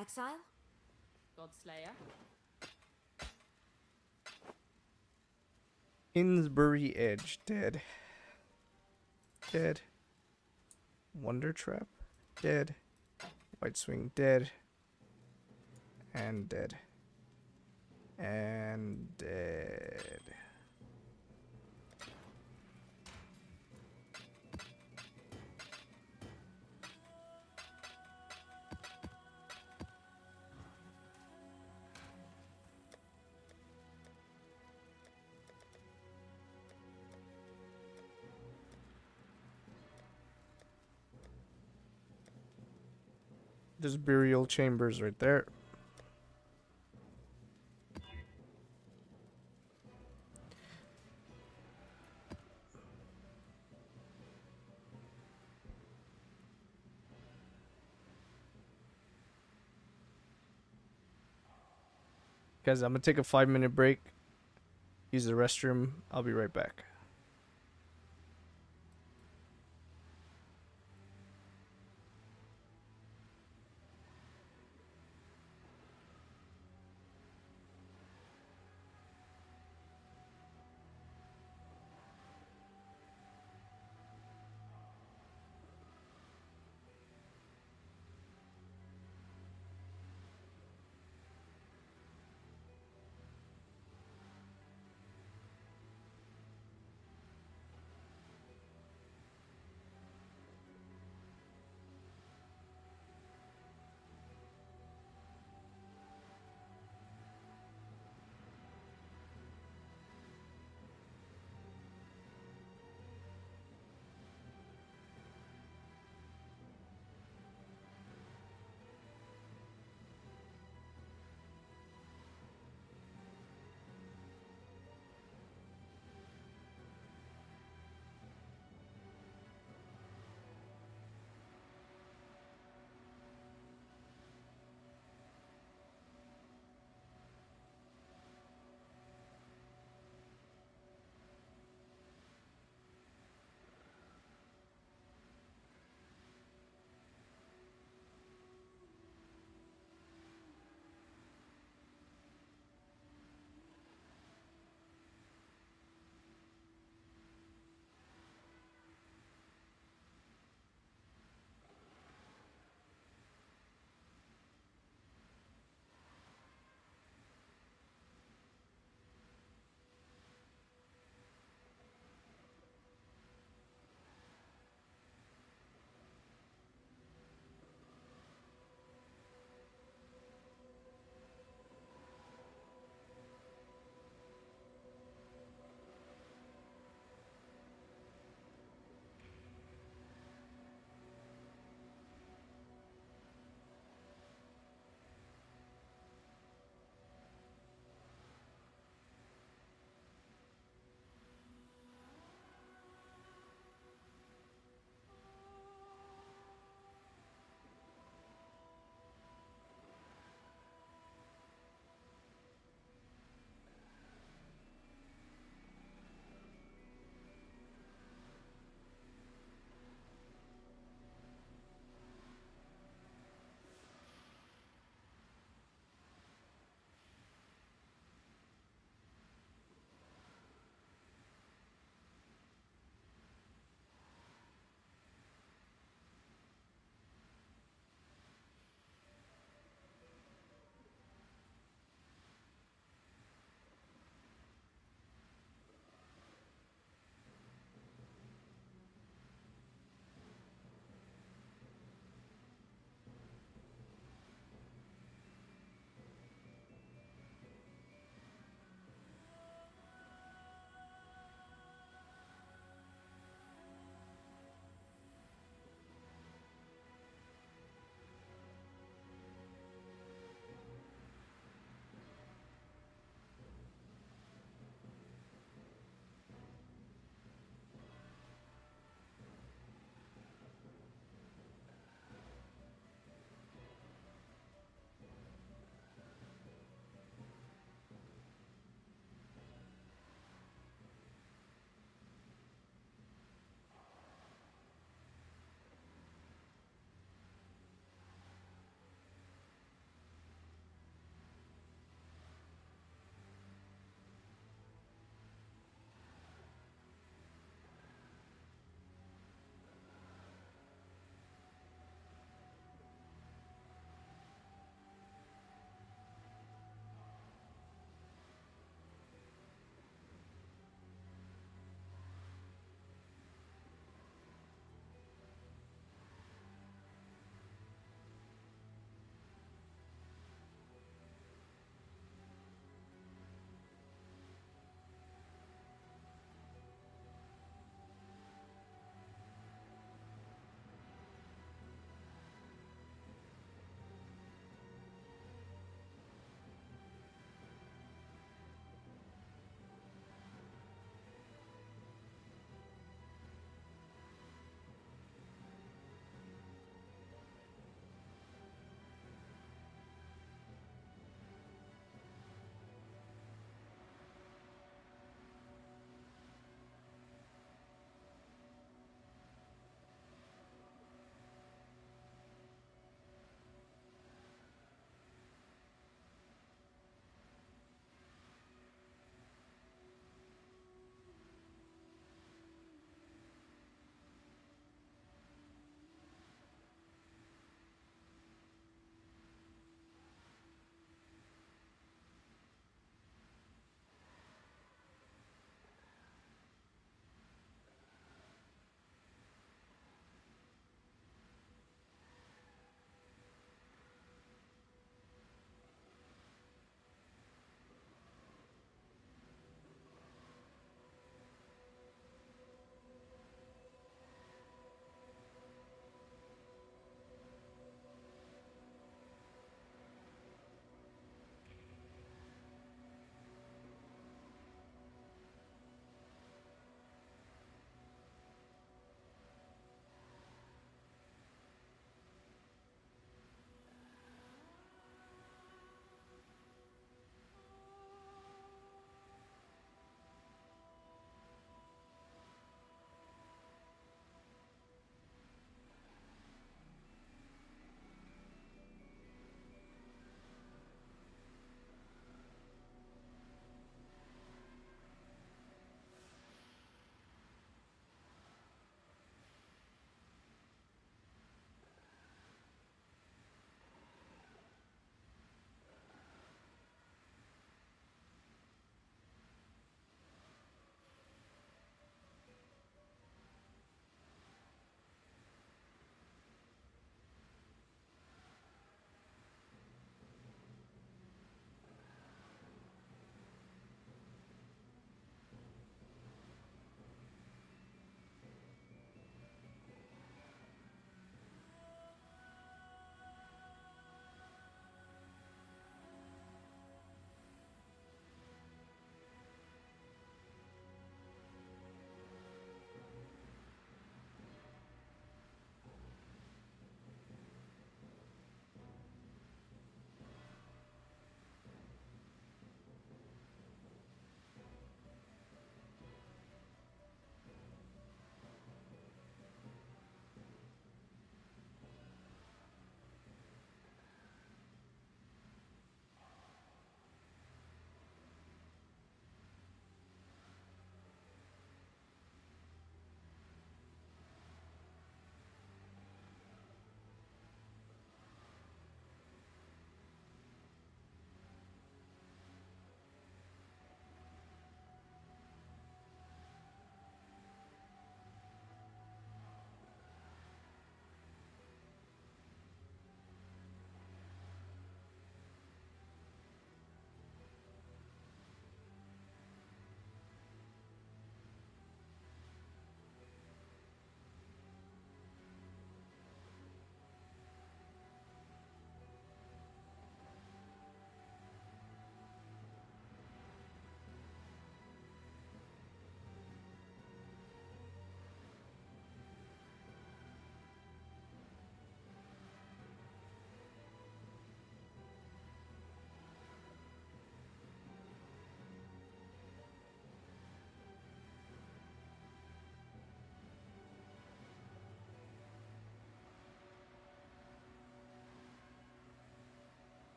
Exile? Godslayer. Innsbury Edge, dead. Dead. Wonder Trap, dead. White Swing, dead. And dead. And dead. There's burial chambers right there. Guys, I'm gonna take a 5-minute break. Use the restroom. I'll be right back.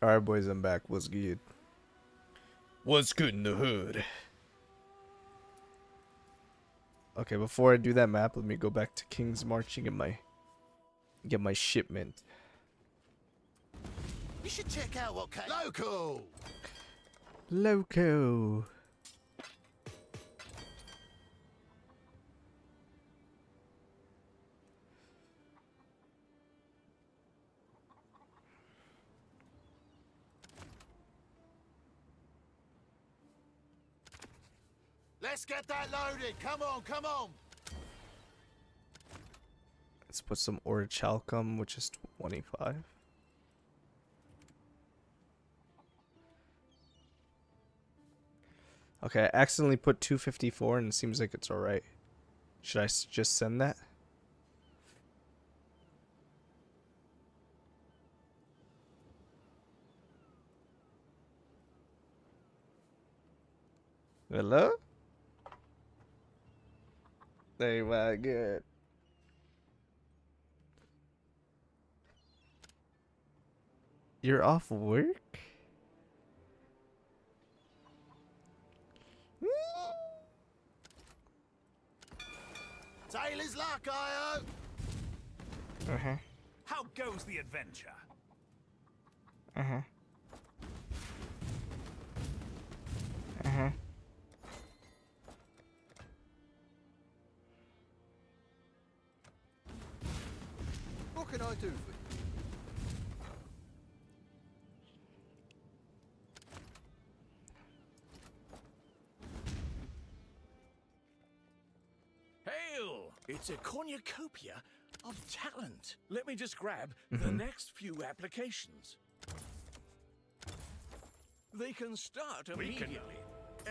Alright, boys, I'm back. What's good? What's good in the hood? Okay, before I do that map, let me go back to King's March and get my shipment. You should check out what local. Loco. Let's get that loaded. Come on, come on. Let's put some orichalcum, which is 25. Okay, I accidentally put 254 and it seems like it's alright. Should I just send that? Hello? They were good. You're off work? Taylor's luck, I hope. Uh-huh. How goes the adventure? Uh-huh. Uh-huh. What can I do for you? Hail! It's a cornucopia of talent. Let me just grab the next few applications. They can start immediately,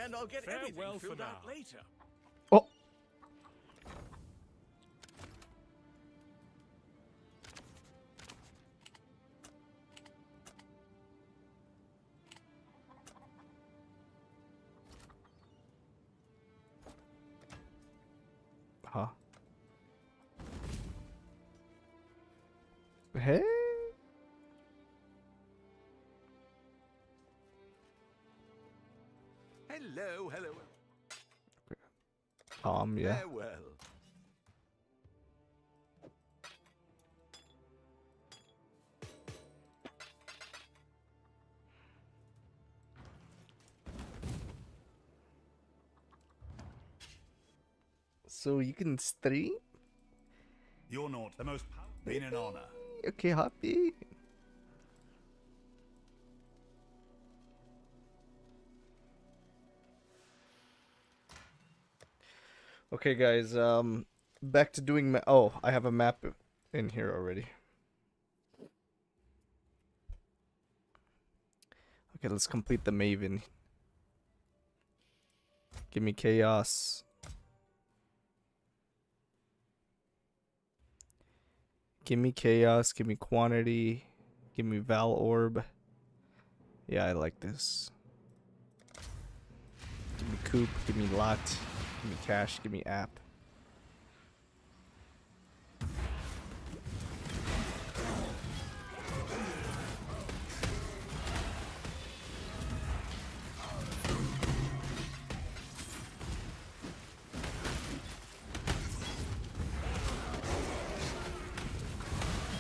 and I'll get everything filled out later. Oh. Huh? Hey. Hello, hello. Yeah. Farewell. So you can stream? You're not the most powerful. Been an honor. Okay, happy. Okay, guys, back to doing oh, I have a map in here already. Okay, let's complete the Maven. Give me chaos. Give me chaos, give me quantity, give me Val Orb. Yeah, I like this. Give me Coop, give me Lot, give me Cash, give me App.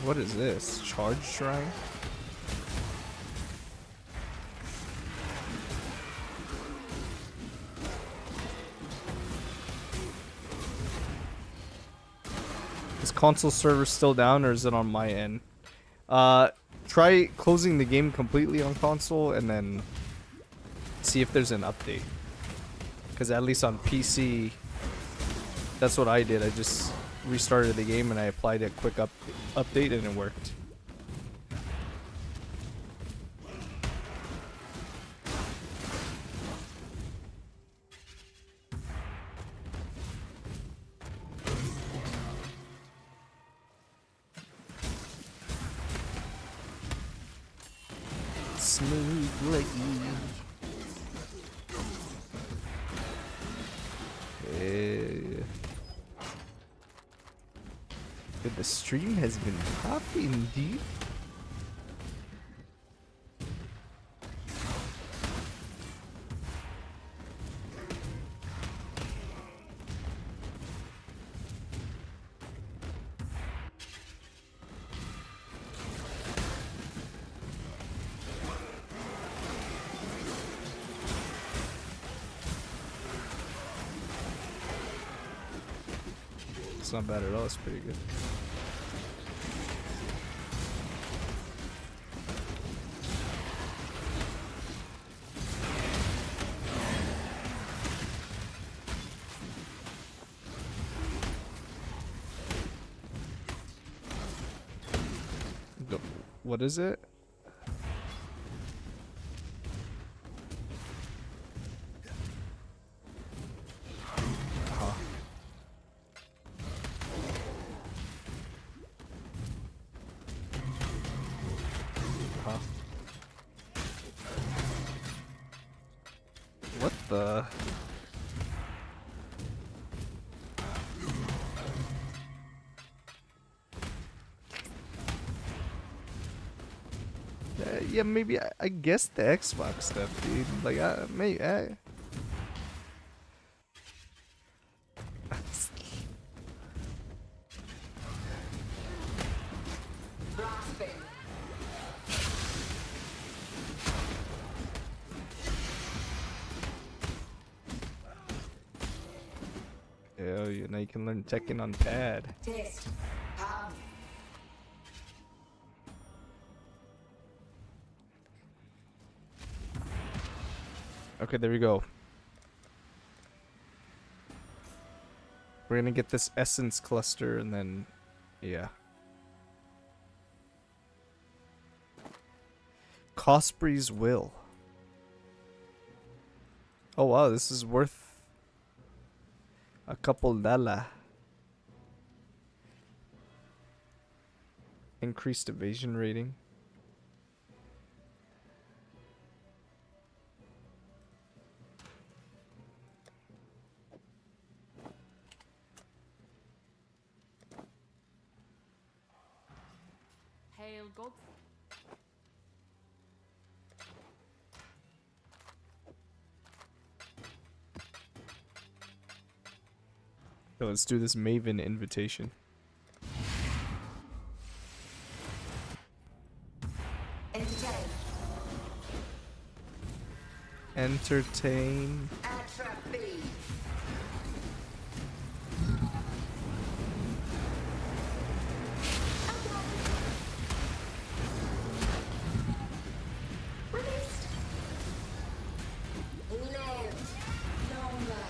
What is this? Charge Shrine? Is console server still down or is it on my end? Try closing the game completely on console and then see if there's an update. Because at least on PC, that's what I did. I just restarted the game and I applied a quick update and it worked. Smooth like The stream has been popping, dude. not bad at all. It's pretty good. What is it? What the? Yeah, maybe I guess the Xbox stuff, dude. Like, maybe. Yeah, you know you can learn Tekken on pad. Test. Okay, there we go. We're gonna get this essence cluster and then, yeah. Cosprey's Will. Oh wow, this is worth a couple $. Increased evasion rating. Hail God. So let's do this Maven invitation. Entertain. Entertain. Atrophy. Released. Live longer.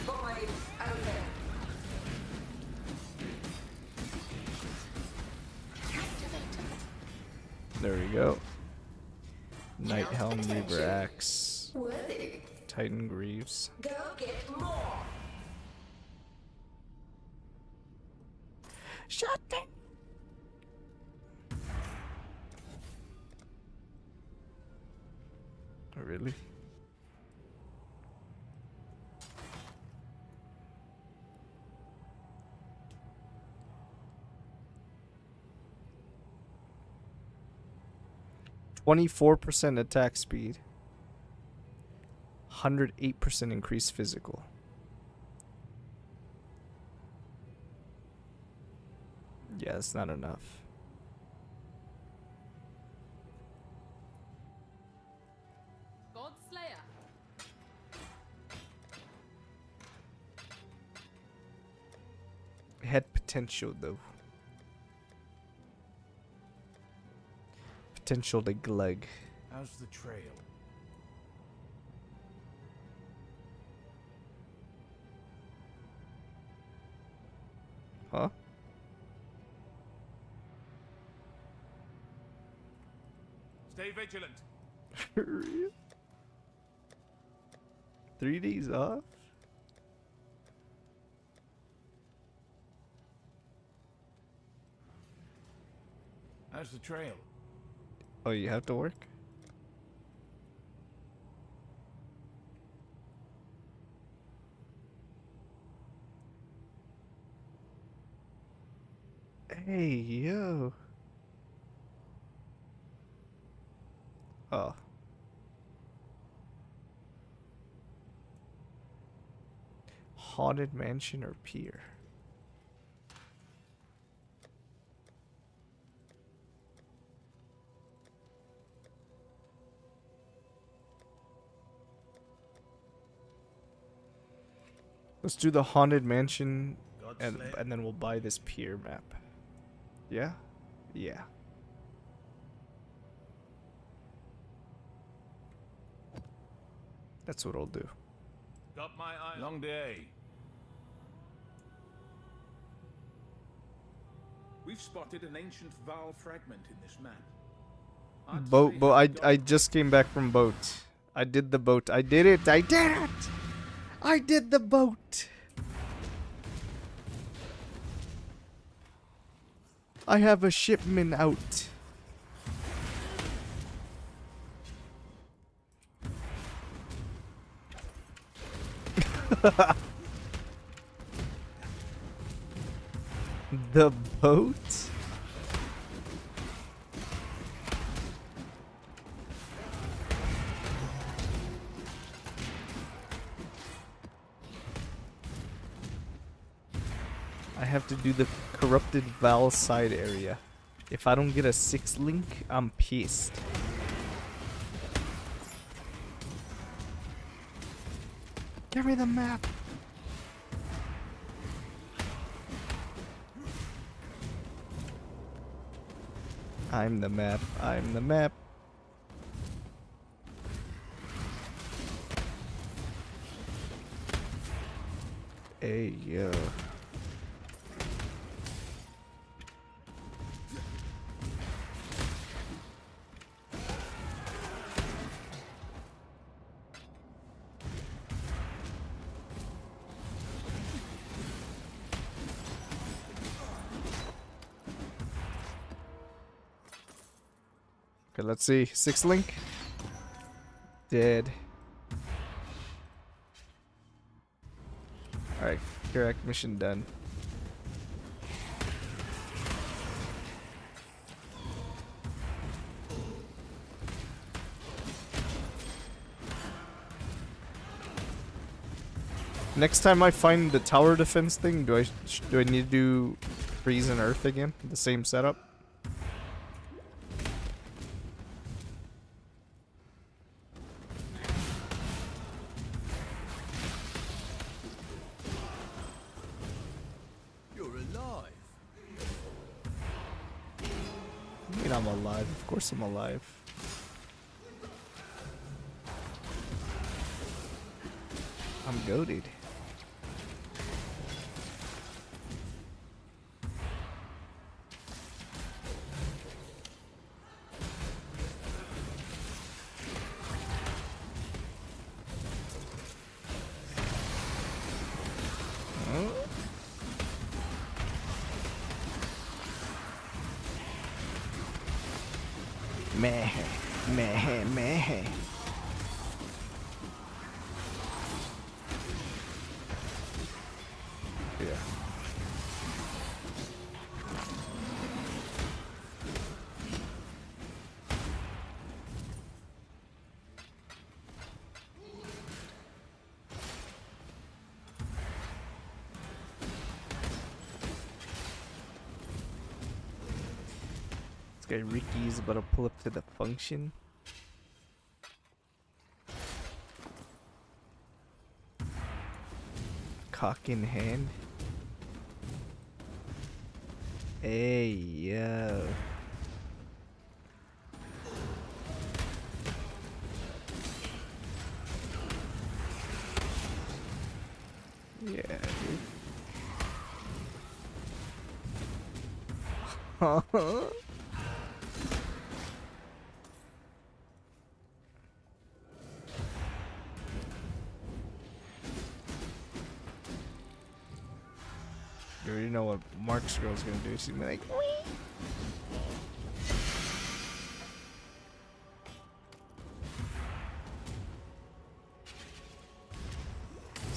Void open. There we go. Night Helm, Reaver Axe. Worthy. Titan Greaves. Go get more. Shut down. Oh, really? %24 attack speed. 108% increased physical. Yeah, it's not enough. God Slayer. It had potential though. Potential to glug. How's the trail? Huh? Stay vigilant. 3 days off? How's the trail? Oh, you have to work? Hey, yo. Oh. Haunted Mansion or Pier? Let's do the haunted mansion, and then we'll buy this pier map. Yeah? Yeah. That's what I'll do. Got my eye. Long day. We've spotted an ancient Val fragment in this map. Boat. I just came back from boat. I did the boat. I did it. I did it. I did the boat. I have a shipment out. The boat? I have to do the corrupted Val side area. If I don't get a 6 link, I'm pissed. Give me the map. I'm the map. I'm the map. Hey, yo. Okay, let's see. 6 link. Dead. Alright, correct mission done. Next time I find the tower defense thing, do I need to do freeze and earth again? The same setup? I'm alive. Of course I'm alive. I'm goated. Meh, meh, meh. Yeah. This guy Ricky's about to pull up to the function. Cock in hand. Hey, yo. Yeah, dude. You already know what Mark's girl's gonna do. She's gonna be like, wee.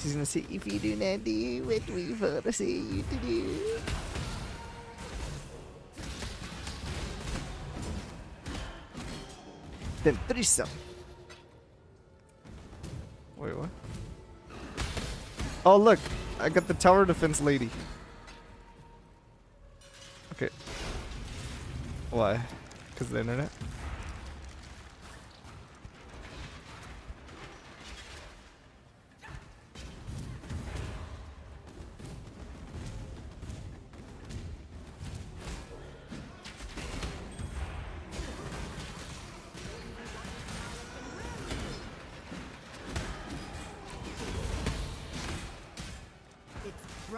She's gonna say, if you do not do what we want say you to do. Then threesome. Wait, what? Oh, look. I got the tower defense lady. Okay. Why? Because of the internet?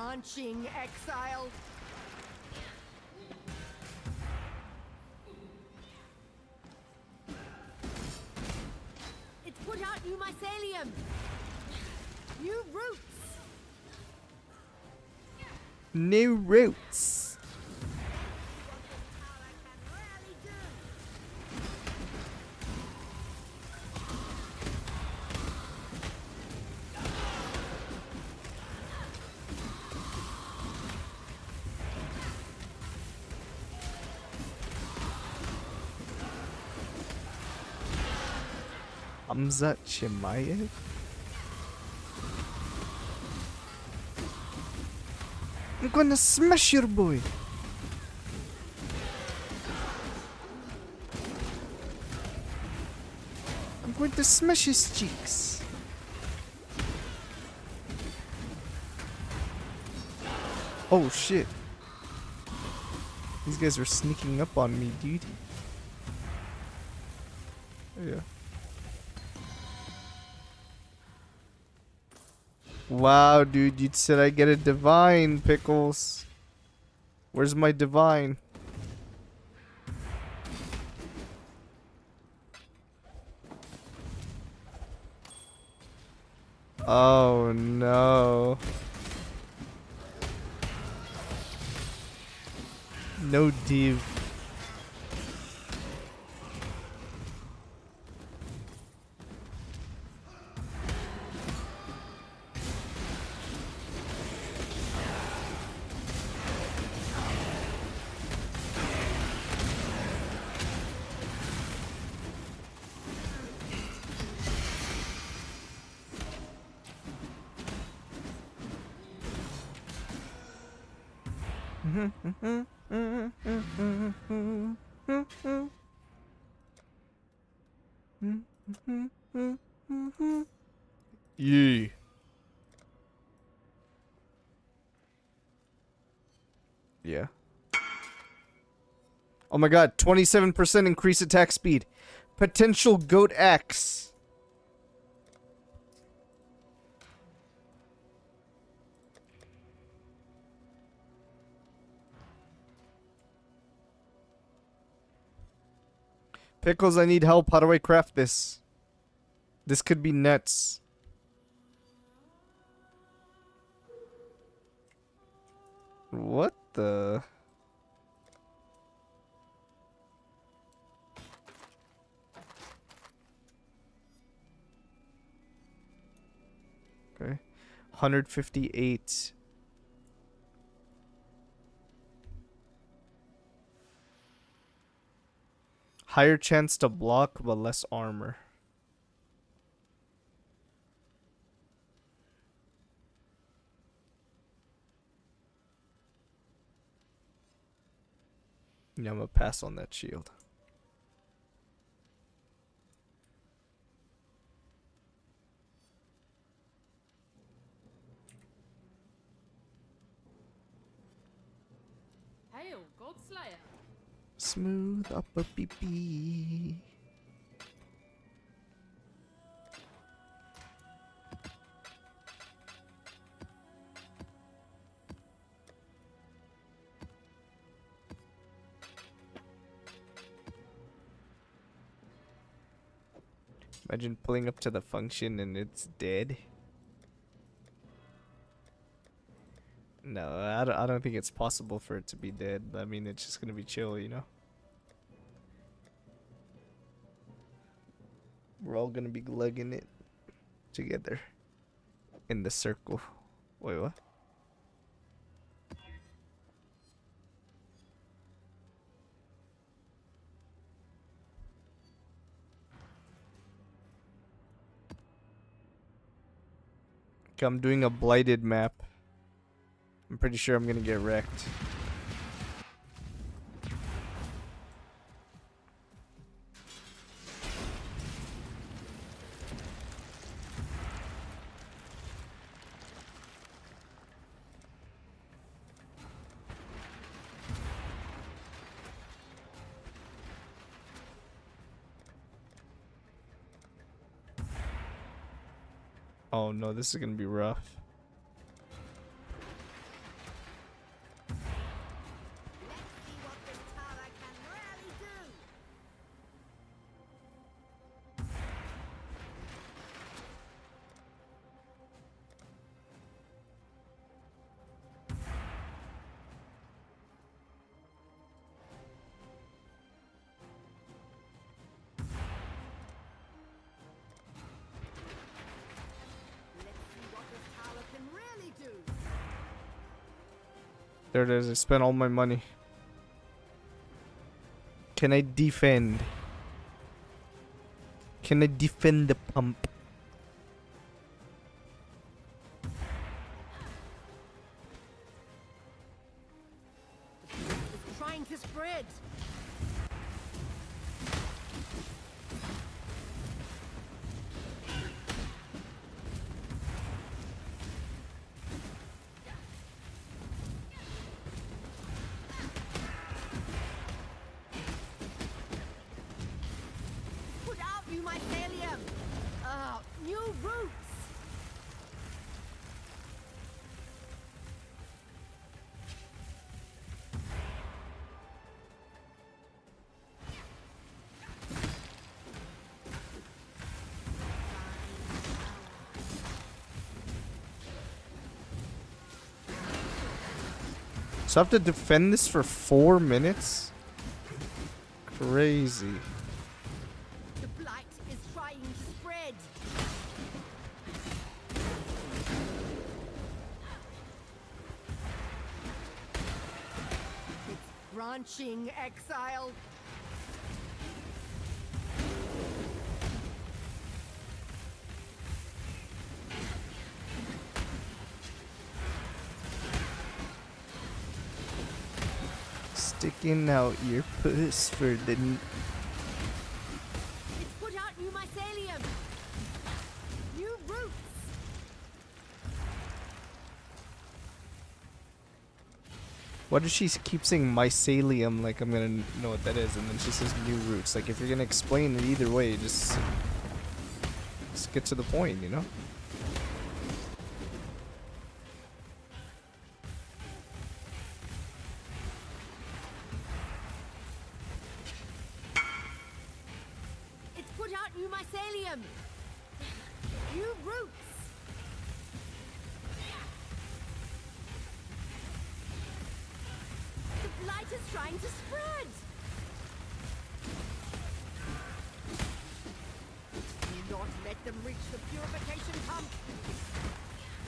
launching, Exile. It's put out new mycelium. New roots. New roots. Hamza Chimaev? I'm gonna smash your boy. I'm going to smash his cheeks. Oh shit. These guys are sneaking up on me, dude. Yeah. Wow, dude, you said I get a divine, Pickles. Where's my divine? Oh no. No div. Yeah. Yeah. Oh my god, 27% increase attack speed. Potential goat axe. Pickles, I need help. How do I craft this? This could be nuts. What the? Okay. 158. Higher chance to block, but less armor. Yeah, I'm gonna pass on that shield. Hail, God Slayer. Smooth up a pee. Imagine pulling up to the function and it's dead. No, I don't think it's possible for it to be dead. I mean, it's just gonna be chill, you know? We're all gonna be glugging it together in the circle. Wait, what? Okay, I'm doing a blighted map. I'm pretty sure I'm gonna get wrecked. Oh no, this is gonna be rough. There it is. I spent all my money. Can I defend? Can I defend the pump? It's trying to spread. Put out new mycelium. New roots. So I have to defend this for 4 minutes? Crazy. The blight is trying to spread. It's branching, exile. Sticking out your puss for the... It's put out new mycelium. New roots. Why does she keep saying mycelium like I'm gonna know what that is, and then she says new roots? Like, if you're gonna explain it either way, just get to the point, you know? It's put out new mycelium. New roots. The blight is trying to spread. Do not let them reach the purification pump.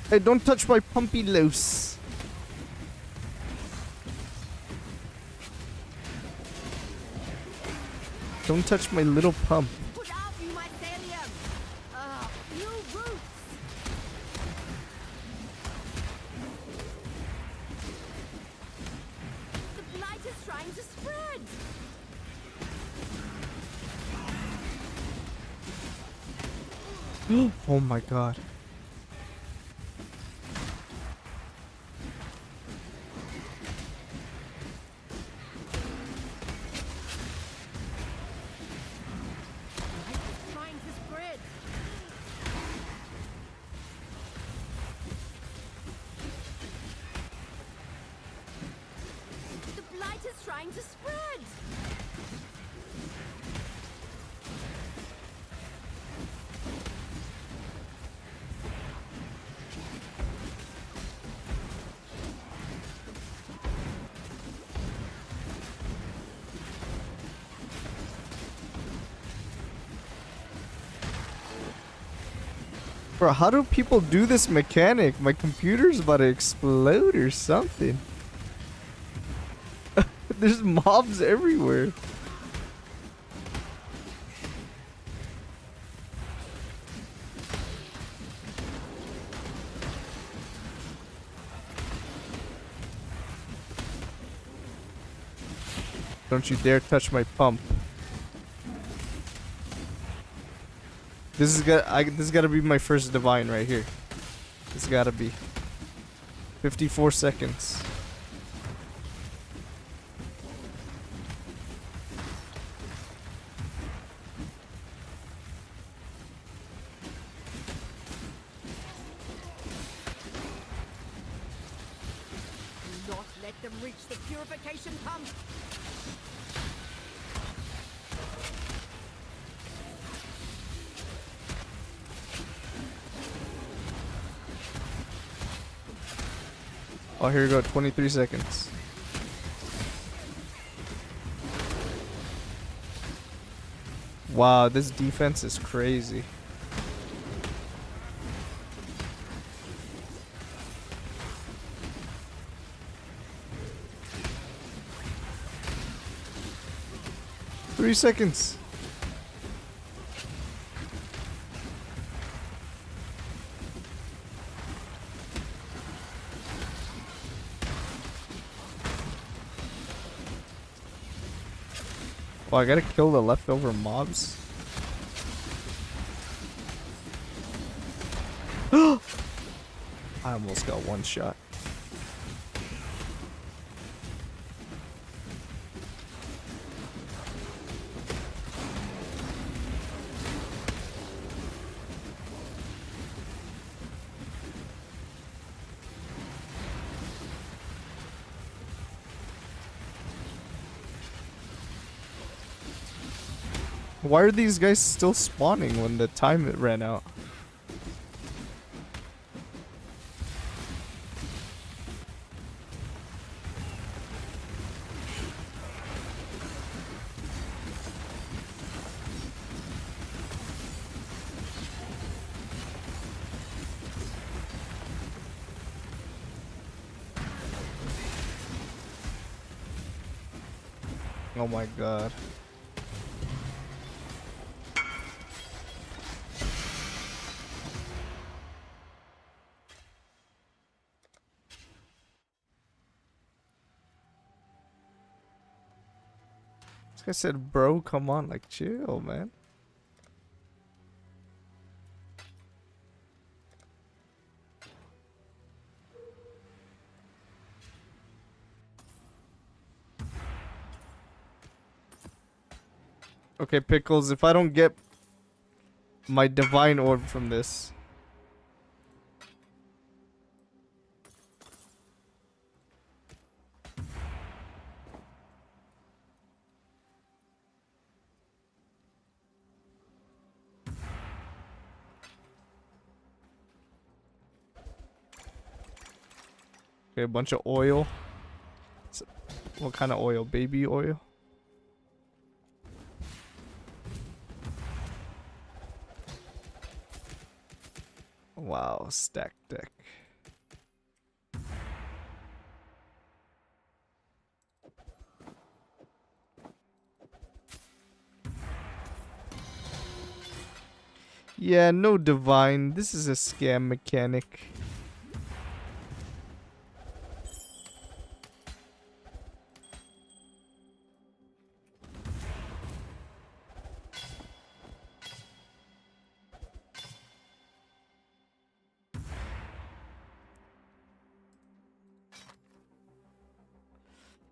Hey, don't touch my pumpy loose. Don't touch my little pump. Put out new mycelium. New roots. The blight is trying to spread. Oh my god. Trying to spread. The blight is trying to spread. Bro, how do people do this mechanic? My computer's about to explode or something. There's mobs everywhere. Don't you dare touch my pump. This is gotta be my first divine right here. This gotta be 54 seconds. Do not let them reach the purification pump. Oh, here we go. 23 seconds. Wow, this defense is crazy. 3 seconds. Oh, I gotta kill the leftover mobs. I almost got one shot. Why are these guys still spawning when the time it ran out? Oh my god. I said, bro, come on, like, chill, man. Okay, Pickles, if I don't get my divine orb from this. Okay, a bunch of oil. What kind of oil? Baby oil? Wow, stack deck. Yeah, no divine. This is a scam mechanic.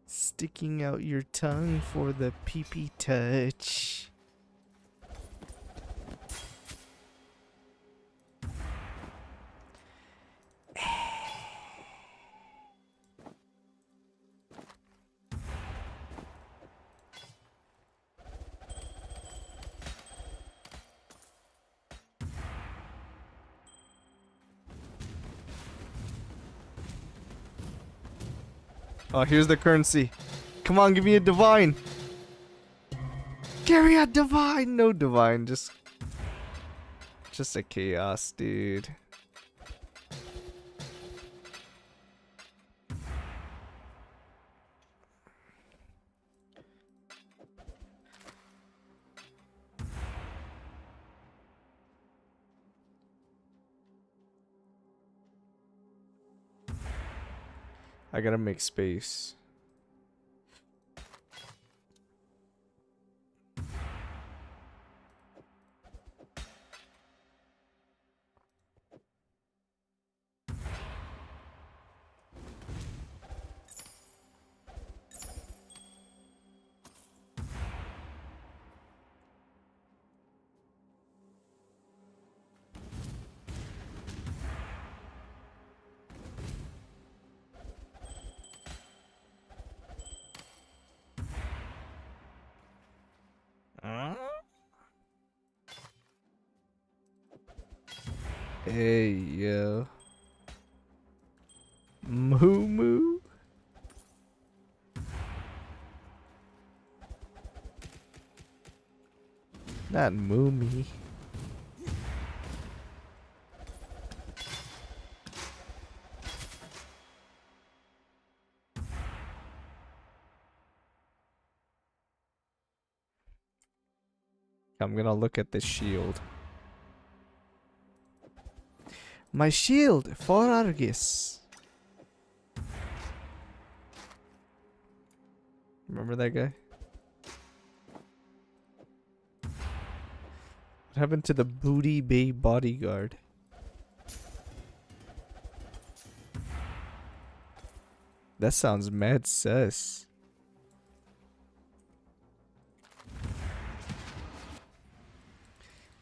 Sticking out your tongue for the pee-pee touch. Oh, here's the currency. Come on, give me a divine. Give me a divine. No divine, just a chaos, dude. I gotta make space. Hey, yo. Moo moo. Not moo me. I'm gonna look at this shield. My shield for Argus. Remember that guy? What happened to the Booty Bay bodyguard? That sounds mad sus.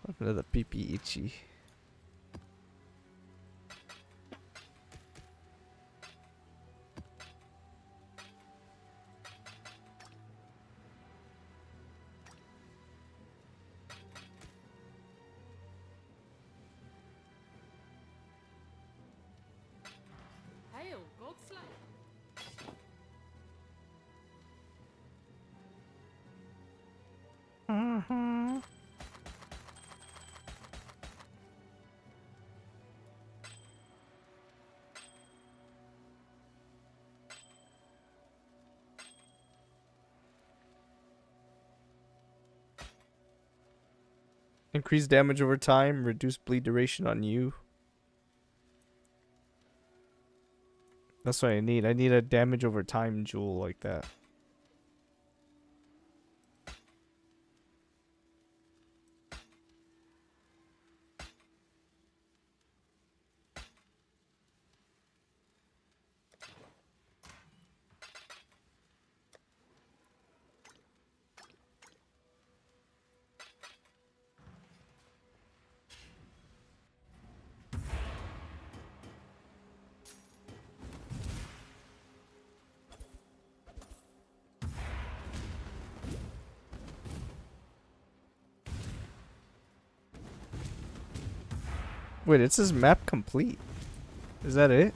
What happened to the pee-pee itchy? Hail, God Slayer. Increase damage over time, reduce bleed duration on you. That's what I need. I need a damage over time jewel like that. Wait, it says map complete. Is that it?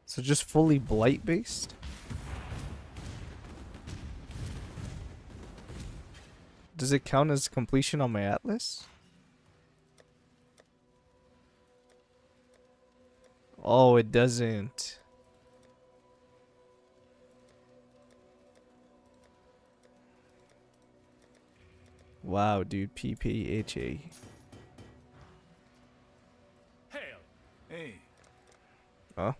So just fully blight based? Does it count as completion on my atlas? Oh, it doesn't. Wow, dude, PPHA. Hey. Huh?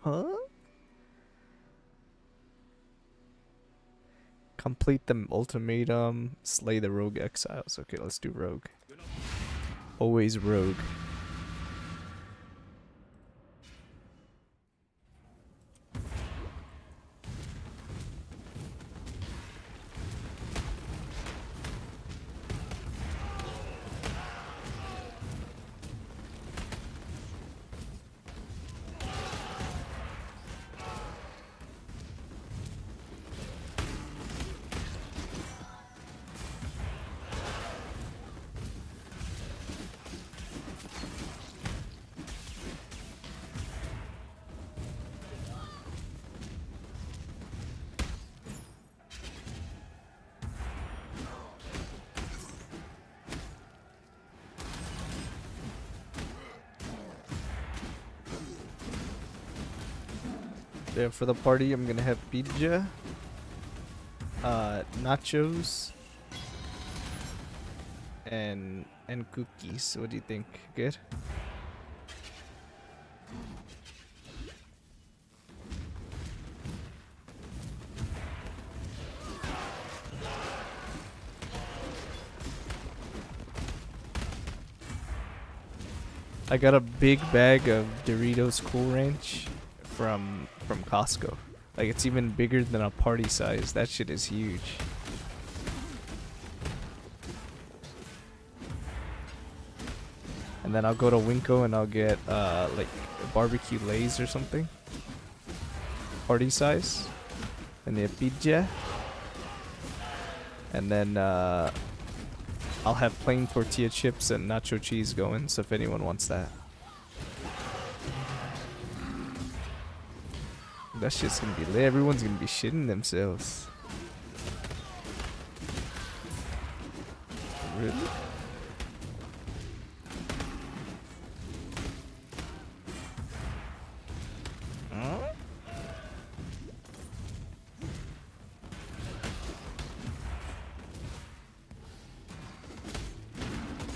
Huh? Complete the ultimatum, slay the rogue exiles. Okay, let's do rogue. Always rogue. Yeah, for the party, I'm gonna have pizza, nachos, and cookies. What do you think? Good. I got a big bag of Doritos Cool Ranch from Costco. Like, it's even bigger than a party size. That shit is huge. And then I'll go to Winco and I'll get like barbecue lays or something. Party size. And the pizza. And then I'll have plain tortilla chips and nacho cheese going, so if anyone wants that. That shit's gonna be lit. Everyone's gonna be shitting themselves. Really? Huh?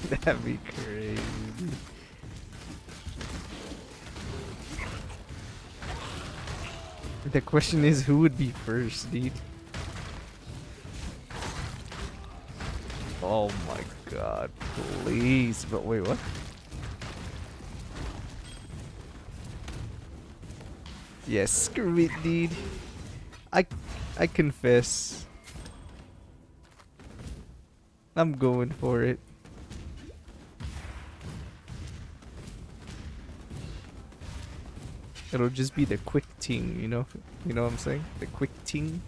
That'd be crazy. The question is, who would be first, dude? Oh my god, please. But wait, what? Yeah, screw it, dude. I confess. I'm going for it. It'll just be the quick ting, you know? You know what I'm saying? The quick ting.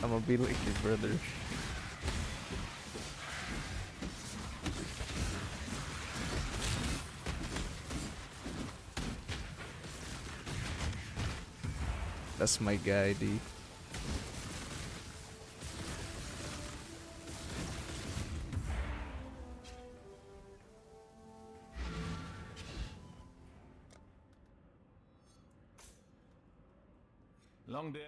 I'm gonna be like your brother. That's my guy, dude. Long day.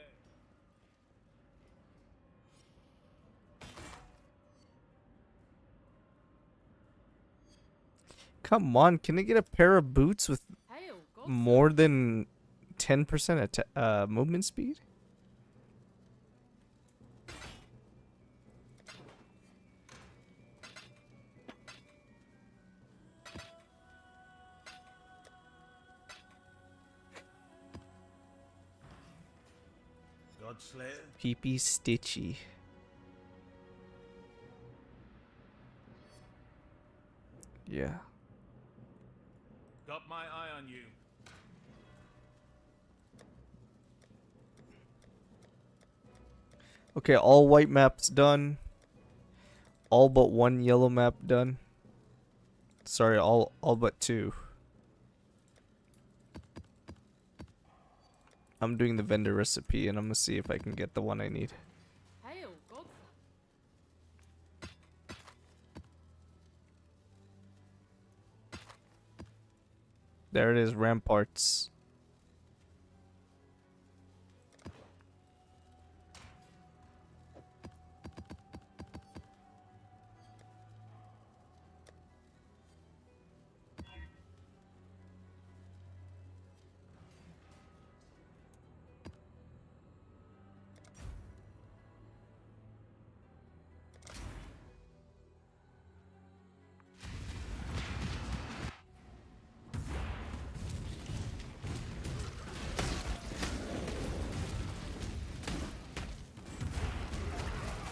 Come on, can I get a pair of boots with more than 10% movement speed? Godslayer. PP Stitchy. Yeah. Got my eye on you. Okay, all white maps done. All but one yellow map done. Sorry, all but two. I'm doing the vendor recipe and I'm gonna see if I can get the one I need. There it is, ramparts.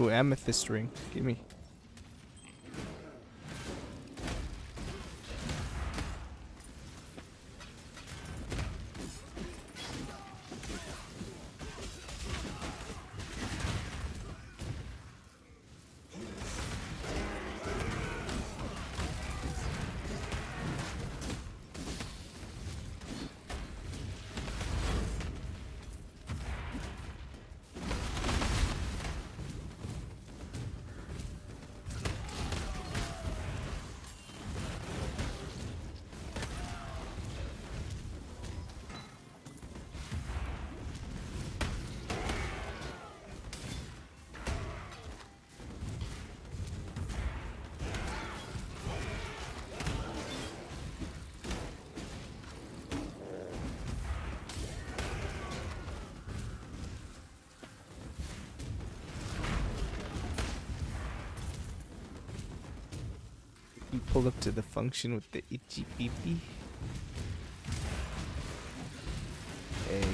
Ooh, amethyst ring. Give me. You pull up to the function with the itchy peepee. Hey,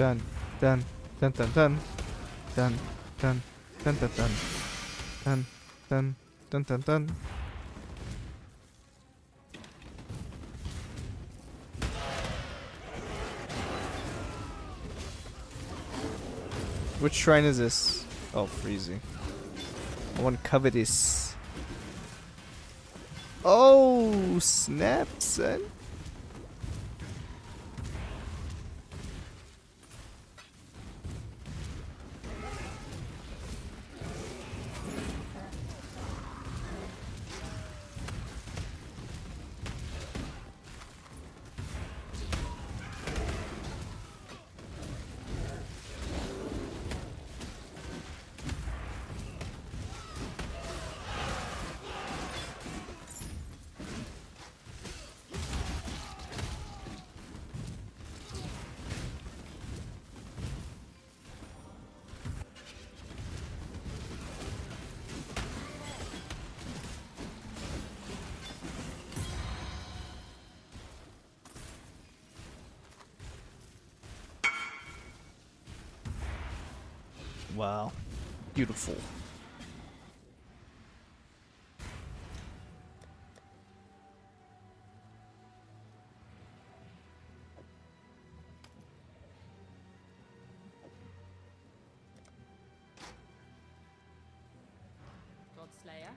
dun, dun, dun, dun, dun, dun, dun, dun, dun, dun, dun, dun, dun, dun, dun. Which shrine is this? Oh, freezing. I want covetous. Oh, snap, son. Wow. Beautiful. Godslayer.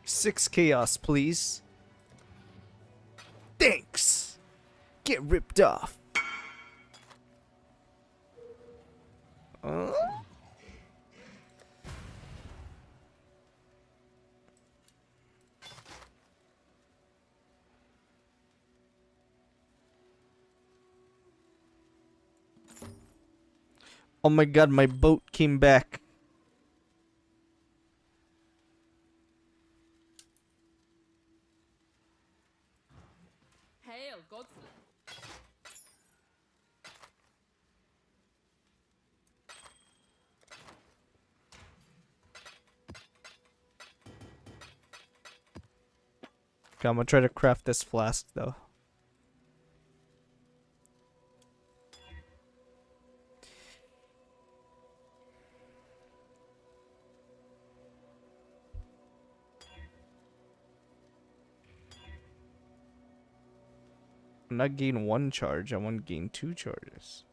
6 chaos, please. Thanks. Get ripped off. Oh my god, my boat came back. Hail, Godslayer. Okay, I'm gonna try to craft this flask though. I'm not gain 1 charge, I want to gain 2 charges.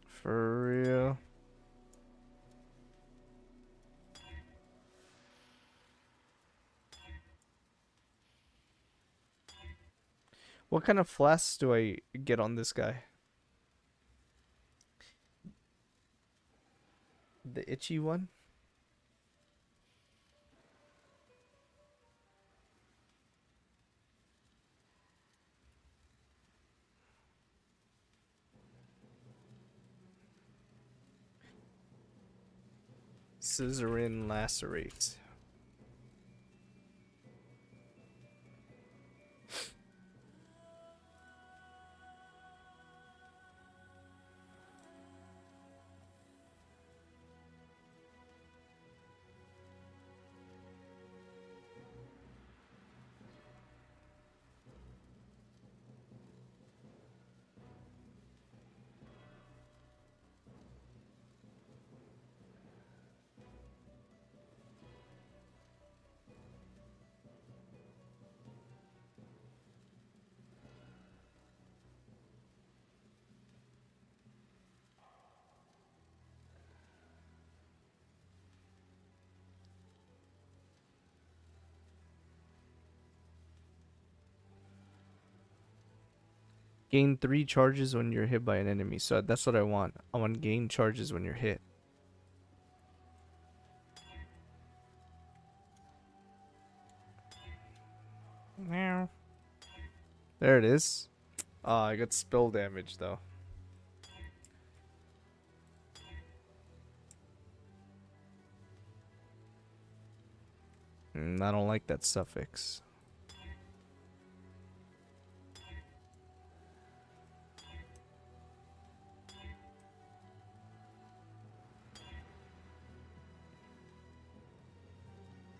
For real. What kind of flasks do I get on this guy? The itchy one? Scissorin lacerate. Gain 3 charges when you're hit by an enemy. So that's what I want. I want gain charges when you're hit. There it is. I got spell damage though. I don't like that suffix.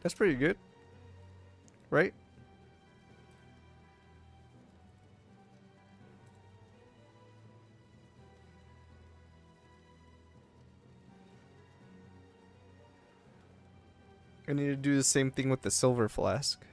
That's pretty good, right? I need to do the same thing with the silver flask.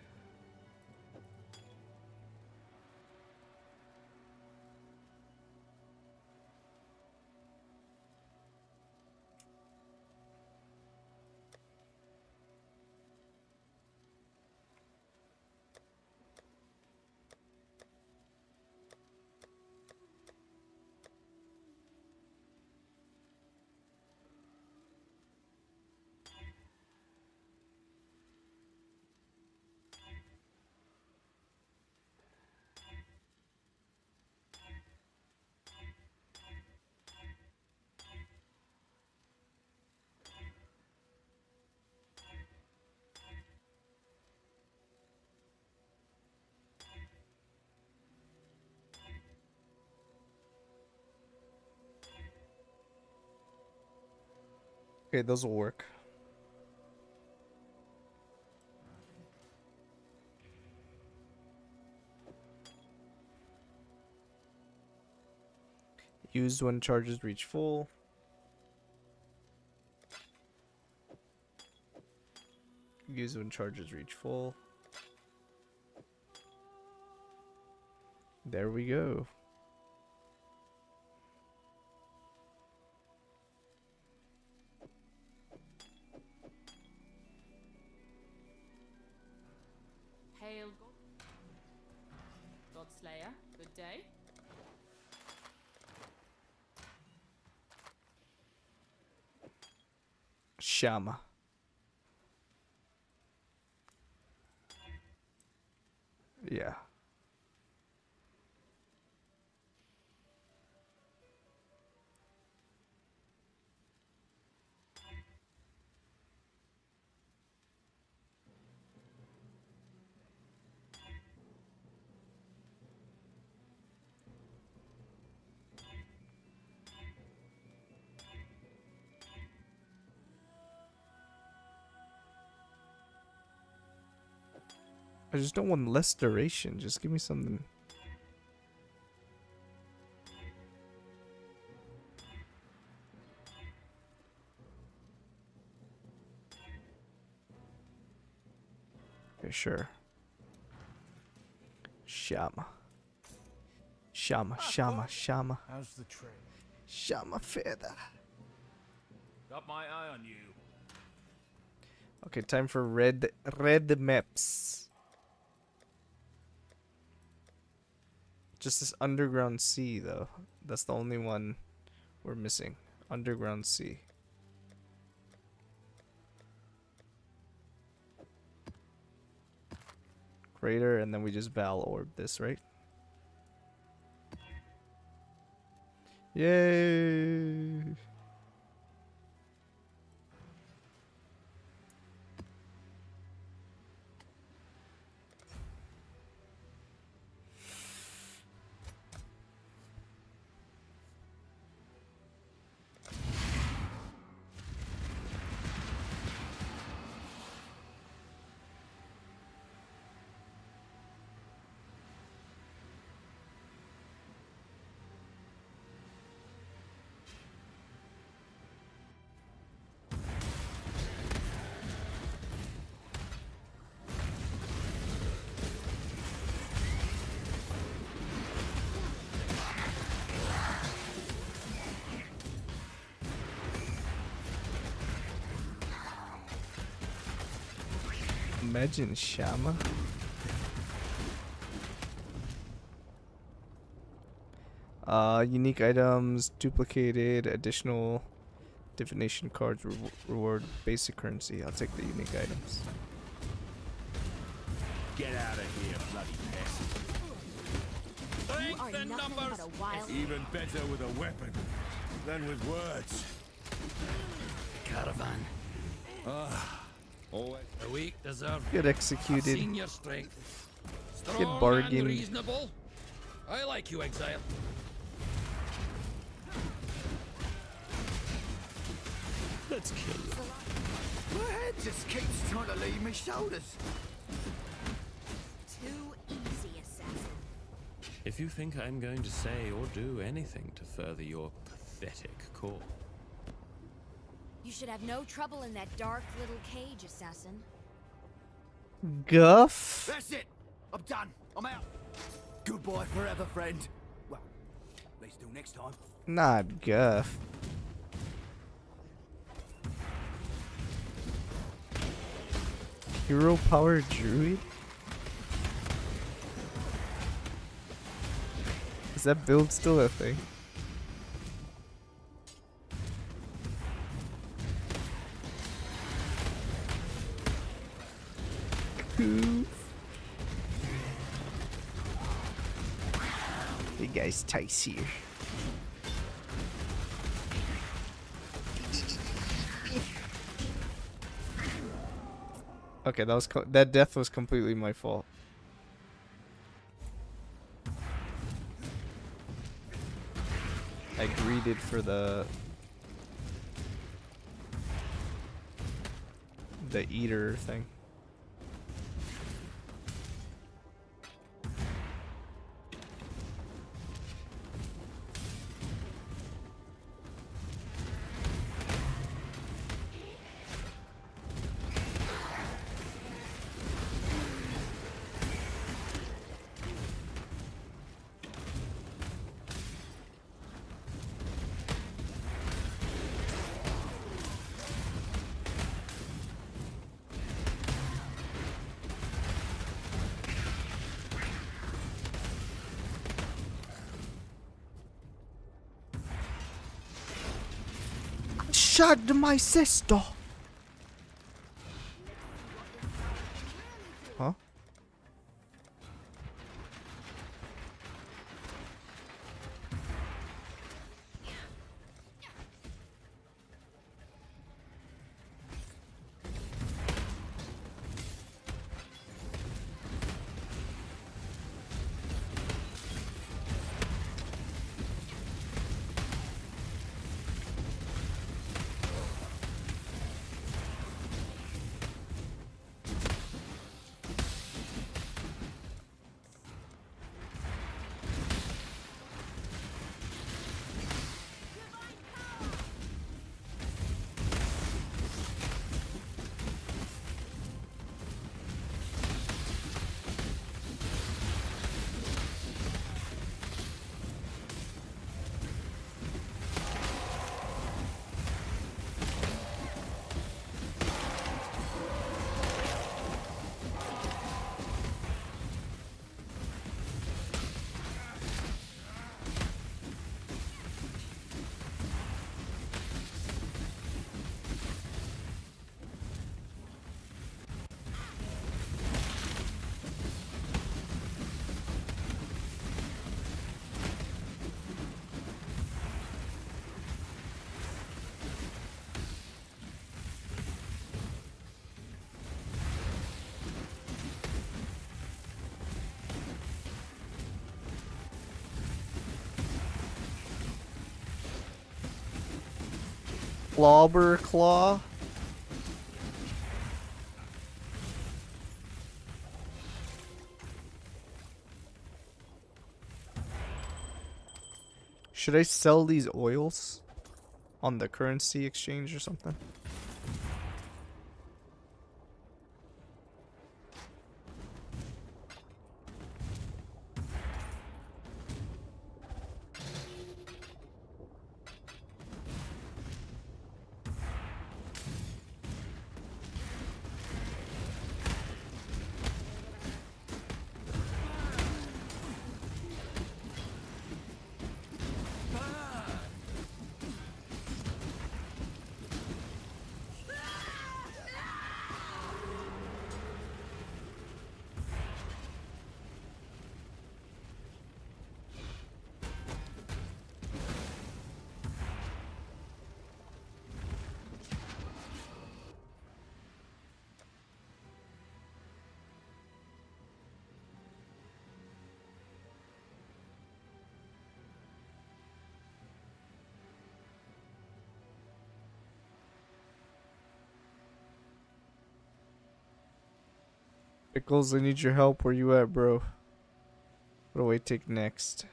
Okay, those will work. Used when charges reach full. Used when charges reach full. There we go. Hail, Godslayer. Good day. Shama. Yeah. I just don't want less duration. Just give me something. Okay, sure. Shama. Shama, Shama, Shama. How's the trade? Shama feather. Got my eye on you. Okay, time for red maps. Just this underground sea, though. That's the only one we're missing. Underground sea. Crater, and then we just Val Orb this, right? Yay! Imagine Shama. Unique items, duplicated, additional divination cards, reward basic currency. I'll take the unique items. Get out of here, bloody pest. You are nothing but a wild. Even better with a weapon than with words. Caravan. Always. The weak deserve Get executed. senior strength. Get Strong bargained. and reasonable. I like you, Exile. Let's kill you. My head just keeps trying to leave my shoulders. Too easy, assassin. If you think I'm going to say or do anything to further your pathetic cause. You should have no trouble in that dark little cage, assassin. Guff? That's it. I'm done. I'm out. Goodbye forever, friend. Well, at least till next time. Not Guff. Hero power druid? Is that build still a thing? Hey guys, Tice here. Okay, that was that death was completely my fault. I greeted for the eater thing. Shot my sister. Huh? Clobber Claw. Should I sell these oils on the currency exchange or something? Pickles, I need your help. Where you at, bro? What do I take next?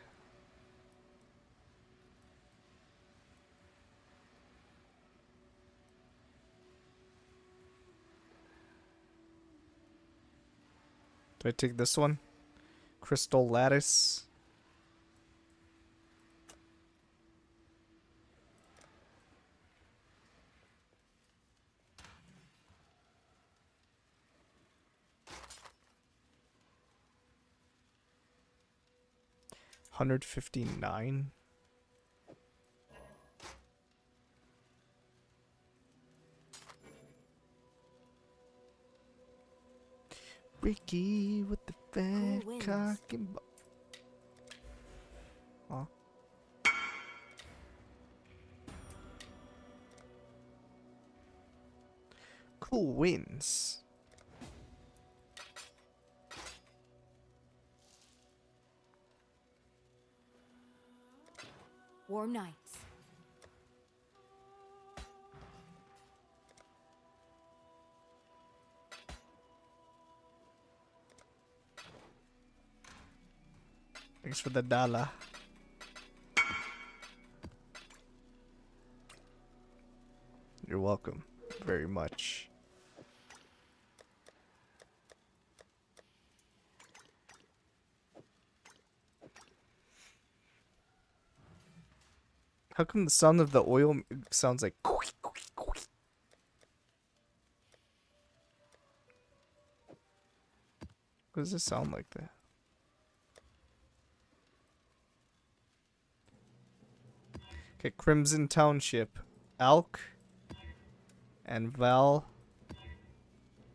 Do I take this one? Crystal Lattice. $159. Ricky with the fat cock and huh? Cool wins. Warm nights. Thanks for the dollar. You're welcome very much. How come the sound of the oil sounds like What does this sound like that? Okay, Crimson Township. Alk and Val.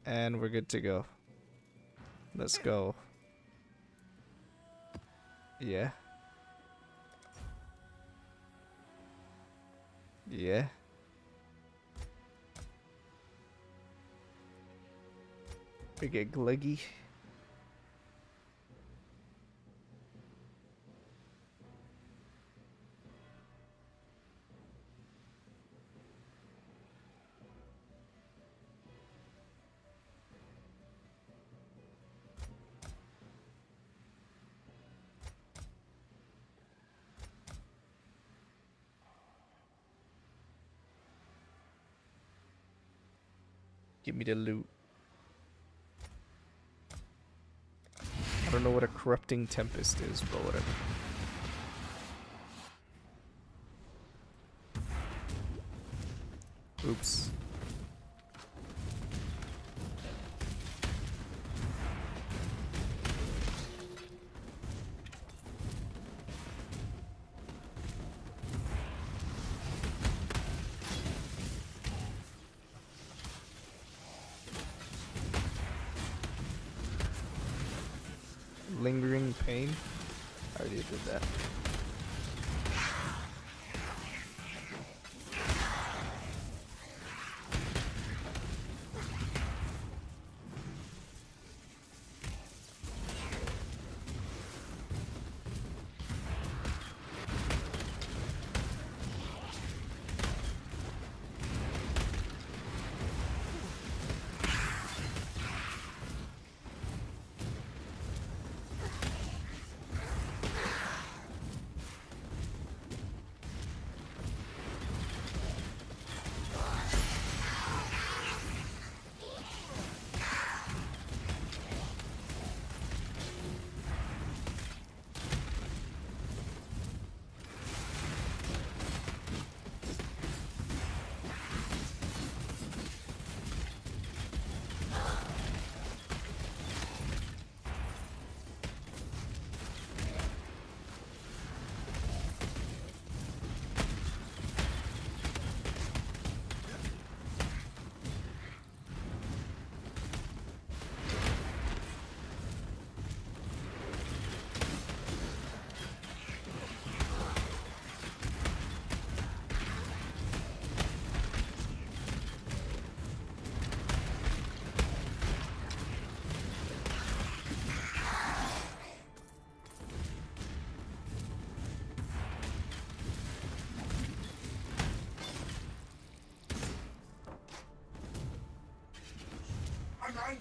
And we're good to go. Let's go. Yeah. Yeah. We get Gleggy. Give me the loot. I don't know what a corrupting tempest is, but whatever. Oops. Lingering pain. I already did that.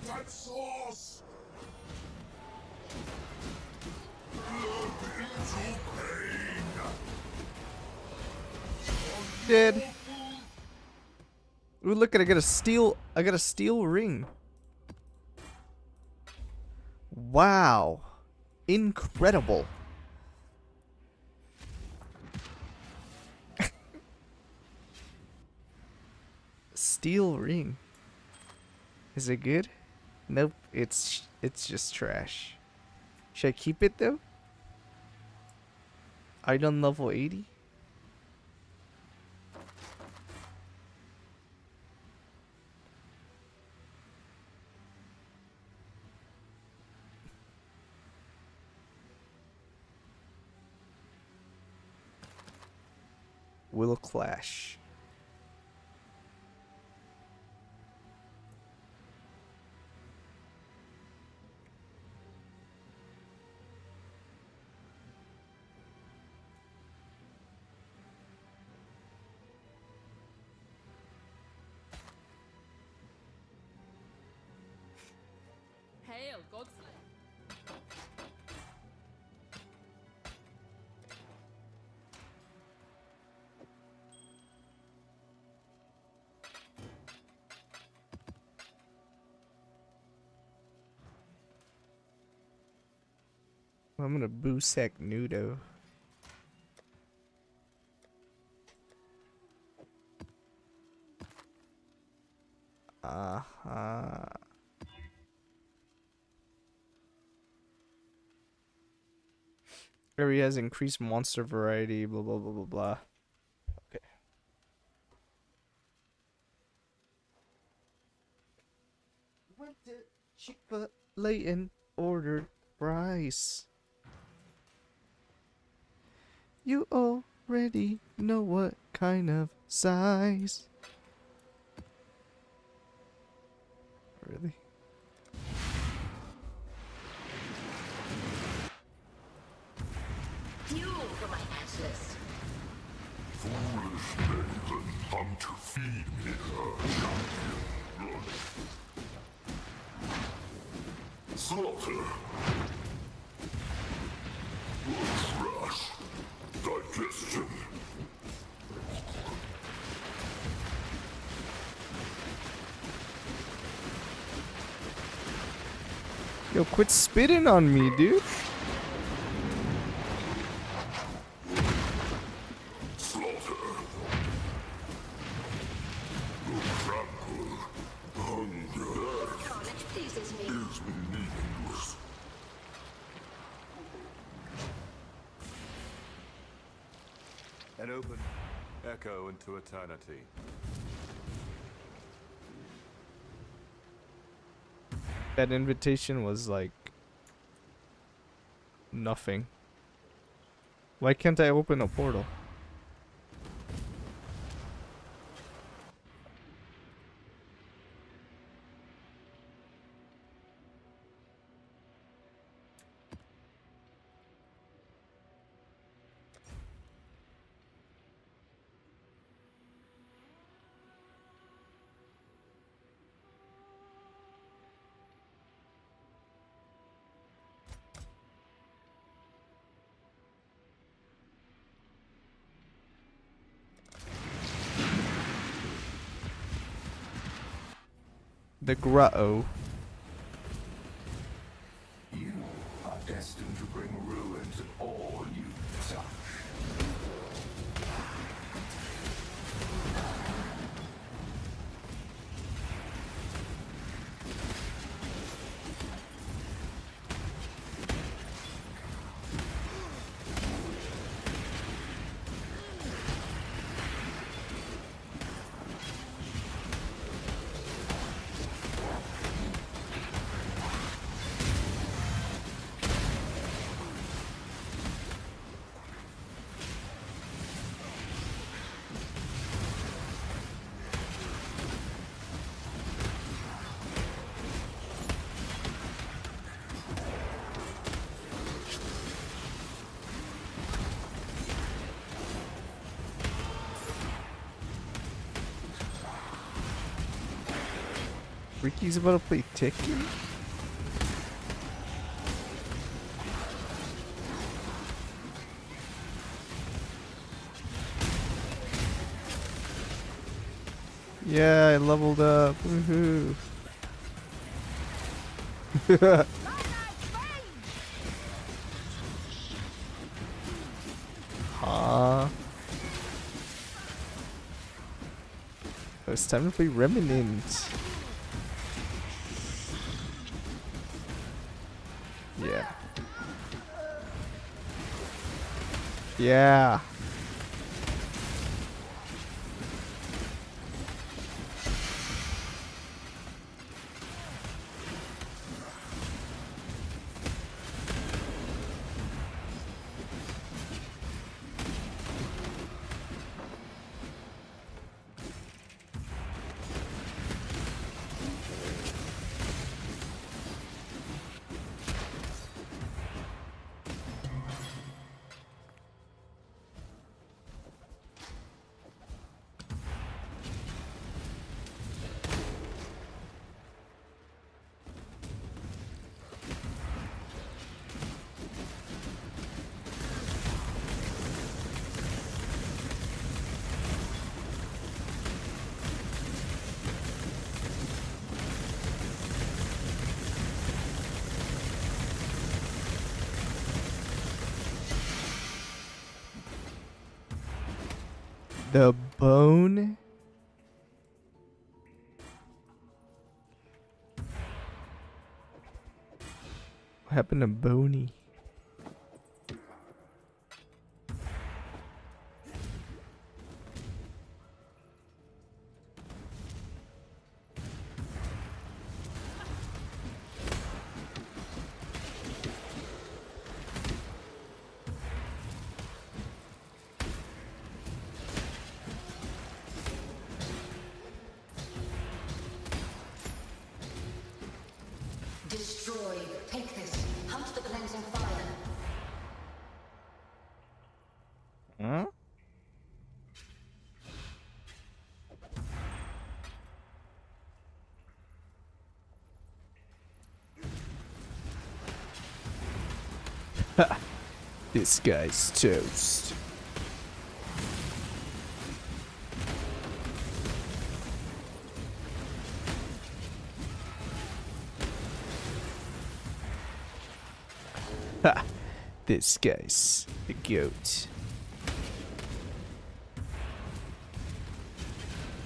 That sauce! Dead. Ooh, look at I got a steel ring. Wow. Incredible. Steel ring. Is it good? Nope, it's just trash. Should I keep it though? Item level 80? Will clash. Hail, Godslayer. I'm gonna Boosek Nudo. Area has increased monster variety, blah blah blah blah blah. Okay. Went to Chick-fil-A and ordered fries. You already know what kind of size. Really? Fuel for my atlas. Foolish maiden, come to feed me her champion. Slaughter. Thrash. Digestion. Yo, quit spitting on me, dude. Slaughter. Trample. Hunger. Carnage pleases me. Is meaningless. An open echo into eternity. That invitation was like nothing. Why can't I open a portal? The grotto. You are destined to bring ruin to all you touch. Ricky's about to play Tekken? Yeah, I leveled up. Woohoo. Huh? It's time to play Remnant. Yeah. Yeah. The bone? What happened to Boney? Destroyed. Take this. Hunt the cleansing fire. Huh? This guy's toast. Ha! This guy's the goat.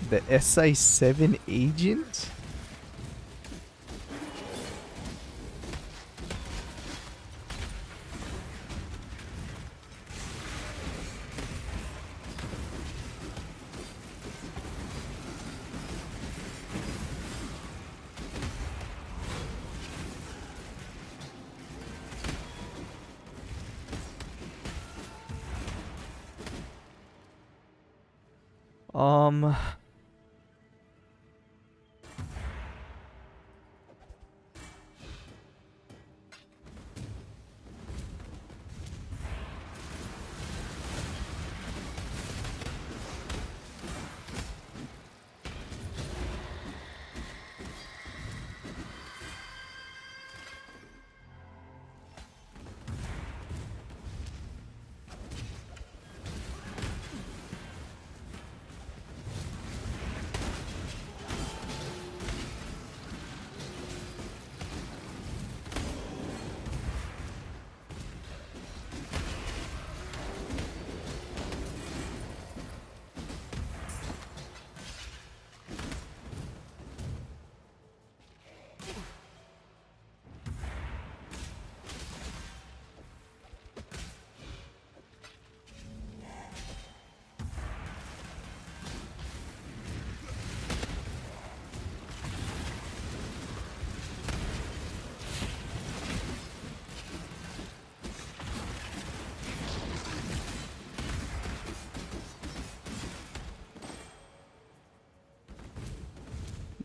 The SI7 agent?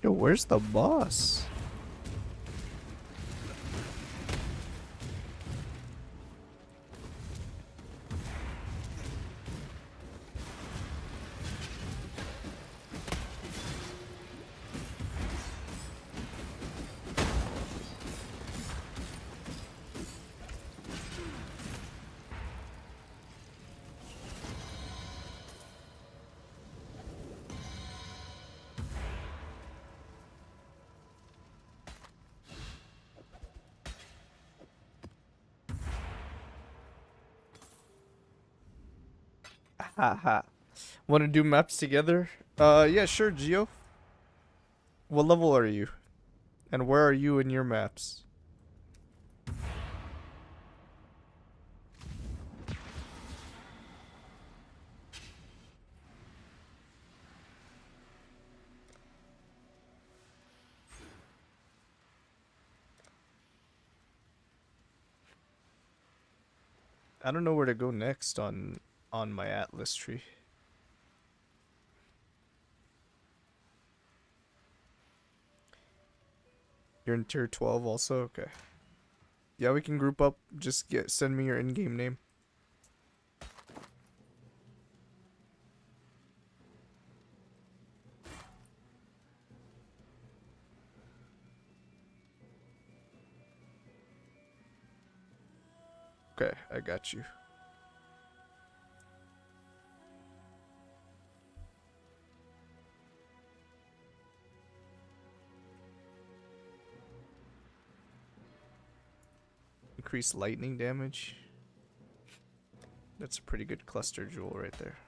Yo, where's the boss? Haha. Want to do maps together? Yeah, sure, Geo. What level are you? And where are you in your maps? I don't know where to go next on my Atlas tree. You're in tier 12 also? Okay. Yeah, we can group up. Just send me your in-game name. Okay, I got you. Increase lightning damage. That's a pretty good cluster jewel right there.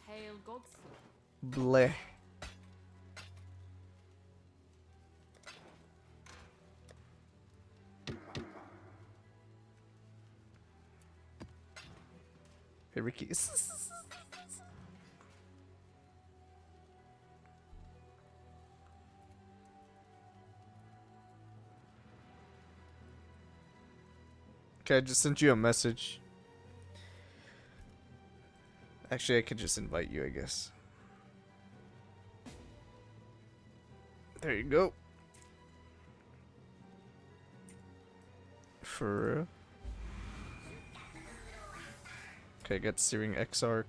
Hail gods. Bleh. Hey, Ricky. Okay, I just sent you a message. Actually, I could just invite you, I guess. There you go. For real. Okay, I got Searing Exarch.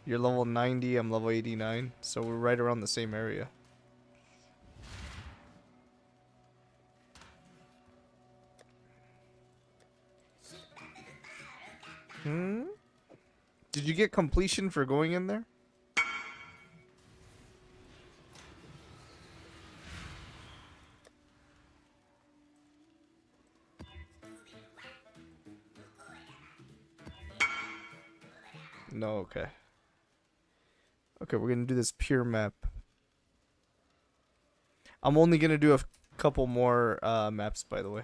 You're level 90, I'm level 89, so we're right around the same area. Hmm? Did you get completion for going in there? No, okay. Okay, we're gonna do this pure map. I'm only gonna do a couple more maps, by the way.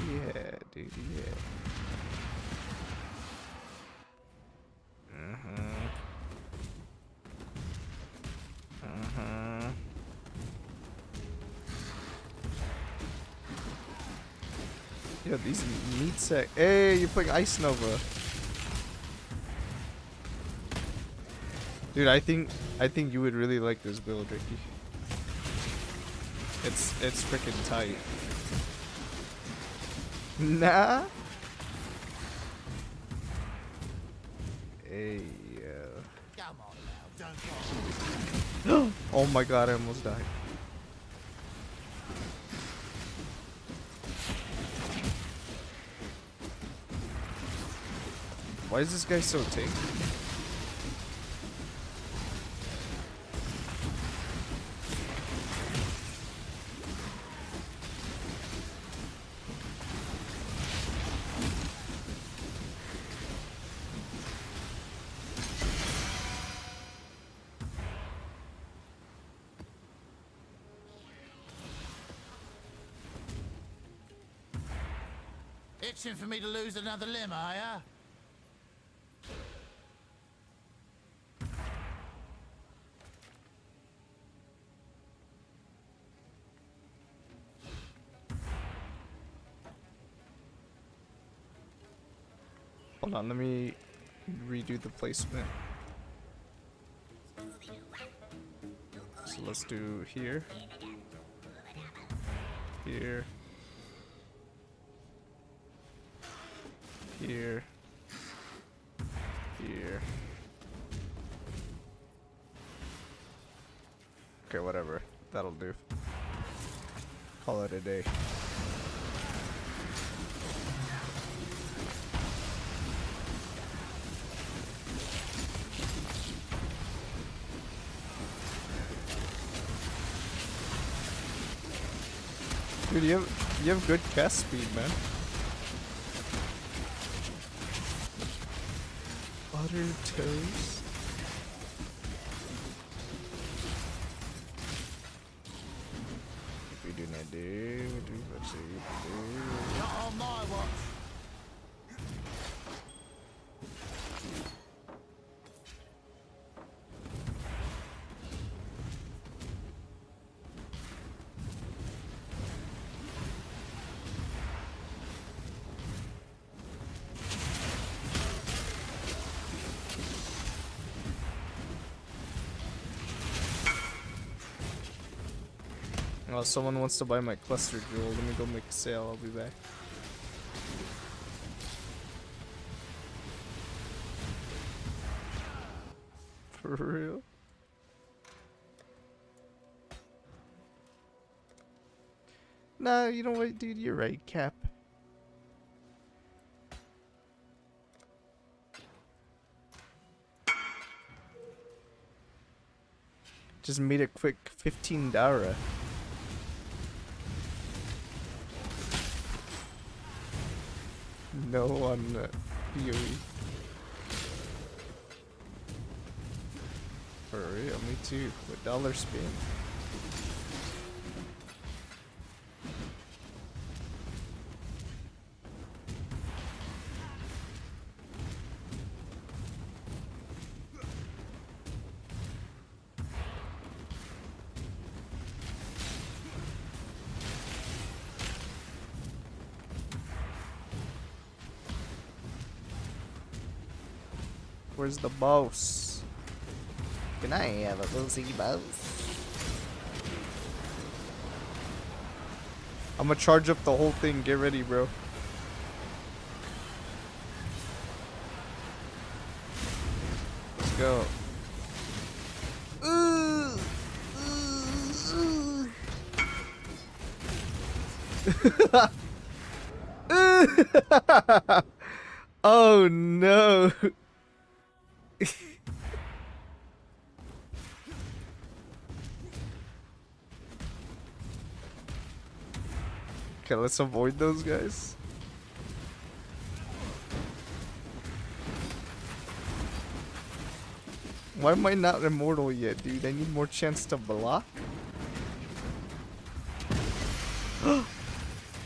Yeah, dude, yeah. Yo, these meat sack. Hey, you're playing Ice Nova. Dude, I think you would really like this build, Ricky. It's freaking tight. Nah. Hey, Come on now, don't oh my god, I almost died. Why is this guy so tanky? Itching for me to lose another limb, are ya? Hold on, let me redo the placement. So let's do here. Here. Here. Here. Okay, whatever. That'll do. Call it a day. Dude, you have good cast speed, man. Butter toast. We do not do. We do not do. Not on my watch. Oh, someone wants to buy my cluster jewel. Let me go make a sale. I'll be back. For real? Nah, you know what, dude? You're right, Cap. Just made a quick 15 Dara. No on PoE. For real, me too. With dollar spin. Where's the boss? Can I have a little boss? I'm gonna charge up the whole thing. Get ready, bro. Let's go. Oh no. Okay, let's avoid those guys. Why am I not immortal yet, dude? I need more chance to block.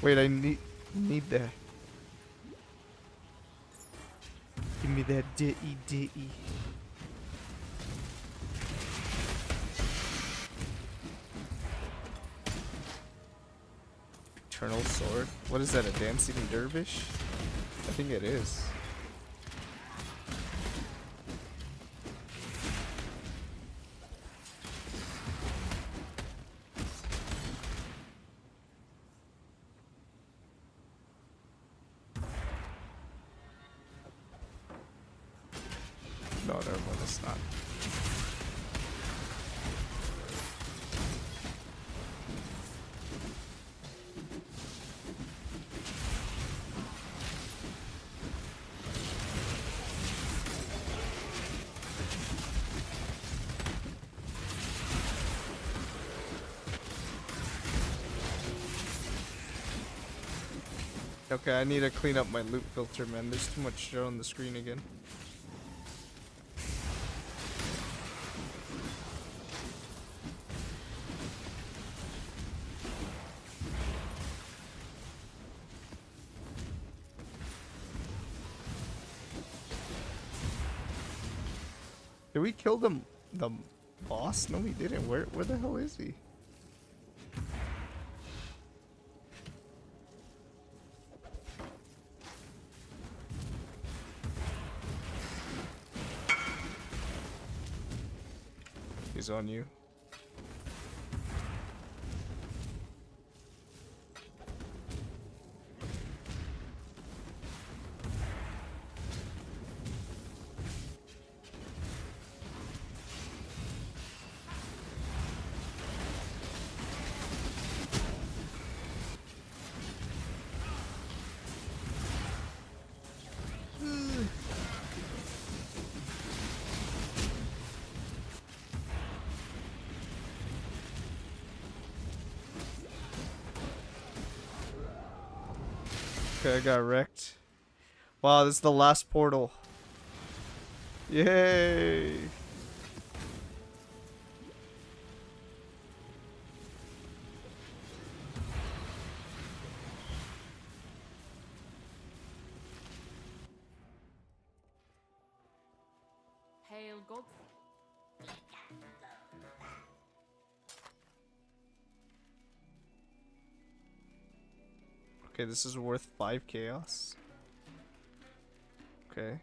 Wait, I need that. Give me that ditty. Eternal sword. What is that? A dancing dervish? I think it is. No, never mind, it's not. Okay, I need to clean up my loot filter, man. There's too much shit on the screen again. Did we kill the boss? No, we didn't. Where the hell is he? He's on you. Okay, I got wrecked. Wow, this is the last portal. Yay! Hail God. Okay, this is worth 5 chaos. Okay.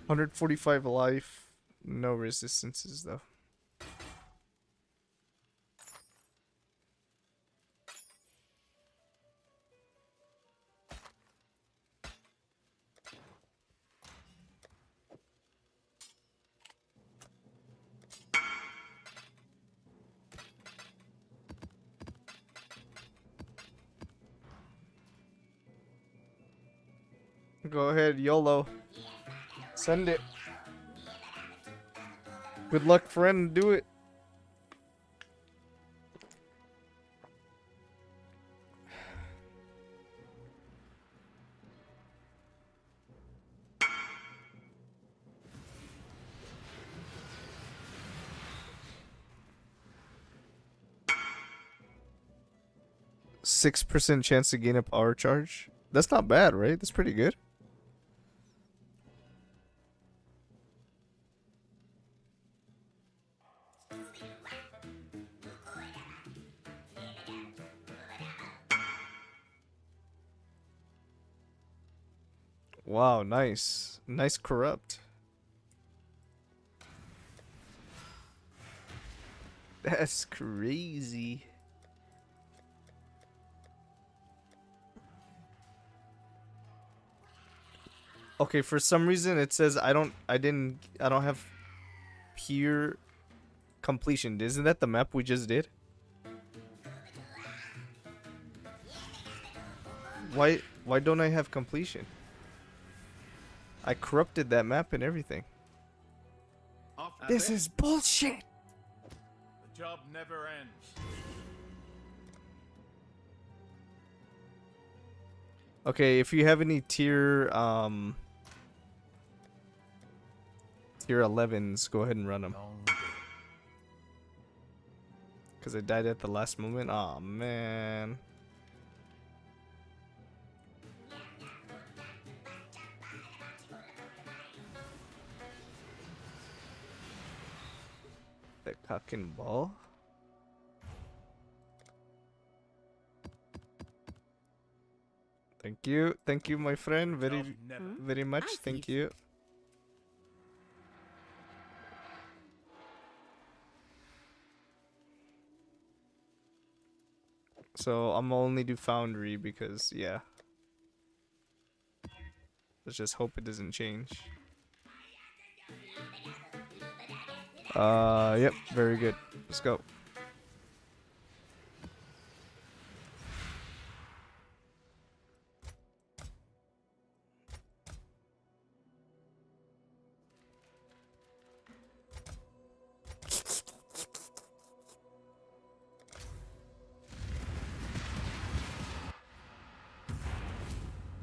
$145 life. No resistances though. Go ahead, YOLO. Send it. Good luck, friend. Do it. %6 chance to gain a power charge. That's not bad, right? That's pretty good. Wow, nice. Nice corrupt. That's crazy. Okay, for some reason it says I don't have pure completion. Isn't that the map we just did? Why don't I have completion? I corrupted that map and everything. This is bullshit. The job never ends. Okay, if you have any tier 11s, go ahead and run them. Cause I died at the last moment. Aw, man. The cock and ball. Thank you, my friend. Very much. Thank you. So I'm only do Foundry because yeah. Let's just hope it doesn't change. Yep, very good. Let's go.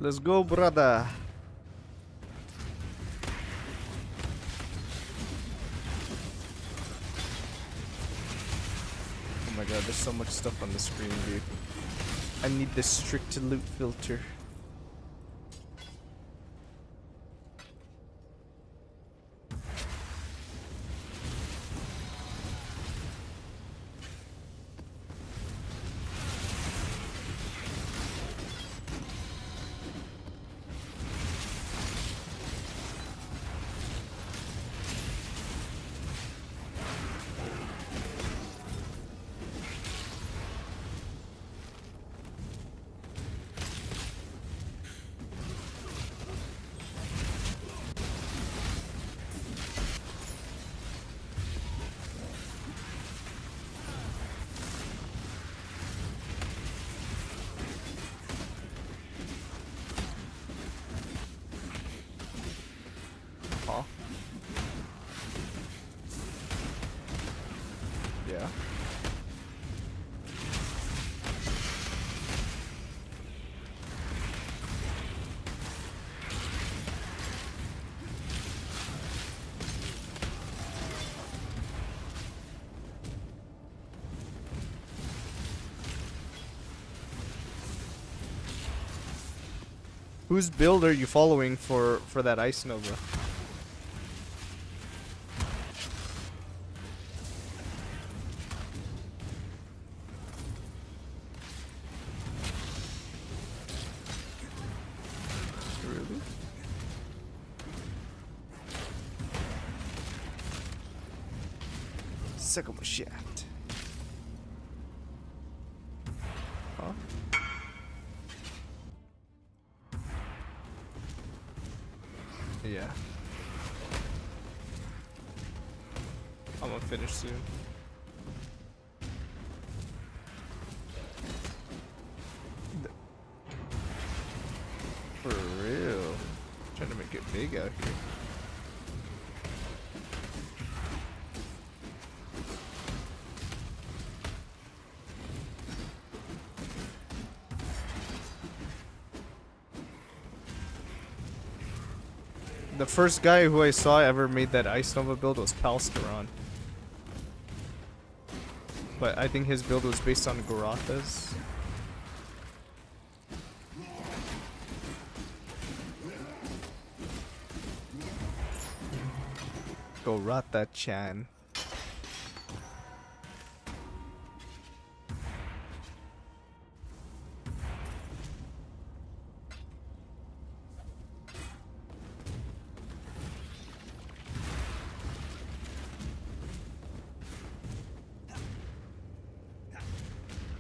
Let's go, brother. Oh my god, there's so much stuff on the screen, dude. I need the strict loot filter. Whose build are you following for that Ice Nova? Really? Sycamore shaft. Huh? Yeah. I'm gonna finish soon. For real. Trying to make it big out here. The first guy who I saw ever made that Ice Nova build was Palsteron. But I think his build was based on Goratha's. Goratha-chan.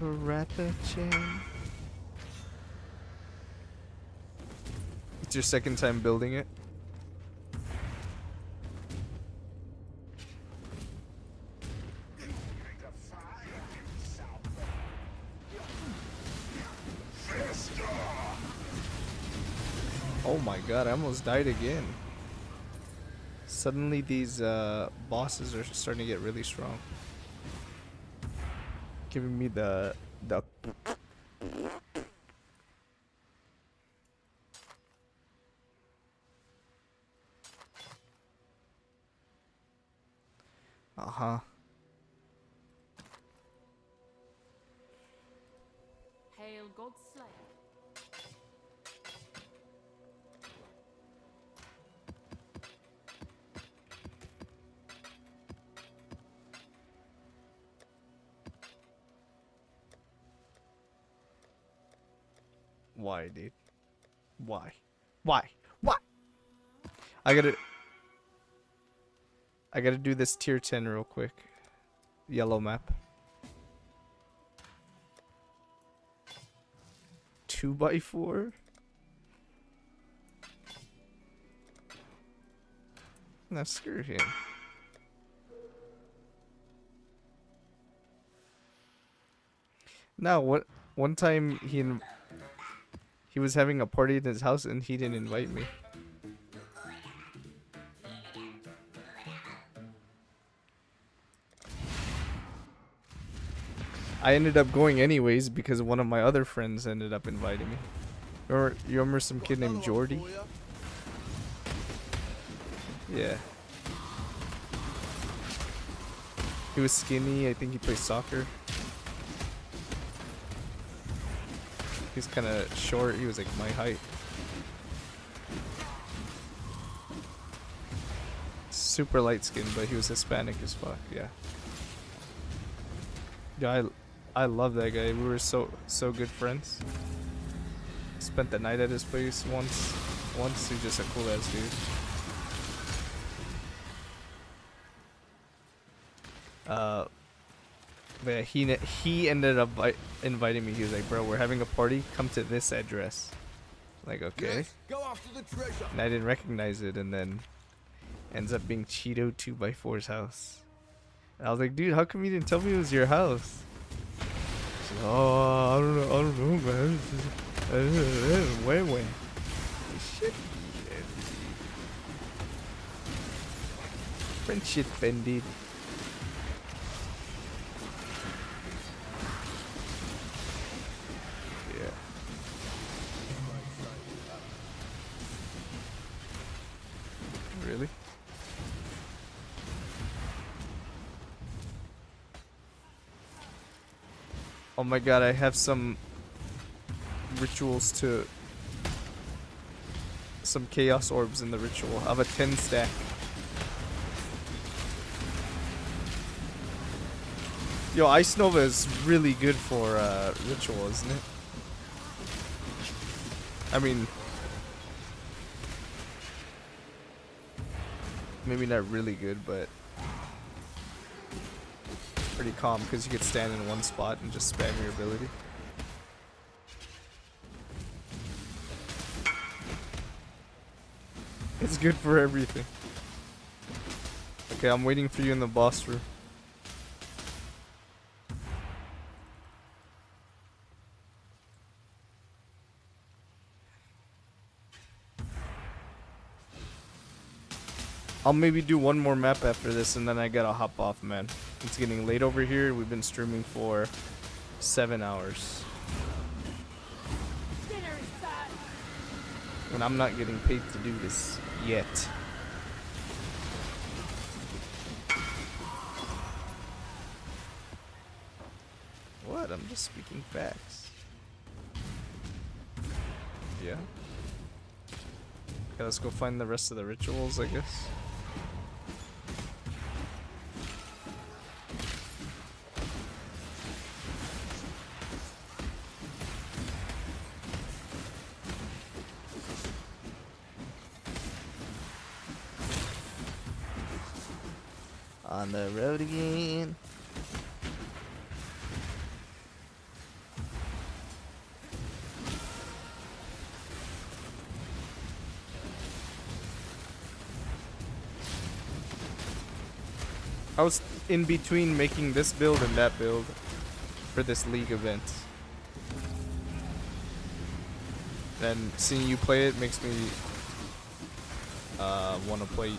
Goratha-chan. It's your second time building it? Oh my god, I almost died again. Suddenly these bosses are starting to get really strong. Giving me the uh-huh. Hail God's Slayer. Why, dude? Why? Why? Why? I gotta do this tier 10 real quick. Yellow map. 2x4? Nah, screw him. Now, one time he was having a party in his house and he didn't invite me. I ended up going anyways because one of my other friends ended up inviting me. You remember some kid named Jordy? Yeah. He was skinny, I think he plays soccer. He's kind of short, he was like my height. Super light skinned, but he was Hispanic as fuck, yeah. Yeah, I love that guy. We were so good friends. Spent the night at his place once. He's just a cool ass dude. But yeah, he ended up inviting me. He was like, "Bro, we're having a party. Come to this address." Like, okay. Go after the treasure. And I didn't recognize it, and then ends up being Cheeto 2x4's house. And I was like, "Dude, how come you didn't tell me it was your house?" He's like, "Oh, I don't know, man. When? Shit. Friendship ended." Really? Oh my god, I have some rituals to some chaos orbs in the ritual. I have a 10 stack. Yo, Ice Nova is really good for ritual, isn't it? I mean, maybe not really good, but pretty calm because you could stand in one spot and just spam your ability. It's good for everything. Okay, I'm waiting for you in the boss room. I'll maybe do one more map after this and then I gotta hop off, man. It's getting late over here. We've been streaming for 7 hours. And I'm not getting paid to do this yet. What? I'm just speaking facts. Yeah. Okay, let's go find the rest of the rituals, I guess. On the road again. I was in between making this build and that build for this league event. And seeing you play it makes me want to play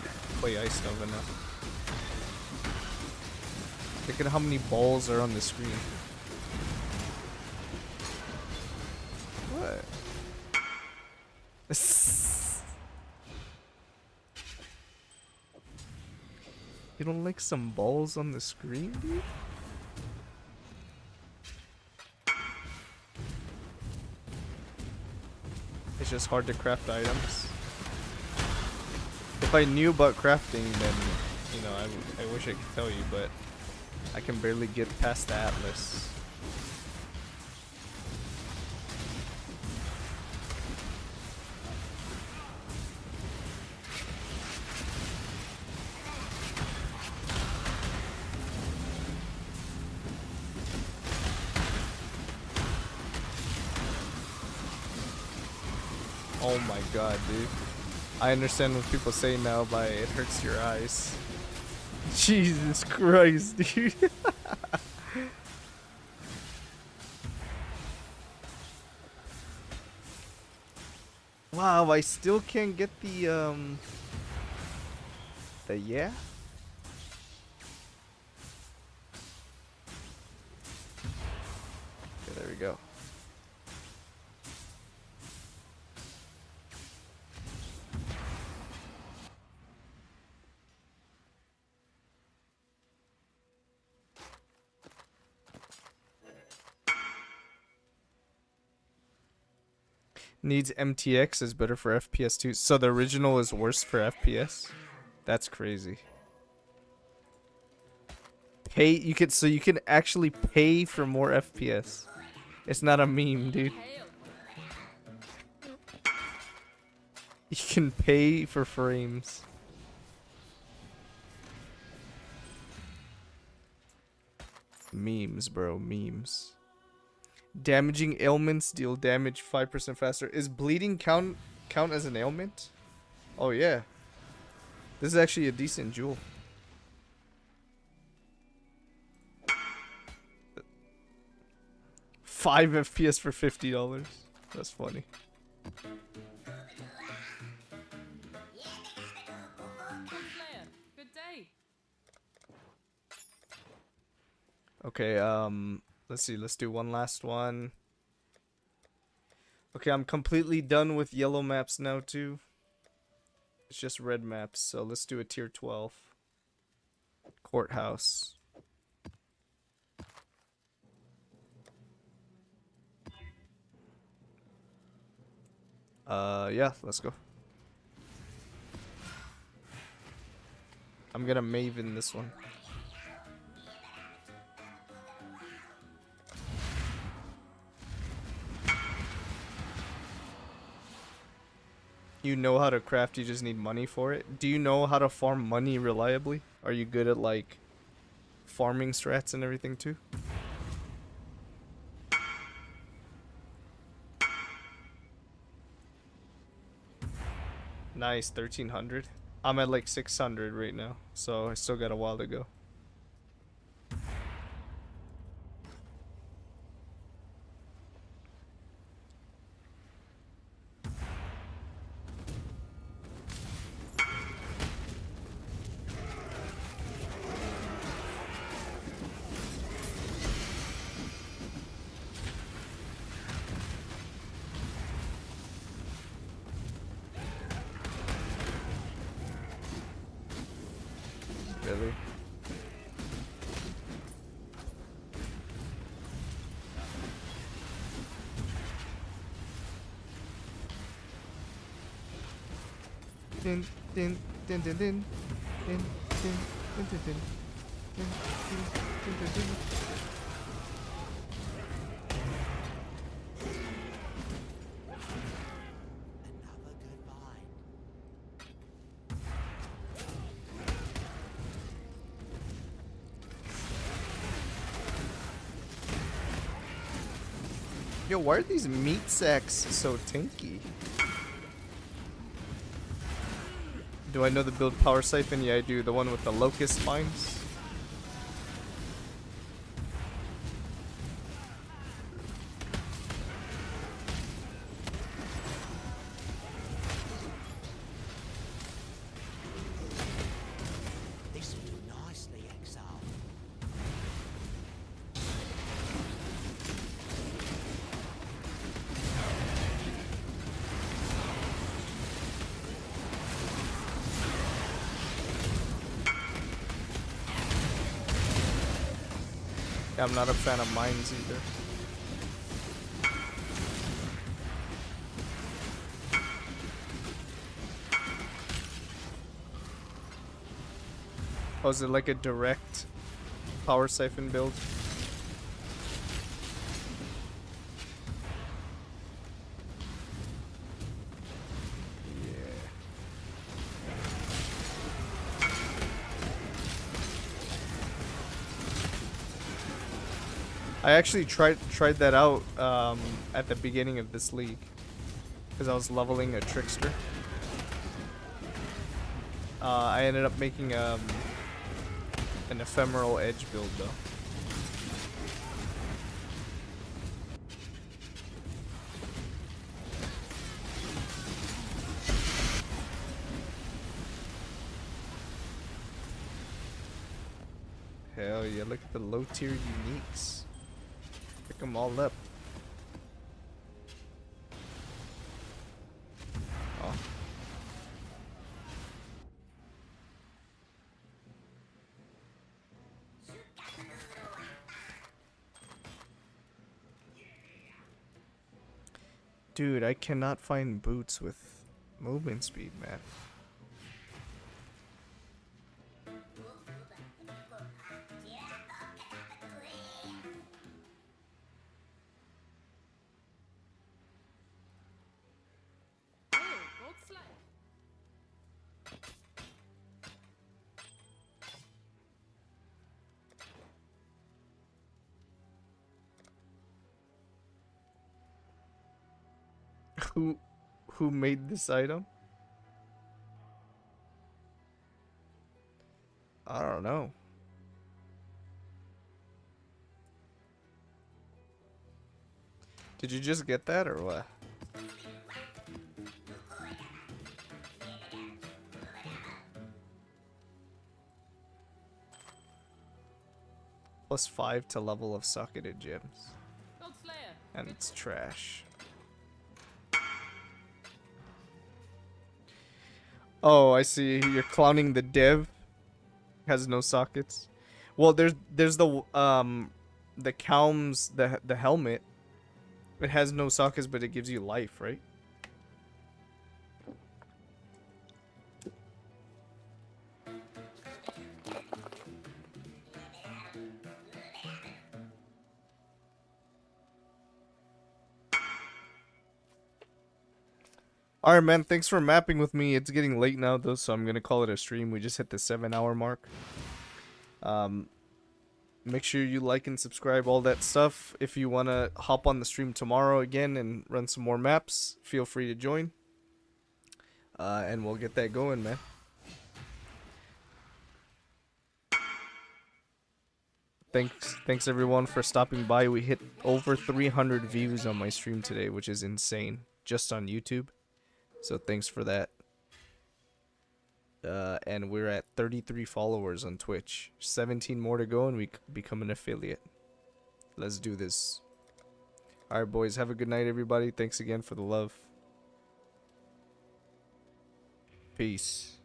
Ice Nova now. Look at how many balls are on the screen. What? You don't like some balls on the screen, dude? It's just hard to craft items. If I knew about crafting, then, you know, I wish I could tell you, but I can barely get past the Atlas. Oh my god, dude. I understand what people say now by it hurts your eyes. Jesus Christ, dude. Wow, I still can't get the yeah? Okay, there we go. Needs MTX is better for FPS too. So the original is worse for FPS? That's crazy. Pay you can actually pay for more FPS. It's not a meme, dude. You can pay for frames. Memes, bro, memes. Damaging ailments deal damage 5% faster. Is bleeding count as an ailment? Oh yeah. This is actually a decent jewel. $5 FPS for $50. That's funny. Good day. Okay, let's see, let's do one last one. Okay, I'm completely done with yellow maps now too. It's just red maps, so let's do a tier 12. Courthouse. Yeah, let's go. I'm gonna Maven this one. You know how to craft, you just need money for it. Do you know how to farm money reliably? Are you good at like farming strats and everything too? Nice, 1300. I'm at like 600 right now, so I still got a while to go. Really? Din din din din din din din din din din din din din din. Yo, why are these meat sacks so tanky? Do I know the build Power Siphon? Yeah, I do. The one with the locust spines. This will do nicely, Exile. Yeah, I'm not a fan of mines either. Oh, is it like a direct Power Siphon build? I actually tried that out at the beginning of this league because I was leveling a trickster. I ended up making an ephemeral edge build though. Hell yeah, look at the low tier uniques. Pick them all up. Oh. Dude, I cannot find boots with movement speed, man. Who made this item? I don't know. Did you just get that or what? +5 to level of socketed gems. And it's trash. Oh, I see. You're clowning the dev. Has no sockets. Well, there's the Calm's the helmet. It has no sockets, but it gives you life, right? Alright, man. Thanks for mapping with me. It's getting late now, though, so I'm going to call it a stream. We just hit the 7-hour mark. Make sure you like and subscribe, all that stuff. If you want to hop on the stream tomorrow again and run some more maps, feel free to join. And we'll get that going, man. Thanks everyone for stopping by. We hit over 300 views on my stream today, which is insane, just on YouTube. So thanks for that. And we're at 33 followers on Twitch. 17 more to go and we become an affiliate. Let's do this. Alright, boys. Have a good night, everybody. Thanks again for the love. Peace.